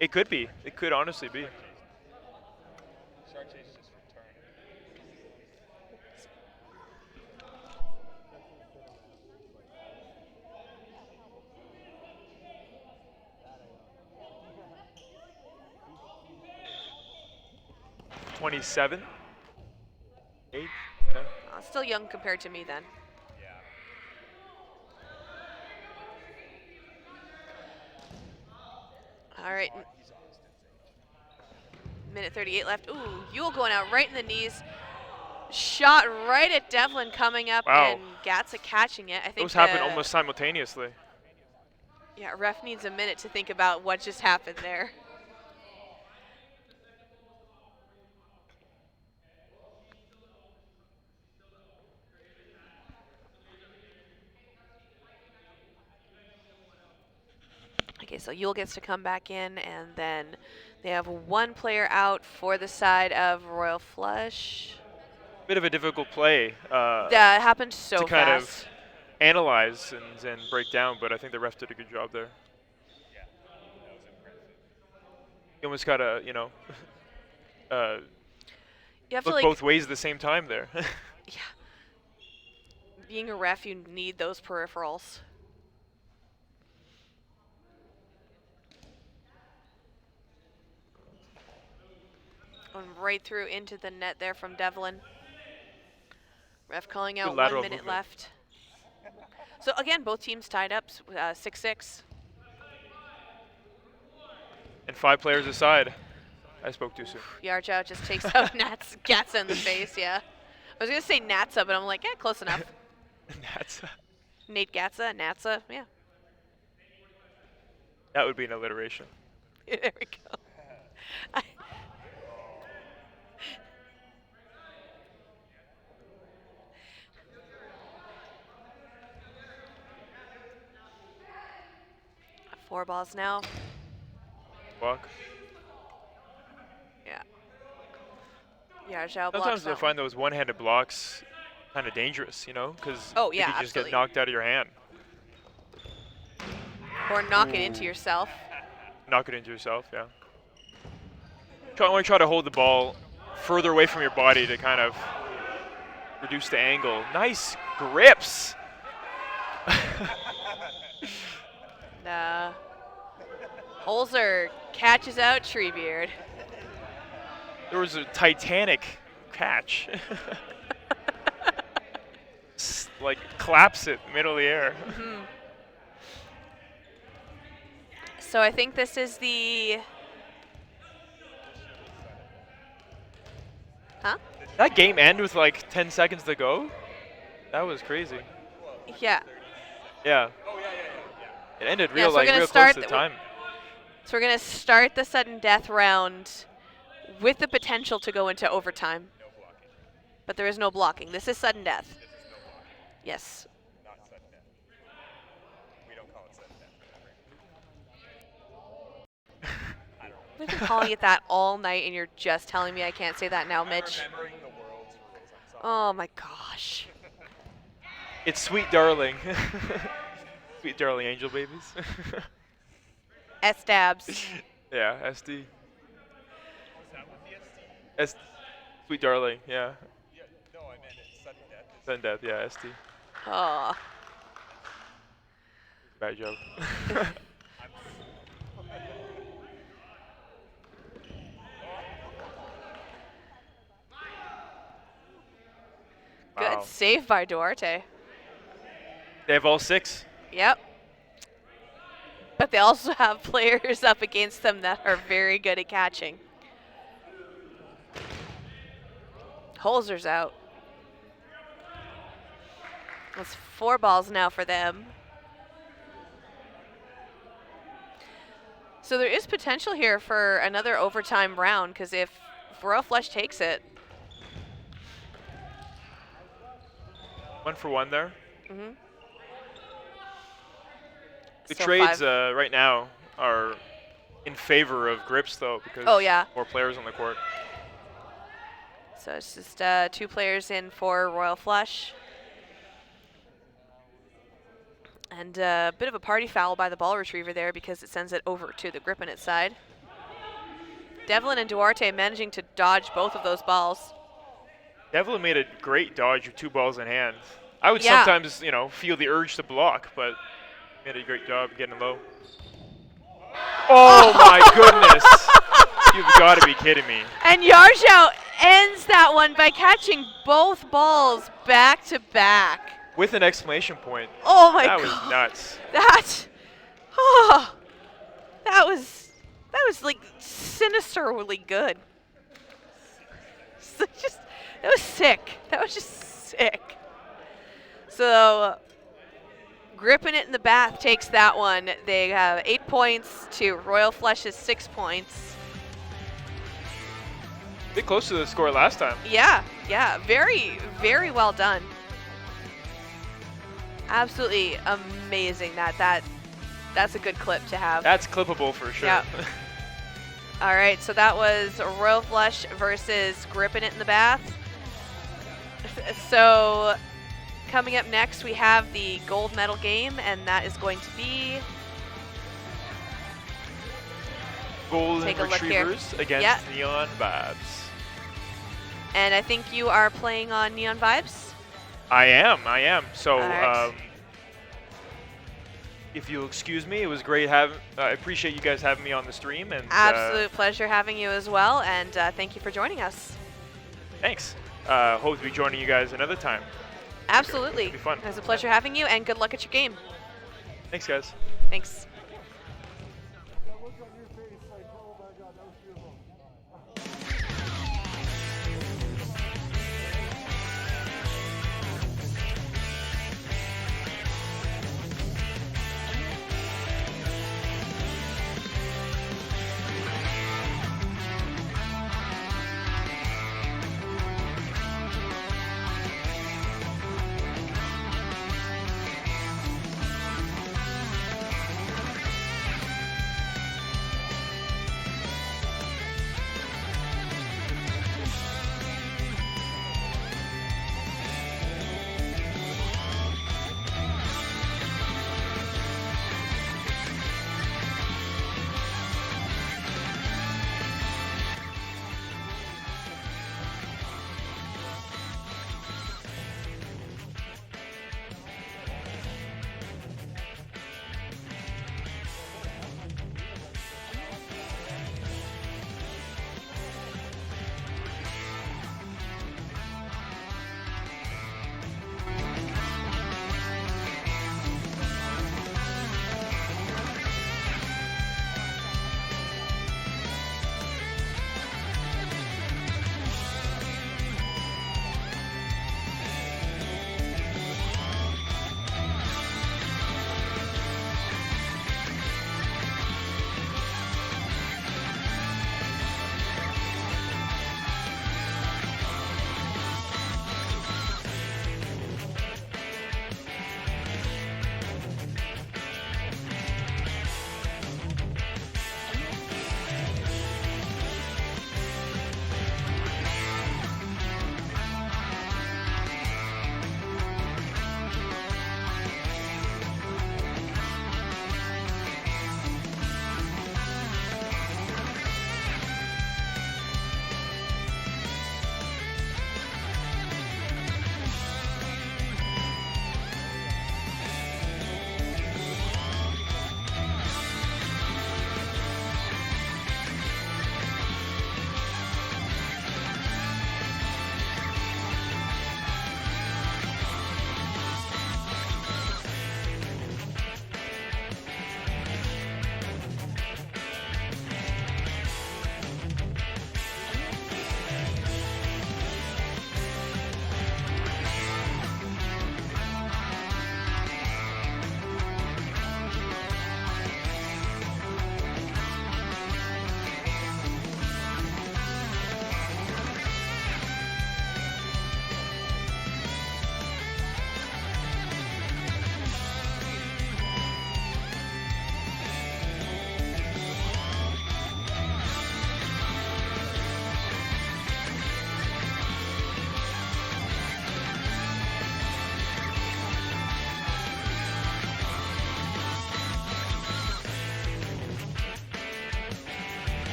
It could be. It could honestly be. 27? 8? Okay. Still young compared to me then. All right. Minute 38 left. Ooh, Yule going out right in the knees. Shot right at Devlin coming up, Wow. and Gatsa catching it. I think Those happen almost simultaneously. Yeah, ref needs a minute to think about what just happened there. Okay, so Yule gets to come back in, and then they have 1 player out for the side of Royal Flush. Bit of a difficult play That happened so to kind fast. of analyze and break down, but I think the ref did a good job there. You almost gotta, you know, You have to, look like, both ways at the same time there. yeah. Being a ref, you need those peripherals. Going right through into the net there from Devlin. Ref calling out 1 lateral minute movement. left. So again, both teams tied up 6-6. And 5 players aside. I spoke too soon. Yarchow just takes out Gatsa in the face, yeah. I was going to say Natsa, but I'm like, yeah, close enough. That's Nate Gatsa, Natsa, yeah. that would be an alliteration. There we go. 4 balls now. Walk. Yeah. Yarchow blocks Sometimes I that find those one-handed blocks kind of dangerous, you know, because Oh, yeah, you could just absolutely. get knocked out of your hand. one. Or knock it into yourself. Knock it into yourself, yeah. I want to try to hold the ball further away from your body to kind of reduce the angle. Nice grips. Holzer catches out Treebeard. There was a Titanic catch. Like claps it middle of the air. So I think this is the... Huh? That game ended with like 10 seconds to go. That was crazy. Yeah. Yeah. It ended Yeah, real so we're like gonna real start close to the- time. So we're going to start the sudden death round with the potential to go into overtime. But there is no blocking. This is sudden death. Yes. We've been calling it that all night, and you're just telling me I can't say that now, Mitch. Oh my gosh. It's sweet darling. Sweet darling angel babies. S-dabs. Yeah, SD. S sweet darling, yeah. No, I meant it's sudden death. Sudden death, yeah, SD. Oh. Bad joke. Good Wow. save by Duarte. They have all 6. Yep. But they also have players up against them that are very good at catching. Holzer's out. That's 4 balls now for them. So there is potential here for another overtime round, because if Royal Flush takes it. 1 for 1 there. Mm-hmm. The Still trades 5. right now are in favor of Grips, though, because Oh, yeah. more players on the court. So it's just 2 players in for Royal Flush. And a bit of a party foul by the ball retriever there because it sends it over to the Grip on its side. Devlin and Duarte managing to dodge both of those balls. Devlin made a great dodge with 2 balls in hand. I would Yeah. sometimes, feel the urge to block, but made a great job getting low. Oh my goodness! You've got to be kidding me. And Yarjou ends that one by catching both balls back to back. With an exclamation point. Oh my That god. was nuts. That was like sinisterly good. That was sick. That was just sick. So Gripping It in the Bath takes that one. They have 8 points to Royal Flush's 6 points. A bit close to the score last time. Yeah, very, very well done. Absolutely amazing. That's a good clip to have. That's clippable for sure. Yeah. All right, so that was Royal Flush versus Gripping It in the Bath. So coming up next, we have the gold medal game, and that is going to be Golden Take a look here. Retrievers against Yeah. Neon Vibes. And I think you are playing on Neon Vibes. I am. So, All right. if you'll excuse me, it was great I appreciate you guys having me on the stream. And Absolute pleasure having you as well, and thank you for joining us. thanks. Hope to be joining you guys another time. Absolutely. It'll be fun. It was a pleasure having you, and good luck at your game. Thanks, guys. Thanks.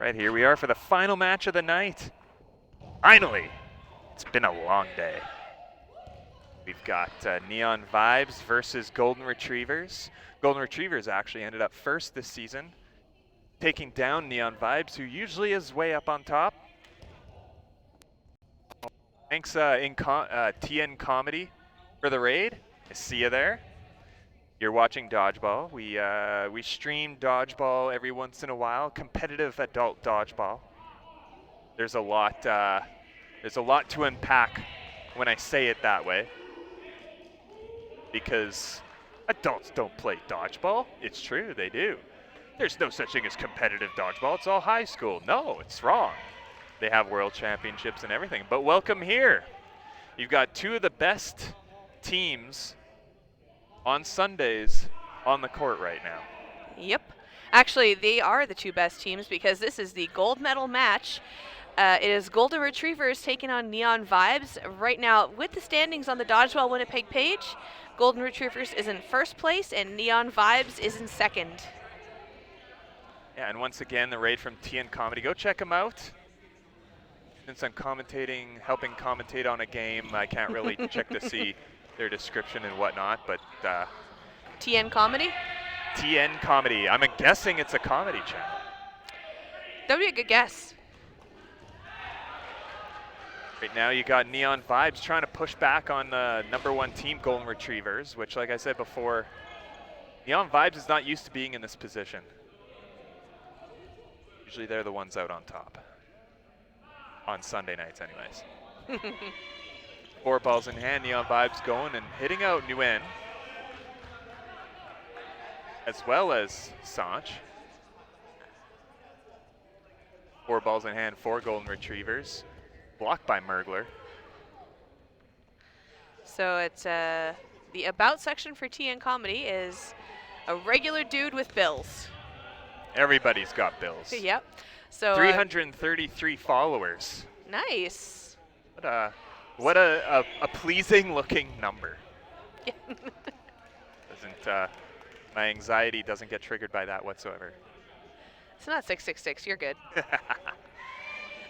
Right, here we are for the final match of the night. Finally! It's been a long day. We've got Neon Vibes versus Golden Retrievers. Golden Retrievers actually ended up first this season, taking down Neon Vibes, who usually is way up on top. Thanks TN Comedy for the raid. I see you there. You're watching Dodgeball. We stream Dodgeball every once in a while. Competitive adult Dodgeball. There's a lot to unpack when I say it that way, because adults don't play Dodgeball. It's true, they do. There's no such thing as competitive Dodgeball. It's all high school. No, it's wrong. They have world championships and everything. But welcome here. You've got two of the best teams on Sundays on the court right now. Yep. Actually, they are the two best teams because this is the gold medal match. It is Golden Retrievers taking on Neon Vibes. Right now, with the standings on the Dodgeball Winnipeg page, Golden Retrievers is in first place and Neon Vibes is in second. Yeah, and once again, the raid from TN Comedy. Go check them out. Since I'm helping commentate on a game, I can't really check to see their description and whatnot, but TN Comedy? TN Comedy. I'm guessing it's a comedy channel. That would be a good guess. Right now you got Neon Vibes trying to push back on the #1 team, Golden Retrievers, which, like I said before, Neon Vibes is not used to being in this position. Usually they're the ones out on top. On Sunday nights anyways. 4 balls in hand, Neon Vibes going and hitting out Nguyen, as well as Sanch. 4 balls in hand for Golden Retrievers. Blocked by Mergler. So it's the about section for TN Comedy is a regular dude with bills. Everybody's got bills. Yep. So 333 followers. Nice. What a pleasing looking number. My anxiety doesn't get triggered by that whatsoever. It's not 666. You're good.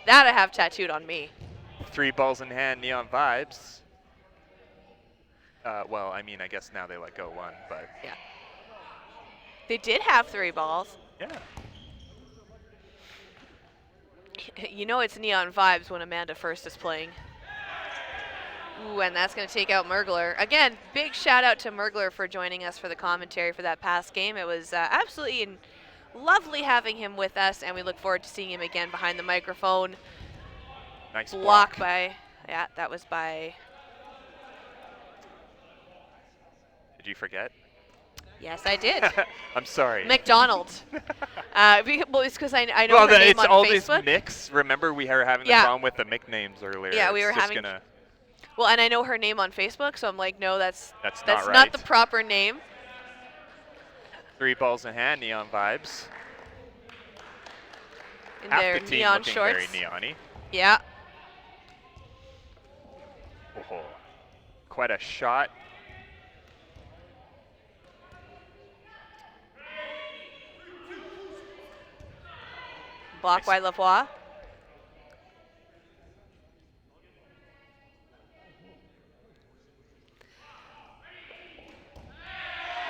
That I have tattooed on me. 3 balls in hand, Neon Vibes. Well, I mean, I guess now they let go 1, but Yeah. They did have 3 balls. yeah. You know it's Neon Vibes when Amanda First is playing. Ooh, and that's going to take out Mergler. Again, big shout out to Mergler for joining us for the commentary for that past game. It was absolutely lovely having him with us, and we look forward to seeing him again behind the microphone. Nice block by, yeah, that was by. Did you forget? Yes, I did. I'm sorry. McDonald. Well, it's because I know her name it's on all Facebook. this mix. Remember, we were having the Yeah. problem with the nicknames earlier. Yeah, we It's were just having- Gonna, Well, and I know her name on Facebook, so I'm like, no, that's not not right. the proper name. 3 balls in hand, Neon Vibes. In Half their the team neon looking shorts. very neon-y. Yeah. Oh, quite a shot. Blocked by Lavoie.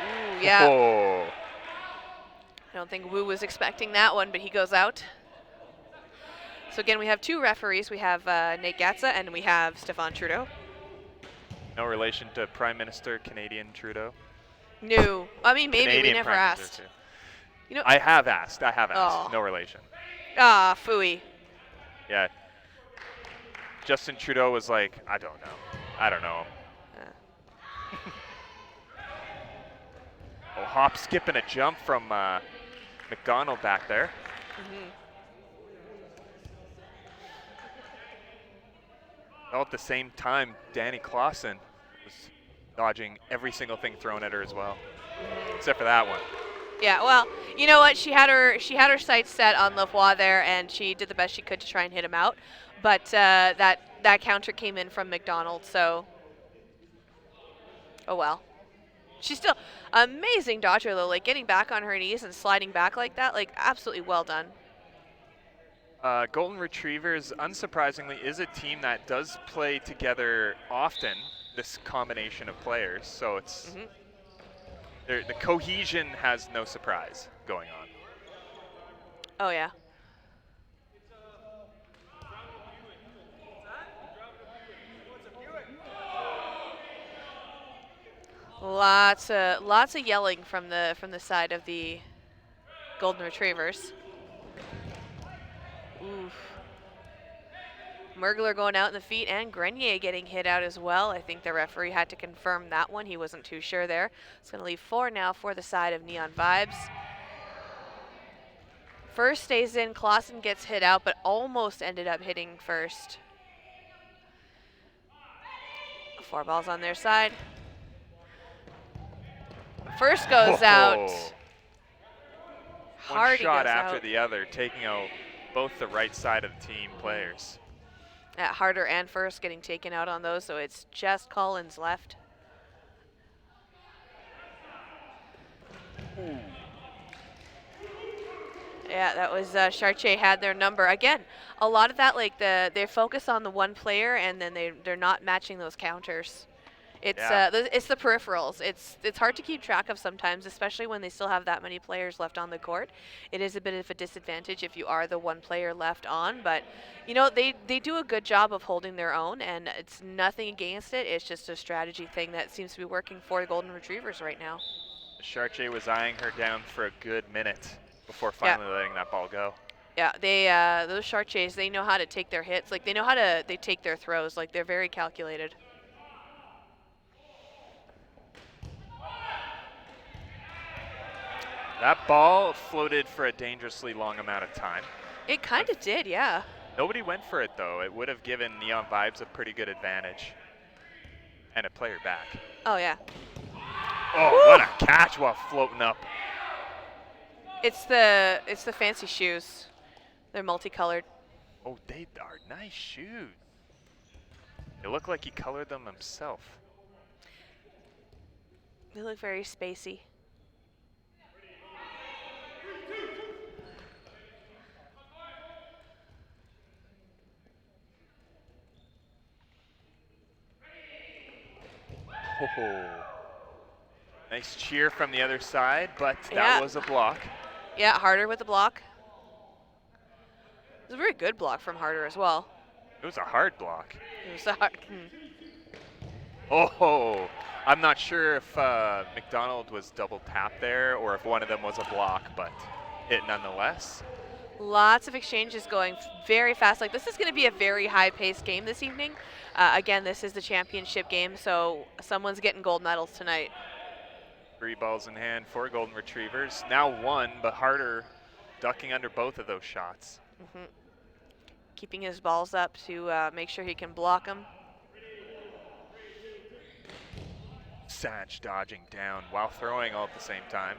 Ooh, yeah. Oh. I don't think Wu was expecting that one, but he goes out. So again, we have 2 referees. We have Nate Gatza and we have Stefan Trudeau. No relation to Prime Minister Canadian Trudeau. No. I mean, maybe Canadian we never Prime asked. Minister, too. You know. I have asked. Oh. No relation. Ah, phooey. Yeah. Justin Trudeau was like, I don't know. I don't know. Oh, hop, skip, and a jump from McDonald back there. Mm-hmm. All at the same time, Danny Clausen was dodging every single thing thrown at her as well, except for that one. Yeah, well, you know what? She had her sights set on Lavoie there, and she did the best she could to try and hit him out. But that counter came in from McDonald, so oh well. She's still amazing dodger though, like getting back on her knees and sliding back like that, like absolutely well done. Golden Retrievers, unsurprisingly, is a team that does play together often, this combination of players. So it's the cohesion has no surprise going on. Oh, yeah. Lots of yelling from the side of the Golden Retrievers. Oof. Mergler going out in the feet and Grenier getting hit out as well. I think the referee had to confirm that one. He wasn't too sure there. It's going to leave 4 now for the side of Neon Vibes. First stays in. Clausen gets hit out, but almost ended up hitting first. 4 balls on their side. First goes out. One Hardy shot goes after out. the other, taking out both the right side of the team players. Harder and First getting taken out on those, so it's just Collins left. Yeah, that was Chartier had their number. Again, a lot of that, like they focus on the one player and then they're not matching those counters. It's it's the peripherals. It's hard to keep track of sometimes, especially when they still have that many players left on the court. It is a bit of a disadvantage if you are the one player left on, but you know they do a good job of holding their own, and it's nothing against it. It's just a strategy thing that seems to be working for the Golden Retrievers right now. Chartier was eyeing her down for a good minute before finally letting that ball go. Yeah, they those Chartiers, they know how to take their hits. Like they know how to take their throws. Like they're very calculated. That ball floated for a dangerously long amount of time. It kind of did, yeah. Nobody went for it, though. It would have given Neon Vibes a pretty good advantage. And a player back. Oh, yeah. Oh, Woo! What a catch while floating up. It's the fancy shoes. They're multicolored. Oh, they are nice shoes. They look like he colored them himself. They look very spacey. Oh. Nice cheer from the other side, but that was a block. Yeah, Harder with the block. It was a very good block from Harder as well. It was a hard block. It was a hard. Oh, I'm not sure if McDonald was double tapped there or if one of them was a block, but it nonetheless. Lots of exchanges going very fast. Like this is going to be a very high-paced game this evening. Again, this is the championship game, so someone's getting gold medals tonight. 3 balls in hand for Golden Retrievers. Now 1, but Harder ducking under both of those shots. Keeping his balls up to make sure he can block them. Saj dodging down while throwing all at the same time.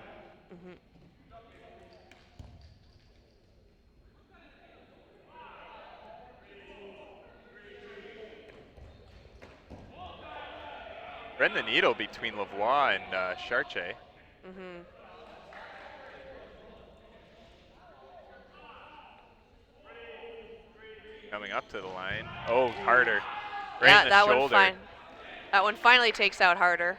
Threading the needle between Lavoie and Chartier. Coming up to the line. Oh, Harder. Right in the that shoulder. that one finally takes out Harder.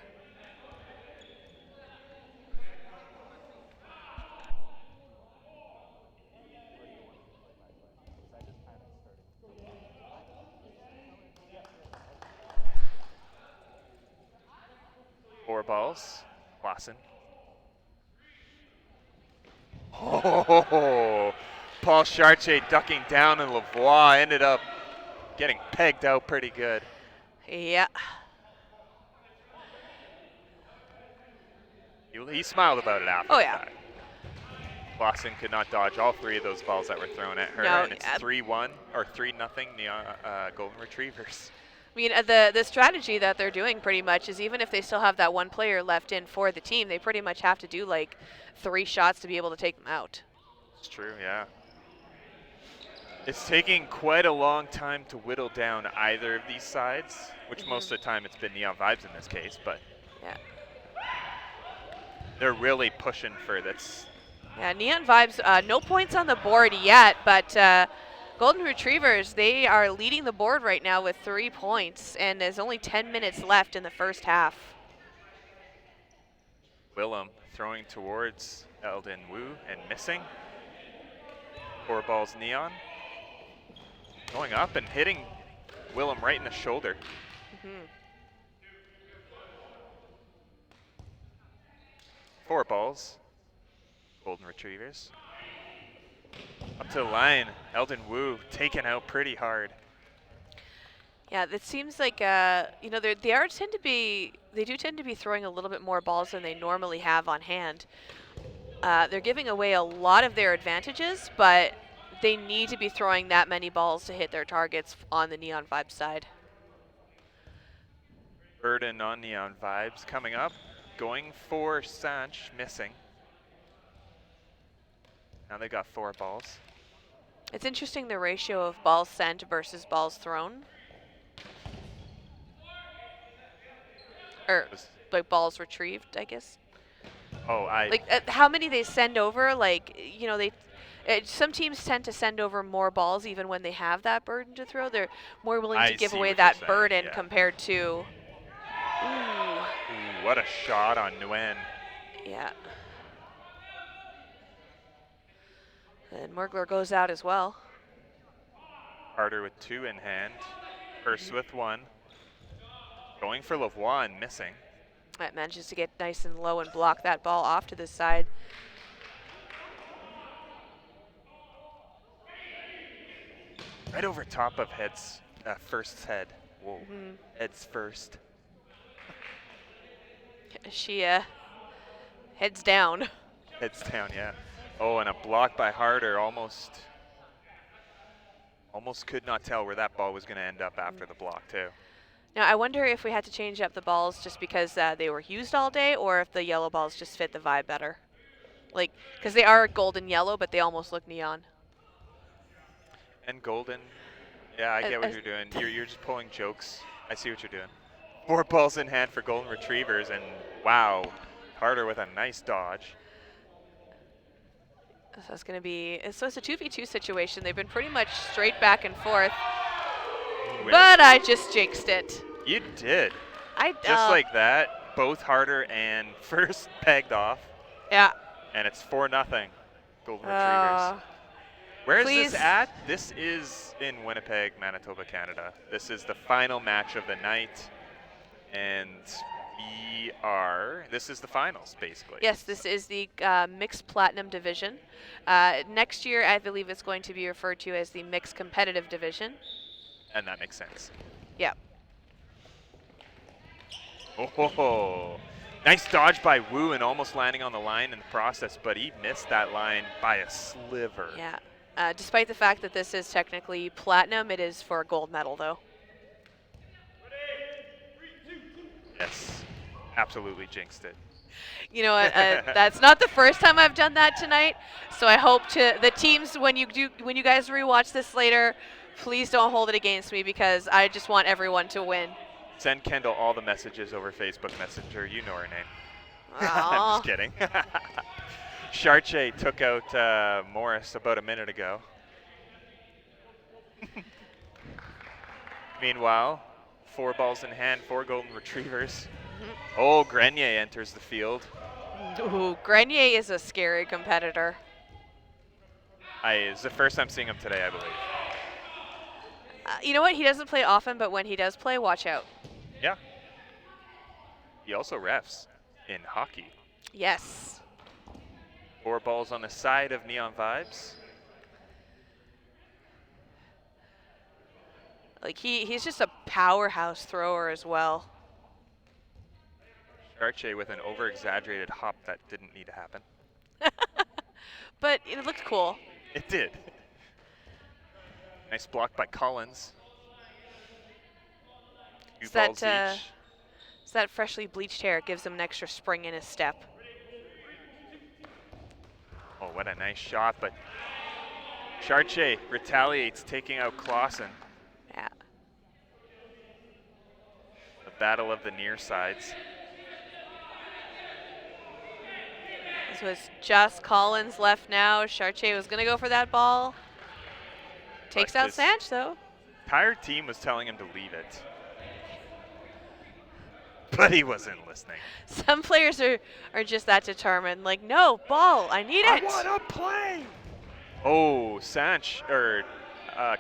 Four balls. Clausen. Oh, Paul Chartier ducking down, and Lavoie ended up getting pegged out pretty good. Yeah. He smiled about it after Oh, the yeah. fact. Clausen could not dodge all 3 of those balls that were thrown at her, No, and it's 3-1 or 3-0 Neon Golden Retrievers. I mean, the strategy that they're doing pretty much is even if they still have that one player left in for the team, they pretty much have to do like 3 shots to be able to take them out. It's true, yeah. It's taking quite a long time to whittle down either of these sides, which most of the time it's been Neon Vibes in this case, but Yeah. they're really pushing for this. Yeah, Neon Vibes, no points on the board yet, but Golden Retrievers, they are leading the board right now with 3 points, and there's only 10 minutes left in the first half. Willem throwing towards Eldon Wu and missing. 4 balls Neon. Going up and hitting Willem right in the shoulder. Mhm. 4 balls. Golden Retrievers. Up to the line. Eldon Wu taken out pretty hard. Yeah, it seems like you know, they do tend to be throwing a little bit more balls than they normally have on hand. They're giving away a lot of their advantages, but they need to be throwing that many balls to hit their targets on the Neon Vibes side. Burden on Neon Vibes coming up. Going for Sanch, missing. Now they got 4 balls. It's interesting the ratio of balls sent versus balls thrown. Or like balls retrieved, I guess. Oh, Like how many they send over, like, you know, some teams tend to send over more balls even when they have that burden to throw. They're more willing I to give see away what that you're saying, burden yeah. compared to, ooh, Ooh, what a shot on Nguyen. yeah. And Mergler goes out as well. Carter with 2 in hand. Hurst with 1. Going for Lavoie and missing. That manages to get nice and low and block that ball off to the side. Right over top of First's head. Whoa, Mhm. heads first. She heads down. Heads down, yeah. Oh, and a block by Harder. Almost could not tell where that ball was going to end up after the block, too. Now, I wonder if we had to change up the balls just because they were used all day, or if the yellow balls just fit the vibe better. Like, because they are golden yellow, but they almost look neon. And Golden. Yeah, I get what you're doing. You're just pulling jokes. I see what you're doing. 4 balls in hand for Golden Retrievers, and wow, Harder with a nice dodge. So it's going to be, so it's a 2v2 situation. They've been pretty much straight back and forth. But I just jinxed it. You did. I Just like that, both Harder and First pegged off, Yeah. and it's 4-0 Golden Retrievers. Where is please. this at? This is in Winnipeg, Manitoba, Canada. This is the final match of the night, and this is the finals, basically. Yes, this is the mixed platinum division. Next year, I believe it's going to be referred to as the mixed competitive division. And that makes sense. Yeah. Oh, ho, ho. Nice dodge by Wu and almost landing on the line in the process, but he missed that line by a sliver. Yeah. Despite the fact that this is technically platinum, it is for a gold medal, though. Yes, absolutely jinxed it. You know what? That's not the first time I've done that tonight. So I hope the teams, when you guys rewatch this later, please don't hold it against me, because I just want everyone to win. Send Kendall all the messages over Facebook Messenger. You know her name. Aw. I'm just kidding. Charche took out Morris about a minute ago. Meanwhile, 4 balls in hand, 4 Golden Retrievers. Oh, Grenier enters the field. Ooh, Grenier is a scary competitor. It's the first time seeing him today, I believe. You know what? He doesn't play often, but when he does play, watch out. Yeah. He also refs in hockey. Yes. 4 balls on the side of Neon Vibes. Like he's just a powerhouse thrower as well. Charche with an over-exaggerated hop that didn't need to happen. But it looked cool. It did. Nice block by Collins. 2 balls each. It's that freshly bleached hair. It gives him an extra spring in his step. Oh, what a nice shot, but Charche retaliates, taking out Clausen. Yeah. The battle of the near sides. This was just Collins left now. Charche was going to go for that ball. Takes But out this Sanch, though. entire team was telling him to leave it. But he wasn't listening. Some players are just that determined. Like, no, ball, I need it. to play. Oh, Sanch, or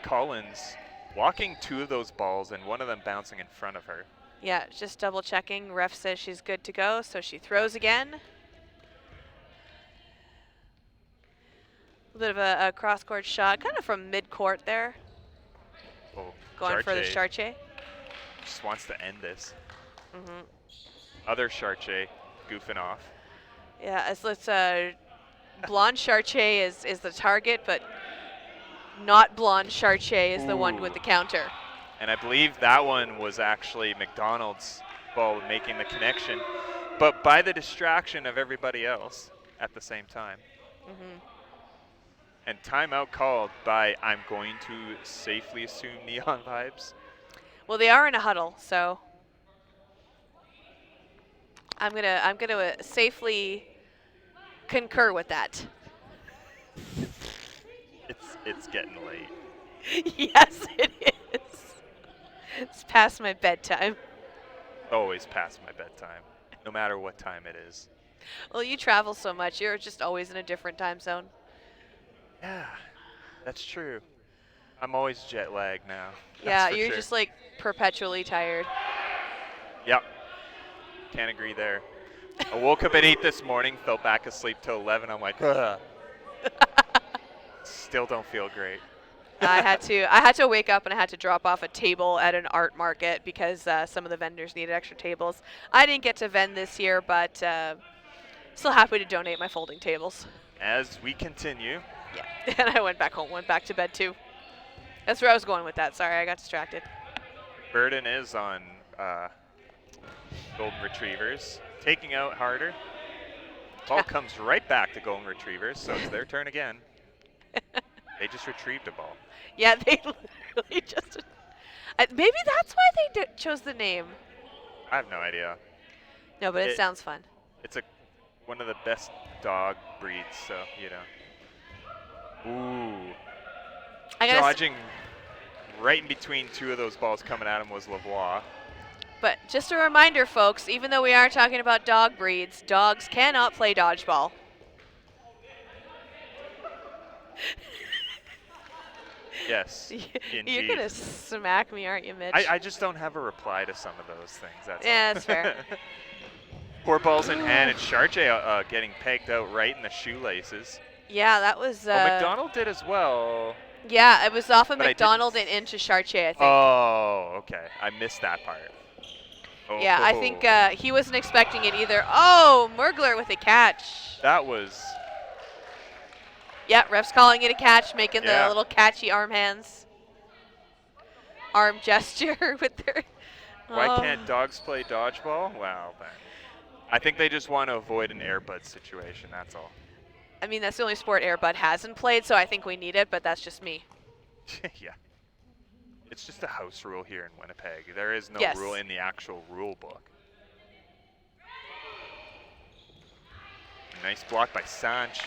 Collins, walking 2 of those balls and one of them bouncing in front of her. Yeah, just double checking. Ref says she's good to go, so she throws again. A bit of a cross-court shot, kind of from mid-court there. Oh, Going for the Chartier Chartier. just wants to end this. Mm-hmm. Other Chartier goofing off. Yeah, it's blonde Chartier is the target, but not blonde Chartier is the one with the counter. And I believe that one was actually McDonald's ball making the connection, but by the distraction of everybody else at the same time. Mm-hmm. And timeout called by, I'm going to safely assume, Neon Vibes. Well, they are in a huddle, so I'm gonna safely concur with that. It's getting late. Yes, it is. It's past my bedtime. Always past my bedtime, no matter what time it is. Well, you travel so much, you're just always in a different time zone. Yeah, that's true. I'm always jet lagged now. Yeah, that's for you're sure. just like perpetually tired. Yep. Can't agree there. I woke up at 8 this morning, fell back asleep till 11. I'm like, ugh. Still don't feel great. I had to wake up and I had to drop off a table at an art market because some of the vendors needed extra tables. I didn't get to vend this year, but still happy to donate my folding tables. As we continue, Yeah, and I went back home, went back to bed too. That's where I was going with that. Sorry, I got distracted. burden is on Golden Retrievers. Taking out harder. Ball comes right back to Golden Retrievers, so it's their turn again. They just retrieved a ball. Yeah, they literally just. Maybe that's why they chose the name. I have no idea. No, but it sounds fun. It's one of the best dog breeds, so you know. Ooh. Dodging right in between two of those balls coming at him was Lavoie. But just a reminder, folks, even though we are talking about dog breeds, dogs cannot play dodgeball. Yes, You're indeed. going to smack me, aren't you, Mitch? I just don't have a reply to some of those things. That's Yeah, all. that's fair. Poor balls in hand, and Chartier getting pegged out right in the shoelaces. Yeah, that was. Well, McDonald did as well. Yeah, it was off of But I McDonald and into Chartier, I think. Oh, okay. I missed that part. Oh, Yeah, I think he wasn't expecting it either. Oh, Mergler with a catch. that was. Yeah, ref's calling it a catch, making Yeah. the little catchy arm hands. Arm gesture with their. Why Oh. can't dogs play dodgeball? Wow, man. I think they just want to avoid an airbud situation, that's all. I mean, that's the only sport Airbud hasn't played, so I think we need it, but that's just me. Yeah. It's just a house rule here in Winnipeg. There is no Yes. rule in the actual rule book. Nice block by Sanch.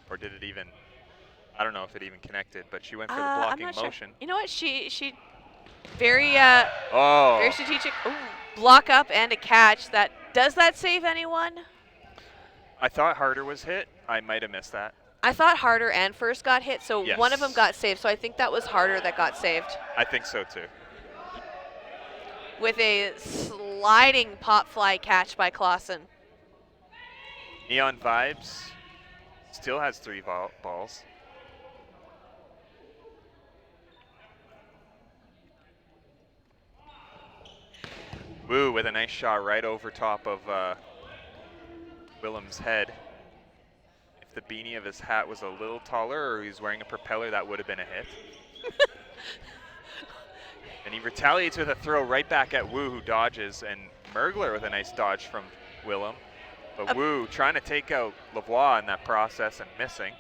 Or did it even? I don't know if it even connected, but she went for the I'm blocking not motion. Sure. You know what? She very Oh. very strategic. Ooh, block up and a catch. Does that save anyone? I thought Harder was hit. I might have missed that. I thought Harder and First got hit, so one of them Yes. got saved. So I think that was Harder that got saved I think so too. with a sliding pop fly catch by Clausen. Neon Vibes still has 3 balls. Woo with a nice shot right over top of Willem's head. If the beanie of his hat was a little taller or he's wearing a propeller, that would have been a hit. And he retaliates with a throw right back at Wu, who dodges, and Mergler with a nice dodge from Willem. But Wu trying to take out Lavoie in that process and missing.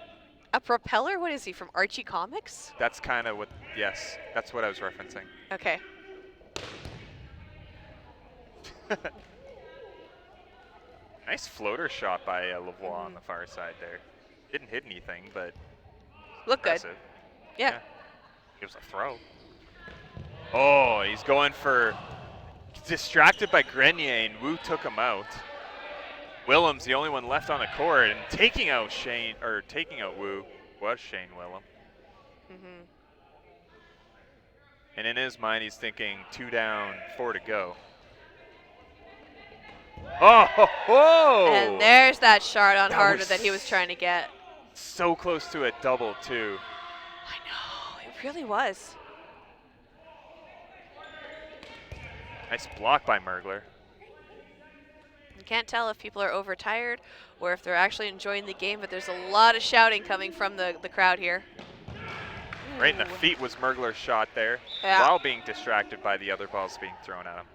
A propeller? What is he, from Archie Comics? That's kind of what, yes, that's what I was referencing. Okay. Nice floater shot by Lavoie on the far side there. Didn't hit anything, but Look good. impressive. Yeah. Gives a throw. Oh, he's going for distracted by Grenier, and Wu took him out. Willem's the only one left on the court, and taking out Wu was Shane Willem. Mm-hmm. And in his mind, he's thinking 2 down, 4 to go. Oh, ho, ho! And there's that shot on That Harder was that he was trying to get. So close to a double, too. I know, it really was. Nice block by Mergler. You can't tell if people are overtired or if they're actually enjoying the game, but there's a lot of shouting coming from the crowd here. Right in the Ooh. feet was Mergler's shot there, Yeah. while being distracted by the other balls being thrown at him.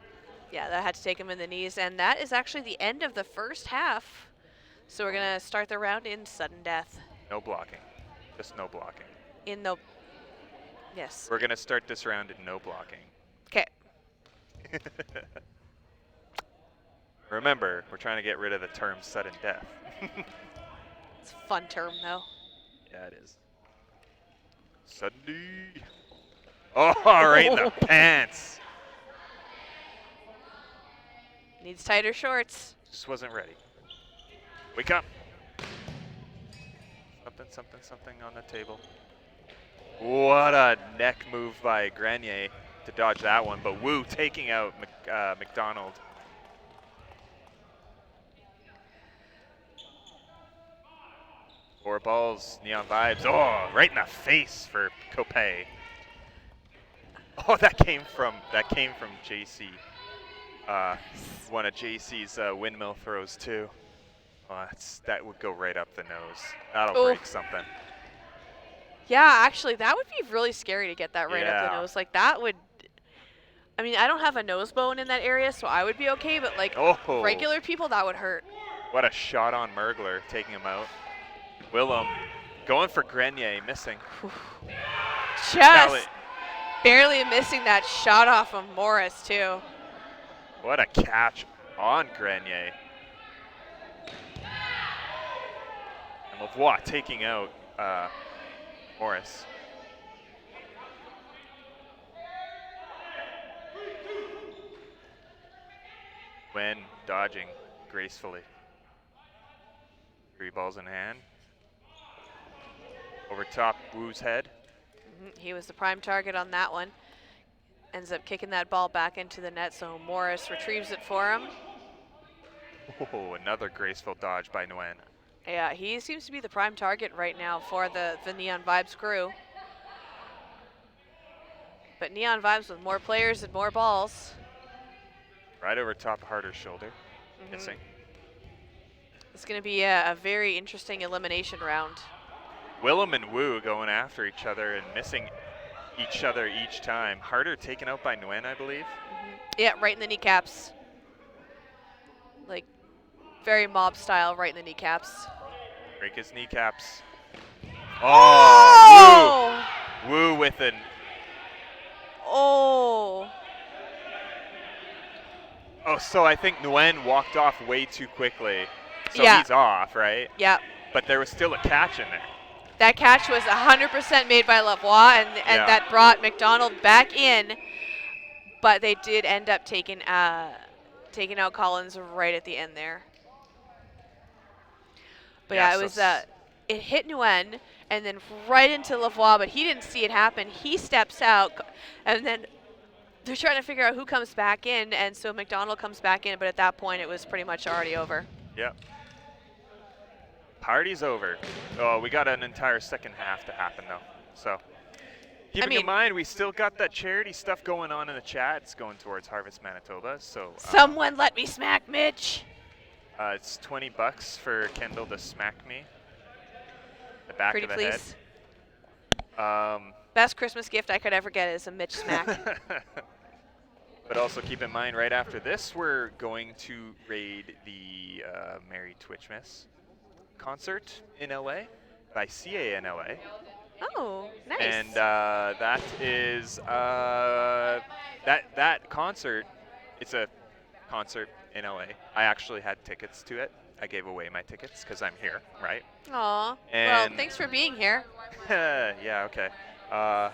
Yeah, that had to take him in the knees, and that is actually the end of the first half. So we're going to start the round in sudden death. No blocking. Just no blocking. In the... Yes. We're going to start this round in no blocking. Okay. Remember, we're trying to get rid of the term sudden death. It's a fun term, though. Yeah, it is. Suddenly. Oh, right in the pants. Needs tighter shorts. Just wasn't ready. Wake up. Something, something, something on the table. What a neck move by Grenier to dodge that one, but Wu taking out McDonald. Four balls, Neon Vibes. Oh, right in the face for Copay. Oh, that came from JC. One of JC's windmill throws too. Oh, that would go right up the nose. That'll Ooh. break something. Yeah, actually, that would be really scary to get that right up the Yeah. nose. Like, that would... I mean, I don't have a nose bone in that area, so I would be okay, but, like, Oh. regular people, that would hurt. What a shot on Mergler, taking him out. Willem going for Grenier, missing. Just barely missing that shot off of Morris, too. What a catch on Grenier. And Lavoie taking out Morris. When dodging gracefully. 3 balls in hand. Over top Wu's head. He was the prime target on that one. Ends up kicking that ball back into the net, so Morris retrieves it for him. Oh, another graceful dodge by Nguyen. Yeah, he seems to be the prime target right now for the Neon Vibes crew. But Neon Vibes with more players and more balls. Right over top of Harder's shoulder. Missing. It's going to be a very interesting elimination round. Willem and Wu going after each other and missing each other each time. Harder taken out by Nguyen, I believe. Yeah, right in the kneecaps. Like, very mob style, right in the kneecaps. Break his kneecaps. Oh! Wu with an... Oh! Oh, so I think Nguyen walked off way too quickly. So Yeah. he's off, right? Yeah. But there was still a catch in there. That catch was 100% made by Lavoie, and Yeah. that brought McDonald back in. But they did end up taking out Collins right at the end there. But yeah, Yeah, it so was it hit Nguyen and then right into Lavoie, but he didn't see it happen. He steps out, and then they're trying to figure out who comes back in, and so McDonald comes back in, but at that point it was pretty much already over. Yep. Party's over. Oh, we got an entire second half to happen though. So keeping in mind, we still got that charity stuff going on in the chat. It's going towards Harvest Manitoba. So someone let me smack Mitch. It's $20 for Kendall to smack me. The back Pretty of the please. head. Best Christmas gift I could ever get is a Mitch smack. But also keep in mind, right after this, we're going to raid the Merry Twitchmas concert in LA by CA in LA. Oh, nice. And that is that concert. It's a concert in LA. I actually had tickets to it. I gave away my tickets because I'm here, right? Aw. Well, And- thanks for being here. Yeah, okay. Uh,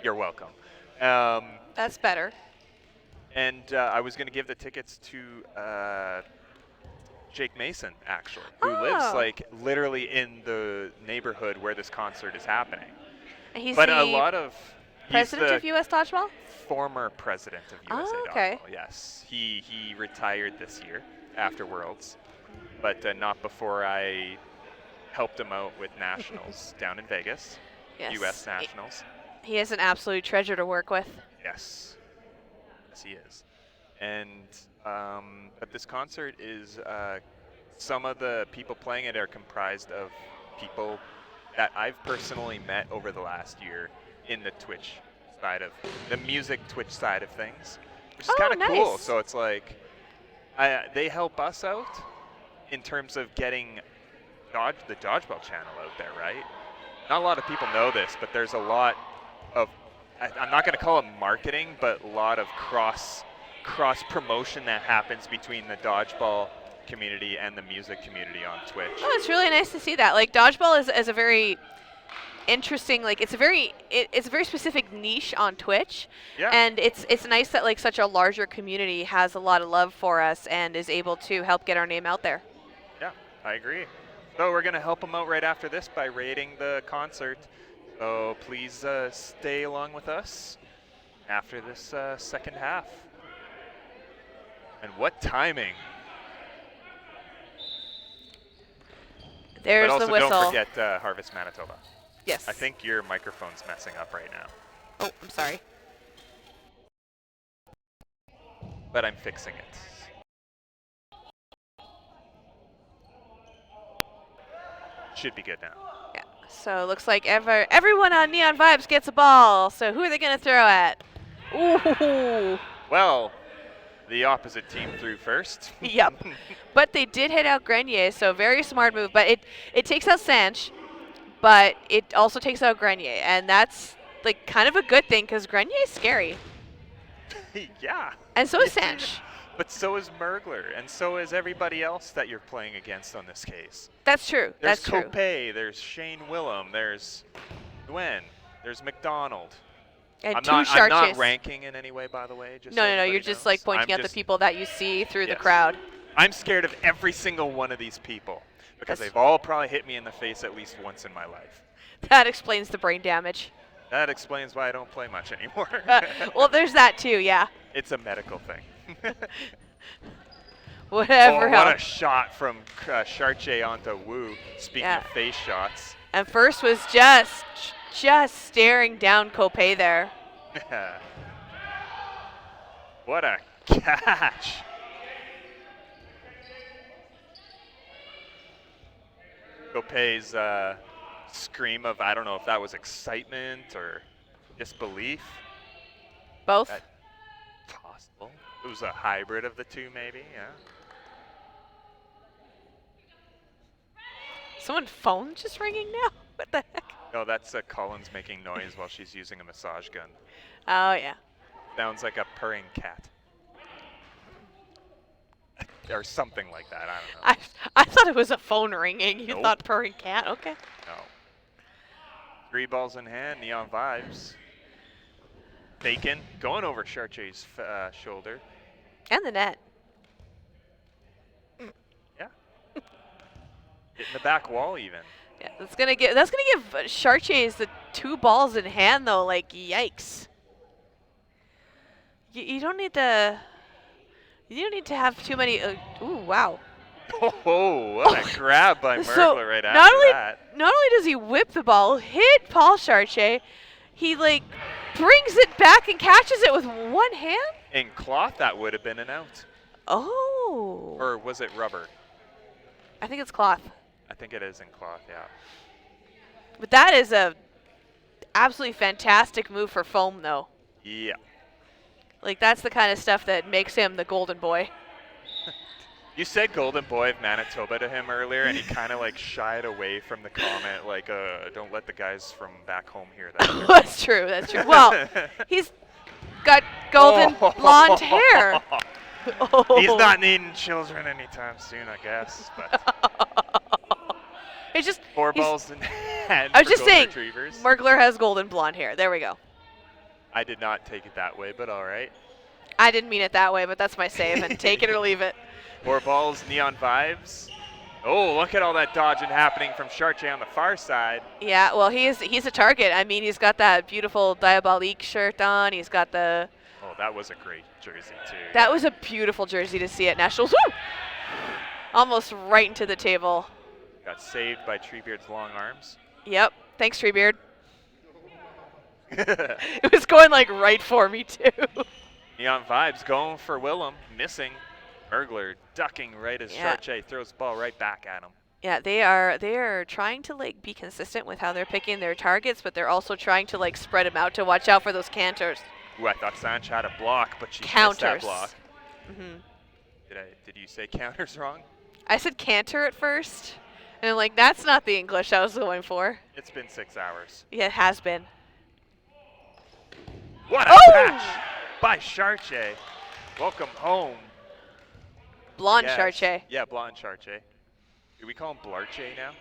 you're welcome. That's better. And I was going to give the tickets to Jake Mason, actually, who lives Oh. like literally in the neighborhood where this concert is happening. And he's But the a lot of president he's of the U.S. Dodgeball? former president of USA Oh, okay. Dodgeball. Yes, he retired this year after Worlds, but not before I helped him out with nationals down in Vegas, Yes. U.S. nationals. He is an absolute treasure to work with. Yes, yes, he is. And but this concert is some of the people playing it are comprised of people that I've personally met over the last year in the Twitch side of the music Twitch side of things, which is Oh, kind of cool. nice. So it's like they help us out in terms of getting the Dodgeball channel out there, right? Not a lot of people know this, but there's a lot of I'm not going to call it marketing, but a lot of cross promotion that happens between the Dodgeball community and the music community on Twitch. Oh, it's really nice to see that. Like Dodgeball is a very interesting, like it's a very specific niche on Twitch. Yeah. And it's nice that like such a larger community has a lot of love for us and is able to help get our name out there. Yeah, I agree. So we're going to help them out right after this by rating the concert. So please stay along with us after this second half. And what timing. There's but also the whistle. don't forget Harvest Manitoba. Yes. I think your microphone's messing up right now, Oh, I'm sorry. but I'm fixing it. Should be good now. Yeah. So it looks like everyone on Neon Vibes gets a ball. So who are they going to throw at? Ooh. Well, the opposite team threw first. Yep. But they did hit out Grenier, so very smart move. But it takes out Sanch, but it also takes out Grenier, and that's like kind of a good thing because Grenier is scary, Yeah. and so is Sanch. But so is Mergler, and so is everybody else that you're playing against on this case. That's true. There's That's true. Copay, there's Shane Willem, there's Gwen, there's McDonald. And I'm two not Charches. ranking in any way, by the way. Just No, so no, no. everybody You're just knows. like pointing I'm out just- the people that you see through the Yes. crowd. I'm scared of every single one of these people because That's- they've all probably hit me in the face at least once in my life. That explains the brain damage. That explains why I don't play much anymore. Well, there's that too. Yeah. It's a medical thing. Whatever Oh, what a helps. shot from Charche onto Wu. Speaking Yeah. of face shots. And first was just staring down Copay there. What a catch. Copay's scream of, I don't know if that was excitement or disbelief. Both. That possible. It was a hybrid of the two, maybe, yeah. Someone's phone just ringing now? What the heck? No, that's Collins making noise while she's using a massage gun. Oh, yeah. Sounds like a purring cat. Or something like that, I don't know. I thought it was a phone ringing. You Nope. thought purring cat. Okay. No. 3 balls in hand, Neon Vibes. Bacon going over Charche's shoulder. And the net. Yeah. Hitting the back wall even. Yeah, that's gonna give Charches the 2 balls in hand though. Like yikes. You don't need to. You don't need to have too many. Ooh, wow. Oh, what a grab by Merkle So right not after only that. not only does he whip the ball, hit Paul Charche, he like brings it back and catches it with one hand. In cloth, that would have been an out. Oh. Or was it rubber? I think it's cloth. I think it is in cloth, yeah. But that is a absolutely fantastic move for foam though. Yeah. Like that's the kind of stuff that makes him the golden boy. You said Golden Boy of Manitoba to him earlier, and he kind of like shied away from the comment, like, don't let the guys from back home hear that. That's true. That's true. Well, he's got golden blonde hair. He's not needing children anytime soon, I guess. But It's just 4 he's- balls in hand. I was for just golden saying, retrievers. Mergler has golden blonde hair. There we go. I did not take it that way, but all right. I didn't mean it that way, but that's my save, and take it or leave it. 4 balls, neon vibes. Oh, look at all that dodging happening from Chartier on the far side. Yeah, well, he's a target. I mean, he's got that beautiful Diabolique shirt on. He's got the... Oh, that was a great jersey, too. That was a beautiful jersey to see at Nationals. Woo! Almost right into the table. Got saved by Treebeard's long arms. Yep. Thanks, Treebeard. It was going, like, right for me, too. Neon vibes going for Willem, missing. Mergler ducking right as Yeah. Chartier throws the ball right back at him. Yeah, they are trying to, like, be consistent with how they're picking their targets, but they're also trying to, like, spread them out to watch out for those canters. Ooh, I thought Sanch had a block, but she missed Counters. that block. Hmm Did you say counters wrong? I said canter at first, and I'm like, that's not the English I was going for. It's been 6 hours. Yeah, it has been. What a Oh! catch by Chartier. Welcome home. Blonde Yes. Chartier. Yeah, blonde Chartier. Do we call him Blarche now?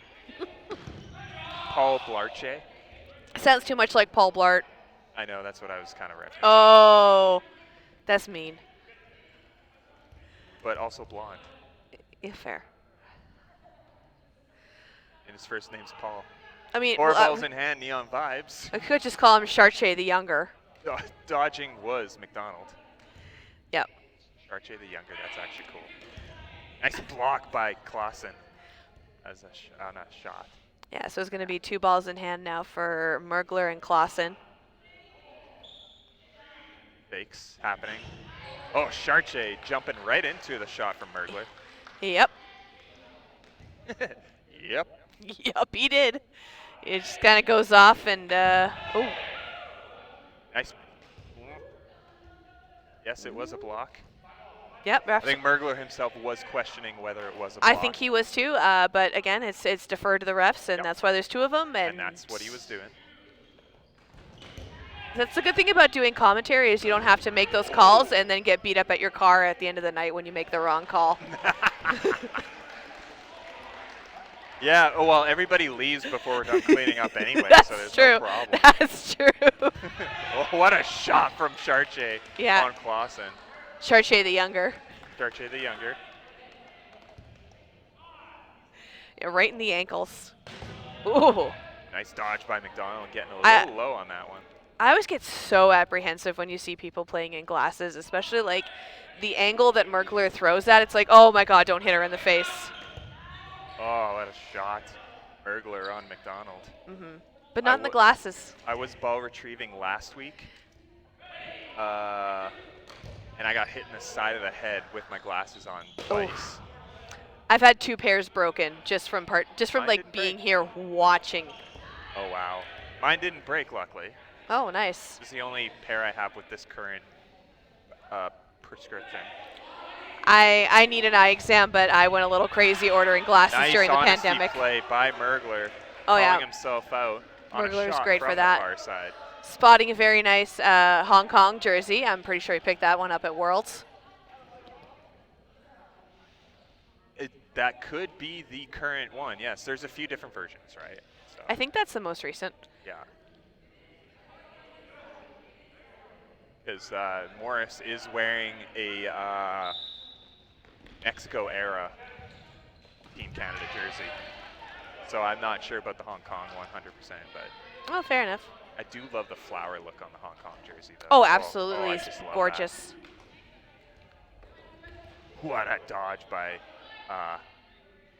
Paul Blarche? Sounds too much like Paul Blart. I know, that's what I was kind of referencing. Oh, that's mean. But also blonde. Yeah, fair. And his first name's Paul. I mean, 4 well, balls in hand, neon vibes. I could just call him Chartier the Younger. Dodging was McDonald. Yep. Chartier the Younger, that's actually cool. Nice block by Clausen as on a shot. Yeah, so it's going to be 2 balls in hand now for Mergler and Clausen. Fakes happening. Oh, Chartier jumping right into the shot from Mergler. Yep. Yep. Yep, he did. It just kind of goes off and, oh. Nice. Yes, it was a block. Yep, I think Mergler himself was questioning whether it was a I block. think he was too, but again, it's deferred to the refs, and Yep. that's why there's 2 of them. And that's what he was doing. That's the good thing about doing commentary is you don't have to make those calls and then get beat up at your car at the end of the night when you make the wrong call. Yeah, oh, well, everybody leaves before we're done cleaning up anyway, That's so there's true. no problem. That's true. Oh, what a shot from Chartier Yeah. on Clausen. Chartier the Younger. Chartier the Younger. Yeah, right in the ankles. Ooh. Nice dodge by McDonald, getting a I- little low on that one. I always get so apprehensive when you see people playing in glasses, especially like the angle that Mergler throws at. It's like, oh my God, don't hit her in the face. Oh, what a shot. Mergler on McDonald. But not in the glasses. I was ball retrieving last week, and I got hit in the side of the head with my glasses on twice. I've had 2 pairs broken just from Mine like didn't being break. here watching. Oh, wow. Mine didn't break, luckily. Oh, nice. This is the only pair I have with this current prescription. I need an eye exam, but I went a little crazy ordering glasses Nice during the honesty pandemic. play by Mergler, Oh, calling yeah. himself out on a Mergler's shot great from for that. the far side. Spotting a very nice Hong Kong jersey. I'm pretty sure he picked that one up at Worlds. That could be the current one. Yes, there's a few different versions, right? So, I think that's the most recent. yeah. Because Morris is wearing a Mexico era Team Canada jersey. So I'm not sure about the Hong Kong 100%, but Oh, fair enough. I do love the flower look on the Hong Kong jersey, though. Oh, I absolutely. just It's love that. gorgeous. What a dodge by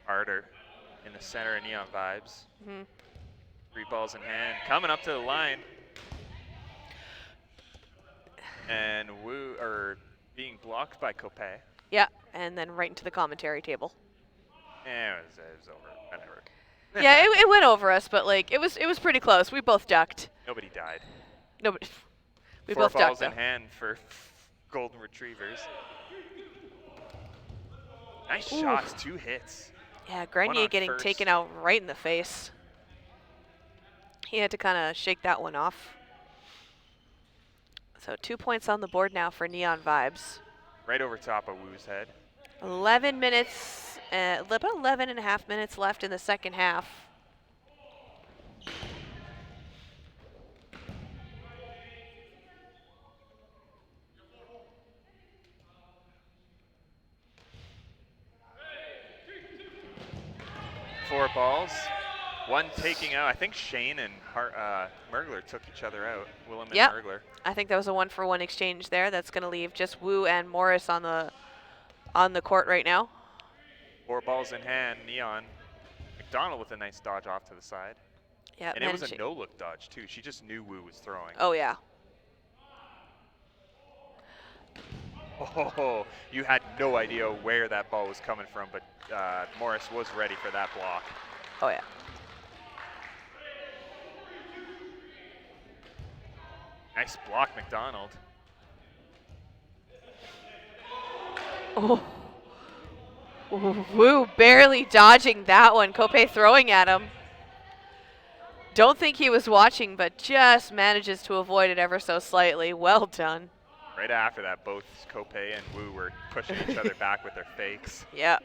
Arter in the center of Neon Vibes. 3 balls in hand, coming up to the line. And being blocked by Copé. Yeah, and then right into the commentary table. It was over. Whatever. Yeah, it went over us, but like it was pretty close. We both ducked. Nobody died. Nobody. We 4 both balls ducked. in Though. hand for Golden Retrievers. Nice Ooh. shots, 2 hits. Yeah, One Grenier on getting first. taken out right in the face. He had to kind of shake that one off. So 2 points on the board now for Neon Vibes. Right over top of Wu's head. 11 minutes, about 11 and a half minutes left in the second half. 4 balls. One taking out. I think Shane and Mergler took each other out. Willem and Yep. Mergler. I think that was a 1-for-1 exchange there. That's going to leave just Wu and Morris on the court right now. 4 balls in hand. Neon. McDonald with a nice dodge off to the side. Yeah, And it was a no-look dodge, too. She just knew Wu was throwing. Oh, yeah. Oh, you had no idea where that ball was coming from, but Morris was ready for that block. Oh, yeah. Nice block, McDonald. Oh. Wu barely dodging that one. Kope throwing at him. Don't think he was watching, but just manages to avoid it ever so slightly. Well done. Right after that, both Kope and Wu were pushing each other back with their fakes. Yeah.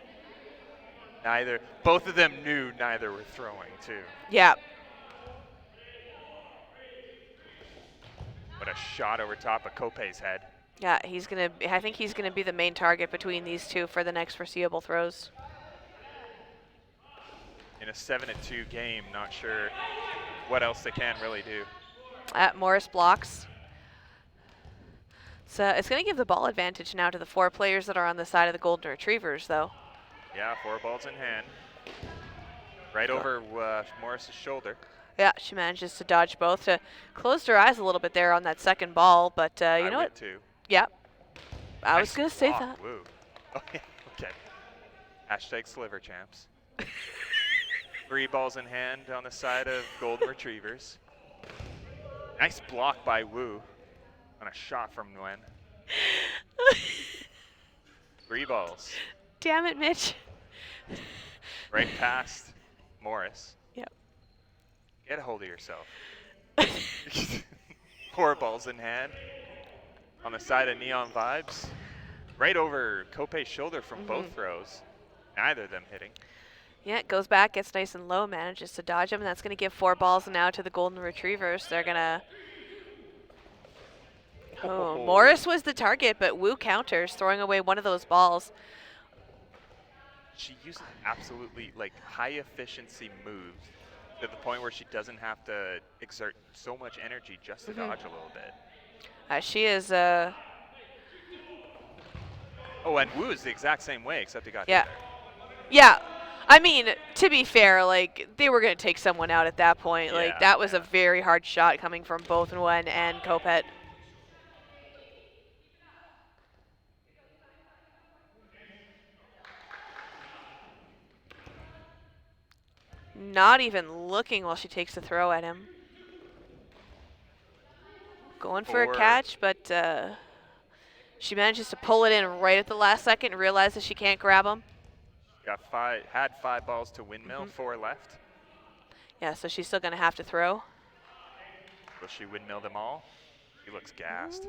Both of them knew neither were throwing, too. Yeah. What a shot over top of Kope's head. Yeah, I think he's gonna be the main target between these two for the next foreseeable throws. In a 7-2 game, not sure what else they can really do. Morris blocks. So it's gonna give the ball advantage now to the 4 players that are on the side of the Golden Retrievers, though. Yeah, 4 balls in hand. Right over Morris's shoulder. Yeah, she manages to dodge both. Closed her eyes a little bit there on that second ball, but you know what? Too. Yeah. I was Nice going to say block, that. Woo. Okay. Okay. Hashtag sliver champs. 3 balls in hand on the side of Golden Retrievers. Nice block by Wu on a shot from Nguyen. 3 balls. Damn it, Mitch. Right past Morris. Yep. Get a hold of yourself. 4 balls in hand on the side of Neon Vibes. Right over Kope's shoulder from both throws. Neither of them hitting. Yeah, it goes back, gets nice and low, manages to dodge him, and that's going to give 4 balls now to the Golden Retrievers. They're going to... Oh, Morris was the target, but Wu counters, throwing away one of those balls. She uses absolutely high efficiency moves to the point where she doesn't have to exert so much energy just to dodge a little bit. She is... Oh, and Wu is the exact same way, except he got Yeah. hit there. Yeah. I mean, to be fair, they were going to take someone out at that point. Yeah, That was a very hard shot coming from both Nguyen and Kopet. Not even looking while she takes the throw at him. Going for a catch, but she manages to pull it in right at the last second and realizes she can't grab him. Had 5 balls to windmill, 4 left. Yeah, so she's still going to have to throw. Will she windmill them all? She looks gassed.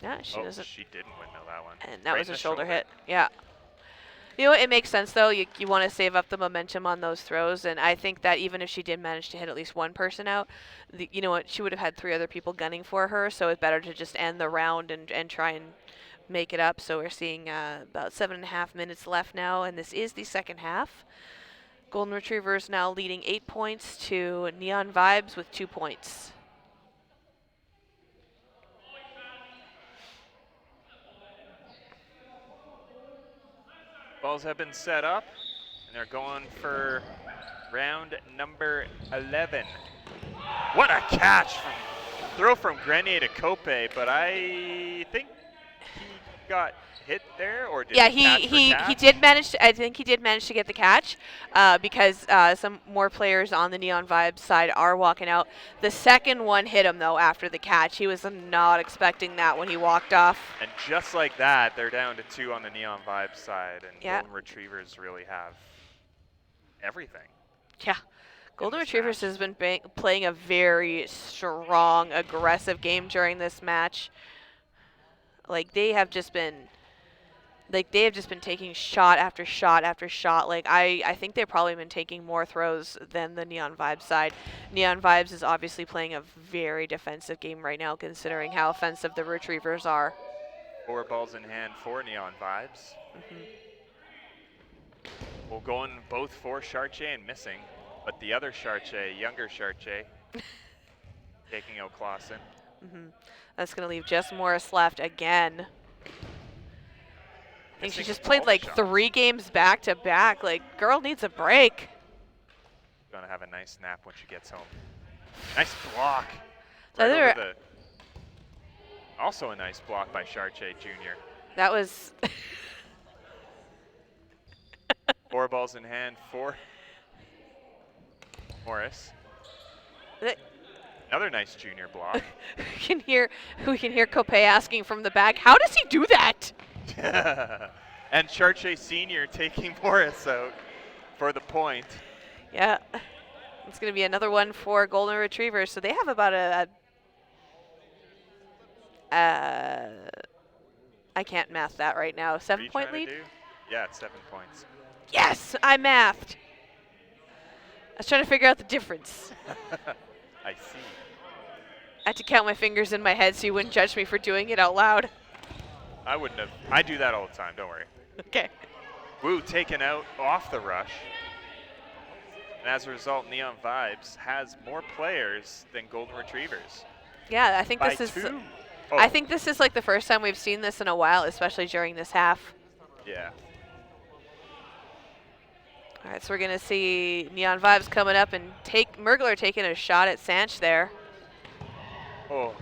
Yeah, she doesn't. She didn't windmill that one. And that Right was in a the shoulder hit. Yeah. You know what? It makes sense, though. You want to save up the momentum on those throws. And I think that even if she did manage to hit at least one person out, you know what? She would have had 3 other people gunning for her. So it's better to just end the round and try and make it up. So we're seeing about 7.5 minutes left now. And this is the second half. Golden Retrievers now leading 8 points to Neon Vibes with 2 points. Balls have been set up, and they're going for round number 11. What a catch! Throw from Grenier to Kope, but I think he got hit there, or did he did manage to, I think he did manage to get the catch because some more players on the Neon Vibes side are walking out. The second one hit him, though, after the catch. He was not expecting that when he walked off. And just like that, they're down to 2 on the Neon Vibes side, and Yeah. Golden Retrievers really have everything. Yeah. Golden this Retrievers match. has been playing a very strong, aggressive game during this match. They have just been taking shot after shot after shot. I think they've probably been taking more throws than the Neon Vibes side. Neon Vibes is obviously playing a very defensive game right now, considering how offensive the Retrievers are. 4 balls in hand for Neon Vibes. Well, going both for Chartier and missing, but the other Chartier, younger Chartier, taking out Clausen. That's going to leave just Morris left again. I think she Missing just played all the like shots. 3 games back to back. Like, girl needs a break. Gonna have a nice nap when she gets home. Nice block. The Right other- over the. Also a nice block by Chartier Jr. That was 4 balls in hand for Morris. Another nice junior block. we can hear Copé asking from the back, how does he do that? And Chartier Sr. taking Morris out for the point. Yeah. It's going to be another one for Golden Retrievers. So they have about I can't math that right now. What are you 7-point trying lead? to do? Yeah, it's 7 points. Yes, I mathed. I was trying to figure out the difference. I see. I had to count my fingers in my head so you wouldn't judge me for doing it out loud. I wouldn't have. I do that all the time, don't worry. Okay. Wu taken out off the rush. And as a result, Neon Vibes has more players than Golden Retrievers. Yeah, I think By this is 2. I think this is like the first time we've seen this in a while, especially during this half. Yeah. All right, so we're going to see Neon Vibes coming up and Mergler taking a shot at Sanch there. Oh.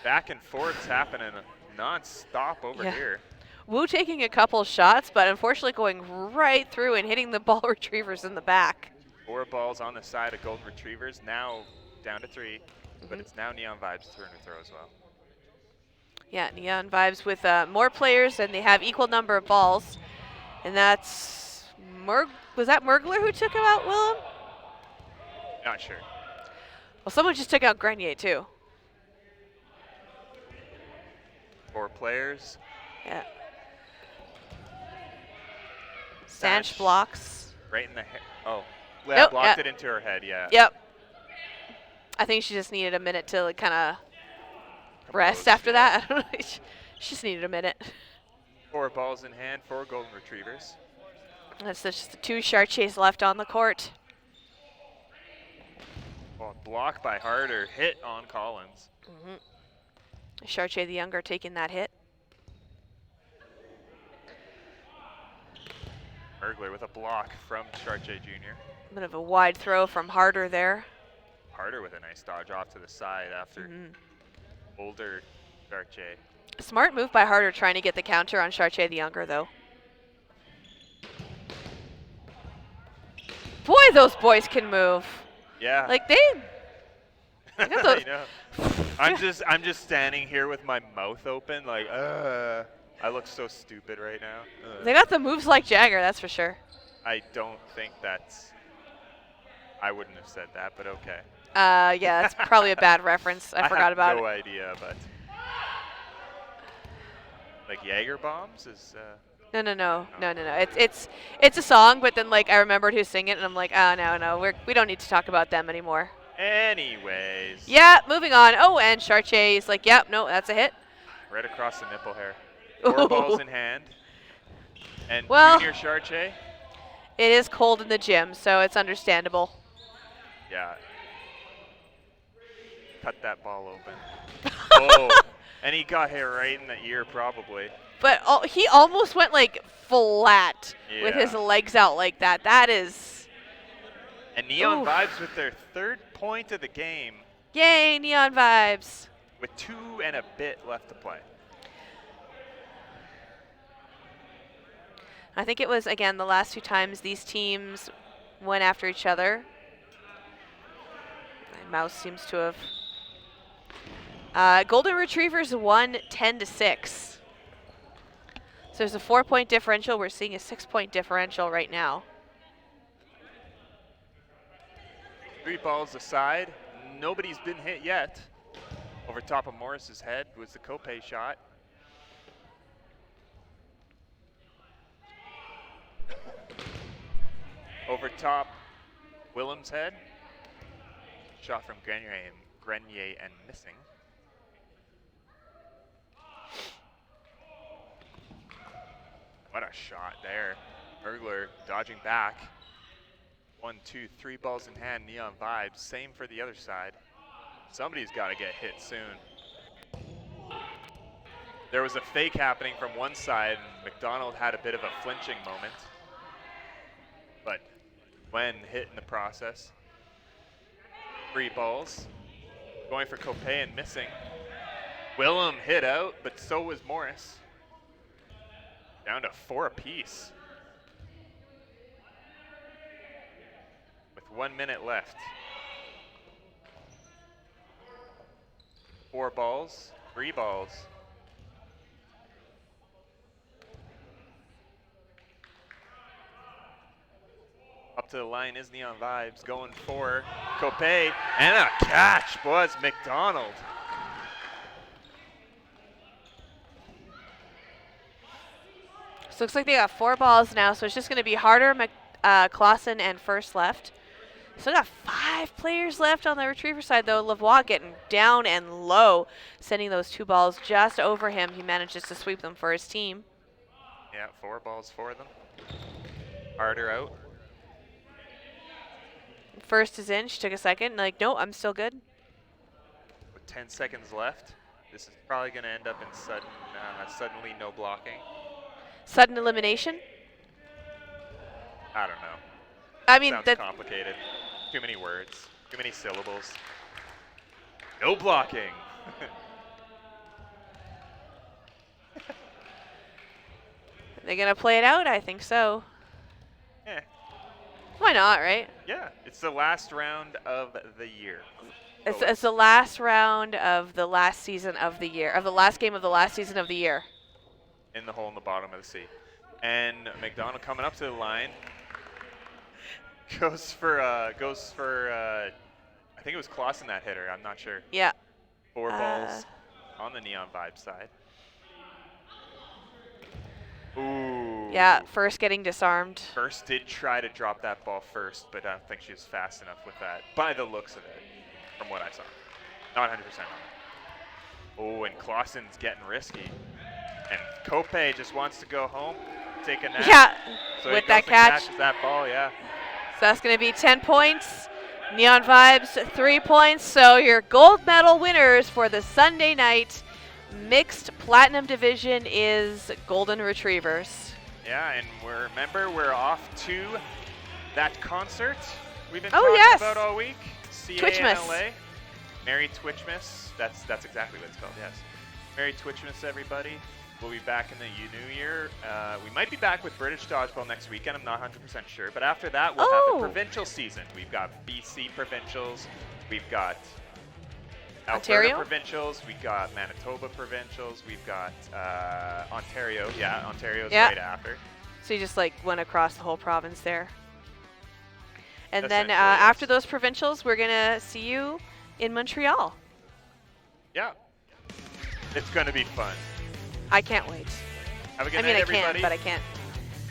Back and forth's happening non-stop over Yeah. here. Wu taking a couple shots, but unfortunately going right through and hitting the ball retrievers in the back. 4 balls on the side of Golden Retrievers, now down to 3. But it's now Neon Vibes' turn to throw as well. Yeah, Neon Vibes with more players, and they have equal number of balls. And that's was that Mergler who took him out, Willem? Not sure. Well, someone just took out Grenier, too. 4 players. Yeah. Sanch blocks. Right in the head. Oh. Yeah, Nope, blocked yeah. it into her head, yeah. Yep. I think she just needed a minute to like, kind of rest after that. She just needed a minute. 4 balls in hand for Golden Retrievers. That's just the 2 Chartiers left on the court. Well, block by Harder, hit on Collins. Chartier the younger taking that hit. Mergler with a block from Chartier Jr. A bit of a wide throw from Harder there. Harder with a nice dodge off to the side after older Chartier. Smart move by Harder trying to get the counter on Chartier the younger, though. Boy, those boys can move. Yeah. Like they got those. I know. I'm just standing here with my mouth open, like, I look so stupid right now. They got the moves like Jagger, that's for sure. I don't think that's. I wouldn't have said that, but okay. Yeah, that's probably a bad reference. I forgot about no it. idea, but like Jaeger bombs is. No. It's a song, but then like I remembered who sang it, and I'm like, oh no, we don't need to talk about them anymore. Anyways. Yeah, moving on. Oh, and Chartier is like, yep, no, that's a hit. Right across the nipple hair. 4 balls in hand. And Well- Junior Chartier. It is cold in the gym, so it's understandable. Yeah. Cut that ball open. Whoa. And he got hit right in the ear, probably. But he almost went like flat with Yeah. his legs out like that. That is, And Neon Oof. Vibes with their 3rd point of the game yay, Neon Vibes. with 2 and a bit left to play. I think it was, again, the last 2 times these teams went after each other. My mouse seems to have. Golden Retrievers won 10-6. So there's a 4-point differential. We're seeing a 6-point differential right now. 3 balls aside. Nobody's been hit yet. Over top of Morris's head was the Copé shot. Over top Willem's head. Shot from Grenier and missing. What a shot there. Ergler dodging back. 1, 2, 3 balls in hand, Neon Vibes. Same for the other side. Somebody's got to get hit soon. There was a fake happening from one side, and McDonald had a bit of a flinching moment. But when hit in the process. 3 balls. Going for Copay and missing. Willem hit out, but so was Morris. Down to 4 apiece. With 1 minute left. 4 balls, 3 balls. Up to the line is Neon Vibes, going for Copay, and a catch was McDonald. So looks like they got 4 balls now, so it's just going to be Harder, Clausen, and First left. Still got 5 players left on the retriever side, though. Lavoie getting down and low, sending those 2 balls just over him. He manages to sweep them for his team. Yeah, 4 balls for them. Harder out. First is in. She took a second. Like, no, I'm still good. With 10 seconds left, this is probably going to end up in suddenly no blocking. Sudden elimination. I don't know. I mean, Sounds complicated. Too many words. Too many syllables. No blocking. Are they going to play it out? I think so. Eh. Why not, right? Yeah, it's the last round of the year. It's the last round of the last season of the year, of the last game of the last season of the year. In the hole in the bottom of the sea. And McDonald coming up to the line. Goes for I think it was Clausen that hit her, I'm not sure. Yeah. 4 balls on the Neon Vibe side. Ooh. Yeah, First getting disarmed. First did try to drop that ball first, but I don't think she was fast enough with that, by the looks of it, from what I saw. Not 100% on it. Oh, and Clausen's getting risky. And Copay just wants to go home, take a nap. Yeah, So with he that goes and catch. catches that ball, yeah. So that's going to be 10 points. Neon Vibes, 3 points. So your gold medal winners for the Sunday night mixed platinum division is Golden Retrievers. Yeah, and remember, we're off to that concert we've been Oh, talking yes. about all week. Twitchmas. CANLA. Merry Twitchmas. That's exactly what it's called, yes. Merry Twitchmas, everybody. We'll be back in the new year. We might be back with British Dodgeball next weekend. I'm not 100% sure. But after that, we'll have the provincial season. We've got BC provincials. We've got Alberta Ontario? provincials. We've got Manitoba provincials. We've got Ontario. Yeah, Ontario's Yeah. right after. So you just like went across the whole province there. And then Essentially, after yes. those provincials, we're going to see you in Montreal. Yeah. It's going to be fun. I can't wait. Have a good I mean, night, I everybody. can, but I can't.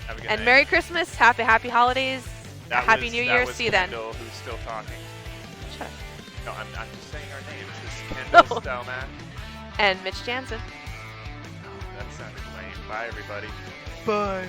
Have a good And night. Merry Christmas, happy holidays, Happy New Year. That was See you then. Kendall, who's still talking. Shut up. No, I'm just saying our names. This is Kendall No. Stelman. And Mitch Jansen. That sounded lame. Bye, everybody. Bye.